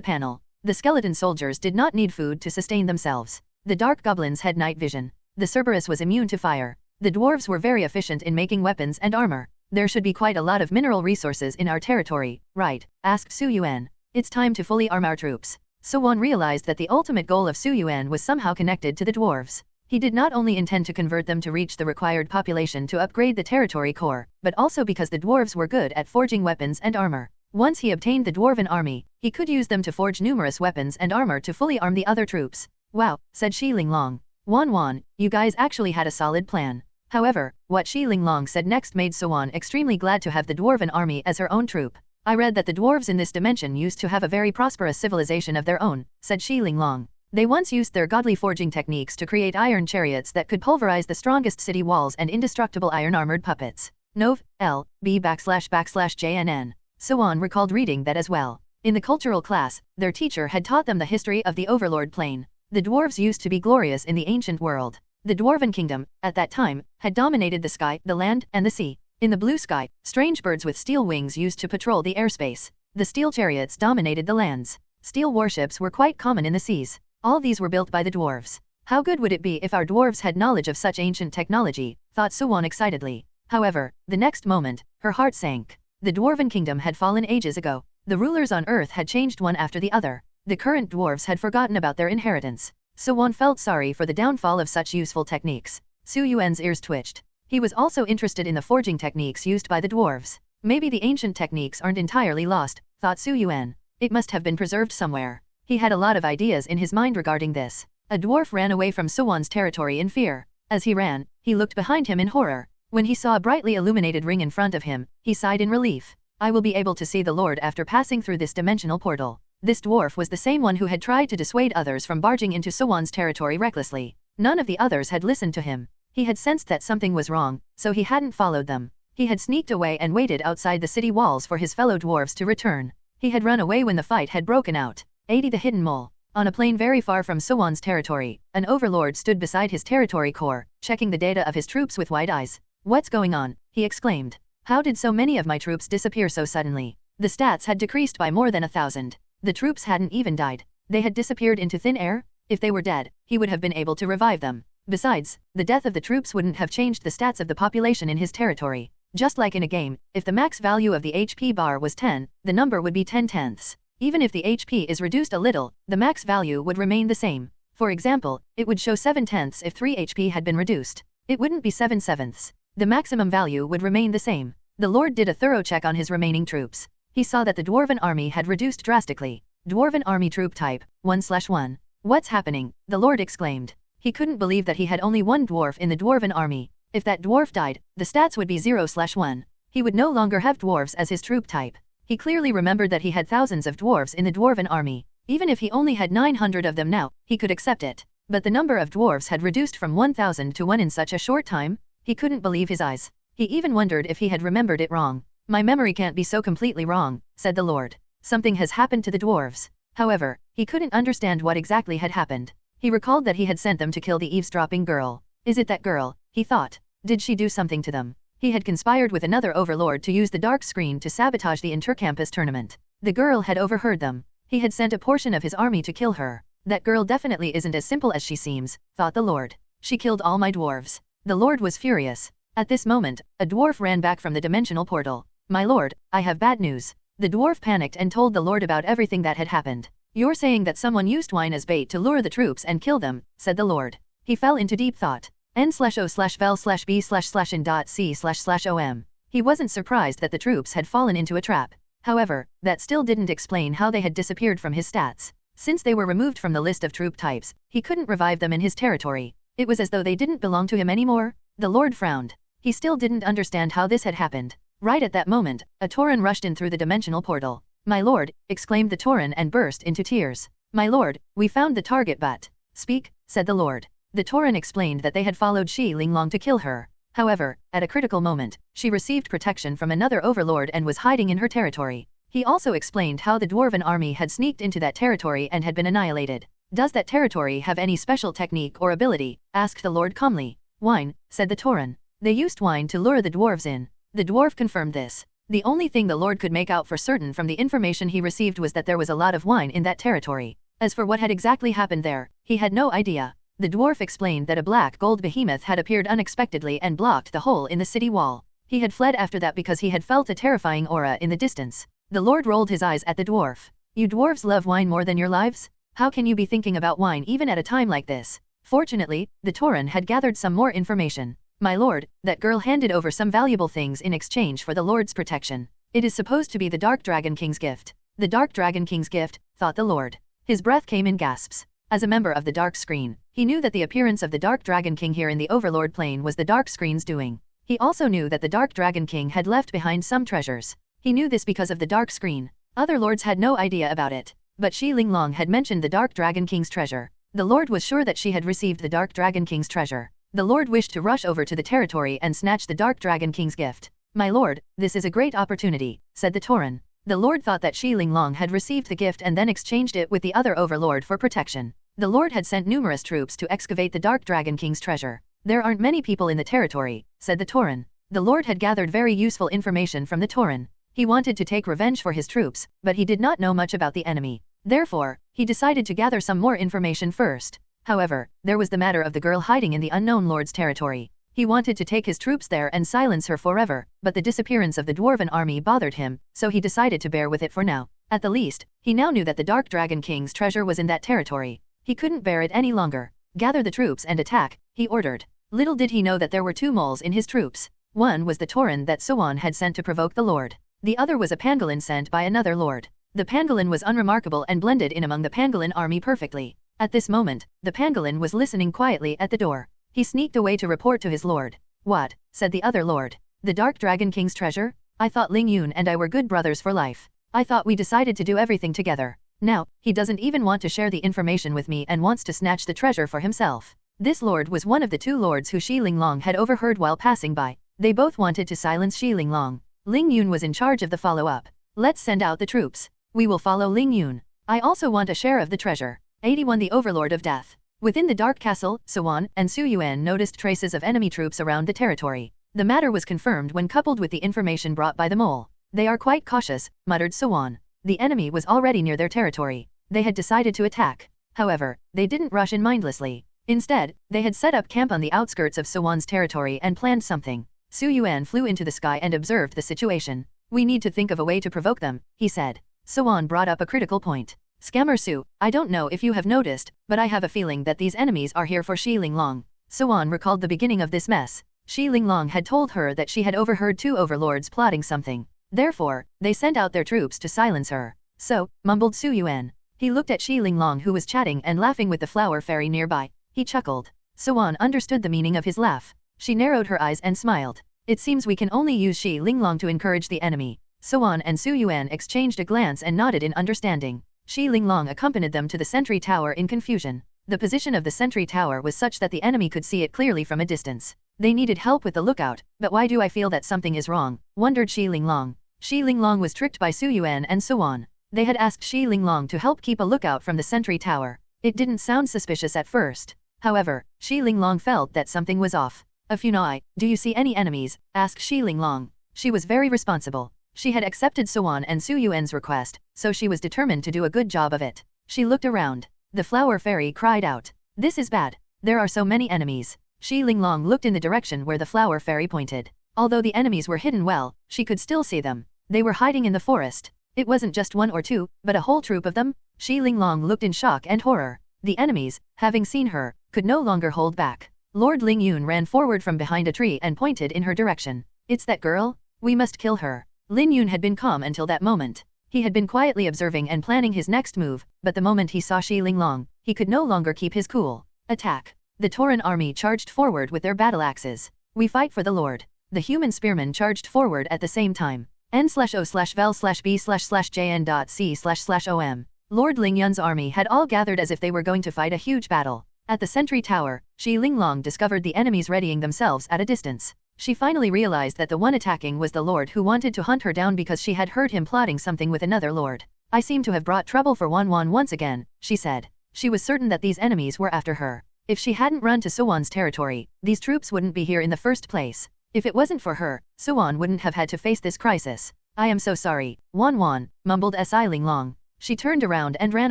panel. The skeleton soldiers did not need food to sustain themselves. The dark goblins had night vision. The Cerberus was immune to fire. The dwarves were very efficient in making weapons and armor. There should be quite a lot of mineral resources in our territory, right? Asked Su Yuan. It's time to fully arm our troops. Suan realized that the ultimate goal of Su Yuan was somehow connected to the dwarves. He did not only intend to convert them to reach the required population to upgrade the territory core, but also because the dwarves were good at forging weapons and armor. Once he obtained the dwarven army, he could use them to forge numerous weapons and armor to fully arm the other troops. Wow, said Shi Linglong. Wan, you guys actually had a solid plan. However, what Shi Linglong said next made Suan extremely glad to have the dwarven army as her own troop. I read that the dwarves in this dimension used to have a very prosperous civilization of their own, said Shi Linglong. They once used their godly forging techniques to create iron chariots that could pulverize the strongest city walls and indestructible iron-armored puppets. Nov. L. B/JNN. Suan recalled reading that as well. In the cultural class, their teacher had taught them the history of the Overlord Plane. The dwarves used to be glorious in the ancient world. The Dwarven Kingdom, at that time, had dominated the sky, the land, and the sea. In the blue sky, strange birds with steel wings used to patrol the airspace. The steel chariots dominated the lands. Steel warships were quite common in the seas. All these were built by the dwarves. How good would it be if our dwarves had knowledge of such ancient technology, thought Suan excitedly. However, the next moment, her heart sank. The Dwarven Kingdom had fallen ages ago. The rulers on Earth had changed one after the other. The current dwarves had forgotten about their inheritance. Suan felt sorry for the downfall of such useful techniques. Su Yuan's ears twitched. He was also interested in the forging techniques used by the dwarves. Maybe the ancient techniques aren't entirely lost, thought Su Yuan. It must have been preserved somewhere. He had a lot of ideas in his mind regarding this. A dwarf ran away from Suan's territory in fear. As he ran, he looked behind him in horror. When he saw a brightly illuminated ring in front of him, he sighed in relief. I will be able to see the Lord after passing through this dimensional portal. This dwarf was the same one who had tried to dissuade others from barging into Suan's territory recklessly. None of the others had listened to him. He had sensed that something was wrong, so he hadn't followed them. He had sneaked away and waited outside the city walls for his fellow dwarves to return. He had run away when the fight had broken out. 80 The Hidden Mole. On a plain very far from Suan's territory, an overlord stood beside his territory core, checking the data of his troops with wide eyes. What's going on? He exclaimed. How did so many of my troops disappear so suddenly? The stats had decreased by more than 1,000. The troops hadn't even died. They had disappeared into thin air? If they were dead, he would have been able to revive them. Besides, the death of the troops wouldn't have changed the stats of the population in his territory. Just like in a game, if the max value of the HP bar was 10, the number would be 10/10. Even if the HP is reduced a little, the max value would remain the same. For example, it would show 7/10 if 3 HP had been reduced. It wouldn't be 7/7. The maximum value would remain the same. The Lord did a thorough check on his remaining troops. He saw that the Dwarven army had reduced drastically. Dwarven army troop type, 1/1. What's happening? The Lord exclaimed. He couldn't believe that he had only one dwarf in the Dwarven army. If that dwarf died, the stats would be 0/1. He would no longer have dwarves as his troop type. He clearly remembered that he had thousands of dwarves in the Dwarven army. Even if he only had 900 of them now, he could accept it. But the number of dwarves had reduced from 1,000 to 1 in such a short time? He couldn't believe his eyes. He even wondered if he had remembered it wrong. My memory can't be so completely wrong, said the Lord. Something has happened to the dwarves. However, he couldn't understand what exactly had happened. He recalled that he had sent them to kill the eavesdropping girl. Is it that girl? He thought. Did she do something to them? He had conspired with another overlord to use the dark screen to sabotage the intercampus tournament. The girl had overheard them. He had sent a portion of his army to kill her. That girl definitely isn't as simple as she seems, thought the Lord. She killed all my dwarves. The Lord was furious. At this moment, a dwarf ran back from the dimensional portal. My lord, I have bad news. The dwarf panicked and told the Lord about everything that had happened. You're saying that someone used wine as bait to lure the troops and kill them, said the Lord. He fell into deep thought. N/O/vel/b/in.c//om. He wasn't surprised that the troops had fallen into a trap. However, that still didn't explain how they had disappeared from his stats. Since they were removed from the list of troop types, he couldn't revive them in his territory. It was as though they didn't belong to him anymore. The Lord frowned. He still didn't understand how this had happened. Right at that moment, a Tauren rushed in through the dimensional portal. "My lord," exclaimed the Tauren and burst into tears. "My lord, we found the target but..." "Speak," said the Lord. The Tauren explained that they had followed Shi Linglong to kill her. However, at a critical moment, she received protection from another overlord and was hiding in her territory. He also explained how the dwarven army had sneaked into that territory and had been annihilated. "Does that territory have any special technique or ability?" asked the Lord calmly. "Wine," said the Tauren. "They used wine to lure the dwarves in." The dwarf confirmed this. The only thing the Lord could make out for certain from the information he received was that there was a lot of wine in that territory. As for what had exactly happened there, he had no idea. The dwarf explained that a black gold behemoth had appeared unexpectedly and blocked the hole in the city wall. He had fled after that because he had felt a terrifying aura in the distance. The Lord rolled his eyes at the dwarf. "You dwarves love wine more than your lives? How can you be thinking about wine even at a time like this?" Fortunately, the Tauren had gathered some more information. "My lord, that girl handed over some valuable things in exchange for the Lord's protection. It is supposed to be the Dark Dragon King's gift." "The Dark Dragon King's gift," thought the Lord. His breath came in gasps. As a member of the Dark Screen, he knew that the appearance of the Dark Dragon King here in the Overlord Plane was the Dark Screen's doing. He also knew that the Dark Dragon King had left behind some treasures. He knew this because of the Dark Screen. Other lords had no idea about it. But Shi Linglong had mentioned the Dark Dragon King's treasure. The Lord was sure that she had received the Dark Dragon King's treasure. The Lord wished to rush over to the territory and snatch the Dark Dragon King's gift. "My lord, this is a great opportunity," said the Tauren. The Lord thought that Shi Linglong had received the gift and then exchanged it with the other overlord for protection. The Lord had sent numerous troops to excavate the Dark Dragon King's treasure. "There aren't many people in the territory," said the Tauren. The Lord had gathered very useful information from the Tauren. He wanted to take revenge for his troops, but he did not know much about the enemy. Therefore, he decided to gather some more information first. However, there was the matter of the girl hiding in the unknown lord's territory. He wanted to take his troops there and silence her forever, but the disappearance of the dwarven army bothered him, so he decided to bear with it for now. At the least, he now knew that the Dark Dragon King's treasure was in that territory. He couldn't bear it any longer. "Gather the troops and attack," he ordered. Little did he know that there were two moles in his troops. One was the Tauren that Yuan had sent to provoke the Lord. The other was a pangolin sent by another lord. The pangolin was unremarkable and blended in among the pangolin army perfectly. At this moment, the pangolin was listening quietly at the door. He sneaked away to report to his lord. "What?" said the other lord. "The Dark Dragon King's treasure? I thought Ling Yuan and I were good brothers for life. I thought we decided to do everything together. Now, he doesn't even want to share the information with me and wants to snatch the treasure for himself." This lord was one of the two lords who Shi Linglong had overheard while passing by. They both wanted to silence Shi Linglong. Ling Yuan was in charge of the follow-up. "Let's send out the troops. We will follow Ling Yuan. I also want a share of the treasure." 81 The Overlord of Death. Within the Dark Castle, Yuan and Yuan noticed traces of enemy troops around the territory. The matter was confirmed when coupled with the information brought by the mole. "They are quite cautious," muttered Yuan. The enemy was already near their territory. They had decided to attack. However, they didn't rush in mindlessly. Instead, they had set up camp on the outskirts of Yuan's territory and planned something. Yuan flew into the sky and observed the situation. "We need to think of a way to provoke them," he said. Yuan brought up a critical point. "Scammer Su, I don't know if you have noticed, but I have a feeling that these enemies are here for Shi Linglong." Yuan recalled the beginning of this mess. Shi Linglong had told her that she had overheard two overlords plotting something. Therefore, they sent out their troops to silence her. "So," mumbled Yuan. He looked at Shi Linglong who was chatting and laughing with the flower fairy nearby. He chuckled. Yuan understood the meaning of his laugh. She narrowed her eyes and smiled. "It seems we can only use Shi Linglong to encourage the enemy." Yuan and Yuan exchanged a glance and nodded in understanding. Shi Linglong accompanied them to the sentry tower in confusion. The position of the sentry tower was such that the enemy could see it clearly from a distance. They needed help with the lookout, but why do I feel that something is wrong? Wondered Shi Linglong. Shi Linglong was tricked by Yuan and Yuan. They had asked Shi Linglong to help keep a lookout from the sentry tower. It didn't sound suspicious at first. However, Shi Linglong felt that something was off. "Afunai, do you see any enemies?" asked Shi Linglong. She was very responsible. She had accepted Yuan and Yuan's request, so she was determined to do a good job of it. She looked around. The flower fairy cried out. "This is bad. There are so many enemies." Shi Linglong looked in the direction where the flower fairy pointed. Although the enemies were hidden well, she could still see them. They were hiding in the forest. It wasn't just one or two, but a whole troop of them. Xi Linglong looked in shock and horror. The enemies, having seen her, could no longer hold back. Lord Lingyun ran forward from behind a tree and pointed in her direction. It's that girl? We must kill her. Lin Yun had been calm until that moment. He had been quietly observing and planning his next move, but the moment he saw Xi Linglong, he could no longer keep his cool. Attack! The Tauren army charged forward with their battle axes. We fight for the Lord. The human spearmen charged forward at the same time. N/O/vel/B/jn.C//OM. Lord Lingyun's army had all gathered as if they were going to fight a huge battle. At the sentry tower, Xi Linglong discovered the enemies readying themselves at a distance. She finally realized that the one attacking was the Lord who wanted to hunt her down because she had heard him plotting something with another Lord. I seem to have brought trouble for Wan once again, she said. She was certain that these enemies were after her. If she hadn't run to Suwan's territory, these troops wouldn't be here in the first place. If it wasn't for her, Suwan wouldn't have had to face this crisis. I am so sorry, Wan, mumbled Xi Linglong. She turned around and ran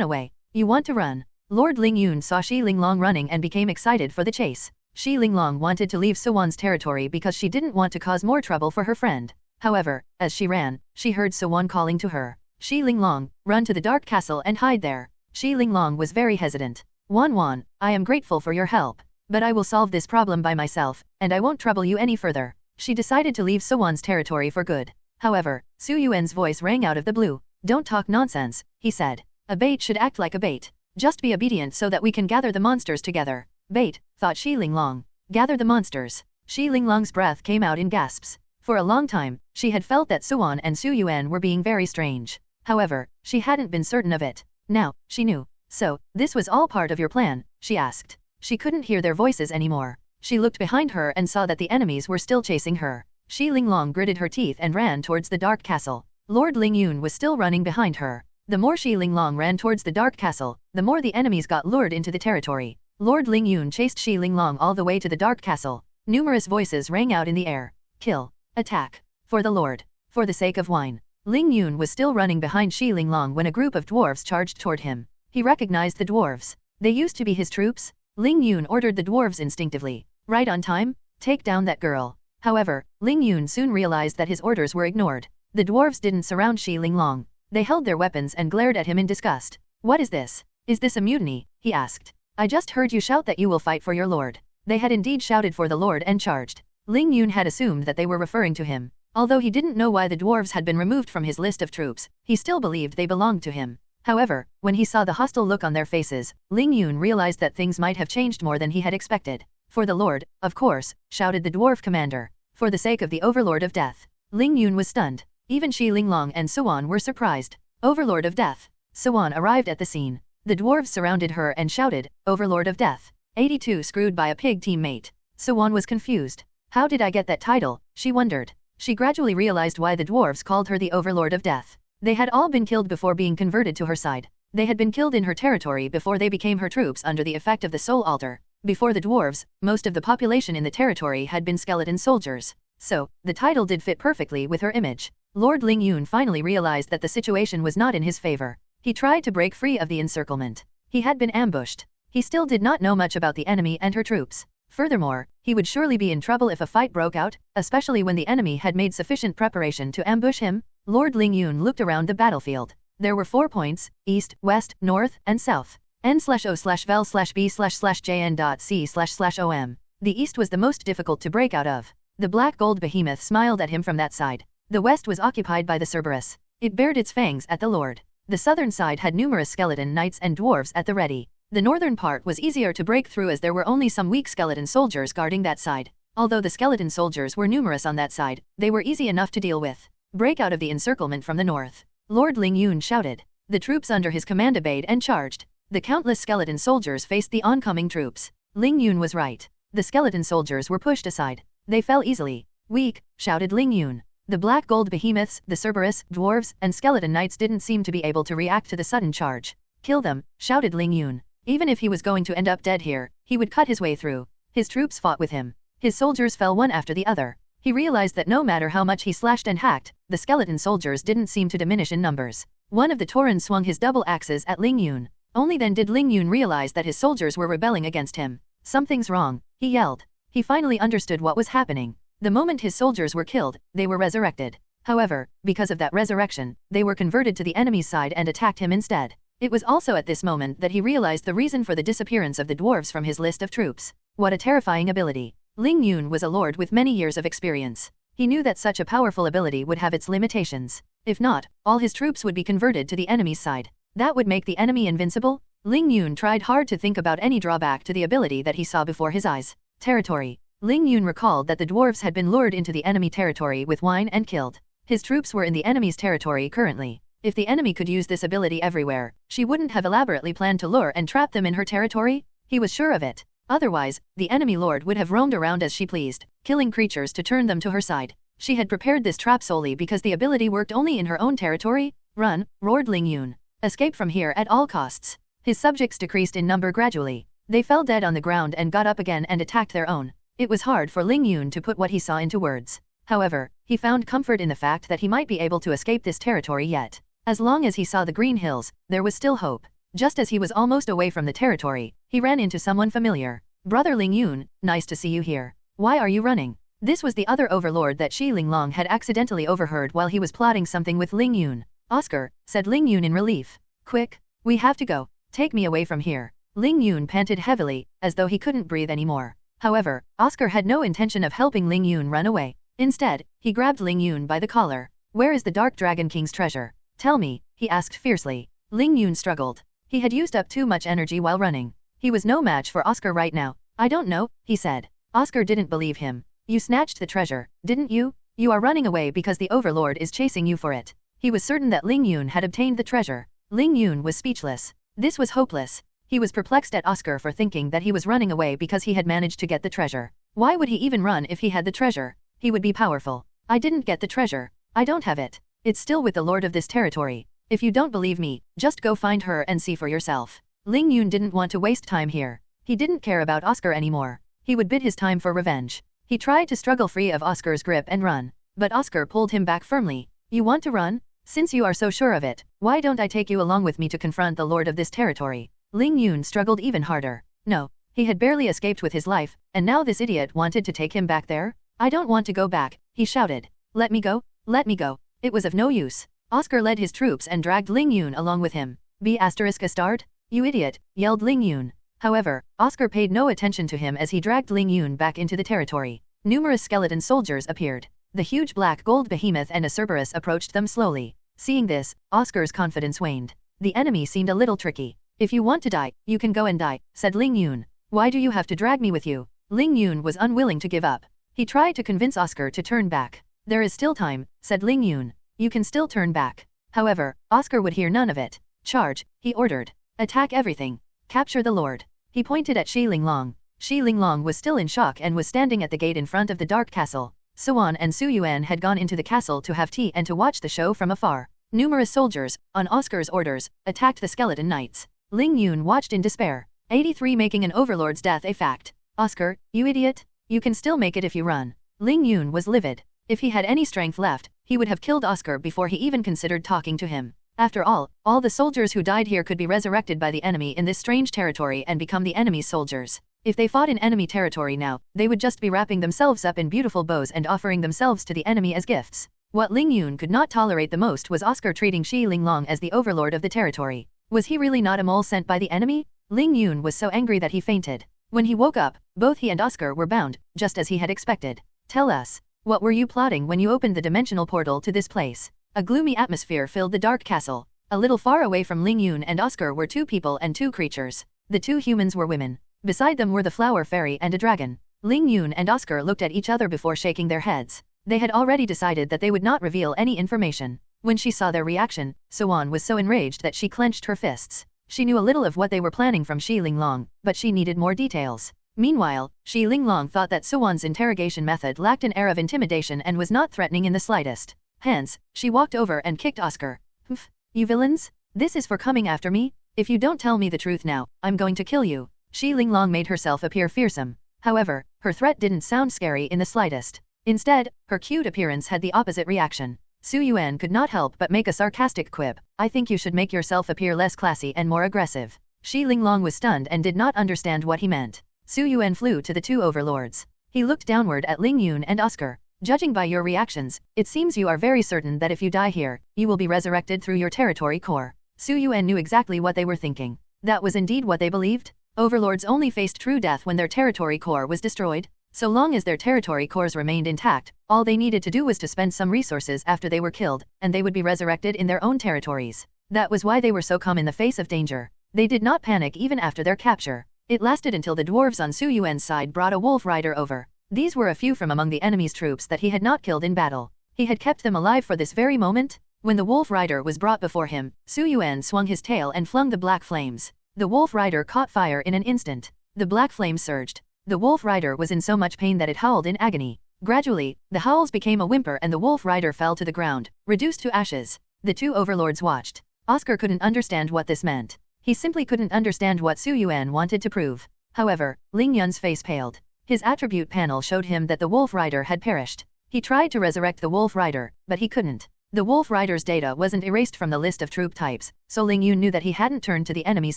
away. You want to run? Lord Lingyun saw Xi Linglong running and became excited for the chase. Xi Linglong wanted to leave Suwan's territory because she didn't want to cause more trouble for her friend. However, as she ran, she heard Suwan calling to her. Xi Linglong, run to the dark castle and hide there. Xi Linglong was very hesitant. Wan, I am grateful for your help, but I will solve this problem by myself, and I won't trouble you any further. She decided to leave Suwan's territory for good. However, Su Yuan's voice rang out of the blue. Don't talk nonsense, he said. A bait should act like a bait. Just be obedient so that we can gather the monsters together. Bait, thought Xi Linglong. Gather the monsters. Xi Linglong's breath came out in gasps. For a long time, she had felt that Suwan and Su Yuan were being very strange. However, she hadn't been certain of it. Now, she knew. So, this was all part of your plan, she asked. She couldn't hear their voices anymore. She looked behind her and saw that the enemies were still chasing her. Xi Linglong gritted her teeth and ran towards the dark castle. Lord Lingyun was still running behind her. The more Xi Linglong ran towards the dark castle, the more the enemies got lured into the territory. Lord Lingyun chased Xi Linglong all the way to the dark castle. Numerous voices rang out in the air. Kill. Attack. For the Lord. For the sake of wine. Lingyun was still running behind Xi Linglong when a group of dwarves charged toward him. He recognized the dwarves. They used to be his troops. Lingyun ordered the dwarves instinctively. Right on time? Take down that girl. However, Lingyun soon realized that his orders were ignored. The dwarves didn't surround Xi Linglong. They held their weapons and glared at him in disgust. What is this? Is this a mutiny? He asked. I just heard you shout that you will fight for your lord. They had indeed shouted for the lord and charged. Lingyun had assumed that they were referring to him. Although he didn't know why the dwarves had been removed from his list of troops, he still believed they belonged to him. However, when he saw the hostile look on their faces, Lingyun realized that things might have changed more than he had expected. For the Lord, of course, shouted the dwarf commander. For the sake of the Overlord of Death. Lingyun was stunned. Even Xi Linglong and Suwan were surprised. Overlord of Death. Suwan arrived at the scene. The dwarves surrounded her and shouted, Overlord of Death. 82 screwed by a pig teammate. Suwan was confused. How did I get that title? She wondered. She gradually realized why the dwarves called her the Overlord of Death. They had all been killed before being converted to her side. They had been killed in her territory before they became her troops under the effect of the Soul Altar. Before the dwarves, most of the population in the territory had been skeleton soldiers. So, the title did fit perfectly with her image. Lord Lingyun finally realized that the situation was not in his favor. He tried to break free of the encirclement. He had been ambushed. He still did not know much about the enemy and her troops. Furthermore, he would surely be in trouble if a fight broke out, especially when the enemy had made sufficient preparation to ambush him. Lord Lingyun looked around the battlefield. There were 4 points, east, west, north, and south. N/O/vel/B/jn.C//OM. The east was the most difficult to break out of. The black gold behemoth smiled at him from that side. The west was occupied by the Cerberus. It bared its fangs at the Lord. The southern side had numerous skeleton knights and dwarves at the ready. The northern part was easier to break through as there were only some weak skeleton soldiers guarding that side. Although the skeleton soldiers were numerous on that side, they were easy enough to deal with. Break out of the encirclement from the north. Lord Lingyun shouted. The troops under his command obeyed and charged. The countless skeleton soldiers faced the oncoming troops. Lingyun was right. The skeleton soldiers were pushed aside. They fell easily. Weak, shouted Lingyun. The black gold behemoths, the Cerberus, dwarves, and skeleton knights didn't seem to be able to react to the sudden charge. Kill them, shouted Lingyun. Even if he was going to end up dead here, he would cut his way through. His troops fought with him. His soldiers fell one after the other. He realized that no matter how much he slashed and hacked, the skeleton soldiers didn't seem to diminish in numbers. One of the Tauren swung his double axes at Lingyun. Only then did Lingyun realize that his soldiers were rebelling against him. Something's wrong, he yelled. He finally understood what was happening. The moment his soldiers were killed, they were resurrected. However, because of that resurrection, they were converted to the enemy's side and attacked him instead. It was also at this moment that he realized the reason for the disappearance of the dwarves from his list of troops. What a terrifying ability. Ling Yuan was a lord with many years of experience. He knew that such a powerful ability would have its limitations. If not, all his troops would be converted to the enemy's side. That would make the enemy invincible? Ling Yuan tried hard to think about any drawback to the ability that he saw before his eyes. Territory. Ling Yuan recalled that the dwarves had been lured into the enemy territory with wine and killed. His troops were in the enemy's territory currently. If the enemy could use this ability everywhere, she wouldn't have elaborately planned to lure and trap them in her territory? He was sure of it. Otherwise, the enemy lord would have roamed around as she pleased, killing creatures to turn them to her side. She had prepared this trap solely because the ability worked only in her own territory? Run, roared Ling Yuan. Escape from here at all costs. His subjects decreased in number gradually. They fell dead on the ground and got up again and attacked their own. It was hard for Ling Yuan to put what he saw into words. However, he found comfort in the fact that he might be able to escape this territory yet. As long as he saw the green hills, there was still hope. Just as he was almost away from the territory, he ran into someone familiar. Brother Ling Yuan, nice to see you here. Why are you running? This was the other overlord that Xi Linglong had accidentally overheard while he was plotting something with Ling Yuan. Oscar, said Ling Yuan in relief. Quick, we have to go. Take me away from here. Ling Yuan panted heavily, as though he couldn't breathe anymore. However, Oscar had no intention of helping Ling Yuan run away. Instead, he grabbed Ling Yuan by the collar. Where is the Dark Dragon King's treasure? Tell me, he asked fiercely. Ling Yuan struggled. He had used up too much energy while running. He was no match for Oscar right now. I don't know, he said. Oscar didn't believe him. You snatched the treasure, didn't you? You are running away because the overlord is chasing you for it. He was certain that Ling Yuan had obtained the treasure. Ling Yuan was speechless. This was hopeless. He was perplexed at Oscar for thinking that he was running away because he had managed to get the treasure. Why would he even run if he had the treasure? He would be powerful. I didn't get the treasure. I don't have it. It's still with the lord of this territory. If you don't believe me, just go find her and see for yourself. Ling Yuan didn't want to waste time here. He didn't care about Oscar anymore. He would bid his time for revenge. He tried to struggle free of Oscar's grip and run, but Oscar pulled him back firmly. You want to run? Since you are so sure of it, why don't I take you along with me to confront the lord of this territory? Ling Yuan struggled even harder. No, he had barely escaped with his life, and now this idiot wanted to take him back there? I don't want to go back, he shouted. Let me go, let me go. It was of no use. Oscar led his troops and dragged Ling Yuan along with him. A start? You idiot, yelled Ling Yuan. However, Oscar paid no attention to him as he dragged Ling Yuan back into the territory. Numerous skeleton soldiers appeared. The huge black gold behemoth and a Cerberus approached them slowly. Seeing this, Oscar's confidence waned. The enemy seemed a little tricky. If you want to die, you can go and die, said Ling Yuan. Why do you have to drag me with you? Ling Yuan was unwilling to give up. He tried to convince Oscar to turn back. There is still time, said Ling Yuan. You can still turn back. However, Oscar would hear none of it. Charge, he ordered. Attack everything. Capture the lord. He pointed at Xi Linglong. Xi Linglong was still in shock and was standing at the gate in front of the dark castle. Yuan and Yuan had gone into the castle to have tea and to watch the show from afar. Numerous soldiers, on Oscar's orders, attacked the skeleton knights. Ling Yuan watched in despair. 83 making an overlord's death a fact. Oscar, you idiot. You can still make it if you run. Ling Yuan was livid. If he had any strength left, he would have killed Oscar before he even considered talking to him. After all the soldiers who died here could be resurrected by the enemy in this strange territory and become the enemy's soldiers. If they fought in enemy territory now, they would just be wrapping themselves up in beautiful bows and offering themselves to the enemy as gifts. What Ling Yuan could not tolerate the most was Oscar treating Xi Linglong as the overlord of the territory. Was he really not a mole sent by the enemy? Ling Yuan was so angry that he fainted. When he woke up, both he and Oscar were bound, just as he had expected. Tell us, what were you plotting when you opened the dimensional portal to this place? A gloomy atmosphere filled the dark castle. A little far away from Ling Yuan and Oscar were two people and two creatures. The two humans were women. Beside them were the flower fairy and a dragon. Ling Yuan and Oscar looked at each other before shaking their heads. They had already decided that they would not reveal any information. When she saw their reaction, Yuan was so enraged that she clenched her fists. She knew a little of what they were planning from Xi Linglong, but she needed more details. Meanwhile, Xi Linglong thought that Yuan's interrogation method lacked an air of intimidation and was not threatening in the slightest. Hence, she walked over and kicked Oscar. Humph, you villains? This is for coming after me? If you don't tell me the truth now, I'm going to kill you. Xi Linglong made herself appear fearsome. However, her threat didn't sound scary in the slightest. Instead, her cute appearance had the opposite reaction. Yuan could not help but make a sarcastic quip. I think you should make yourself appear less classy and more aggressive. Xi Linglong was stunned and did not understand what he meant. Yuan flew to the two overlords. He looked downward at Ling Yuan and Oscar. Judging by your reactions, it seems you are very certain that if you die here, you will be resurrected through your territory core. Su Yuan knew exactly what they were thinking. That was indeed what they believed. Overlords only faced true death when their territory core was destroyed. So long as their territory cores remained intact, all they needed to do was to spend some resources after they were killed, and they would be resurrected in their own territories. That was why they were so calm in the face of danger. They did not panic even after their capture. It lasted until the dwarves on Su Yuan's side brought a wolf rider over. These were a few from among the enemy's troops that he had not killed in battle. He had kept them alive for this very moment. When the wolf rider was brought before him, Su Yuan swung his tail and flung the black flames. The wolf rider caught fire in an instant. The black flames surged. The wolf rider was in so much pain that it howled in agony. Gradually, the howls became a whimper and the wolf rider fell to the ground, reduced to ashes. The two overlords watched. Oscar couldn't understand what this meant. He simply couldn't understand what Su Yuan wanted to prove. However, Ling Yun's face paled. His attribute panel showed him that the wolf rider had perished. He tried to resurrect the wolf rider, but he couldn't. The wolf rider's data wasn't erased from the list of troop types, so Ling Yun knew that he hadn't turned to the enemy's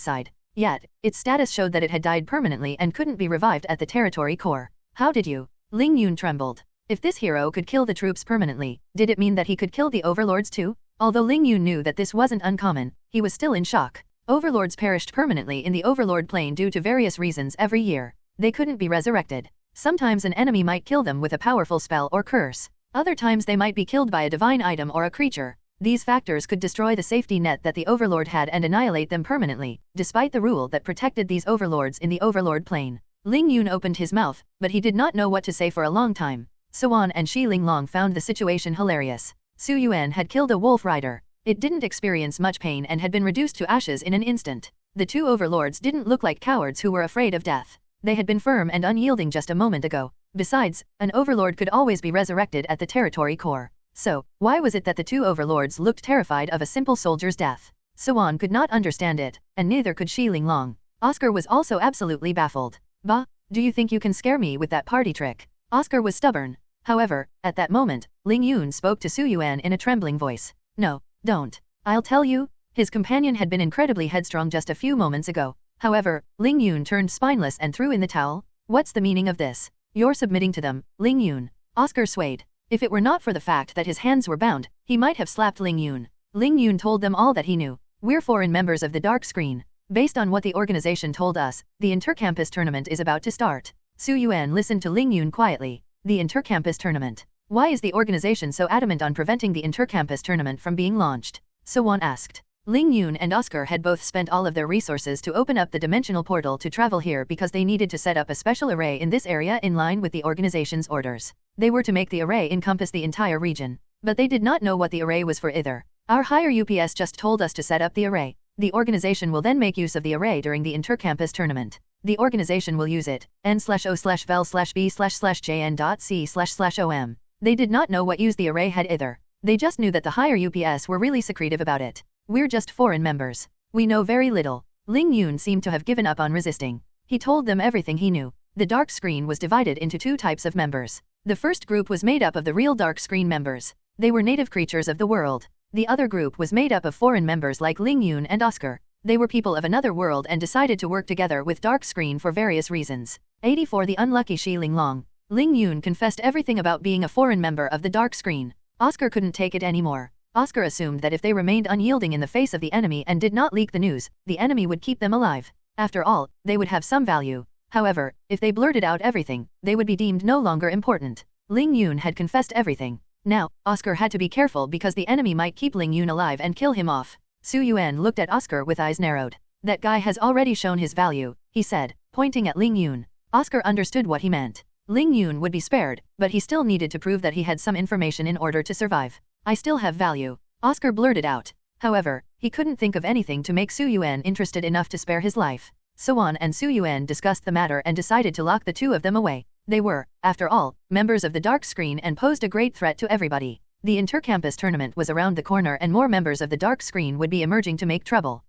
side. Yet, its status showed that it had died permanently and couldn't be revived at the territory core. How did you? Ling Yun trembled. If this hero could kill the troops permanently, did it mean that he could kill the overlords too? Although Ling Yun knew that this wasn't uncommon, he was still in shock. Overlords perished permanently in the overlord plane due to various reasons every year. They couldn't be resurrected. Sometimes an enemy might kill them with a powerful spell or curse. Other times they might be killed by a divine item or a creature. These factors could destroy the safety net that the overlord had and annihilate them permanently, despite the rule that protected these overlords in the overlord plane. Ling Yun opened his mouth, but he did not know what to say for a long time. Yuan and Shi Linglong found the situation hilarious. Su Yuan had killed a wolf rider. It didn't experience much pain and had been reduced to ashes in an instant. The two overlords didn't look like cowards who were afraid of death. They had been firm and unyielding just a moment ago. Besides, an overlord could always be resurrected at the territory core. So, why was it that the two overlords looked terrified of a simple soldier's death? Yuan could not understand it, and neither could Shi Linglong. Oscar was also absolutely baffled. Bah, do you think you can scare me with that party trick? Oscar was stubborn. However, at that moment, Ling Yun spoke to Su Yuan in a trembling voice. No, don't. I'll tell you. His companion had been incredibly headstrong just a few moments ago. However, Ling Yun turned spineless and threw in the towel. What's the meaning of this? You're submitting to them, Ling Yun. Oscar swayed. If it were not for the fact that his hands were bound, he might have slapped Ling Yun. Ling Yun told them all that he knew. We're foreign members of the Dark Screen. Based on what the organization told us, the intercampus tournament is about to start. Su Yuan listened to Ling Yun quietly. The intercampus tournament. Why is the organization so adamant on preventing the intercampus tournament from being launched? Yuan asked. Ling Yun and Oscar had both spent all of their resources to open up the dimensional portal to travel here because they needed to set up a special array in this area in line with the organization's orders. They were to make the array encompass the entire region. But they did not know what the array was for either. Our higher UPS just told us to set up the array. The organization will then make use of the array during the intercampus tournament. The organization will use it, n/o/vel/b/jn.c//om. They did not know what use the array had either. They just knew that the higher UPS were really secretive about it. We're just foreign members. We know very little. Ling Yun seemed to have given up on resisting. He told them everything he knew. The Dark Screen was divided into two types of members. The first group was made up of the real Dark Screen members. They were native creatures of the world. The other group was made up of foreign members like Ling Yun and Oscar. They were people of another world and decided to work together with Dark Screen for various reasons. 84 The unlucky Shi Linglong. Ling Yun confessed everything about being a foreign member of the Dark Screen. Oscar couldn't take it anymore. Oscar assumed that if they remained unyielding in the face of the enemy and did not leak the news, the enemy would keep them alive. After all, they would have some value. However, if they blurted out everything, they would be deemed no longer important. Ling Yun had confessed everything. Now, Oscar had to be careful because the enemy might keep Ling Yun alive and kill him off. Su Yuan looked at Oscar with eyes narrowed. That guy has already shown his value, he said, pointing at Ling Yun. Oscar understood what he meant. Ling Yun would be spared, but he still needed to prove that he had some information in order to survive. I still have value, Oscar blurted out. However, he couldn't think of anything to make Su Yuan interested enough to spare his life. Yuan and Su Yuan discussed the matter and decided to lock the two of them away. They were, after all, members of the Dark Screen and posed a great threat to everybody. The intercampus tournament was around the corner and more members of the Dark Screen would be emerging to make trouble.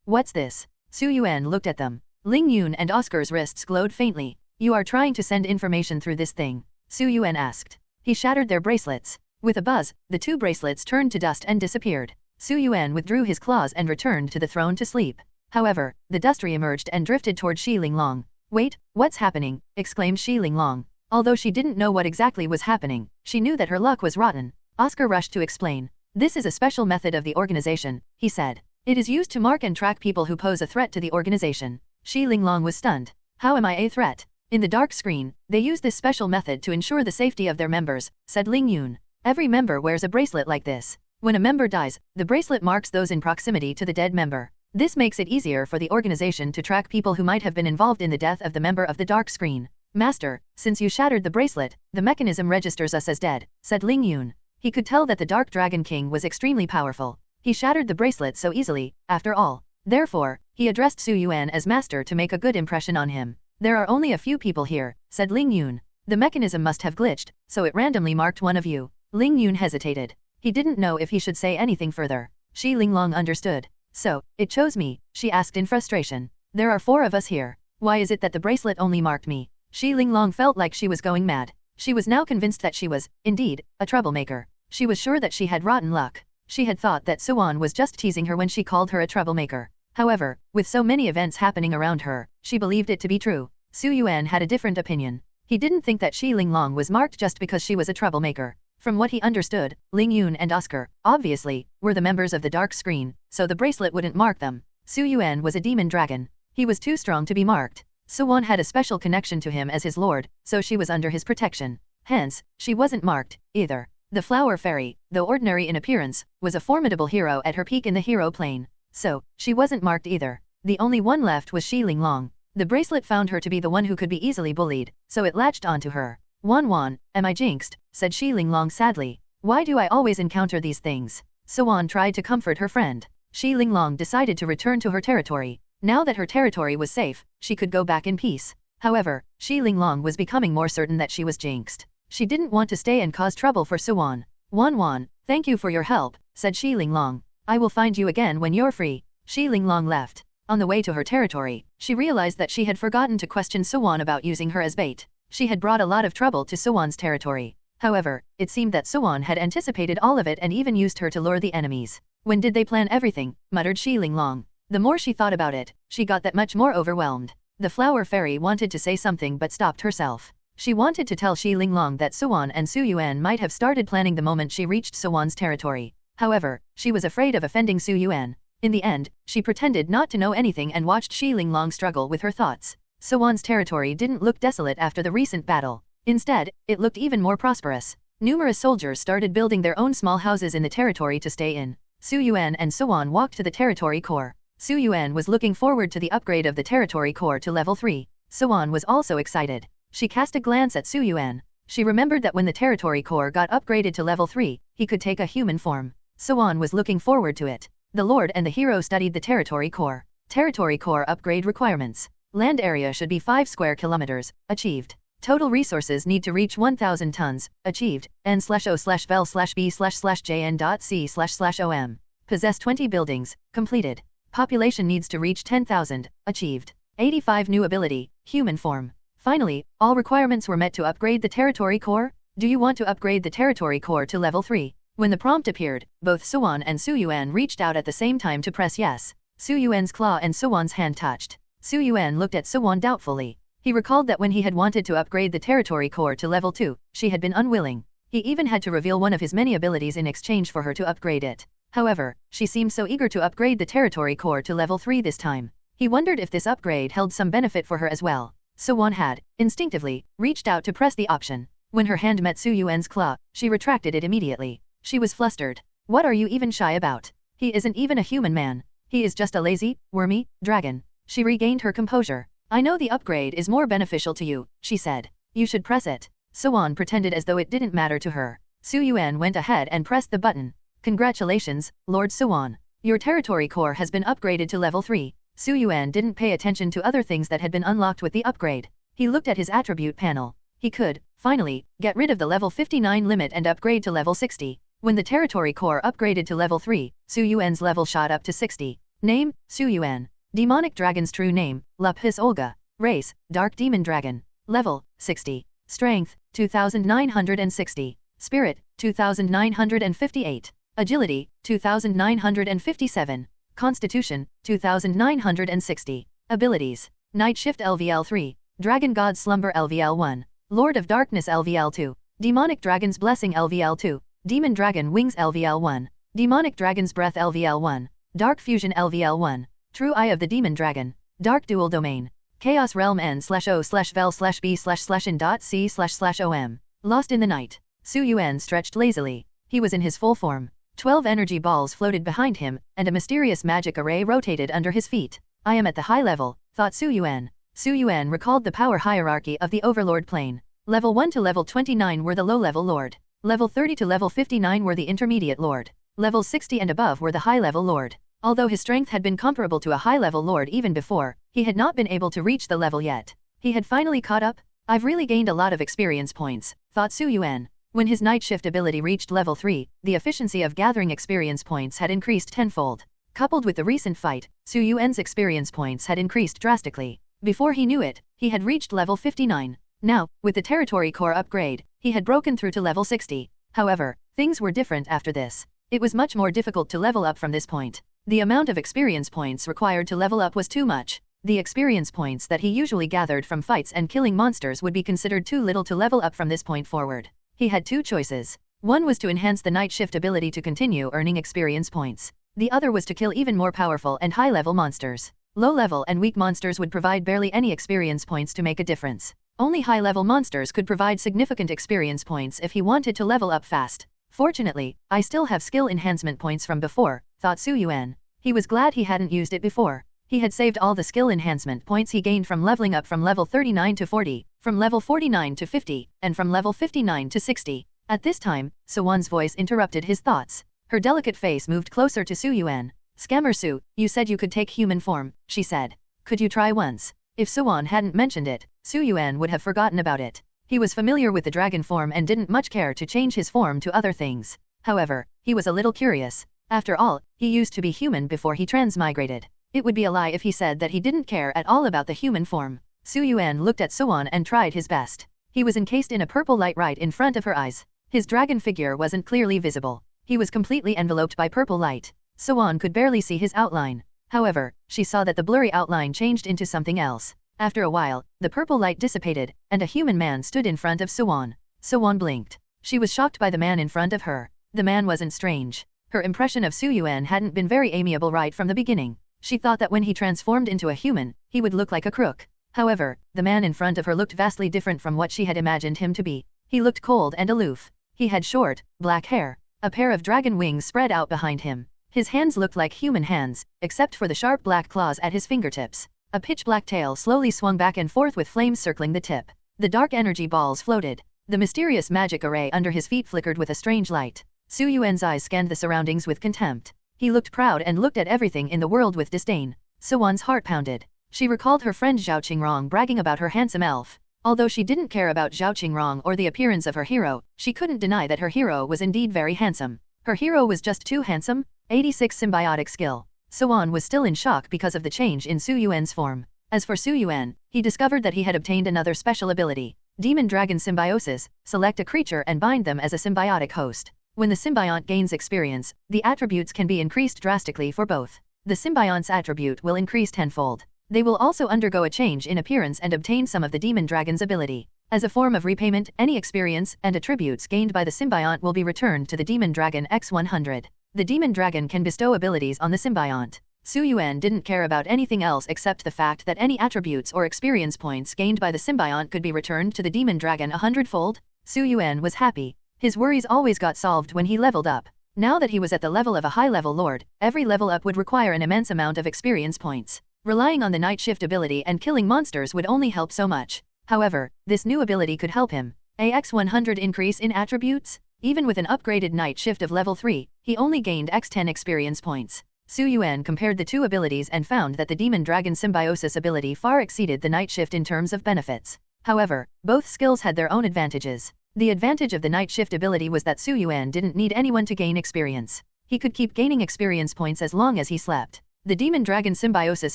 What's this? Su Yuan looked at them. Ling Yun and Oscar's wrists glowed faintly. You are trying to send information through this thing? Su Yuan asked. He shattered their bracelets. With a buzz, the two bracelets turned to dust and disappeared. Su Yuan withdrew his claws and returned to the throne to sleep. However, the dust re-emerged and drifted toward Shi Linglong. Wait, what's happening? Exclaimed Shi Linglong. Although she didn't know what exactly was happening, she knew that her luck was rotten. Oscar rushed to explain. This is a special method of the organization, he said. It is used to mark and track people who pose a threat to the organization. Xi Linglong was stunned. How am I a threat? In the dark screen, they use this special method to ensure the safety of their members, said Ling Yun. Every member wears a bracelet like this. When a member dies, the bracelet marks those in proximity to the dead member. This makes it easier for the organization to track people who might have been involved in the death of the member of the dark screen. Master, since you shattered the bracelet, the mechanism registers us as dead, said Ling Yun. He could tell that the Dark Dragon King was extremely powerful. He shattered the bracelet so easily, after all. Therefore, he addressed Su Yuan as master to make a good impression on him. There are only a few people here, said Ling Yun. The mechanism must have glitched, so it randomly marked one of you. Ling Yun hesitated. He didn't know if he should say anything further. Xi Linglong understood. So, it chose me, she asked in frustration. There are 4 of us here. Why is it that the bracelet only marked me? Xi Linglong felt like she was going mad. She was now convinced that she was, indeed, a troublemaker. She was sure that she had rotten luck. She had thought that Yuan was just teasing her when she called her a troublemaker. However, with so many events happening around her, she believed it to be true. Su Yuan had a different opinion. He didn't think that Xi Linglong was marked just because she was a troublemaker. From what he understood, Ling Yun and Oscar, obviously, were the members of the dark screen, so the bracelet wouldn't mark them. Su Yuan was a demon dragon. He was too strong to be marked. Yuan had a special connection to him as his lord, so she was under his protection. Hence, she wasn't marked, either. The Flower Fairy, though ordinary in appearance, was a formidable hero at her peak in the hero plane. So, she wasn't marked either. The only one left was Xi Linglong. The bracelet found her to be the one who could be easily bullied, so it latched onto her. Wan, am I jinxed? Said Xi Linglong sadly. Why do I always encounter these things? Yuan tried to comfort her friend. Xi Linglong decided to return to her territory. Now that her territory was safe, she could go back in peace. However, Xi Linglong was becoming more certain that she was jinxed. She didn't want to stay and cause trouble for Yuan. Wan, thank you for your help, said Xi Linglong. I will find you again when you're free. Xi Linglong left. On the way to her territory, she realized that she had forgotten to question Yuan about using her as bait. She had brought a lot of trouble to Yuan's territory. However, it seemed that Yuan had anticipated all of it and even used her to lure the enemies. When did they plan everything? Muttered Xi Linglong. The more she thought about it, she got that much more overwhelmed. The Flower Fairy wanted to say something but stopped herself. She wanted to tell Xi Linglong that Yuan and Su Yuan might have started planning the moment she reached Yuan's territory. However, she was afraid of offending Su Yuan. In the end, she pretended not to know anything and watched Xi Linglong struggle with her thoughts. Yuan's territory didn't look desolate after the recent battle. Instead, it looked even more prosperous. Numerous soldiers started building their own small houses in the territory to stay in. Su Yuan and Yuan walked to the territory core. Su Yuan was looking forward to the upgrade of the territory core to level 3. Yuan was also excited. She cast a glance at Su Yuan. She remembered that when the territory core got upgraded to level 3, he could take a human form. Yuan was looking forward to it. The Lord and the hero studied the territory core. Territory core upgrade requirements. Land area should be 5 square kilometers, achieved. Total resources need to reach 1,000 tons, achieved. N/O/vel/b/jn.c//om. Possess 20 buildings, completed. Population needs to reach 10,000, achieved. 85 new ability, human form. Finally, all requirements were met to upgrade the territory core. Do you want to upgrade the territory core to level 3? When the prompt appeared, both Yuan and Su Yuan reached out at the same time to press yes. Su Yuan's claw and Yuan's hand touched. Su Yuan looked at Yuan doubtfully. He recalled that when he had wanted to upgrade the territory core to level 2, she had been unwilling. He even had to reveal one of his many abilities in exchange for her to upgrade it. However, she seemed so eager to upgrade the territory core to level 3 this time. He wondered if this upgrade held some benefit for her as well. Yuan had, instinctively, reached out to press the option. When her hand met Su Yuan's claw, she retracted it immediately. She was flustered. What are you even shy about? He isn't even a human man. He is just a lazy, wormy, dragon. She regained her composure. I know the upgrade is more beneficial to you, she said. You should press it. Yuan pretended as though it didn't matter to her. Su Yuan went ahead and pressed the button. Congratulations, Lord Yuan. Your territory core has been upgraded to level 3. Su Yuan didn't pay attention to other things that had been unlocked with the upgrade. He looked at his attribute panel. He could, finally, get rid of the level 59 limit and upgrade to level 60. When the territory core upgraded to level 3, Su Yuan's level shot up to 60. Name, Su Yuan. Demonic dragon's true name, Lapis Olga. Race, Dark Demon Dragon. Level, 60. Strength, 2960. Spirit, 2958. Agility, 2957. Constitution, 2960. Abilities. Night Shift LVL 3. Dragon God Slumber LVL 1. Lord of Darkness LVL2, Demonic Dragon's Blessing LVL2, Demon Dragon Wings LVL1, Demonic Dragon's Breath LVL1, Dark Fusion LVL1, True Eye of the Demon Dragon, Dark Dual Domain, Chaos Realm N/O/Vel/B/in.C//OM. Lost in the night. Su Yuan stretched lazily. He was in his full form. 12 energy balls floated behind him, and a mysterious magic array rotated under his feet. I am at the high level, thought Su Yuan. Su Yuan recalled the power hierarchy of the Overlord plane. Level 1 to level 29 were the low-level lord. Level 30 to level 59 were the intermediate lord. Level 60 and above were the high-level lord. Although his strength had been comparable to a high-level lord even before, he had not been able to reach the level yet. He had finally caught up. I've really gained a lot of experience points, thought Su Yuan. When his night shift ability reached level 3, the efficiency of gathering experience points had increased tenfold. Coupled with the recent fight, Su Yuan's experience points had increased drastically. Before he knew it, he had reached level 59. Now, with the territory core upgrade, he had broken through to level 60. However, things were different after this. It was much more difficult to level up from this point. The amount of experience points required to level up was too much. The experience points that he usually gathered from fights and killing monsters would be considered too little to level up from this point forward. He had two choices. One was to enhance the night shift ability to continue earning experience points. The other was to kill even more powerful and high-level monsters. Low-level and weak monsters would provide barely any experience points to make a difference. Only high-level monsters could provide significant experience points if he wanted to level up fast. Fortunately, I still have skill enhancement points from before, thought Su Yuan. He was glad he hadn't used it before. He had saved all the skill enhancement points he gained from leveling up from level 39 to 40, from level 49 to 50, and from level 59 to 60. At this time, Suwan's voice interrupted his thoughts. Her delicate face moved closer to Su Yuan. Scammer Su, you said you could take human form, she said. Could you try once? If Suwan hadn't mentioned it, Su Yuan would have forgotten about it. He was familiar with the dragon form and didn't much care to change his form to other things. However, he was a little curious. After all, he used to be human before he transmigrated. It would be a lie if he said that he didn't care at all about the human form. Su Yuan looked at Suwan and tried his best. He was encased in a purple light right in front of her eyes. His dragon figure wasn't clearly visible. He was completely enveloped by purple light. Suwan could barely see his outline. However, she saw that the blurry outline changed into something else. After a while, the purple light dissipated, and a human man stood in front of Suwan. Suwan blinked. She was shocked by the man in front of her. The man wasn't strange. Her impression of Su Yuan hadn't been very amiable right from the beginning. She thought that when he transformed into a human, he would look like a crook. However, the man in front of her looked vastly different from what she had imagined him to be. He looked cold and aloof. He had short, black hair. A pair of dragon wings spread out behind him. His hands looked like human hands, except for the sharp black claws at his fingertips. A pitch-black tail slowly swung back and forth with flames circling the tip. The dark energy balls floated. The mysterious magic array under his feet flickered with a strange light. Su Yuan's eyes scanned the surroundings with contempt. He looked proud and looked at everything in the world with disdain. Suwan's heart pounded. She recalled her friend Zhao Qingrong bragging about her handsome elf. Although she didn't care about Zhao Qingrong or the appearance of her hero, she couldn't deny that her hero was indeed very handsome. Her hero was just too handsome. 86 symbiotic skill. Suwan was still in shock because of the change in Su Yuan's form. As for Su Yuan, he discovered that he had obtained another special ability. Demon Dragon Symbiosis. Select a creature and bind them as a symbiotic host. When the symbiont gains experience, the attributes can be increased drastically for both. The symbiont's attribute will increase tenfold. They will also undergo a change in appearance and obtain some of the demon dragon's ability. As a form of repayment, any experience and attributes gained by the symbiont will be returned to the demon dragon X100. The demon dragon can bestow abilities on the symbiont. Su Yuan didn't care about anything else except the fact that any attributes or experience points gained by the symbiont could be returned to the demon dragon 100-fold. Su Yuan was happy. His worries always got solved when he leveled up. Now that he was at the level of a high-level lord, every level up would require an immense amount of experience points. Relying on the night shift ability and killing monsters would only help so much. However, this new ability could help him. X100 increase in attributes? Even with an upgraded night shift of level 3, he only gained X10 experience points. Su Yuan compared the two abilities and found that the Demon Dragon Symbiosis ability far exceeded the night shift in terms of benefits. However, both skills had their own advantages. The advantage of the night shift ability was that Su Yuan didn't need anyone to gain experience. He could keep gaining experience points as long as he slept. The Demon Dragon Symbiosis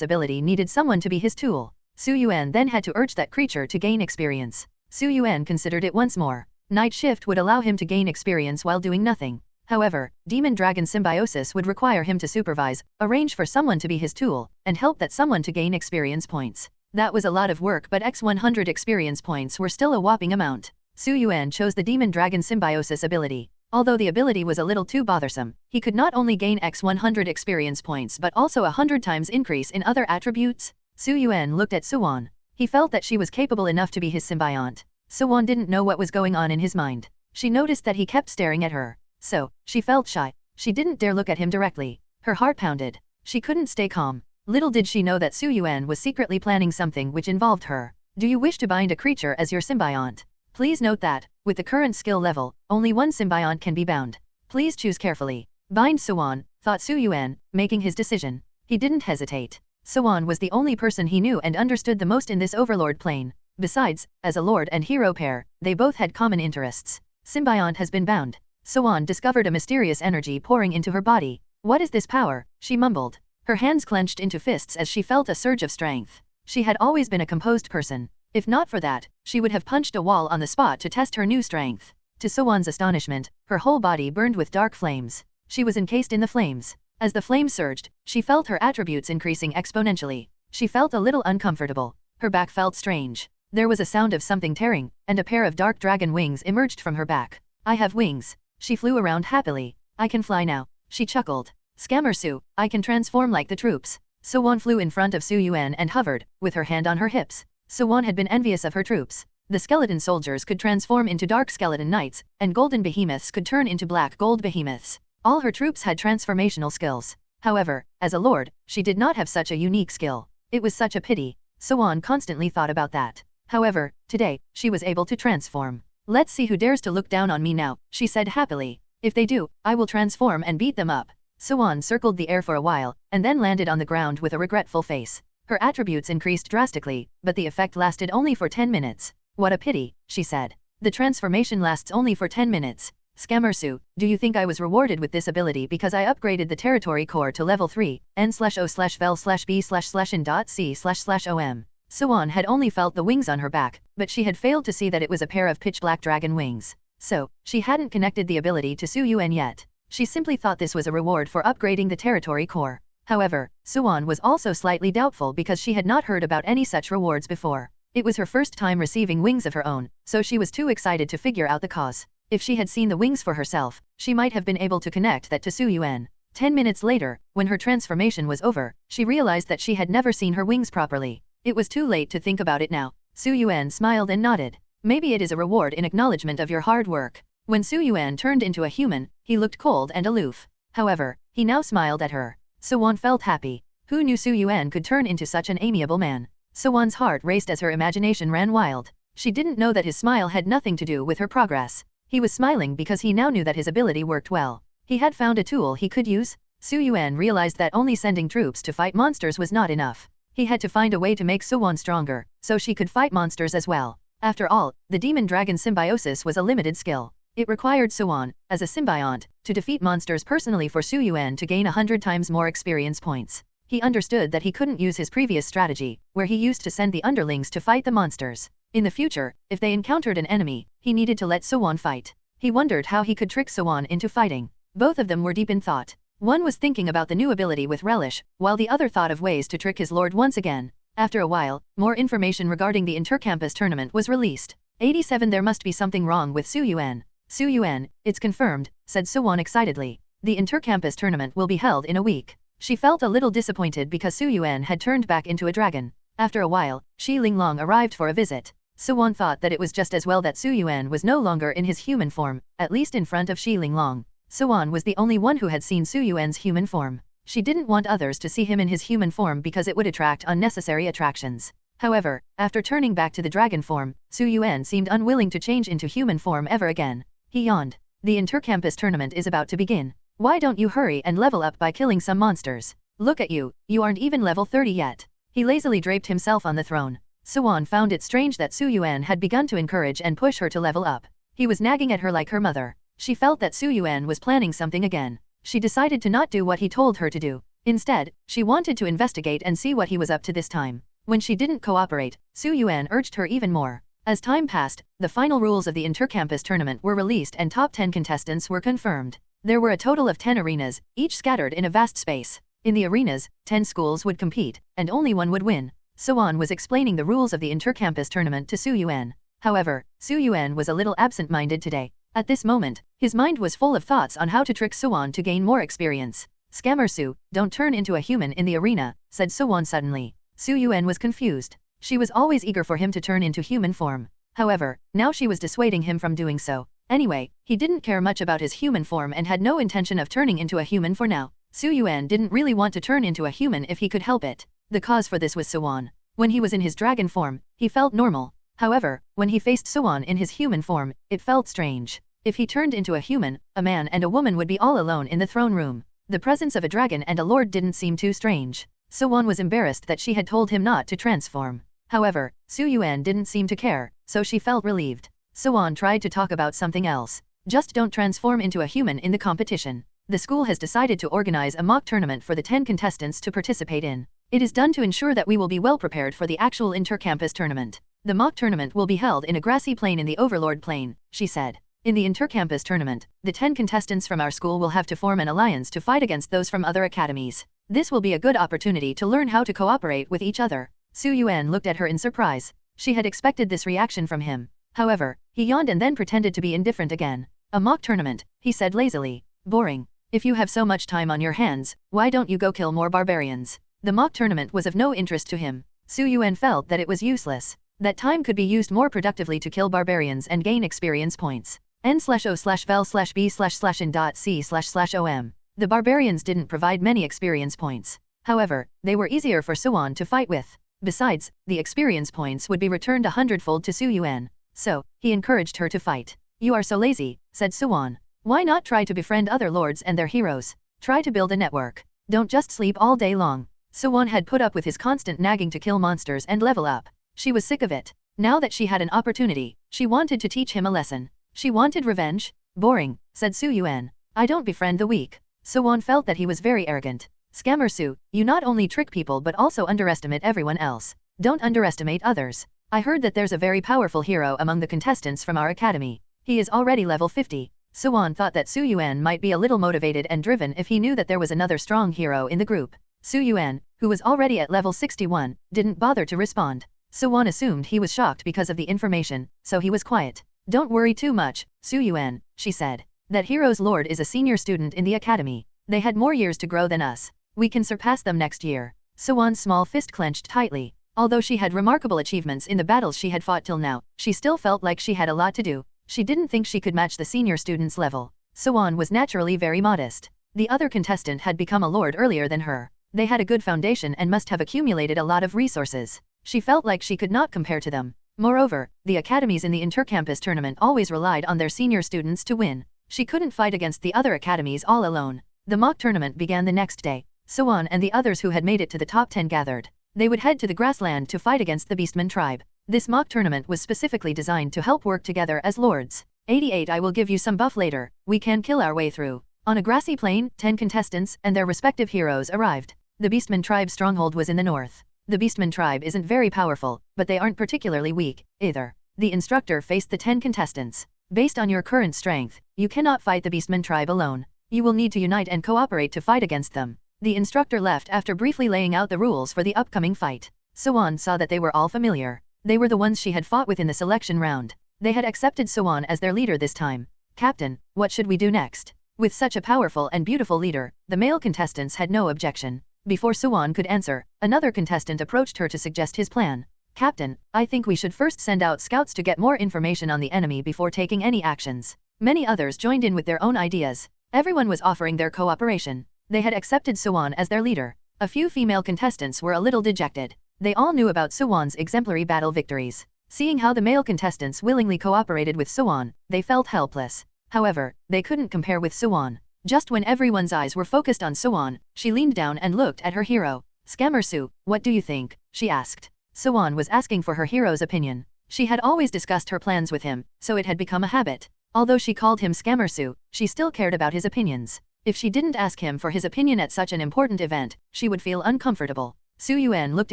ability needed someone to be his tool. Su Yuan then had to urge that creature to gain experience. Su Yuan considered it once more. Night shift would allow him to gain experience while doing nothing. However, Demon Dragon Symbiosis would require him to supervise, arrange for someone to be his tool, and help that someone to gain experience points. That was a lot of work, but X100 experience points were still a whopping amount. Su Yuan chose the Demon Dragon Symbiosis ability. Although the ability was a little too bothersome, he could not only gain X100 experience points but also 100 times increase in other attributes. Su Yuan looked at Suwon. He felt that she was capable enough to be his symbiont. Suwon didn't know what was going on in his mind. She noticed that he kept staring at her. So, she felt shy. She didn't dare look at him directly. Her heart pounded. She couldn't stay calm. Little did she know that Su Yuan was secretly planning something which involved her. Do you wish to bind a creature as your symbiont? Please note that, with the current skill level, only one symbiont can be bound. Please choose carefully. Bind Suwon, thought Su Yuan, making his decision. He didn't hesitate. Suwon was the only person he knew and understood the most in this overlord plane. Besides, as a lord and hero pair, they both had common interests. Symbiont has been bound. Suwon discovered a mysterious energy pouring into her body. What is this power? She mumbled. Her hands clenched into fists as she felt a surge of strength. She had always been a composed person. If not for that, she would have punched a wall on the spot to test her new strength. To Suwon's astonishment, her whole body burned with dark flames. She was encased in the flames. As the flames surged, she felt her attributes increasing exponentially. She felt a little uncomfortable. Her back felt strange. There was a sound of something tearing, and a pair of dark dragon wings emerged from her back. I have wings. She flew around happily. I can fly now. She chuckled. Scammer Su, I can transform like the troops. Suwon flew in front of Su Yuan and hovered, with her hand on her hips. Suwon had been envious of her troops. The skeleton soldiers could transform into dark skeleton knights, and golden behemoths could turn into black gold behemoths. All her troops had transformational skills. However, as a lord, she did not have such a unique skill. It was such a pity. Suwon constantly thought about that. However, today, she was able to transform. Let's see who dares to look down on me now, she said happily. If they do, I will transform and beat them up. Suwon circled the air for a while, and then landed on the ground with a regretful face. Her attributes increased drastically, but the effect lasted only for 10 minutes. What a pity, she said. The transformation lasts only for 10 minutes. Scammer Su, do you think I was rewarded with this ability because I upgraded the territory core to level 3, n/o/vel/b/in.c//om? Suwon had only felt the wings on her back, but she had failed to see that it was a pair of pitch-black dragon wings. So, she hadn't connected the ability to Su Yuan yet. She simply thought this was a reward for upgrading the territory core. However, Suwon was also slightly doubtful because she had not heard about any such rewards before. It was her first time receiving wings of her own, so she was too excited to figure out the cause. If she had seen the wings for herself, she might have been able to connect that to Su Yuan. 10 minutes later, when her transformation was over, she realized that she had never seen her wings properly. It was too late to think about it now. Su Yuan smiled and nodded. Maybe it is a reward in acknowledgement of your hard work. When Su Yuan turned into a human, he looked cold and aloof. However, he now smiled at her. Suwon felt happy. Who knew Su Yuan could turn into such an amiable man? Suwon's heart raced as her imagination ran wild. She didn't know that his smile had nothing to do with her progress. He was smiling because he now knew that his ability worked well. He had found a tool he could use. Su Yuan realized that only sending troops to fight monsters was not enough. He had to find a way to make Suwon stronger, so she could fight monsters as well. After all, the Demon Dragon Symbiosis was a limited skill. It required Suwon, as a symbiont, to defeat monsters personally for Su Yuan to gain 100 times more experience points. He understood that he couldn't use his previous strategy, where he used to send the underlings to fight the monsters. In the future, if they encountered an enemy, he needed to let Suwon fight. He wondered how he could trick Suwon into fighting. Both of them were deep in thought. One was thinking about the new ability with relish, while the other thought of ways to trick his lord once again. After a while, more information regarding the intercampus tournament was released. 87 There must be something wrong with Su Yuan. Su Yuan, it's confirmed, said Suwon excitedly. The intercampus tournament will be held in a week. She felt a little disappointed because Su Yuan had turned back into a dragon. After a while, Shi Linglong arrived for a visit. Suwon thought that it was just as well that Su Yuan was no longer in his human form, at least in front of Shi Linglong. Suwon was the only one who had seen Su Yuan's human form. She didn't want others to see him in his human form because it would attract unnecessary attractions. However, after turning back to the dragon form, Su Yuan seemed unwilling to change into human form ever again. He yawned. The intercampus tournament is about to begin. Why don't you hurry and level up by killing some monsters? Look at you, you aren't even level 30 yet. He lazily draped himself on the throne. Suwon found it strange that Su Yuan had begun to encourage and push her to level up. He was nagging at her like her mother. She felt that Su Yuan was planning something again. She decided to not do what he told her to do. Instead, she wanted to investigate and see what he was up to this time. When she didn't cooperate, Su Yuan urged her even more. As time passed, the final rules of the intercampus tournament were released and top 10 contestants were confirmed. There were a total of 10 arenas, each scattered in a vast space. In the arenas, 10 schools would compete, and only one would win. Yuan was explaining the rules of the inter-campus tournament to Yuan. However, Yuan was a little absent-minded today. At this moment, his mind was full of thoughts on how to trick Yuan to gain more experience. Scammer Su, don't turn into a human in the arena, said Yuan suddenly. Yuan was confused. She was always eager for him to turn into human form. However, now she was dissuading him from doing so. Anyway, he didn't care much about his human form and had no intention of turning into a human for now. Yuan didn't really want to turn into a human if he could help it. The cause for this was Yuan. When he was in his dragon form, he felt normal. However, when he faced Yuan in his human form, it felt strange. If he turned into a human, a man and a woman would be all alone in the throne room. The presence of a dragon and a lord didn't seem too strange. Yuan was embarrassed that she had told him not to transform. However, Yuan didn't seem to care, so she felt relieved. Yuan tried to talk about something else. Just don't transform into a human in the competition. The school has decided to organize a mock tournament for the 10 contestants to participate in. It is done to ensure that we will be well prepared for the actual inter-campus tournament. The mock tournament will be held in a grassy plain in the Overlord Plain, she said. In the inter-campus tournament, the 10 contestants from our school will have to form an alliance to fight against those from other academies. This will be a good opportunity to learn how to cooperate with each other. Yuan looked at her in surprise. She had expected this reaction from him. However, he yawned and then pretended to be indifferent again. A mock tournament, he said lazily. Boring. If you have so much time on your hands, why don't you go kill more barbarians? The mock tournament was of no interest to him. Yuan felt that it was useless. That time could be used more productively to kill barbarians and gain experience points. n/o/vel/b/in.c//om. The barbarians didn't provide many experience points. However, they were easier for Yuan to fight with. Besides, the experience points would be returned 100-fold to Yuan. So, he encouraged her to fight. You are so lazy, said Yuan. Why not try to befriend other lords and their heroes? Try to build a network. Don't just sleep all day long. Yuan had put up with his constant nagging to kill monsters and level up. She was sick of it. Now that she had an opportunity, she wanted to teach him a lesson. She wanted revenge? Boring, said Yuan. I don't befriend the weak. Yuan felt that he was very arrogant. Scammer Su, you not only trick people but also underestimate everyone else. Don't underestimate others. I heard that there's a very powerful hero among the contestants from our academy. He is already level 50. Yuan thought that Yuan might be a little motivated and driven if he knew that there was another strong hero in the group. Yuan, who was already at level 61, didn't bother to respond. Yuan assumed he was shocked because of the information, so he was quiet. Don't worry too much, Yuan, she said. That hero's lord is a senior student in the academy. They had more years to grow than us. We can surpass them next year. Yuan's small fist clenched tightly. Although she had remarkable achievements in the battles she had fought till now, she still felt like she had a lot to do. She didn't think she could match the senior student's level. Yuan was naturally very modest. The other contestant had become a lord earlier than her. They had a good foundation and must have accumulated a lot of resources. She felt like she could not compare to them. Moreover, the academies in the inter-campus tournament always relied on their senior students to win. She couldn't fight against the other academies all alone. The mock tournament began the next day. Yuan and the others who had made it to the top 10 gathered. They would head to the grassland to fight against the Beastman tribe. This mock tournament was specifically designed to help work together as lords. 88 I will give you some buff later, we can kill our way through. On a grassy plain, 10 contestants and their respective heroes arrived. The Beastman tribe stronghold was in the north. The Beastman tribe isn't very powerful, but they aren't particularly weak, either. The instructor faced the 10 contestants. Based on your current strength, you cannot fight the Beastman tribe alone. You will need to unite and cooperate to fight against them. The instructor left after briefly laying out the rules for the upcoming fight. Yuan saw that they were all familiar. They were the ones she had fought with in the selection round. They had accepted Yuan as their leader this time. Captain, what should we do next? With such a powerful and beautiful leader, the male contestants had no objection. Before Yuan could answer, another contestant approached her to suggest his plan. Captain, I think we should first send out scouts to get more information on the enemy before taking any actions. Many others joined in with their own ideas. Everyone was offering their cooperation. They had accepted Yuan as their leader. A few female contestants were a little dejected. They all knew about Yuan's exemplary battle victories. Seeing how the male contestants willingly cooperated with Yuan, they felt helpless. However, they couldn't compare with Yuan. Just when everyone's eyes were focused on Yuan, she leaned down and looked at her hero. Scammer Su, what do you think? She asked. Yuan was asking for her hero's opinion. She had always discussed her plans with him, so it had become a habit. Although she called him Scammer Su, she still cared about his opinions. If she didn't ask him for his opinion at such an important event, she would feel uncomfortable. Yuan looked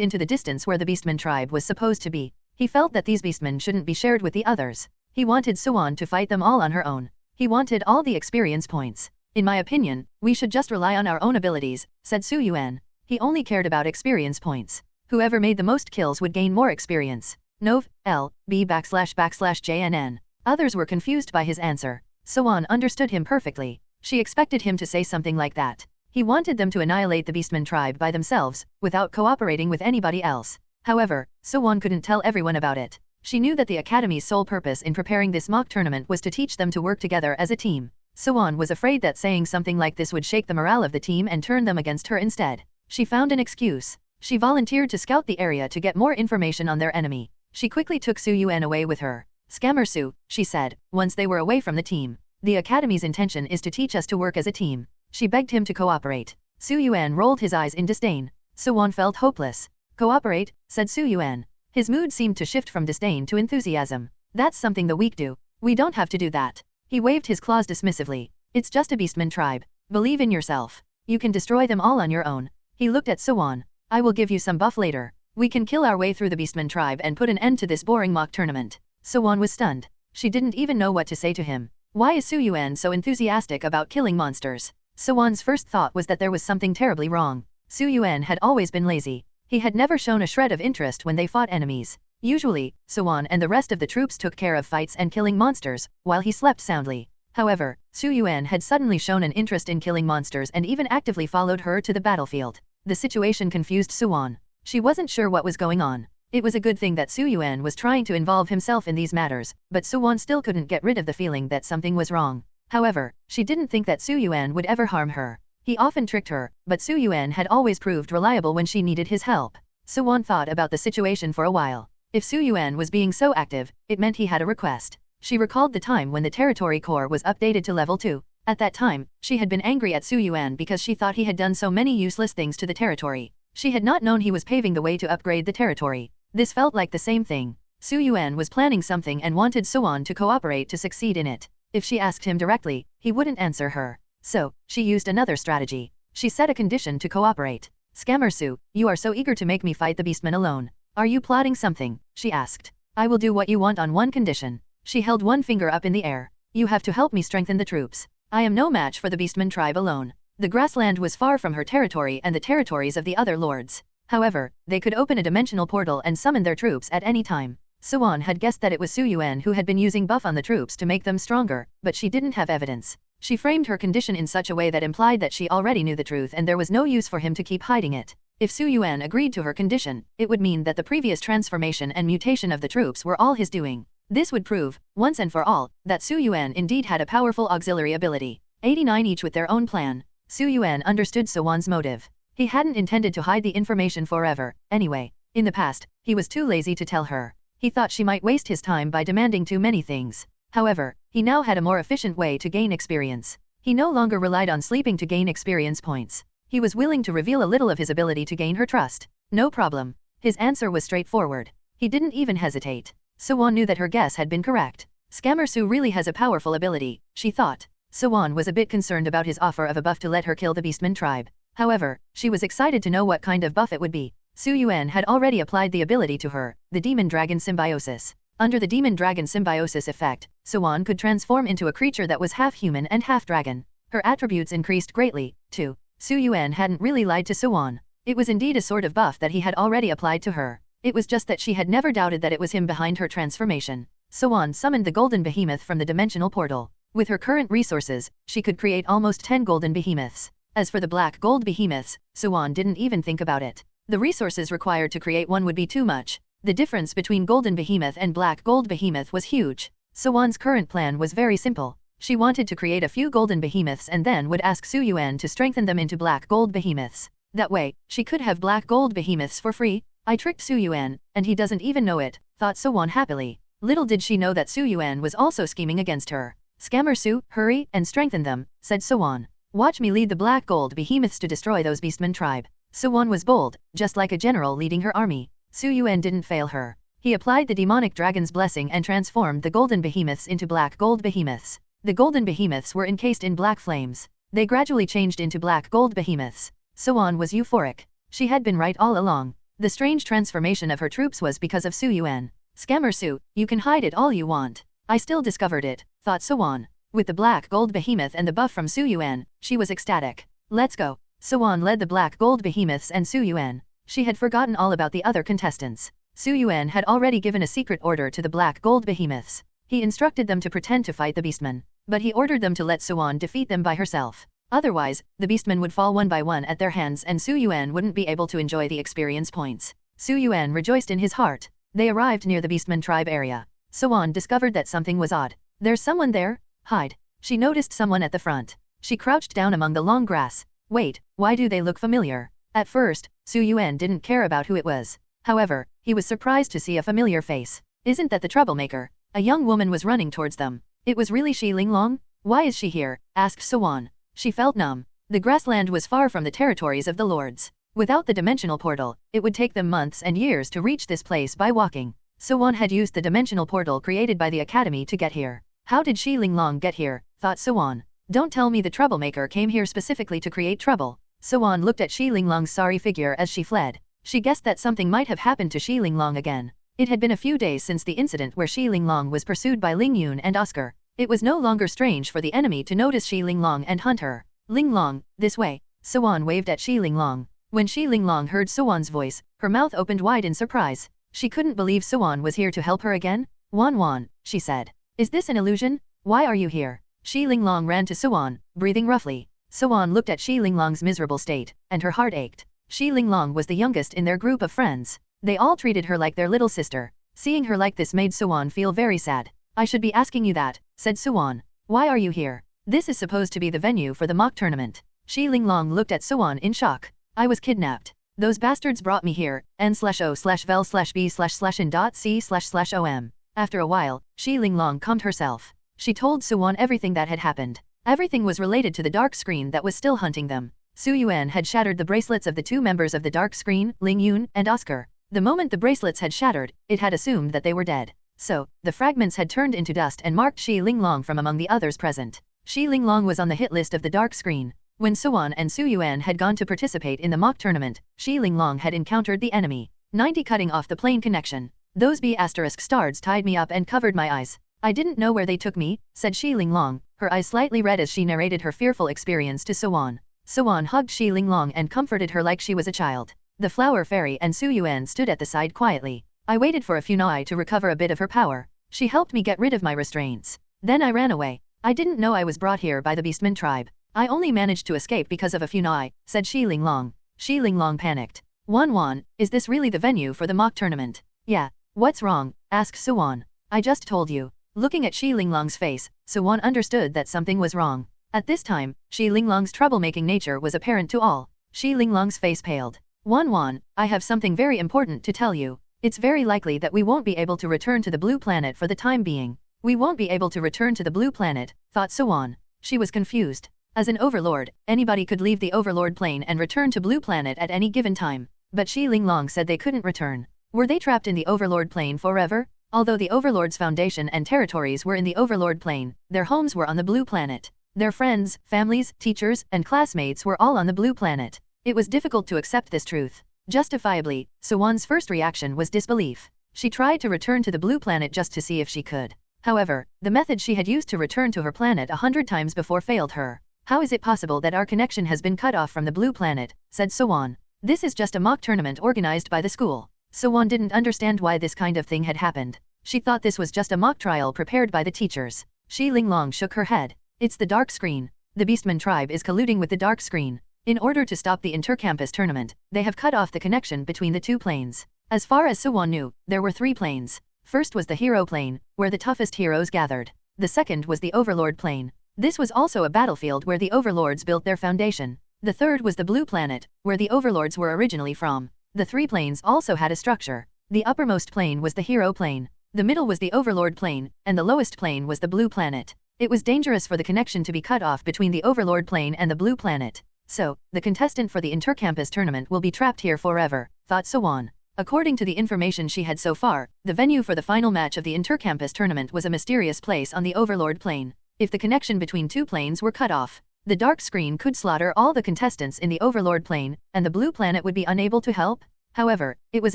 into the distance where the Beastman tribe was supposed to be. He felt that these Beastmen shouldn't be shared with the others. He wanted Yuan to fight them all on her own. He wanted all the experience points. In my opinion, we should just rely on our own abilities, said Yuan. He only cared about experience points. Whoever made the most kills would gain more experience. Nov. L. B //JNN. Others were confused by his answer. Yuan understood him perfectly. She expected him to say something like that. He wanted them to annihilate the Beastman tribe by themselves, without cooperating with anybody else. However, Yuan couldn't tell everyone about it. She knew that the Academy's sole purpose in preparing this mock tournament was to teach them to work together as a team. Yuan was afraid that saying something like this would shake the morale of the team and turn them against her instead. She found an excuse. She volunteered to scout the area to get more information on their enemy. She quickly took Su Yuan away with her. Scammer Su, she said, once they were away from the team. The Academy's intention is to teach us to work as a team. She begged him to cooperate. Su Yuan rolled his eyes in disdain. Yuan felt hopeless. Cooperate, said Su Yuan. His mood seemed to shift from disdain to enthusiasm. That's something the weak do. We don't have to do that. He waved his claws dismissively. It's just a Beastman tribe. Believe in yourself. You can destroy them all on your own. He looked at Yuan. I will give you some buff later. We can kill our way through the Beastman tribe and put an end to this boring mock tournament. Yuan was stunned. She didn't even know what to say to him. Why is Su Yuan so enthusiastic about killing monsters? Yuan's first thought was that there was something terribly wrong. Su Yuan had always been lazy. He had never shown a shred of interest when they fought enemies. Usually, Yuan and the rest of the troops took care of fights and killing monsters, while he slept soundly. However, Su Yuan had suddenly shown an interest in killing monsters and even actively followed her to the battlefield. The situation confused Yuan. She wasn't sure what was going on. It was a good thing that Su Yuan was trying to involve himself in these matters, but Yuan still couldn't get rid of the feeling that something was wrong. However, she didn't think that Su Yuan would ever harm her. He often tricked her, but Su Yuan had always proved reliable when she needed his help. Yuan thought about the situation for a while. If Su Yuan was being so active, it meant he had a request. She recalled the time when the territory core was updated to level 2. At that time, she had been angry at Su Yuan because she thought he had done so many useless things to the territory. She had not known he was paving the way to upgrade the territory. This felt like the same thing. Su Yuan was planning something and wanted Yuan to cooperate to succeed in it. If she asked him directly, he wouldn't answer her. So, she used another strategy. She set a condition to cooperate. Scammer Su, you are so eager to make me fight the Beastman alone. Are you plotting something? She asked. I will do what you want on one condition. She held one finger up in the air. You have to help me strengthen the troops. I am no match for the Beastman tribe alone. The grassland was far from her territory and the territories of the other lords. However, they could open a dimensional portal and summon their troops at any time. Yuan had guessed that it was Su Yuan who had been using buff on the troops to make them stronger, but she didn't have evidence. She framed her condition in such a way that implied that she already knew the truth and there was no use for him to keep hiding it. If Su Yuan agreed to her condition, it would mean that the previous transformation and mutation of the troops were all his doing. This would prove, once and for all, that Su Yuan indeed had a powerful auxiliary ability. 89 each with their own plan. Su Yuan understood Yuan's motive. He hadn't intended to hide the information forever, anyway. In the past, he was too lazy to tell her. He thought she might waste his time by demanding too many things. However, he now had a more efficient way to gain experience. He no longer relied on sleeping to gain experience points. He was willing to reveal a little of his ability to gain her trust. No problem. His answer was straightforward. He didn't even hesitate. Yuan knew that her guess had been correct. Scammer Su really has a powerful ability, she thought. Yuan was a bit concerned about his offer of a buff to let her kill the Beastman tribe. However, she was excited to know what kind of buff it would be. Su Yuan had already applied the ability to her, the Demon Dragon Symbiosis. Under the Demon Dragon Symbiosis effect, Yuan could transform into a creature that was half human and half dragon. Her attributes increased greatly, too. Su Yuan hadn't really lied to Yuan. It was indeed a sort of buff that he had already applied to her. It was just that she had never doubted that it was him behind her transformation. Yuan summoned the Golden Behemoth from the dimensional portal. With her current resources, she could create almost 10 golden behemoths. As for the black gold behemoths, Yuan didn't even think about it. The resources required to create one would be too much. The difference between golden behemoth and black gold behemoth was huge. Yuan's current plan was very simple. She wanted to create a few golden behemoths and then would ask Su Yuan to strengthen them into black gold behemoths. That way, she could have black gold behemoths for free. I tricked Su Yuan, and he doesn't even know it, thought Yuan happily. Little did she know that Su Yuan was also scheming against her. Scammer Su, hurry and strengthen them, said Yuan. Watch me lead the black gold behemoths to destroy those Beastman tribe. Yuan was bold, just like a general leading her army. Su Yuan didn't fail her. He applied the demonic dragon's blessing and transformed the golden behemoths into black gold behemoths. The golden behemoths were encased in black flames. They gradually changed into black gold behemoths. Yuan was euphoric. She had been right all along. The strange transformation of her troops was because of Su Yuan. Scammer Su, you can hide it all you want. I still discovered it, thought Yuan. With the black gold behemoth and the buff from Su Yuan, she was ecstatic. Let's go. Yuan led the black gold behemoths and Su Yuan. She had forgotten all about the other contestants. Su Yuan had already given a secret order to the black gold behemoths. He instructed them to pretend to fight the beastmen, but he ordered them to let Suan defeat them by herself. Otherwise, the beastmen would fall one by one at their hands and Su Yuan wouldn't be able to enjoy the experience points. Su Yuan rejoiced in his heart. They arrived near the beastman tribe area. Suan discovered that something was odd. There's someone there? Hide. She noticed someone at the front. She crouched down among the long grass. Wait, why do they look familiar? At first, Su Yuan didn't care about who it was. However, he was surprised to see a familiar face. Isn't that the troublemaker? A young woman was running towards them. It was really Xi Linglong? Why is she here? Asked Suan. She felt numb. The grassland was far from the territories of the lords. Without the dimensional portal, it would take them months and years to reach this place by walking. Suan had used the dimensional portal created by the academy to get here. How did Xi Linglong get here? Thought Suan. Don't tell me the troublemaker came here specifically to create trouble. Suan looked at Xi Linglong's sorry figure as she fled. She guessed that something might have happened to Xi Linglong again. It had been a few days since the incident where Xi Linglong was pursued by Ling Yun and Oscar. It was no longer strange for the enemy to notice Xi Linglong and hunt her. Linglong, this way. Suan waved at Xi Linglong. When Xi Linglong heard Suan's voice, her mouth opened wide in surprise. She couldn't believe Suan was here to help her again. Wan, she said. Is this an illusion? Why are you here? Xi Linglong ran to Suan, breathing roughly. Suan looked at Xi Linglong's miserable state, and her heart ached. Xi Linglong was the youngest in their group of friends. They all treated her like their little sister. Seeing her like this made Suan feel very sad. I should be asking you that, said Suan. Why are you here? This is supposed to be the venue for the mock tournament. Xi Linglong looked at Suan in shock. I was kidnapped. Those bastards brought me here, n/o/vel/b/in.c//om. After a while, Xi Linglong calmed herself. She told Suan everything that had happened. Everything was related to the dark screen that was still hunting them. Su Yuan had shattered the bracelets of the two members of the dark screen, Ling Yun and Oscar. The moment the bracelets had shattered, it had assumed that they were dead. So, the fragments had turned into dust and marked Xi Linglong from among the others present. Xi Linglong was on the hit list of the dark screen. When Suan and Su Yuan had gone to participate in the mock tournament, Xi Linglong had encountered the enemy. 90 cutting off the plane connection. Those B** stars tied me up and covered my eyes. I didn't know where they took me, said Xi Linglong, her eyes slightly red as she narrated her fearful experience to Suan. Suan hugged Xi Linglong and comforted her like she was a child. The flower fairy and Su Yuan stood at the side quietly. I waited for a few Nai to recover a bit of her power. She helped me get rid of my restraints. Then I ran away. I didn't know I was brought here by the Beastman tribe. I only managed to escape because of a few Nai, said Xi Linglong. Xi Linglong panicked. Wan, is this really the venue for the mock tournament? Yeah. What's wrong? Asked Suan. I just told you. Looking at Xi Linglong's face, Suan understood that something was wrong. At this time, Xi Linglong's troublemaking nature was apparent to all. Xi Linglong's face paled. Wan, I have something very important to tell you. It's very likely that we won't be able to return to the blue planet for the time being. We won't be able to return to the blue planet, thought Suan. She was confused. As an overlord, anybody could leave the overlord plane and return to blue planet at any given time. But Xi Linglong said they couldn't return. Were they trapped in the overlord plane forever? Although the overlord's foundation and territories were in the overlord plane, their homes were on the blue planet. Their friends, families, teachers, and classmates were all on the blue planet. It was difficult to accept this truth. Justifiably, Suan's first reaction was disbelief. She tried to return to the blue planet just to see if she could. However, the method she had used to return to her planet 100 times before failed her. How is it possible that our connection has been cut off from the blue planet, said Suan. This is just a mock tournament organized by the school. Suan didn't understand why this kind of thing had happened. She thought this was just a mock trial prepared by the teachers. Xi Linglong shook her head. It's the dark screen. The Beastman tribe is colluding with the dark screen. In order to stop the intercampus tournament, they have cut off the connection between the two planes. As far as Suan knew, there were 3 planes. First was the hero plane, where the toughest heroes gathered. The second was the overlord plane. This was also a battlefield where the overlords built their foundation. The third was the blue planet, where the overlords were originally from. The 3 planes also had a structure. The uppermost plane was the hero plane. The middle was the overlord plane, and the lowest plane was the blue planet. It was dangerous for the connection to be cut off between the overlord plane and the blue planet. So, the contestant for the intercampus tournament will be trapped here forever, thought Suan. According to the information she had so far, the venue for the final match of the intercampus tournament was a mysterious place on the overlord plane. If the connection between 2 planes were cut off, the dark screen could slaughter all the contestants in the overlord plane, and the blue planet would be unable to help. However, it was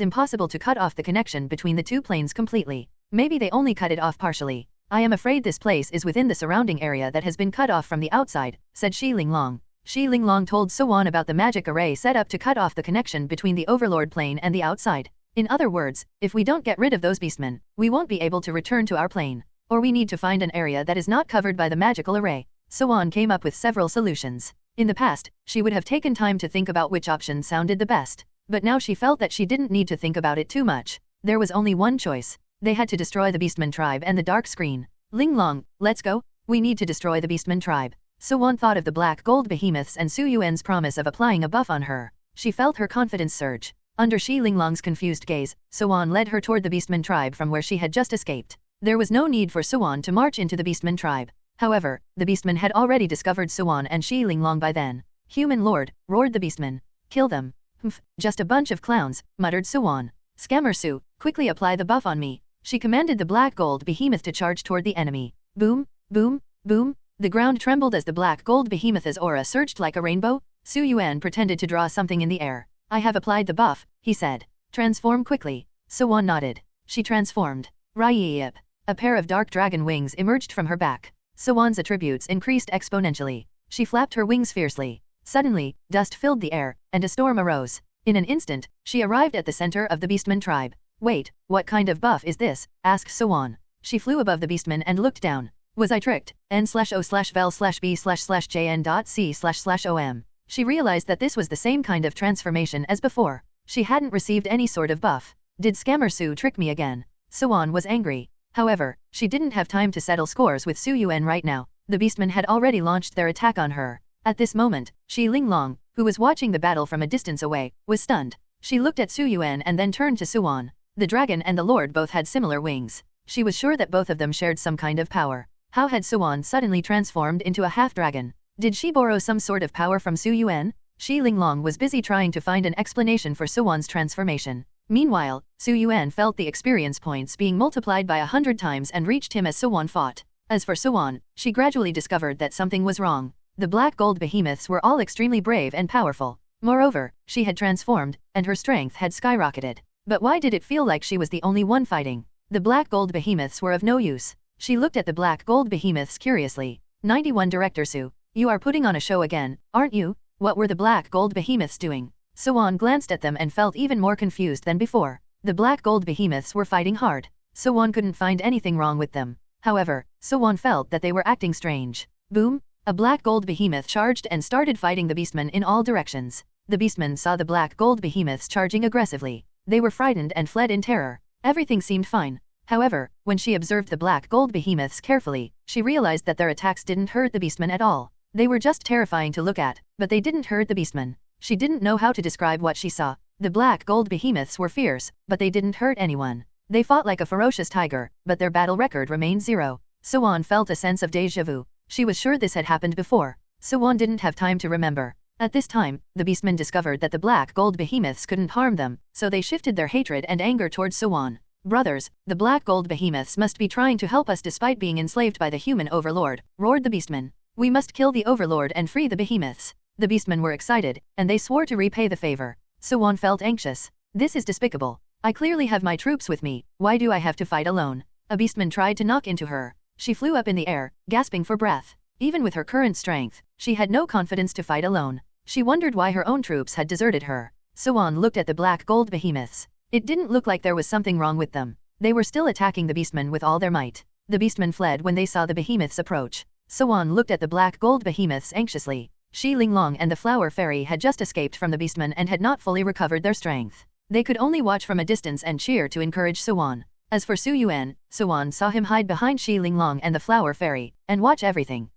impossible to cut off the connection between the 2 planes completely. Maybe they only cut it off partially. I am afraid this place is within the surrounding area that has been cut off from the outside, said Xi Linglong. Shi Linglong told Yuan about the magic array set up to cut off the connection between the Overlord plane and the outside. In other words, if we don't get rid of those beastmen, we won't be able to return to our plane. Or we need to find an area that is not covered by the magical array. Yuan came up with several solutions. In the past, she would have taken time to think about which option sounded the best. But now she felt that she didn't need to think about it too much. There was only one choice. They had to destroy the Beastman tribe and the Dark Screen. Linglong, let's go. We need to destroy the Beastman tribe. Yuan thought of the black gold behemoths and Su Yuan's promise of applying a buff on her. She felt her confidence surge. Under Shi Linglong's confused gaze, Yuan led her toward the Beastman tribe from where she had just escaped. There was no need for Yuan to march into the Beastman tribe. However, the Beastmen had already discovered Yuan and Shi Linglong by then. Human Lord, roared the Beastmen. Kill them. Humph, just a bunch of clowns, muttered Yuan. Scammer Su, quickly apply the buff on me. She commanded the black gold behemoth to charge toward the enemy. Boom, boom, boom. The ground trembled as the black gold behemoth's aura surged like a rainbow. Su Yuan pretended to draw something in the air. I have applied the buff, he said. Transform quickly. Yuan nodded. She transformed. Ryip. A pair of dark dragon wings emerged from her back. Yuan's attributes increased exponentially. She flapped her wings fiercely. Suddenly, dust filled the air, and a storm arose. In an instant, she arrived at the center of the Beastman tribe. Wait, what kind of buff is this? Asked Yuan. She flew above the Beastman and looked down. Was I tricked? N/O/vel/B//jn.c//om. She realized that this was the same kind of transformation as before. She hadn't received any sort of buff. Did Scammer Su trick me again? Yuan was angry. However, she didn't have time to settle scores with Su Yuan right now. The Beastmen had already launched their attack on her. At this moment, Shi Linglong, who was watching the battle from a distance away, was stunned. She looked at Su Yuan and then turned to Yuan. The dragon and the lord both had similar wings. She was sure that both of them shared some kind of power. How had Yuan suddenly transformed into a half-dragon? Did she borrow some sort of power from Su Yuan? Shi Linglong was busy trying to find an explanation for Yuan's transformation. Meanwhile, Su Yuan felt the experience points being multiplied by 100 times and reached him as Yuan fought. As for Yuan, she gradually discovered that something was wrong. The black gold behemoths were all extremely brave and powerful. Moreover, she had transformed, and her strength had skyrocketed. But why did it feel like she was the only one fighting? The black gold behemoths were of no use. She looked at the black gold behemoths curiously. 91 Director Su, you are putting on a show again, aren't you? What were the black gold behemoths doing? Yuan glanced at them and felt even more confused than before. The black gold behemoths were fighting hard. Yuan couldn't find anything wrong with them. However, Yuan felt that they were acting strange. Boom! A black gold behemoth charged and started fighting the beastmen in all directions. The beastmen saw the black gold behemoths charging aggressively. They were frightened and fled in terror. Everything seemed fine. However, when she observed the black gold behemoths carefully, she realized that their attacks didn't hurt the beastmen at all. They were just terrifying to look at, but they didn't hurt the beastmen. She didn't know how to describe what she saw. The black gold behemoths were fierce, but they didn't hurt anyone. They fought like a ferocious tiger, but their battle record remained 0. Yuan felt a sense of déjà vu. She was sure this had happened before. Yuan didn't have time to remember. At this time, the beastmen discovered that the black gold behemoths couldn't harm them, so they shifted their hatred and anger towards Yuan. Brothers, the black gold behemoths must be trying to help us despite being enslaved by the human overlord, roared the beastmen. We must kill the overlord and free the behemoths. The beastmen were excited, and they swore to repay the favor. Yuan felt anxious. This is despicable. I clearly have my troops with me, why do I have to fight alone? A beastman tried to knock into her. She flew up in the air, gasping for breath. Even with her current strength, she had no confidence to fight alone. She wondered why her own troops had deserted her. Yuan looked at the black gold behemoths. It didn't look like there was something wrong with them. They were still attacking the beastmen with all their might. The beastmen fled when they saw the behemoths approach. Yuan looked at the black gold behemoths anxiously. Shi Linglong and the flower fairy had just escaped from the beastmen and had not fully recovered their strength. They could only watch from a distance and cheer to encourage Yuan. As for Su Yuan, Yuan saw him hide behind Shi Linglong and the flower fairy, and watch everything.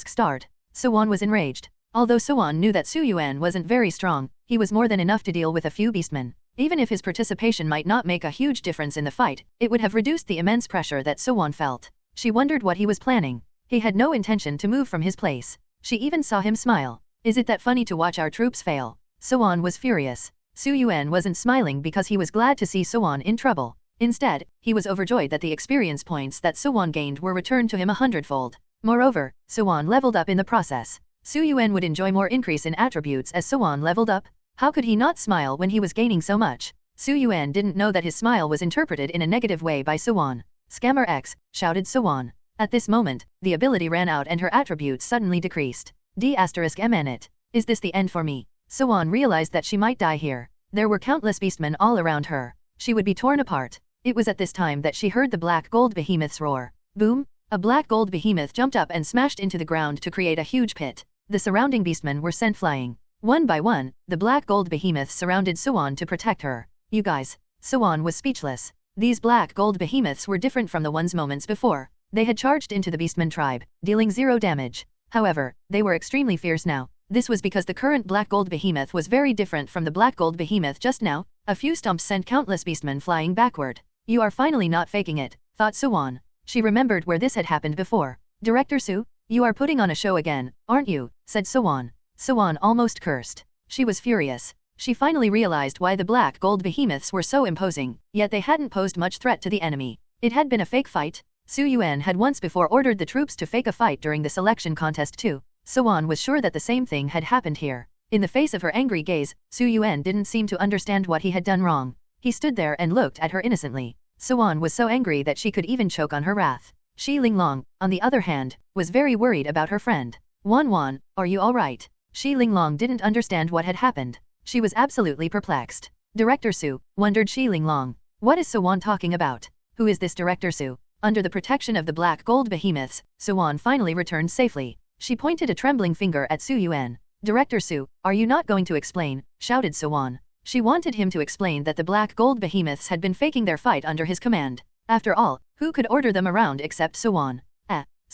Start. Yuan was enraged. Although Yuan knew that Su Yuan wasn't very strong, he was more than enough to deal with a few beastmen. Even if his participation might not make a huge difference in the fight, it would have reduced the immense pressure that Yuan felt. She wondered what he was planning. He had no intention to move from his place. She even saw him smile. Is it that funny to watch our troops fail? Yuan was furious. Su Yuan wasn't smiling because he was glad to see Yuan in trouble. Instead, he was overjoyed that the experience points that Yuan gained were returned to him 100-fold. Moreover, Yuan leveled up in the process. Su Yuan would enjoy more increase in attributes as Yuan leveled up. How could he not smile when he was gaining so much? Su Yuan didn't know that his smile was interpreted in a negative way by Yuan. Scammer X, shouted Yuan. At this moment, the ability ran out and her attributes suddenly decreased. D*mn. Is this the end for me? Yuan realized that she might die here. There were countless beastmen all around her. She would be torn apart. It was at this time that she heard the black gold behemoth's roar. Boom! A black gold behemoth jumped up and smashed into the ground to create a huge pit. The surrounding beastmen were sent flying. One by one, the black gold behemoths surrounded Yuan to protect her. You guys. Yuan was speechless. These black gold behemoths were different from the ones moments before. They had charged into the beastman tribe, dealing 0 damage. However, they were extremely fierce now. This was because the current black gold behemoth was very different from the black gold behemoth just now. A few stumps sent countless beastmen flying backward. You are finally not faking it, thought Yuan. She remembered where this had happened before. Director Su, you are putting on a show again, aren't you? Said Yuan. Yuan almost cursed. She was furious. She finally realized why the black gold behemoths were so imposing, yet they hadn't posed much threat to the enemy. It had been a fake fight. Yuan had once before ordered the troops to fake a fight during the selection contest too. Yuan was sure that the same thing had happened here. In the face of her angry gaze, Yuan didn't seem to understand what he had done wrong. He stood there and looked at her innocently. Yuan was so angry that she could even choke on her wrath. Shi Linglong, on the other hand, was very worried about her friend. Wan, are you alright? Shi Linglong didn't understand what had happened. She was absolutely perplexed. Director Su, wondered Shi Linglong. What is Yuan talking about? Who is this Director Su? Under the protection of the black gold behemoths, Yuan finally returned safely. She pointed a trembling finger at Yuan. Director Su, are you not going to explain? Shouted Yuan. She wanted him to explain that the black gold behemoths had been faking their fight under his command. After all, who could order them around except Yuan?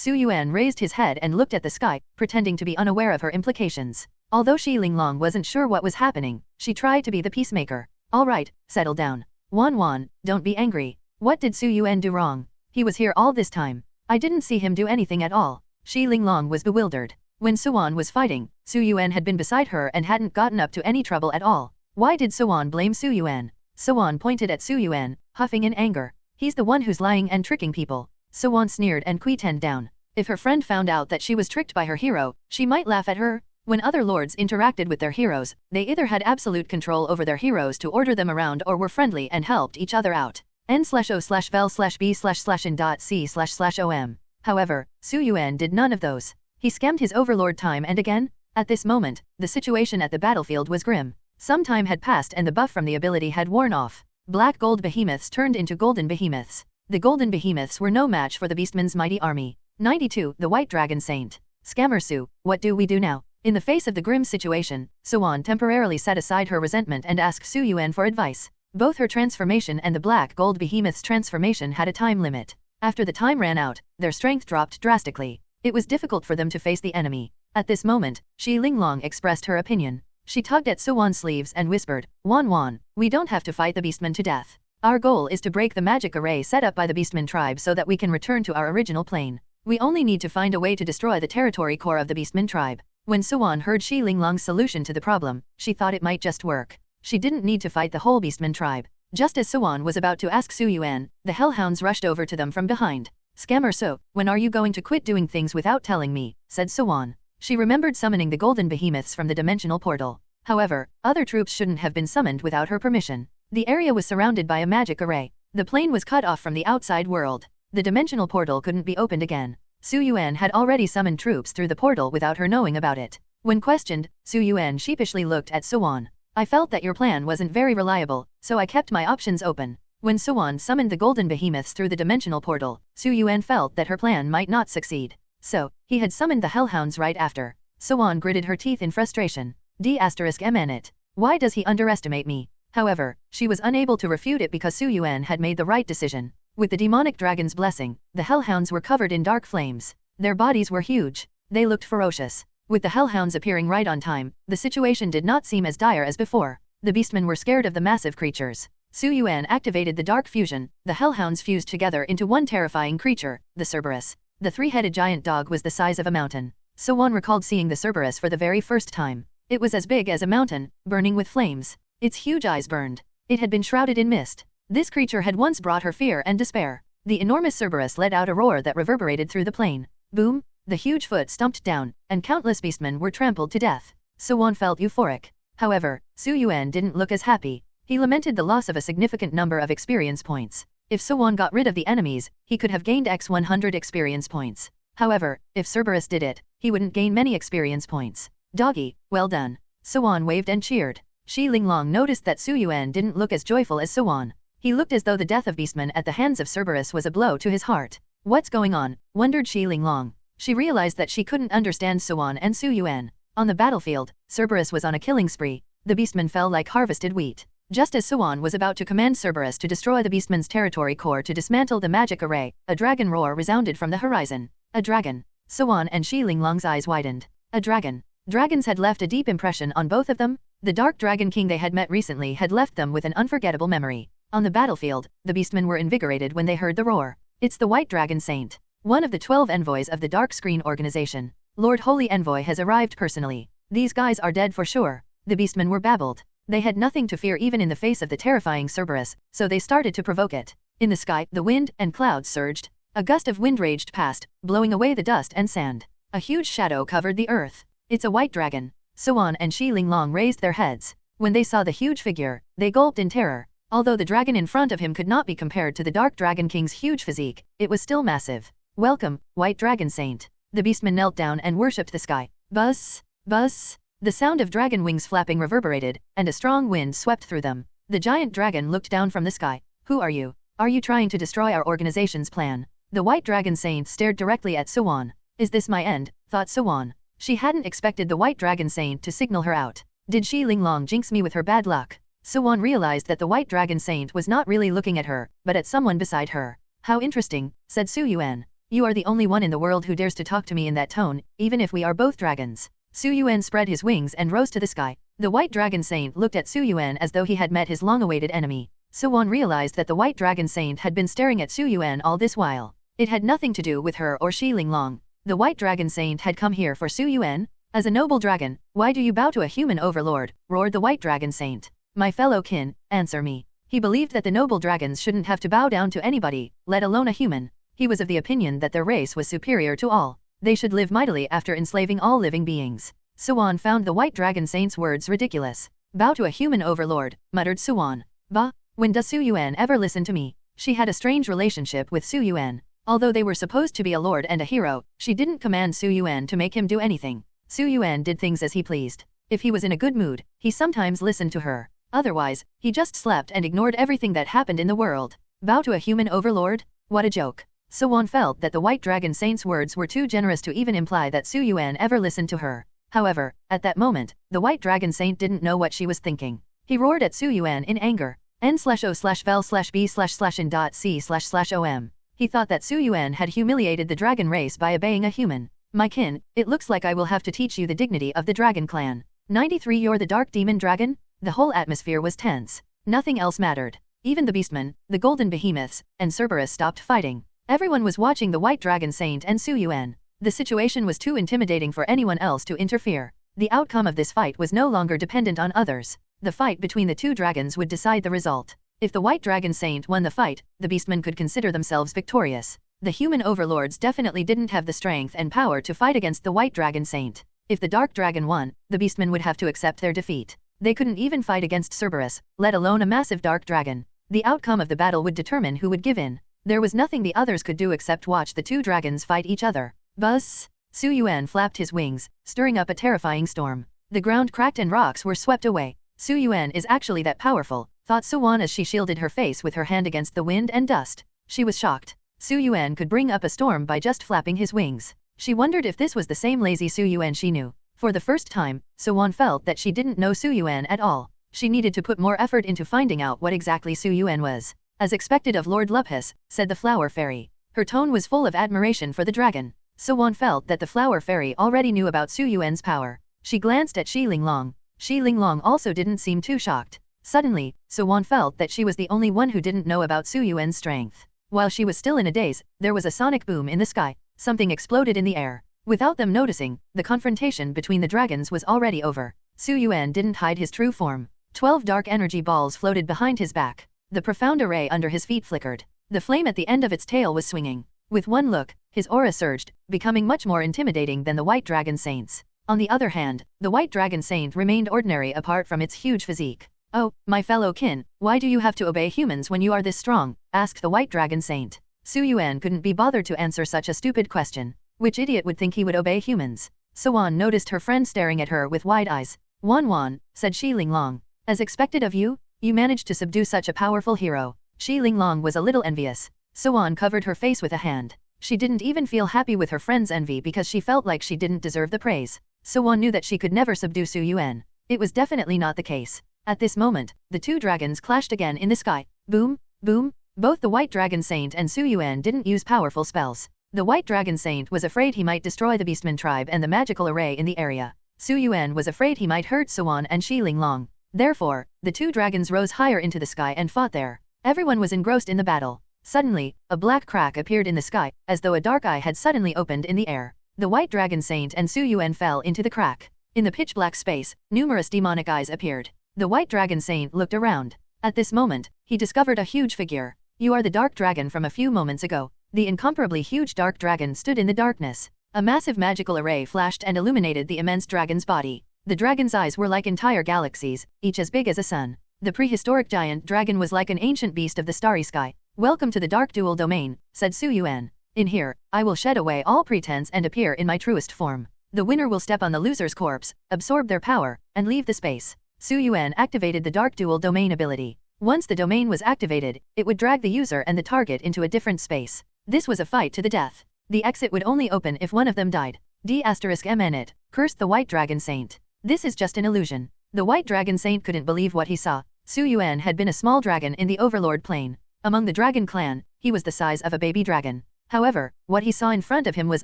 Yuan raised his head and looked at the sky, pretending to be unaware of her implications. Although Shi Linglong wasn't sure what was happening, she tried to be the peacemaker. Alright, settle down. Wan, don't be angry. What did Yuan do wrong? He was here all this time. I didn't see him do anything at all. Shi Linglong was bewildered. When Yuan was fighting, Yuan had been beside her and hadn't gotten up to any trouble at all. Why did Yuan blame Yuan? Yuan pointed at Yuan, huffing in anger. He's the one who's lying and tricking people. Yuan sneered and quietened down. If her friend found out that she was tricked by her hero, she might laugh at her. When other lords interacted with their heroes, they either had absolute control over their heroes to order them around or were friendly and helped each other out. n/o/vel/b/in.c//om. However, Yuan did none of those. He scammed his overlord time and again. At this moment, the situation at the battlefield was grim. Some time had passed and the buff from the ability had worn off. Black gold behemoths turned into golden behemoths. The golden behemoths were no match for the beastman's mighty army. 92. The White Dragon Saint. Scammer Su, what do we do now? In the face of the grim situation, Yuan temporarily set aside her resentment and asked Yuan for advice. Both her transformation and the black gold behemoth's transformation had a time limit. After the time ran out, their strength dropped drastically. It was difficult for them to face the enemy. At this moment, Shi Linglong expressed her opinion. She tugged at Yuan's sleeves and whispered, Wan, we don't have to fight the beastmen to death. Our goal is to break the magic array set up by the beastman tribe so that we can return to our original plane. We only need to find a way to destroy the territory core of the beastman tribe. When Yuan heard Shi Linglong's solution to the problem, she thought it might just work. She didn't need to fight the whole beastman tribe. Just as Yuan was about to ask Yuan, the hellhounds rushed over to them from behind. Scammer Su, when are you going to quit doing things without telling me? Said Yuan. She remembered summoning the golden behemoths from the dimensional portal. However, other troops shouldn't have been summoned without her permission. The area was surrounded by a magic array. The plane was cut off from the outside world. The dimensional portal couldn't be opened again. Yuan had already summoned troops through the portal without her knowing about it. When questioned, Yuan sheepishly looked at Yuan. I felt that your plan wasn't very reliable, so I kept my options open. When Yuan summoned the golden behemoths through the dimensional portal, Yuan felt that her plan might not succeed. So, he had summoned the hellhounds right after. Yuan gritted her teeth in frustration. D*mn. Why does he underestimate me? However, she was unable to refute it because Yuan had made the right decision. With the demonic dragon's blessing, the hellhounds were covered in dark flames. Their bodies were huge. They looked ferocious. With the hellhounds appearing right on time, the situation did not seem as dire as before. The beastmen were scared of the massive creatures. Yuan activated the dark fusion. The hellhounds fused together into one terrifying creature, the Cerberus. The three-headed giant dog was the size of a mountain. Yuan recalled seeing the Cerberus for the very first time. It was as big as a mountain, burning with flames. Its huge eyes burned. It had been shrouded in mist. This creature had once brought her fear and despair. The enormous Cerberus let out a roar that reverberated through the plain. Boom! The huge foot stumped down, and countless beastmen were trampled to death. Yuan felt euphoric. However, Yuan didn't look as happy. He lamented the loss of a significant number of experience points. If Yuan got rid of the enemies, he could have gained x 100 experience points. However, if Cerberus did it, he wouldn't gain many experience points. Doggy, well done. Yuan waved and cheered. Shi Linglong noticed that Yuan didn't look as joyful as Yuan. He looked as though the death of Beastman at the hands of Cerberus was a blow to his heart. What's going on? Wondered Shi Linglong. She realized that she couldn't understand Yuan and Yuan. On the battlefield, Cerberus was on a killing spree. The Beastman fell like harvested wheat. Just as Yuan was about to command Cerberus to destroy the Beastman's territory core to dismantle the magic array, a dragon roar resounded from the horizon. A dragon. Yuan and Shi Linglong's eyes widened. A dragon. Dragons had left a deep impression on both of them. The Dark Dragon King they had met recently had left them with an unforgettable memory. On the battlefield, the Beastmen were invigorated when they heard the roar. It's the White Dragon Saint. One of the 12 envoys of the Dark Screen organization. Lord Holy Envoy has arrived personally. These guys are dead for sure. The Beastmen were babbled. They had nothing to fear even in the face of the terrifying Cerberus, so they started to provoke it. In the sky, the wind and clouds surged. A gust of wind raged past, blowing away the dust and sand. A huge shadow covered the earth. It's a white dragon. Yuan and Shi Linglong raised their heads. When they saw the huge figure, they gulped in terror. Although the dragon in front of him could not be compared to the Dark Dragon King's huge physique, it was still massive. Welcome, White Dragon Saint. The Beastmen knelt down and worshipped the sky. Buzz, buzz. The sound of dragon wings flapping reverberated, and a strong wind swept through them. The giant dragon looked down from the sky. Who are you? Are you trying to destroy our organization's plan? The White Dragon Saint stared directly at Yuan. Is this my end? Thought Yuan. She hadn't expected the White Dragon Saint to signal her out. Did Shi Linglong jinx me with her bad luck? Yuan realized that the White Dragon Saint was not really looking at her, but at someone beside her. How interesting, said Yuan. You are the only one in the world who dares to talk to me in that tone, even if we are both dragons. Yuan spread his wings and rose to the sky. The White Dragon Saint looked at Yuan as though he had met his long-awaited enemy. Yuan realized that the White Dragon Saint had been staring at Yuan all this while. It had nothing to do with her or Shi Linglong. The White Dragon Saint had come here for Yuan. As a noble dragon, why do you bow to a human overlord? Roared the White Dragon Saint. My fellow kin, answer me. He believed that the noble dragons shouldn't have to bow down to anybody, let alone a human. He was of the opinion that their race was superior to all. They should live mightily after enslaving all living beings. Yuan found the White Dragon Saint's words ridiculous. Bow to a human overlord, muttered Yuan. Bah, when does Yuan ever listen to me? She had a strange relationship with Yuan. Although they were supposed to be a lord and a hero, she didn't command Yuan to make him do anything. Yuan did things as he pleased. If he was in a good mood, he sometimes listened to her. Otherwise, he just slept and ignored everything that happened in the world. Bow to a human overlord? What a joke. Yuan felt that the White Dragon Saint's words were too generous to even imply that Yuan ever listened to her. However, at that moment, the White Dragon Saint didn't know what she was thinking. He roared at Yuan in anger. n/o/vel/b/in.c//om. He thought that Yuan had humiliated the dragon race by obeying a human. My kin, it looks like I will have to teach you the dignity of the dragon clan. 93 You're the dark demon dragon? The whole atmosphere was tense. Nothing else mattered. Even the beastmen, the golden behemoths, and Cerberus stopped fighting. Everyone was watching the White Dragon Saint and Yuan. The situation was too intimidating for anyone else to interfere. The outcome of this fight was no longer dependent on others. The fight between the two dragons would decide the result. If the White Dragon Saint won the fight, the beastmen could consider themselves victorious. The human overlords definitely didn't have the strength and power to fight against the White Dragon Saint. If the Dark Dragon won, the beastmen would have to accept their defeat. They couldn't even fight against Cerberus, let alone a massive dark dragon. The outcome of the battle would determine who would give in. There was nothing the others could do except watch the two dragons fight each other. Buzz! Yuan flapped his wings, stirring up a terrifying storm. The ground cracked and rocks were swept away. Yuan is actually that powerful, thought Yuan as she shielded her face with her hand against the wind and dust. She was shocked. Yuan could bring up a storm by just flapping his wings. She wondered if this was the same lazy Yuan she knew. For the first time, Yuan felt that she didn't know Yuan at all. She needed to put more effort into finding out what exactly Yuan was. As expected of Lord Lupus, said the Flower Fairy. Her tone was full of admiration for the dragon. Yuan felt that the Flower Fairy already knew about Yuan's power. She glanced at Shi Linglong. Shi Linglong also didn't seem too shocked. Suddenly, Yuan felt that she was the only one who didn't know about Yuan's strength. While she was still in a daze, there was a sonic boom in the sky. Something exploded in the air. Without them noticing, the confrontation between the dragons was already over. Yuan didn't hide his true form. 12 dark energy balls floated behind his back. The profound array under his feet flickered. The flame at the end of its tail was swinging. With one look, his aura surged, becoming much more intimidating than the White Dragon Saint's. On the other hand, the White Dragon Saint remained ordinary apart from its huge physique. Oh, my fellow kin, why do you have to obey humans when you are this strong? Asked the White Dragon Saint. Yuan couldn't be bothered to answer such a stupid question. Which idiot would think he would obey humans? Yuan noticed her friend staring at her with wide eyes. Wan, said Shi Linglong. As expected of you, you managed to subdue such a powerful hero. Shi Linglong was a little envious. Yuan covered her face with a hand. She didn't even feel happy with her friend's envy because she felt like she didn't deserve the praise. Yuan knew that she could never subdue Su Yuan. It was definitely not the case. At this moment, the two dragons clashed again in the sky. Boom, boom. Both the White Dragon Saint and Su Yuan didn't use powerful spells. The White Dragon Saint was afraid he might destroy the Beastman tribe and the magical array in the area. Su Yuan was afraid he might hurt Yuan and Shi Linglong. Therefore, the two dragons rose higher into the sky and fought there. Everyone was engrossed in the battle. Suddenly, a black crack appeared in the sky, as though a dark eye had suddenly opened in the air. The White Dragon Saint and Su Yuan fell into the crack. In the pitch-black space, numerous demonic eyes appeared. The White Dragon Saint looked around. At this moment, he discovered a huge figure. You are the Dark Dragon from a few moments ago. The incomparably huge Dark Dragon stood in the darkness. A massive magical array flashed and illuminated the immense dragon's body. The dragon's eyes were like entire galaxies, each as big as a sun. The prehistoric giant dragon was like an ancient beast of the starry sky. Welcome to the Dark Dual Domain, said Su Yuan. In here, I will shed away all pretense and appear in my truest form. The winner will step on the loser's corpse, absorb their power, and leave the space. Su Yuan activated the Dark Dual Domain ability. Once the domain was activated, it would drag the user and the target into a different space. This was a fight to the death. The exit would only open if one of them died. D*MN cursed the White Dragon Saint. This is just an illusion. The White Dragon Saint couldn't believe what he saw. Su Yuan had been a small dragon in the Overlord plane. Among the dragon clan, he was the size of a baby dragon. However, what he saw in front of him was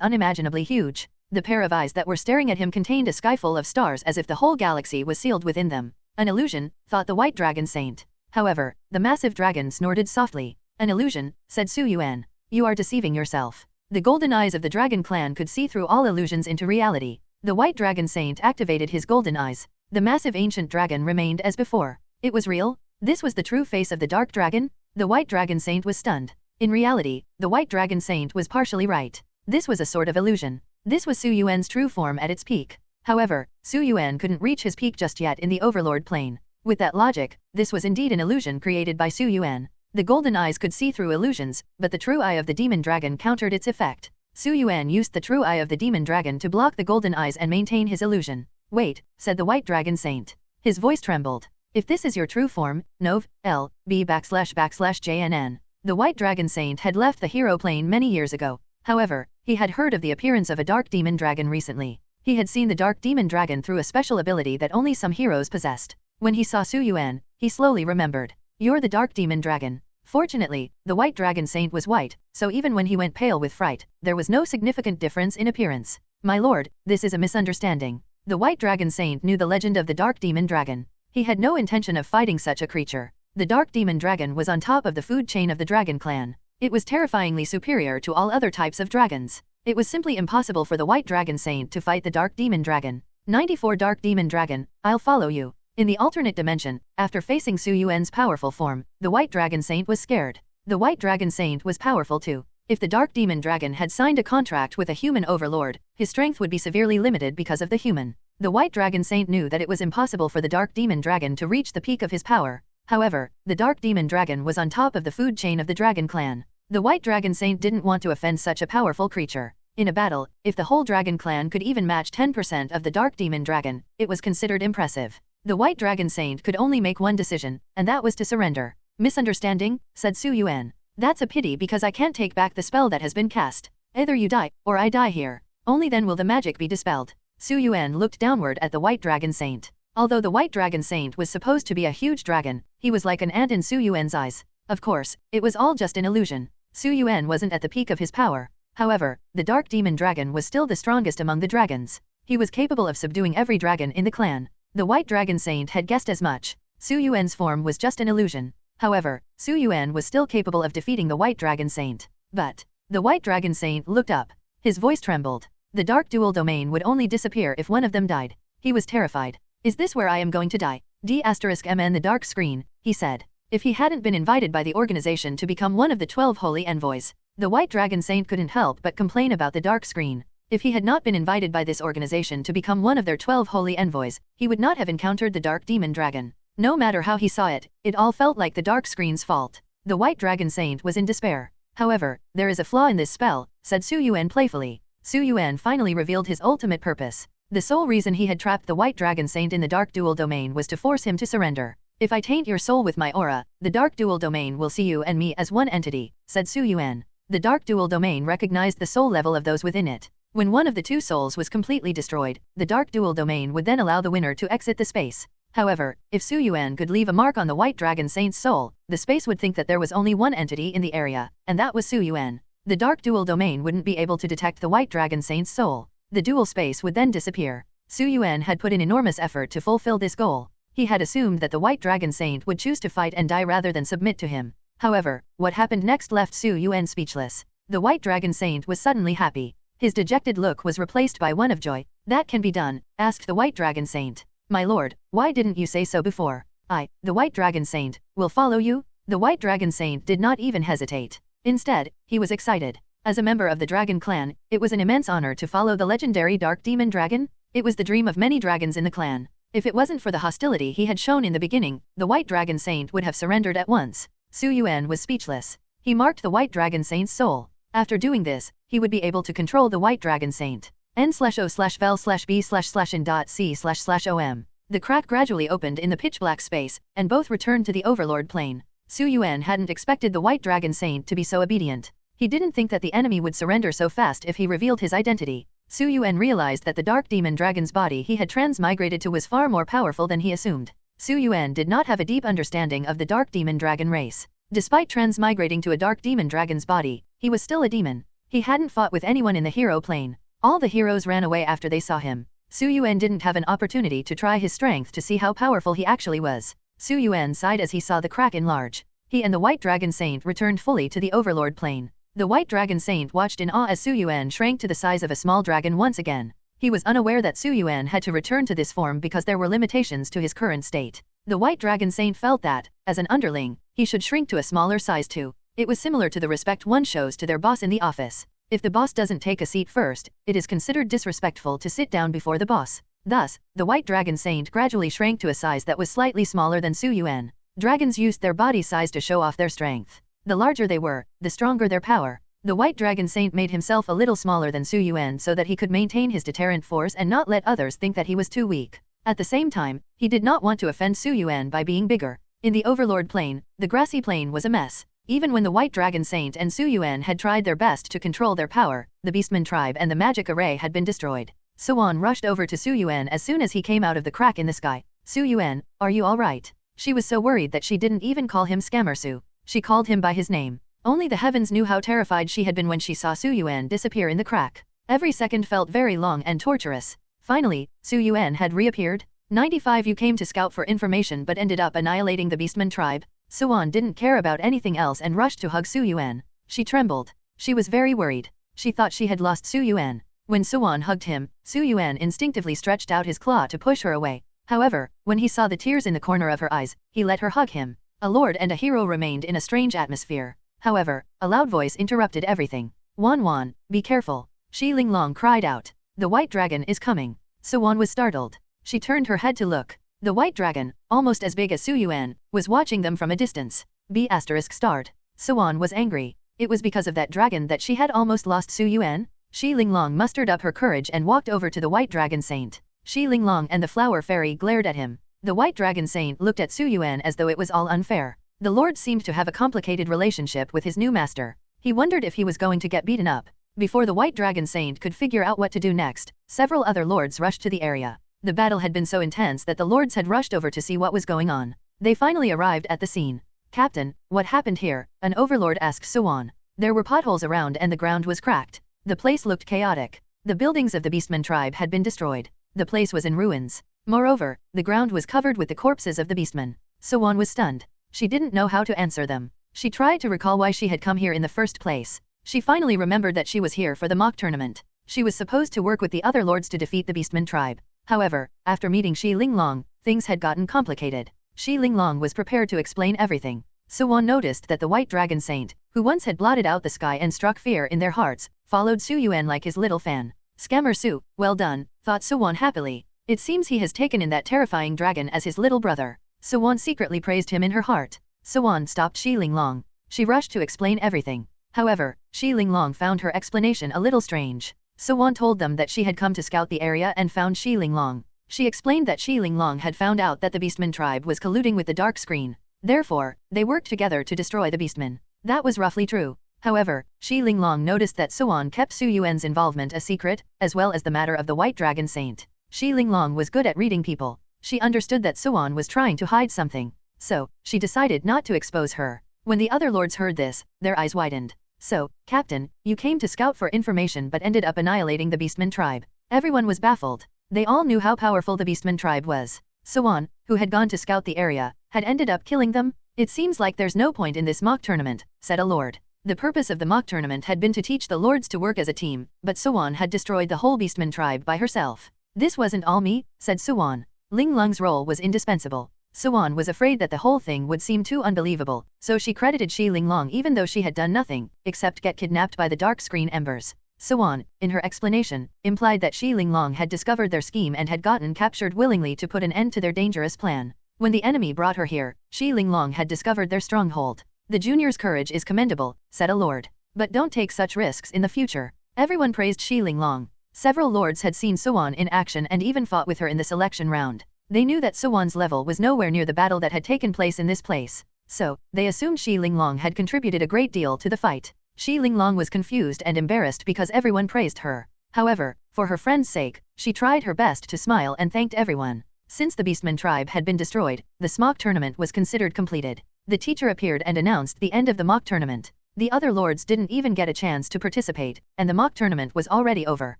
unimaginably huge. The pair of eyes that were staring at him contained a sky full of stars as if the whole galaxy was sealed within them. An illusion, thought the White Dragon Saint. However, the massive dragon snorted softly. An illusion, said Su Yuan. You are deceiving yourself. The golden eyes of the dragon clan could see through all illusions into reality. The White Dragon Saint activated his golden eyes. The massive ancient dragon remained as before. It was real? This was the true face of the Dark Dragon? The White Dragon Saint was stunned. In reality, the White Dragon Saint was partially right. This was a sort of illusion. This was Su Yuan's true form at its peak. However, Su Yuan couldn't reach his peak just yet in the Overlord plane. With that logic, this was indeed an illusion created by Su Yuan. The golden eyes could see through illusions, but the true eye of the demon dragon countered its effect. Su Yuan used the true eye of the demon dragon to block the golden eyes and maintain his illusion. Wait, said the White Dragon Saint. His voice trembled. If this is your true form, Nov, L, B /JNN. The White Dragon Saint had left the hero plane many years ago. However, he had heard of the appearance of a dark demon dragon recently. He had seen the dark demon dragon through a special ability that only some heroes possessed. When he saw Su Yuan, he slowly remembered. You're the dark demon dragon. Fortunately, the White Dragon Saint was white, so even when he went pale with fright, there was no significant difference in appearance. My lord, this is a misunderstanding. The White Dragon Saint knew the legend of the dark demon dragon. He had no intention of fighting such a creature. The dark demon dragon was on top of the food chain of the dragon clan. It was terrifyingly superior to all other types of dragons. It was simply impossible for the White Dragon Saint to fight the dark demon dragon. 94 Dark Demon Dragon, I'll follow you. In the alternate dimension, after facing Su Yuan's powerful form, the White Dragon Saint was scared. The White Dragon Saint was powerful too. If the Dark Demon Dragon had signed a contract with a human overlord, his strength would be severely limited because of the human. The White Dragon Saint knew that it was impossible for the Dark Demon Dragon to reach the peak of his power. However, the Dark Demon Dragon was on top of the food chain of the Dragon clan. The White Dragon Saint didn't want to offend such a powerful creature. In a battle, if the whole Dragon clan could even match 10% of the Dark Demon Dragon, it was considered impressive. The White Dragon Saint could only make one decision, and that was to surrender. Misunderstanding, said Su Yuan. That's a pity because I can't take back the spell that has been cast. Either you die, or I die here. Only then will the magic be dispelled. Su Yuan looked downward at the White Dragon Saint. Although the White Dragon Saint was supposed to be a huge dragon, he was like an ant in Su Yuan's eyes. Of course, it was all just an illusion. Su Yuan wasn't at the peak of his power. However, the Dark Demon Dragon was still the strongest among the dragons. He was capable of subduing every dragon in the clan. The White Dragon Saint had guessed as much. Su Yuan's form was just an illusion. However, Su Yuan was still capable of defeating the White Dragon Saint. But the White Dragon Saint looked up. His voice trembled. The Dark Dual Domain would only disappear if one of them died. He was terrified. Is this where I am going to die? D*MN the dark screen, he said. If he hadn't been invited by the organization to become one of the 12 holy envoys, the White Dragon Saint couldn't help but complain about the dark screen. If he had not been invited by this organization to become one of their 12 holy envoys, he would not have encountered the Dark Demon Dragon. No matter how he saw it, it all felt like the dark screen's fault. The White Dragon Saint was in despair. However, there is a flaw in this spell, said Su Yuan playfully. Su Yuan finally revealed his ultimate purpose. The sole reason he had trapped the White Dragon Saint in the Dark Dual Domain was to force him to surrender. "If I taint your soul with my aura, the Dark Dual Domain will see you and me as one entity," said Su Yuan. The Dark Dual Domain recognized the soul level of those within it. When one of the two souls was completely destroyed, the Dark Dual Domain would then allow the winner to exit the space. However, if Su Yuan could leave a mark on the White Dragon Saint's soul, the space would think that there was only one entity in the area, and that was Su Yuan. The Dark Dual Domain wouldn't be able to detect the White Dragon Saint's soul. The dual space would then disappear. Su Yuan had put in enormous effort to fulfill this goal. He had assumed that the White Dragon Saint would choose to fight and die rather than submit to him. However, what happened next left Su Yuan speechless. The White Dragon Saint was suddenly happy. His dejected look was replaced by one of joy. "That can be done," asked the White Dragon Saint. "My lord, why didn't you say so before? I, the White Dragon Saint, will follow you?" The White Dragon Saint did not even hesitate. Instead, he was excited. As a member of the Dragon clan, it was an immense honor to follow the legendary Dark Demon Dragon. It was the dream of many dragons in the clan. If it wasn't for the hostility he had shown in the beginning, the White Dragon Saint would have surrendered at once. Su Yuan was speechless. He marked the White Dragon Saint's soul. After doing this, he would be able to control the White Dragon Saint. N/O/vel/b//in.c//om. The crack gradually opened in the pitch-black space, and both returned to the Overlord plane. Su Yuan hadn't expected the White Dragon Saint to be so obedient. He didn't think that the enemy would surrender so fast if he revealed his identity. Su Yuan realized that the Dark Demon Dragon's body he had transmigrated to was far more powerful than he assumed. Su Yuan did not have a deep understanding of the Dark Demon Dragon race. Despite transmigrating to a Dark Demon Dragon's body, he was still a demon. He hadn't fought with anyone in the hero plane. All the heroes ran away after they saw him. Su Yuan didn't have an opportunity to try his strength to see how powerful he actually was. Su Yuan sighed as he saw the crack enlarge. He and the White Dragon Saint returned fully to the Overlord plane. The White Dragon Saint watched in awe as Su Yuan shrank to the size of a small dragon once again. He was unaware that Su Yuan had to return to this form because there were limitations to his current state. The White Dragon Saint felt that, as an underling, he should shrink to a smaller size too. It was similar to the respect one shows to their boss in the office. If the boss doesn't take a seat first, it is considered disrespectful to sit down before the boss. Thus, the White Dragon Saint gradually shrank to a size that was slightly smaller than Su Yuan. Dragons used their body size to show off their strength. The larger they were, the stronger their power. The White Dragon Saint made himself a little smaller than Su Yuan so that he could maintain his deterrent force and not let others think that he was too weak. At the same time, he did not want to offend Su Yuan by being bigger. In the Overlord plane, the grassy plain was a mess. Even when the White Dragon Saint and Su Yuan had tried their best to control their power, the Beastman tribe and the magic array had been destroyed. Yuan rushed over to Su Yuan as soon as he came out of the crack in the sky. "Su Yuan, are you alright?" She was so worried that she didn't even call him Scammer Su. She called him by his name. Only the heavens knew how terrified she had been when she saw Su Yuan disappear in the crack. Every second felt very long and torturous. Finally, Su Yuan had reappeared. 95 You came to scout for information but ended up annihilating the Beastman tribe. Yuan didn't care about anything else and rushed to hug Su Yuan. She trembled. She was very worried. She thought she had lost Su Yuan. When Yuan hugged him, Su Yuan instinctively stretched out his claw to push her away. However, when he saw the tears in the corner of her eyes, he let her hug him. A lord and a hero remained in a strange atmosphere. However, a loud voice interrupted everything. "Wan, be careful!" Shi Linglong cried out. "The White Dragon is coming." Yuan was startled. She turned her head to look. The White Dragon, almost as big as Su Yuan, was watching them from a distance. Yuan was angry. It was because of that dragon that she had almost lost Su Yuan. Shi Linglong mustered up her courage and walked over to the White Dragon Saint. Shi Linglong and the Flower Fairy glared at him. The White Dragon Saint looked at Su Yuan as though it was all unfair. The Lord seemed to have a complicated relationship with his new master. He wondered if he was going to get beaten up. Before the White Dragon Saint could figure out what to do next, several other lords rushed to the area. The battle had been so intense that the lords had rushed over to see what was going on. They finally arrived at the scene. "Captain, what happened here?" an overlord asked Yuan. There were potholes around and the ground was cracked. The place looked chaotic. The buildings of the Beastman tribe had been destroyed. The place was in ruins. Moreover, the ground was covered with the corpses of the Beastmen. Yuan was stunned. She didn't know how to answer them. She tried to recall why she had come here in the first place. She finally remembered that she was here for the mock tournament. She was supposed to work with the other lords to defeat the Beastman tribe. However, after meeting Shi Linglong, things had gotten complicated. Shi Linglong was prepared to explain everything. Yuan noticed that the White Dragon Saint, who once had blotted out the sky and struck fear in their hearts, followed Su Yuan like his little fan. "Scammer Su, well done," thought Yuan happily. It seems he has taken in that terrifying dragon as his little brother. Yuan secretly praised him in her heart. Yuan stopped Shi Linglong. She rushed to explain everything. However, Shi Linglong found her explanation a little strange. Yuan told them that she had come to scout the area and found Xi Linglong. She explained that Xi Linglong had found out that the Beastman tribe was colluding with the dark screen. Therefore, they worked together to destroy the Beastman. That was roughly true. However, Xi Linglong noticed that Yuan kept Su Yuan's involvement a secret, as well as the matter of the White Dragon Saint. Xi Linglong was good at reading people. She understood that Yuan was trying to hide something. So, she decided not to expose her. When the other lords heard this, their eyes widened. So, Captain, you came to scout for information but ended up annihilating the Beastman tribe. Everyone was baffled. They all knew how powerful the Beastman tribe was. Yuan, who had gone to scout the area, had ended up killing them. It seems like there's no point in this mock tournament, said a lord. The purpose of the mock tournament had been to teach the lords to work as a team, but Yuan had destroyed the whole Beastman tribe by herself. This wasn't all me, said Yuan. Linglong's role was indispensable. Yuan was afraid that the whole thing would seem too unbelievable, so she credited Xi Linglong even though she had done nothing, except get kidnapped by the dark screen embers. Yuan, in her explanation, implied that Xi Linglong had discovered their scheme and had gotten captured willingly to put an end to their dangerous plan. When the enemy brought her here, Xi Linglong had discovered their stronghold. The junior's courage is commendable, said a lord. But don't take such risks in the future. Everyone praised Xi Linglong. Several lords had seen Yuan in action and even fought with her in the selection round. They knew that Yuan's level was nowhere near the battle that had taken place in this place. So, they assumed Xi Linglong had contributed a great deal to the fight. Xi Linglong was confused and embarrassed because everyone praised her. However, for her friend's sake, she tried her best to smile and thanked everyone. Since the Beastman tribe had been destroyed, the mock tournament was considered completed. The teacher appeared and announced the end of the mock tournament. The other lords didn't even get a chance to participate, and the mock tournament was already over.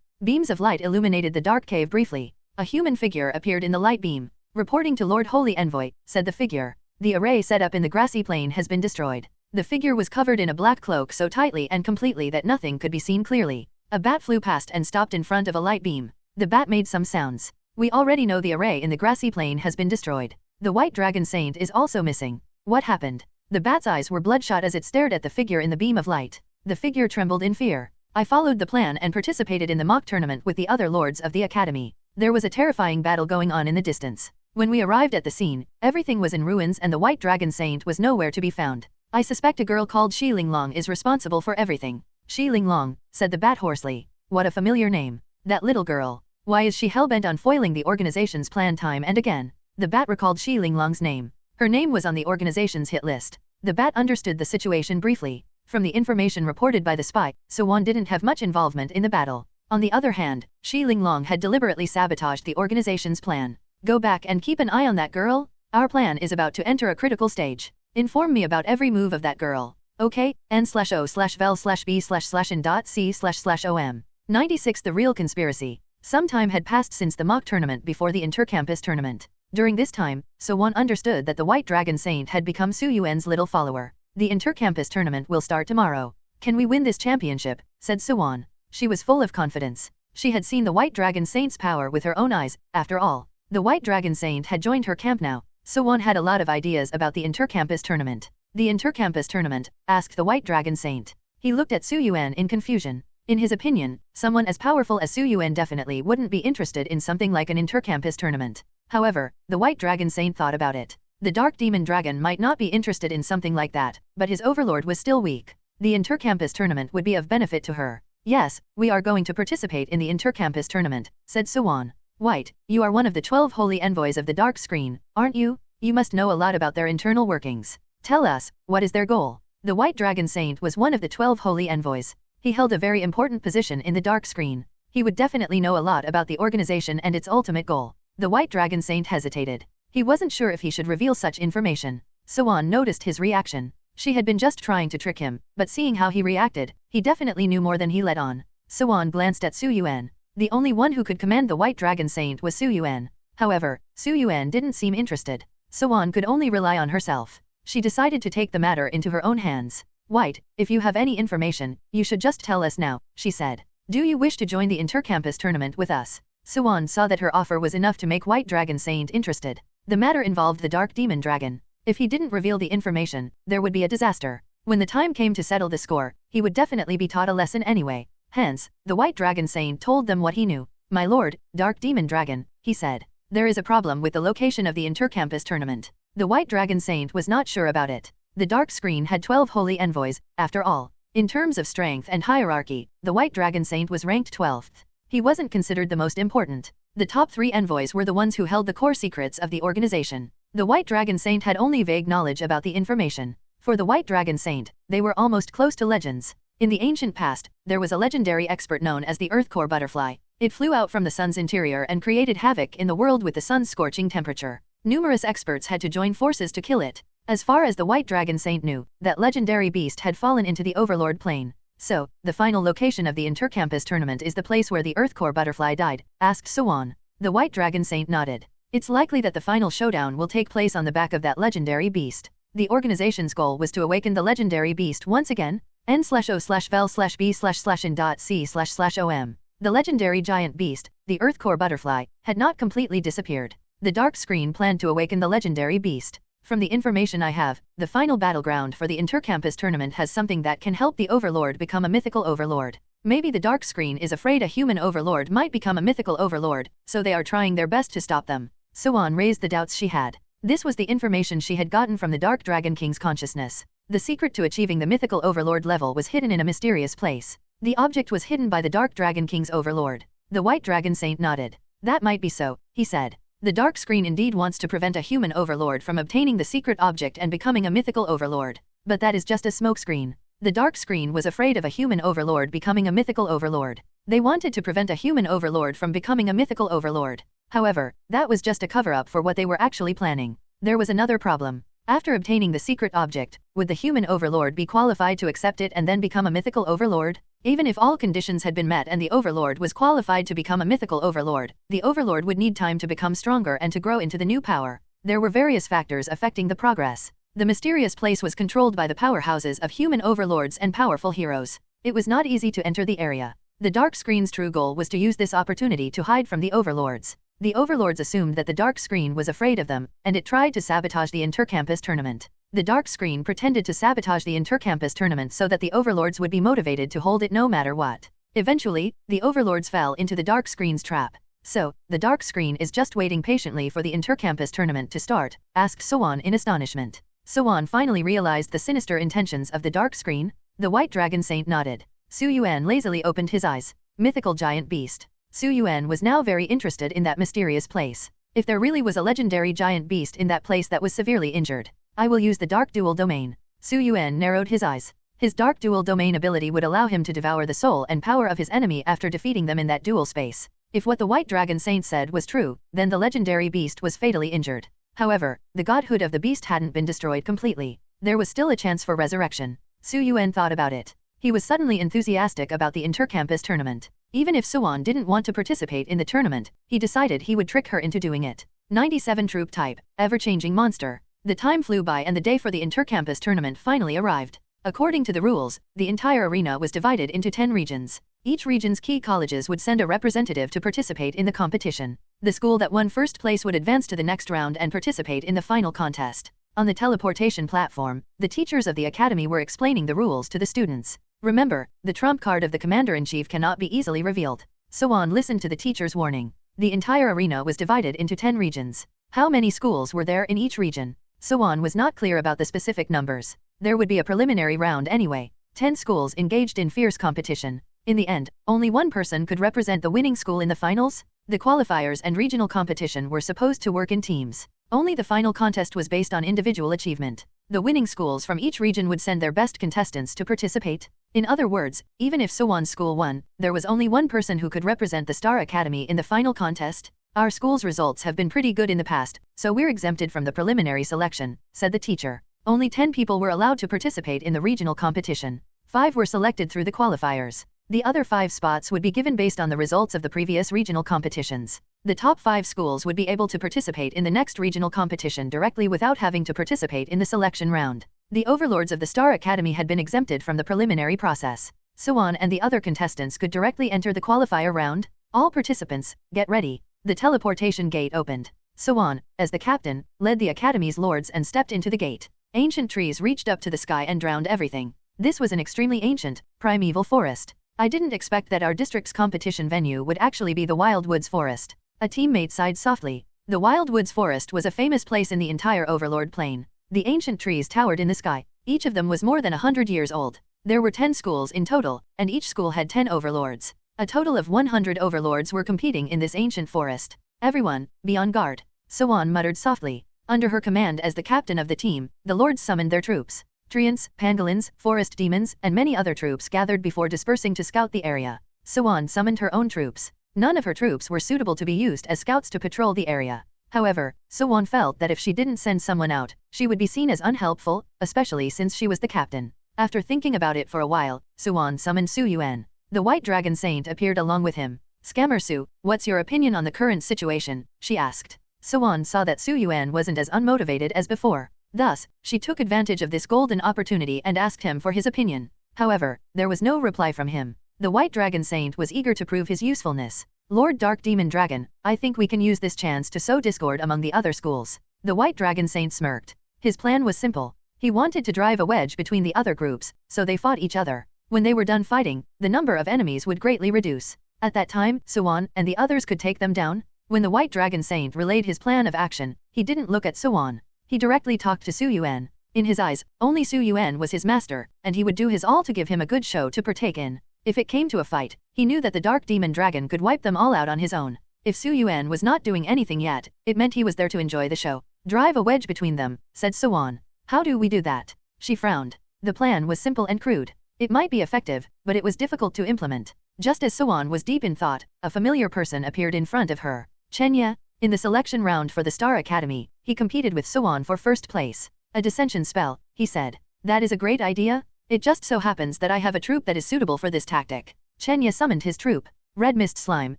Beams of light illuminated the dark cave briefly. A human figure appeared in the light beam. Reporting to Lord Holy Envoy, said the figure. The array set up in the grassy plain has been destroyed. The figure was covered in a black cloak so tightly and completely that nothing could be seen clearly. A bat flew past and stopped in front of a light beam. The bat made some sounds. We already know the array in the grassy plain has been destroyed. The White Dragon Saint is also missing. What happened? The bat's eyes were bloodshot as it stared at the figure in the beam of light. The figure trembled in fear. I followed the plan and participated in the mock tournament with the other lords of the academy. There was a terrifying battle going on in the distance. When we arrived at the scene, everything was in ruins and the White Dragon Saint was nowhere to be found. I suspect a girl called Xi Linglong is responsible for everything. Xi Linglong, said the bat hoarsely. What a familiar name. That little girl. Why is she hellbent on foiling the organization's plan time and again? The bat recalled Xi Linglong's name. Her name was on the organization's hit list. The bat understood the situation briefly. From the information reported by the spy, Yuan didn't have much involvement in the battle. On the other hand, Xi Linglong had deliberately sabotaged the organization's plan. Go back and keep an eye on that girl. Our plan is about to enter a critical stage. Inform me about every move of that girl. Okay, n/o/vel/b//in.c//om. 96 The real conspiracy. Some time had passed since the mock tournament before the intercampus tournament. During this time, Yuan understood that the White Dragon Saint had become Su Yuan's little follower. The intercampus tournament will start tomorrow. Can we win this championship? Said Yuan. She was full of confidence. She had seen the White Dragon Saint's power with her own eyes, after all. The White Dragon Saint had joined her camp now. Yuan had a lot of ideas about the intercampus tournament. The intercampus tournament? Asked the White Dragon Saint. He looked at Su Yuan in confusion. In his opinion, someone as powerful as Su Yuan definitely wouldn't be interested in something like an intercampus tournament. However, the White Dragon Saint thought about it. The Dark Demon Dragon might not be interested in something like that, but his overlord was still weak. The intercampus tournament would be of benefit to her. Yes, we are going to participate in the intercampus tournament, said Yuan. White, you are one of the 12 holy envoys of the dark screen, aren't you? You must know a lot about their internal workings. Tell us, what is their goal? The White Dragon Saint was one of the 12 holy envoys. He held a very important position in the dark screen. He would definitely know a lot about the organization and its ultimate goal. The White Dragon Saint hesitated. He wasn't sure if he should reveal such information. Yuan noticed his reaction. She had been just trying to trick him, but seeing how he reacted, he definitely knew more than he let on. Yuan glanced at Su Yuan. The only one who could command the White Dragon Saint was Su Yuan. However, Su Yuan didn't seem interested. Yuan could only rely on herself. She decided to take the matter into her own hands. White, if you have any information, you should just tell us now, she said. Do you wish to join the intercampus tournament with us? Yuan saw that her offer was enough to make White Dragon Saint interested. The matter involved the Dark Demon Dragon. If he didn't reveal the information, there would be a disaster. When the time came to settle the score, he would definitely be taught a lesson anyway. Hence, the White Dragon Saint told them what he knew. My lord, Dark Demon Dragon, he said. There is a problem with the location of the intercampus tournament. The White Dragon Saint was not sure about it. The dark screen had 12 holy envoys, after all. In terms of strength and hierarchy, the White Dragon Saint was ranked 12th. He wasn't considered the most important. The top 3 envoys were the ones who held the core secrets of the organization. The White Dragon Saint had only vague knowledge about the information. For the White Dragon Saint, they were almost close to legends. In the ancient past, there was a legendary expert known as the Earthcore Butterfly. It flew out from the sun's interior and created havoc in the world with the sun's scorching temperature. Numerous experts had to join forces to kill it. As far as the White Dragon Saint knew, that legendary beast had fallen into the Overlord plane. So, the final location of the Intercampus tournament is the place where the Earthcore Butterfly died, asked Yuan. The White Dragon Saint nodded. It's likely that the final showdown will take place on the back of that legendary beast. The organization's goal was to awaken the legendary beast once again. n/o/vel/b/in.c//om. The legendary giant beast, the Earthcore Butterfly, had not completely disappeared. The dark screen planned to awaken the legendary beast. From the information I have, the final battleground for the Intercampus tournament has something that can help the Overlord become a mythical Overlord. Maybe the dark screen is afraid a human Overlord might become a mythical Overlord, so they are trying their best to stop them. Yuan raised the doubts she had. This was the information she had gotten from the Dark Dragon King's consciousness. The secret to achieving the mythical Overlord level was hidden in a mysterious place. The object was hidden by the Dark Dragon King's Overlord. The White Dragon Saint nodded. That might be so, he said. The dark screen indeed wants to prevent a human Overlord from obtaining the secret object and becoming a mythical Overlord. But that is just a smokescreen. The dark screen was afraid of a human Overlord becoming a mythical Overlord. They wanted to prevent a human Overlord from becoming a mythical Overlord. However, that was just a cover-up for what they were actually planning. There was another problem. After obtaining the secret object, would the human Overlord be qualified to accept it and then become a mythical Overlord? Even if all conditions had been met and the Overlord was qualified to become a mythical Overlord, the Overlord would need time to become stronger and to grow into the new power. There were various factors affecting the progress. The mysterious place was controlled by the powerhouses of human Overlords and powerful heroes. It was not easy to enter the area. The dark screen's true goal was to use this opportunity to hide from the Overlords. The Overlords assumed that the dark screen was afraid of them, and it tried to sabotage the Intercampus tournament. The dark screen pretended to sabotage the Intercampus tournament so that the Overlords would be motivated to hold it no matter what. Eventually, the Overlords fell into the dark screen's trap. So, the dark screen is just waiting patiently for the Intercampus tournament to start, asked Yuan in astonishment. Yuan finally realized the sinister intentions of the dark screen. The White Dragon Saint nodded. Yuan lazily opened his eyes. Mythical giant beast. Yuan was now very interested in that mysterious place. If there really was a legendary giant beast in that place that was severely injured, I will use the Dark Dual Domain. Yuan narrowed his eyes. His Dark Dual Domain ability would allow him to devour the soul and power of his enemy after defeating them in that dual space. If what the White Dragon Saint said was true, then the legendary beast was fatally injured. However, the godhood of the beast hadn't been destroyed completely. There was still a chance for resurrection. Yuan thought about it. He was suddenly enthusiastic about the Intercampus tournament. Even if Yuan didn't want to participate in the tournament, he decided he would trick her into doing it. 97 troop type, ever-changing monster. The time flew by and the day for the Intercampus tournament finally arrived. According to the rules, the entire arena was divided into 10 regions. Each region's key colleges would send a representative to participate in the competition. The school that won first place would advance to the next round and participate in the final contest. On the teleportation platform, the teachers of the academy were explaining the rules to the students. Remember, the trump card of the commander-in-chief cannot be easily revealed. Yuan listened to the teacher's warning. The entire arena was divided into 10 regions. How many schools were there in each region? Yuan was not clear about the specific numbers. There would be a preliminary round anyway. 10 schools engaged in fierce competition. In the end, only one person could represent the winning school in the finals. The qualifiers and regional competition were supposed to work in teams. Only the final contest was based on individual achievement. The winning schools from each region would send their best contestants to participate. In other words, even if Yuan's school won, there was only one person who could represent the Star Academy in the final contest. Our school's results have been pretty good in the past, so we're exempted from the preliminary selection, said the teacher. Only 10 people were allowed to participate in the regional competition. 5 were selected through the qualifiers. The other 5 spots would be given based on the results of the previous regional competitions. The top 5 schools would be able to participate in the next regional competition directly without having to participate in the selection round. The overlords of the Star Academy had been exempted from the preliminary process. Yuan and the other contestants could directly enter the qualifier round. All participants, get ready. The teleportation gate opened. Yuan, as the captain, led the Academy's lords and stepped into the gate. Ancient trees reached up to the sky and drowned everything. This was an extremely ancient, primeval forest. I didn't expect that our district's competition venue would actually be the Wild Woods Forest. A teammate sighed softly. The Wild Woods Forest was a famous place in the entire Overlord Plain. The ancient trees towered in the sky. Each of them was more than 100 years old. There were 10 schools in total, and each school had 10 overlords. A total of 100 overlords were competing in this ancient forest. Everyone, be on guard, Yuan muttered softly. Under her command as the captain of the team, the lords summoned their troops. Treants, pangolins, forest demons, and many other troops gathered before dispersing to scout the area. Yuan summoned her own troops. None of her troops were suitable to be used as scouts to patrol the area. However, Yuan felt that if she didn't send someone out, she would be seen as unhelpful, especially since she was the captain. After thinking about it for a while, Yuan summoned Su Yuan. The White Dragon Saint appeared along with him. Scammer Su, what's your opinion on the current situation? She asked. Yuan saw that Su Yuan wasn't as unmotivated as before. Thus, she took advantage of this golden opportunity and asked him for his opinion. However, there was no reply from him. The White Dragon Saint was eager to prove his usefulness. Lord Dark Demon Dragon, I think we can use this chance to sow discord among the other schools. The White Dragon Saint smirked. His plan was simple. He wanted to drive a wedge between the other groups, so they fought each other. When they were done fighting, the number of enemies would greatly reduce. At that time, Yuan and the others could take them down. When the White Dragon Saint relayed his plan of action, he didn't look at Yuan. He directly talked to Su Yuan. In his eyes, only Su Yuan was his master, and he would do his all to give him a good show to partake in. If it came to a fight, he knew that the Dark Demon Dragon could wipe them all out on his own. If Su Yuan was not doing anything yet, it meant he was there to enjoy the show. Drive a wedge between them, said Yuan. How do we do that? She frowned. The plan was simple and crude. It might be effective, but it was difficult to implement. Just as Yuan was deep in thought, a familiar person appeared in front of her. Chenya. In the selection round for the Star Academy, he competed with Yuan for first place. A dissension spell, he said. That is a great idea. It just so happens that I have a troop that is suitable for this tactic. Chenya summoned his troop. Red Mist Slime,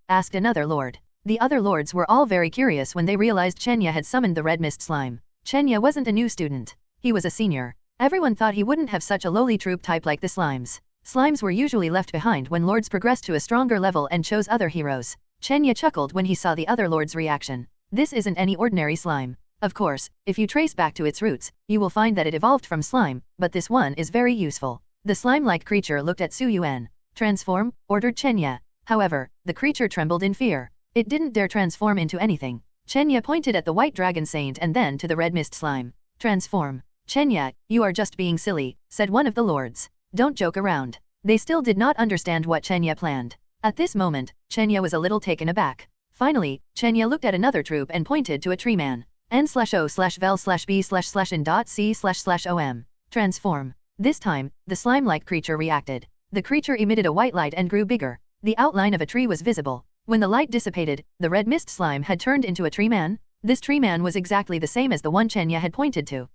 asked another lord. The other lords were all very curious when they realized Chenya had summoned the Red Mist Slime. Chenya wasn't a new student. He was a senior. Everyone thought he wouldn't have such a lowly troop type like the Slimes. Slimes were usually left behind when lords progressed to a stronger level and chose other heroes. Chenya chuckled when he saw the other lord's reaction. This isn't any ordinary slime. Of course, if you trace back to its roots, you will find that it evolved from slime, but this one is very useful. The slime-like creature looked at Su Yuan. Transform, ordered Chenya. However, the creature trembled in fear. It didn't dare transform into anything. Chenya pointed at the White Dragon Saint and then to the Red Mist Slime. Transform. Chenya, you are just being silly, said one of the lords. Don't joke around. They still did not understand what Chenya planned. At this moment, Chenya was a little taken aback. Finally, Chenya looked at another troop and pointed to a tree man. N/O/vel/b//in.c//om. Transform. This time, the slime-like creature reacted. The creature emitted a white light and grew bigger. The outline of a tree was visible. When the light dissipated, the red mist slime had turned into a tree man. This tree man was exactly the same as the one Chenya had pointed to.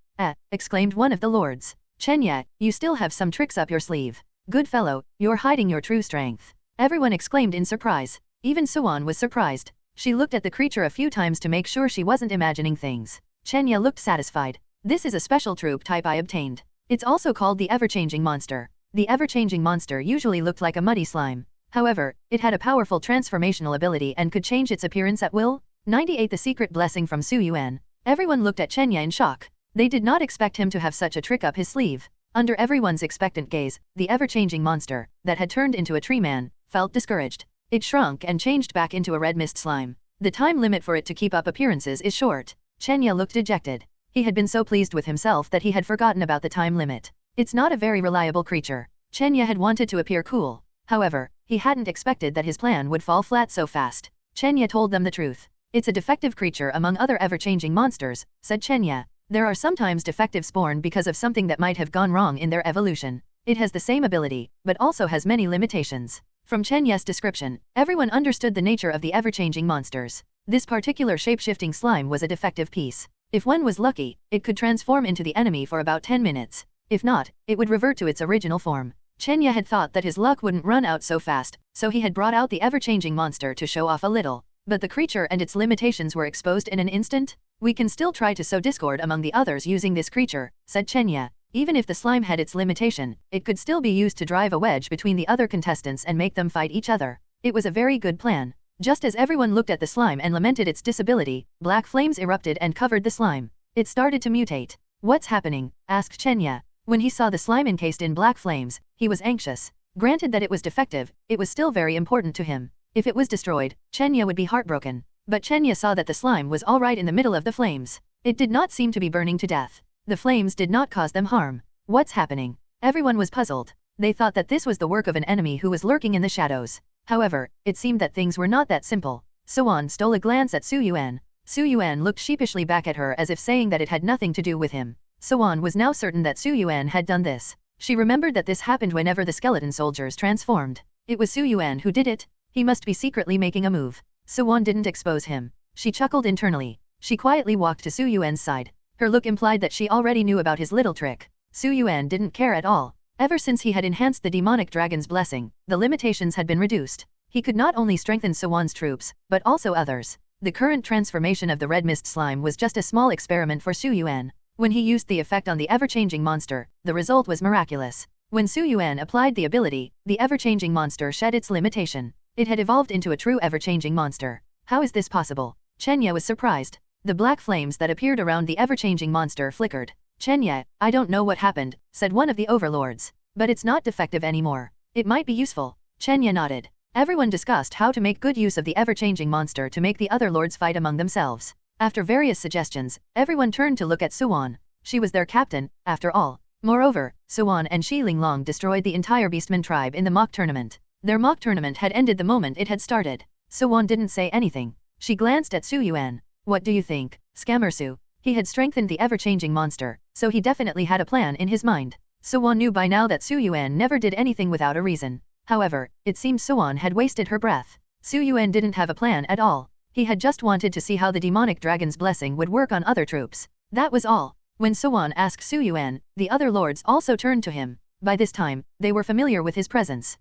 Exclaimed one of the lords. Chenya, you still have some tricks up your sleeve. Good fellow, you're hiding your true strength. Everyone exclaimed in surprise. Even Yuan was surprised. She looked at the creature a few times to make sure she wasn't imagining things. Chenya looked satisfied. This is a special troop type I obtained. It's also called the ever-changing monster. The ever-changing monster usually looked like a muddy slime. However, it had a powerful transformational ability and could change its appearance at will. 98 The secret blessing from Su Yuan. Everyone looked at Chenya in shock. They did not expect him to have such a trick up his sleeve. Under everyone's expectant gaze, the ever-changing monster, that had turned into a tree man, felt discouraged. It shrunk and changed back into a red mist slime. The time limit for it to keep up appearances is short. Chenya looked dejected. He had been so pleased with himself that he had forgotten about the time limit. It's not a very reliable creature. Chenya had wanted to appear cool. However, he hadn't expected that his plan would fall flat so fast. Chenya told them the truth. It's a defective creature among other ever-changing monsters, said Chenya. There are sometimes defectives born because of something that might have gone wrong in their evolution. It has the same ability, but also has many limitations. From Chenya's description, everyone understood the nature of the ever-changing monsters. This particular shape-shifting slime was a defective piece. If one was lucky, it could transform into the enemy for about 10 minutes. If not, it would revert to its original form. Chenya had thought that his luck wouldn't run out so fast, so he had brought out the ever-changing monster to show off a little. But the creature and its limitations were exposed in an instant. We can still try to sow discord among the others using this creature, said Chenya. Even if the slime had its limitation, it could still be used to drive a wedge between the other contestants and make them fight each other. It was a very good plan. Just as everyone looked at the slime and lamented its disability, black flames erupted and covered the slime. It started to mutate. What's happening? Asked Chenya. When he saw the slime encased in black flames, he was anxious. Granted that it was defective, it was still very important to him. If it was destroyed, Chenya would be heartbroken. But Chenya saw that the slime was alright in the middle of the flames. It did not seem to be burning to death. The flames did not cause them harm. What's happening? Everyone was puzzled. They thought that this was the work of an enemy who was lurking in the shadows. However, it seemed that things were not that simple. Yuan stole a glance at Su Yuan. Su Yuan looked sheepishly back at her as if saying that it had nothing to do with him. Yuan was now certain that Su Yuan had done this. She remembered that this happened whenever the skeleton soldiers transformed. It was Su Yuan who did it. He must be secretly making a move. Yuan didn't expose him. She chuckled internally. She quietly walked to Su Yuan's side. Her look implied that she already knew about his little trick. Su Yuan didn't care at all. Ever since he had enhanced the demonic dragon's blessing, the limitations had been reduced. He could not only strengthen Yuan's troops, but also others. The current transformation of the red mist slime was just a small experiment for Su Yuan. When he used the effect on the ever-changing monster, the result was miraculous. When Su Yuan applied the ability, the ever-changing monster shed its limitation. It had evolved into a true ever-changing monster. How is this possible? Chenya was surprised. The black flames that appeared around the ever-changing monster flickered. Chenya, I don't know what happened, said one of the overlords. But it's not defective anymore. It might be useful. Chenya nodded. Everyone discussed how to make good use of the ever-changing monster to make the other lords fight among themselves. After various suggestions, everyone turned to look at Yuan. She was their captain, after all. Moreover, Yuan and Shi Linglong destroyed the entire Beastman tribe in the mock tournament. Their mock tournament had ended the moment it had started. Yuan didn't say anything. She glanced at Su Yuan. What do you think, Scammersu? He had strengthened the ever-changing monster, so he definitely had a plan in his mind. Yuan knew by now that Su Yuan never did anything without a reason. However, it seemed Yuan had wasted her breath. Su Yuan didn't have a plan at all. He had just wanted to see how the demonic dragon's blessing would work on other troops. That was all. When Yuan asked Su Yuan, the other lords also turned to him. By this time, they were familiar with his presence.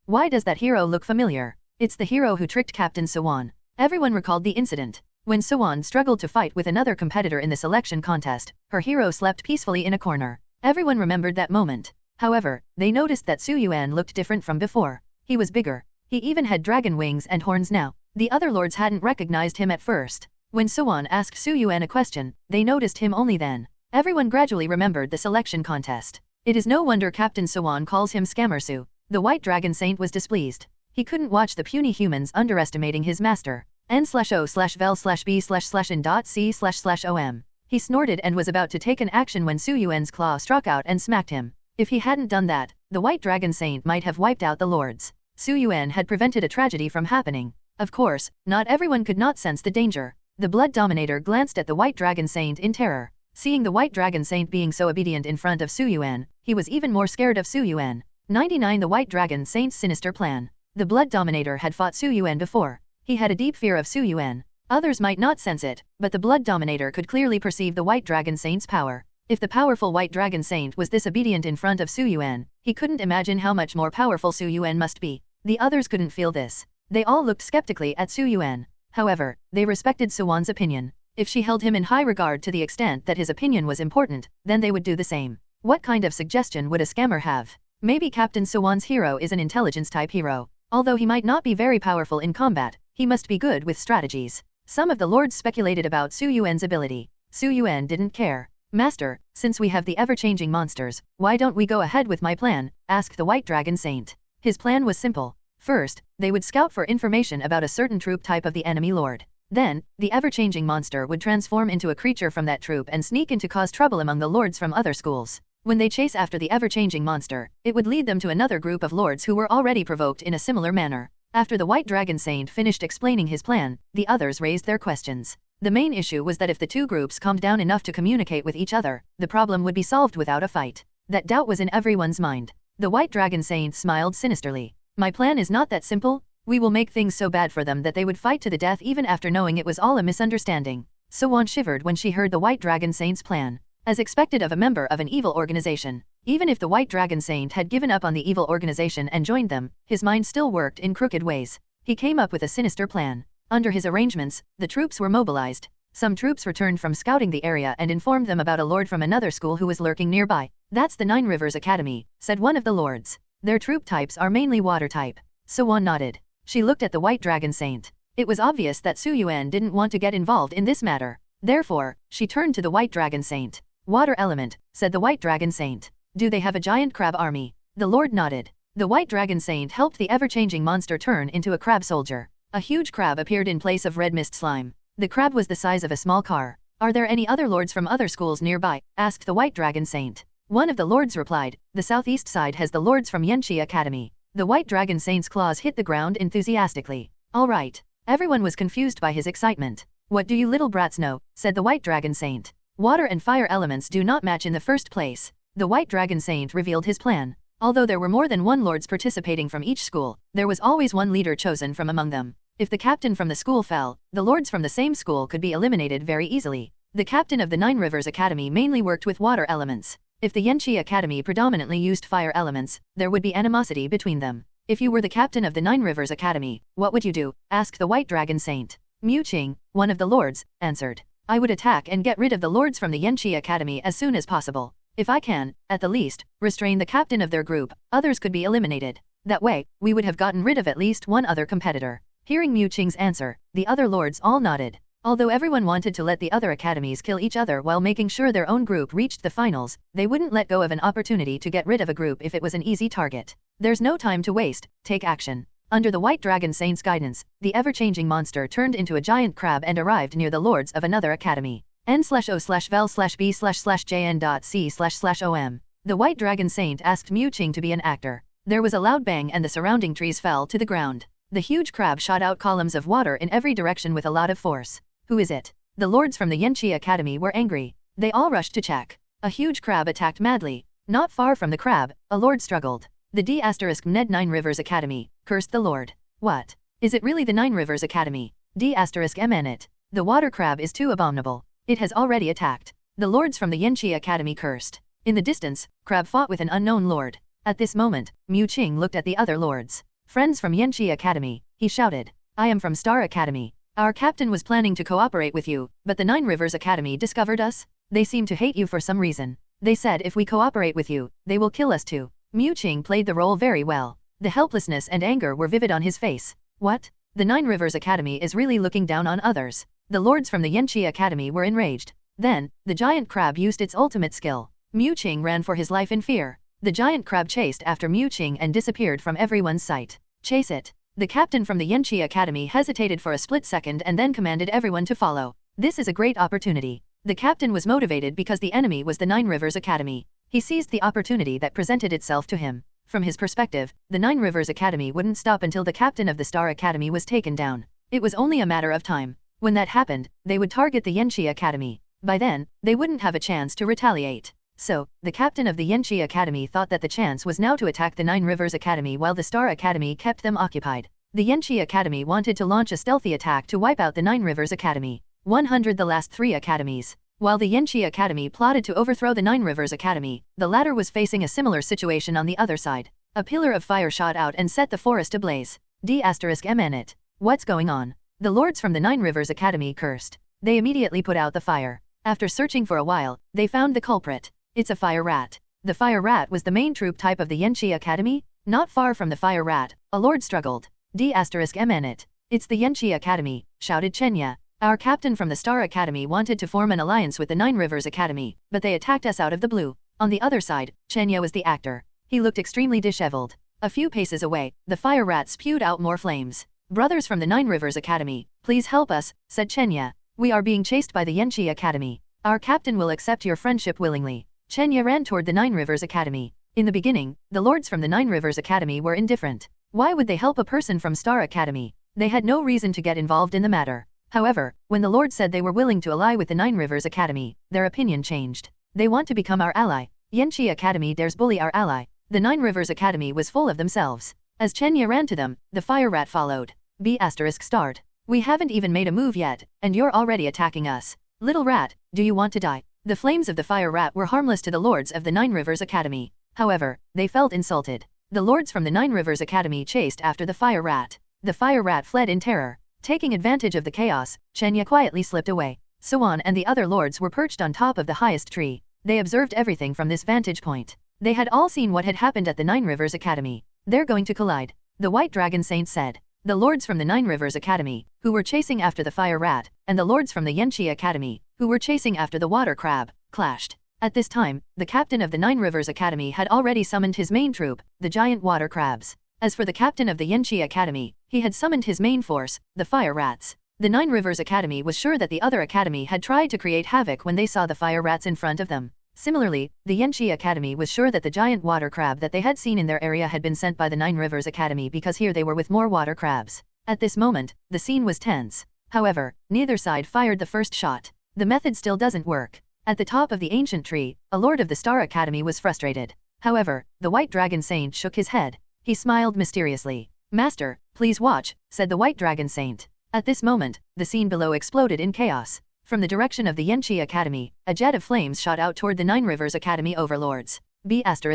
Why does that hero look familiar? It's the hero who tricked Captain Yuan. Everyone recalled the incident. When Yuan struggled to fight with another competitor in the selection contest, her hero slept peacefully in a corner. Everyone remembered that moment. However, they noticed that Su Yuan looked different from before. He was bigger. He even had dragon wings and horns now. The other lords hadn't recognized him at first. When Yuan asked Su Yuan a question, they noticed him only then. Everyone gradually remembered the selection contest. It is no wonder Captain Yuan calls him Scammersu. The White Dragon Saint was displeased. He couldn't watch the puny humans underestimating his master. N/O/vel/b/in.c//om. He snorted and was about to take an action when Su Yuan's claw struck out and smacked him. If he hadn't done that, the White Dragon Saint might have wiped out the lords. Su Yuan had prevented a tragedy from happening. Of course, not everyone could not sense the danger. The Blood Dominator glanced at the White Dragon Saint in terror. Seeing the White Dragon Saint being so obedient in front of Su Yuan, he was even more scared of Su Yuan. 99 The White Dragon Saint's sinister plan. The Blood Dominator had fought Su Yuan before. He had a deep fear of Su Yuan. Others might not sense it, but the Blood Dominator could clearly perceive the White Dragon Saint's power. If the powerful White Dragon Saint was this obedient in front of Su Yuan, he couldn't imagine how much more powerful Su Yuan must be. The others couldn't feel this. They all looked skeptically at Su Yuan. However, they respected Yuan's opinion. If she held him in high regard to the extent that his opinion was important, then they would do the same. What kind of suggestion would a scammer have? Maybe Captain Yuan's hero is an intelligence-type hero. Although he might not be very powerful in combat, he must be good with strategies. Some of the lords speculated about Su Yuan's ability. Su Yuan didn't care. Master, since we have the ever-changing monsters, why don't we go ahead with my plan? Asked the White Dragon Saint. His plan was simple. First, they would scout for information about a certain troop type of the enemy lord. Then, the ever-changing monster would transform into a creature from that troop and sneak in to cause trouble among the lords from other schools. When they chase after the ever-changing monster, it would lead them to another group of lords who were already provoked in a similar manner. After the White Dragon Saint finished explaining his plan, the others raised their questions. The main issue was that if the two groups calmed down enough to communicate with each other, the problem would be solved without a fight. That doubt was in everyone's mind. The White Dragon Saint smiled sinisterly. My plan is not that simple. We will make things so bad for them that they would fight to the death even after knowing it was all a misunderstanding. Yuan shivered when she heard the White Dragon Saint's plan. As expected of a member of an evil organization, even if the White Dragon Saint had given up on the evil organization and joined them, his mind still worked in crooked ways. He came up with a sinister plan. Under his arrangements, the troops were mobilized. Some troops returned from scouting the area and informed them about a lord from another school who was lurking nearby. That's the Nine Rivers Academy, said one of the lords. Their troop types are mainly water type. Yuan nodded. She looked at the White Dragon Saint. It was obvious that Su Yuan didn't want to get involved in this matter. Therefore, she turned to the White Dragon Saint. Water element, said the White Dragon Saint. Do they have a giant crab army? The lord nodded. The White Dragon Saint helped the ever-changing monster turn into a crab soldier. A huge crab appeared in place of red mist slime. The crab was the size of a small car. Are there any other lords from other schools nearby? Asked the White Dragon Saint. One of the lords replied, the southeast side has the lords from Yanxi Academy. The white dragon saint's claws hit the ground enthusiastically. All right. Everyone was confused by his excitement. What do you little brats know, said the white dragon saint. Water and fire elements do not match in the first place. The white dragon saint revealed his plan. Although there were more than one lords participating from each school, there was always one leader chosen from among them. If the captain from the school fell, the lords from the same school could be eliminated very easily. The captain of the Nine Rivers Academy mainly worked with water elements. If the Yanxi Academy predominantly used fire elements, there would be animosity between them. If you were the captain of the Nine Rivers Academy, what would you do? Asked the white dragon saint. Mu Qing, one of the lords, answered. I would attack and get rid of the lords from the Yanxi Academy as soon as possible. If I can, at the least, restrain the captain of their group, others could be eliminated. That way, we would have gotten rid of at least one other competitor. Hearing Mu Qing's answer, the other lords all nodded. Although everyone wanted to let the other academies kill each other while making sure their own group reached the finals, they wouldn't let go of an opportunity to get rid of a group if it was an easy target. There's no time to waste, take action. Under the white dragon saint's guidance, the ever-changing monster turned into a giant crab and arrived near the lords of another academy. N/O/vel/b/jn.c//om. The white dragon saint asked Mu Qing to be an actor. There was a loud bang and the surrounding trees fell to the ground. The huge crab shot out columns of water in every direction with a lot of force. Who is it? The lords from the Yanxi Academy were angry. They all rushed to check. A huge crab attacked madly. Not far from the crab, a lord struggled. The D*Ned Nine Rivers Academy, cursed the lord. What? Is it really the Nine Rivers Academy? D*Mn it. The water crab is too abominable. It has already attacked. The lords from the Yanxi Academy cursed. In the distance, crab fought with an unknown lord. At this moment, Mu Qing looked at the other lords. Friends from Yanxi Academy, he shouted. I am from Star Academy. Our captain was planning to cooperate with you, but the Nine Rivers Academy discovered us. They seem to hate you for some reason. They said if we cooperate with you, they will kill us too. Mu Qing played the role very well. The helplessness and anger were vivid on his face. What? The Nine Rivers Academy is really looking down on others. The lords from the Yanxi Academy were enraged. Then, the giant crab used its ultimate skill. Mu Qing ran for his life in fear. The giant crab chased after Mu Qing and disappeared from everyone's sight. Chase it. The captain from the Yanxi Academy hesitated for a split second and then commanded everyone to follow. This is a great opportunity. The captain was motivated because the enemy was the Nine Rivers Academy. He seized the opportunity that presented itself to him. From his perspective, the Nine Rivers Academy wouldn't stop until the captain of the Star Academy was taken down. It was only a matter of time. When that happened, they would target the Yanxi Academy. By then, they wouldn't have a chance to retaliate. So, the captain of the Yanxi Academy thought that the chance was now to attack the Nine Rivers Academy while the Star Academy kept them occupied. The Yanxi Academy wanted to launch a stealthy attack to wipe out the Nine Rivers Academy. 100 the last three academies. While the Yanxi Academy plotted to overthrow the Nine Rivers Academy, the latter was facing a similar situation on the other side. A pillar of fire shot out and set the forest ablaze. D*Mn it. What's going on? The lords from the Nine Rivers Academy cursed. They immediately put out the fire. After searching for a while, they found the culprit. It's a fire rat. The fire rat was the main troop type of the Yanxi Academy? Not far from the fire rat, a lord struggled. D*Mn it. It's the Yanxi Academy, shouted Chenya. Our captain from the Star Academy wanted to form an alliance with the Nine Rivers Academy, but they attacked us out of the blue. On the other side, Chenya was the actor. He looked extremely disheveled. A few paces away, the fire rat spewed out more flames. Brothers from the Nine Rivers Academy, please help us, said Chenya. We are being chased by the Yanxi Academy. Our captain will accept your friendship willingly. Chenya ran toward the Nine Rivers Academy. In the beginning, the lords from the Nine Rivers Academy were indifferent. Why would they help a person from Star Academy? They had no reason to get involved in the matter. However, when the lords said they were willing to ally with the Nine Rivers Academy, their opinion changed. They want to become our ally. Yanxi Academy dares bully our ally. The Nine Rivers Academy was full of themselves. As Chenya ran to them, the fire rat followed. B***start. We haven't even made a move yet, and you're already attacking us. Little rat, do you want to die? The flames of the fire rat were harmless to the lords of the Nine Rivers Academy. However, they felt insulted. The lords from the Nine Rivers Academy chased after the fire rat. The fire rat fled in terror. Taking advantage of the chaos, Chenya quietly slipped away. Yuan and the other lords were perched on top of the highest tree. They observed everything from this vantage point. They had all seen what had happened at the Nine Rivers Academy. They're going to collide. The White Dragon Saint said. The lords from the Nine Rivers Academy, who were chasing after the fire rat, and the lords from the Yanxi Academy, who were chasing after the water crab, clashed. At this time, the captain of the Nine Rivers Academy had already summoned his main troop, the giant water crabs. As for the captain of the Yanxi Academy, he had summoned his main force, the fire rats. The Nine Rivers Academy was sure that the other academy had tried to create havoc when they saw the fire rats in front of them. Similarly, the Yanxi Academy was sure that the giant water crab that they had seen in their area had been sent by the Nine Rivers Academy because here they were with more water crabs. At this moment, the scene was tense. However, neither side fired the first shot. The method still doesn't work. At the top of the ancient tree, a lord of the Star Academy was frustrated. However, the White Dragon Saint shook his head. He smiled mysteriously. "Master, please watch," said the White Dragon Saint. At this moment, the scene below exploded in chaos. From the direction of the Yanxi Academy, a jet of flames shot out toward the Nine Rivers Academy overlords.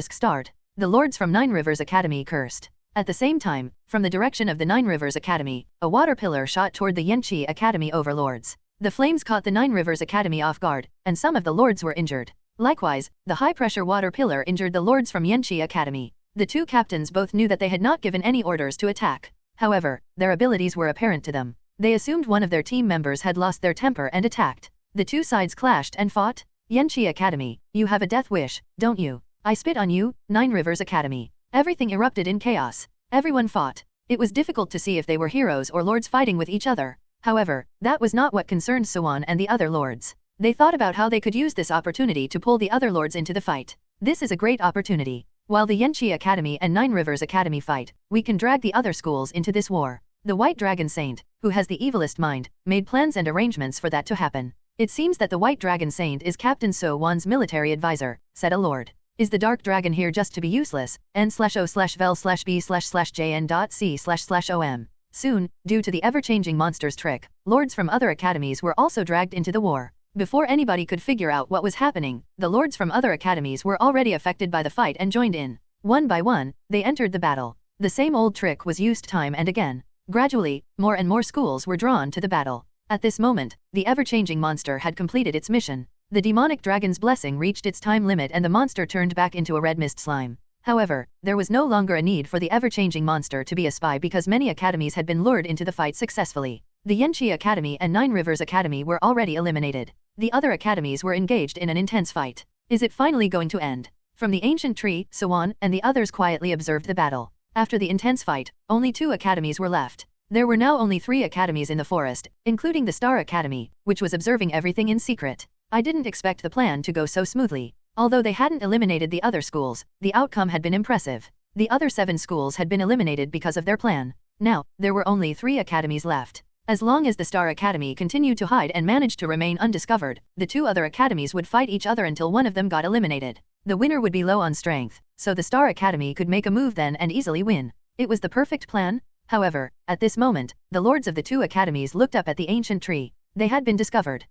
Start. The lords from Nine Rivers Academy cursed. At the same time, from the direction of the Nine Rivers Academy, a water pillar shot toward the Yanxi Academy overlords. The flames caught the Nine Rivers Academy off guard, and some of the lords were injured. Likewise, the high-pressure water pillar injured the lords from Yanxi Academy. The two captains both knew that they had not given any orders to attack. However, their abilities were apparent to them. They assumed one of their team members had lost their temper and attacked. The two sides clashed and fought. Yanxi Academy, you have a death wish, don't you? I spit on you, Nine Rivers Academy. Everything erupted in chaos. Everyone fought. It was difficult to see if they were heroes or lords fighting with each other. However, that was not what concerned Yuan and the other lords. They thought about how they could use this opportunity to pull the other lords into the fight. This is a great opportunity. While the Yanxi Academy and Nine Rivers Academy fight, we can drag the other schools into this war. The White Dragon Saint, who has the evilest mind, made plans and arrangements for that to happen. It seems that the White Dragon Saint is Captain Yuan's military advisor, said a lord. Is the Dark Dragon here just to be useless? N/O/vel/B//jn.c//om. Soon, due to the ever-changing monsters trick, lords from other academies were also dragged into the war. Before anybody could figure out what was happening, the lords from other academies were already affected by the fight and joined in. One by one, they entered the battle. The same old trick was used time and again. Gradually, more and more schools were drawn to the battle. At this moment, the ever-changing monster had completed its mission. The demonic dragon's blessing reached its time limit and the monster turned back into a red mist slime. However, there was no longer a need for the ever-changing monster to be a spy because many academies had been lured into the fight successfully. The Yanxi Academy and Nine Rivers Academy were already eliminated. The other academies were engaged in an intense fight. Is it finally going to end? From the ancient tree, Yuan and the others quietly observed the battle. After the intense fight, only 2 academies were left. There were now only 3 academies in the forest, including the Star Academy, which was observing everything in secret. I didn't expect the plan to go so smoothly. Although they hadn't eliminated the other schools, the outcome had been impressive. The other 7 schools had been eliminated because of their plan. Now, there were only 3 academies left. As long as the Star Academy continued to hide and managed to remain undiscovered, the 2 other academies would fight each other until one of them got eliminated. The winner would be low on strength, so the Star Academy could make a move then and easily win. It was the perfect plan. However, at this moment, the lords of the 2 academies looked up at the ancient tree. They had been discovered.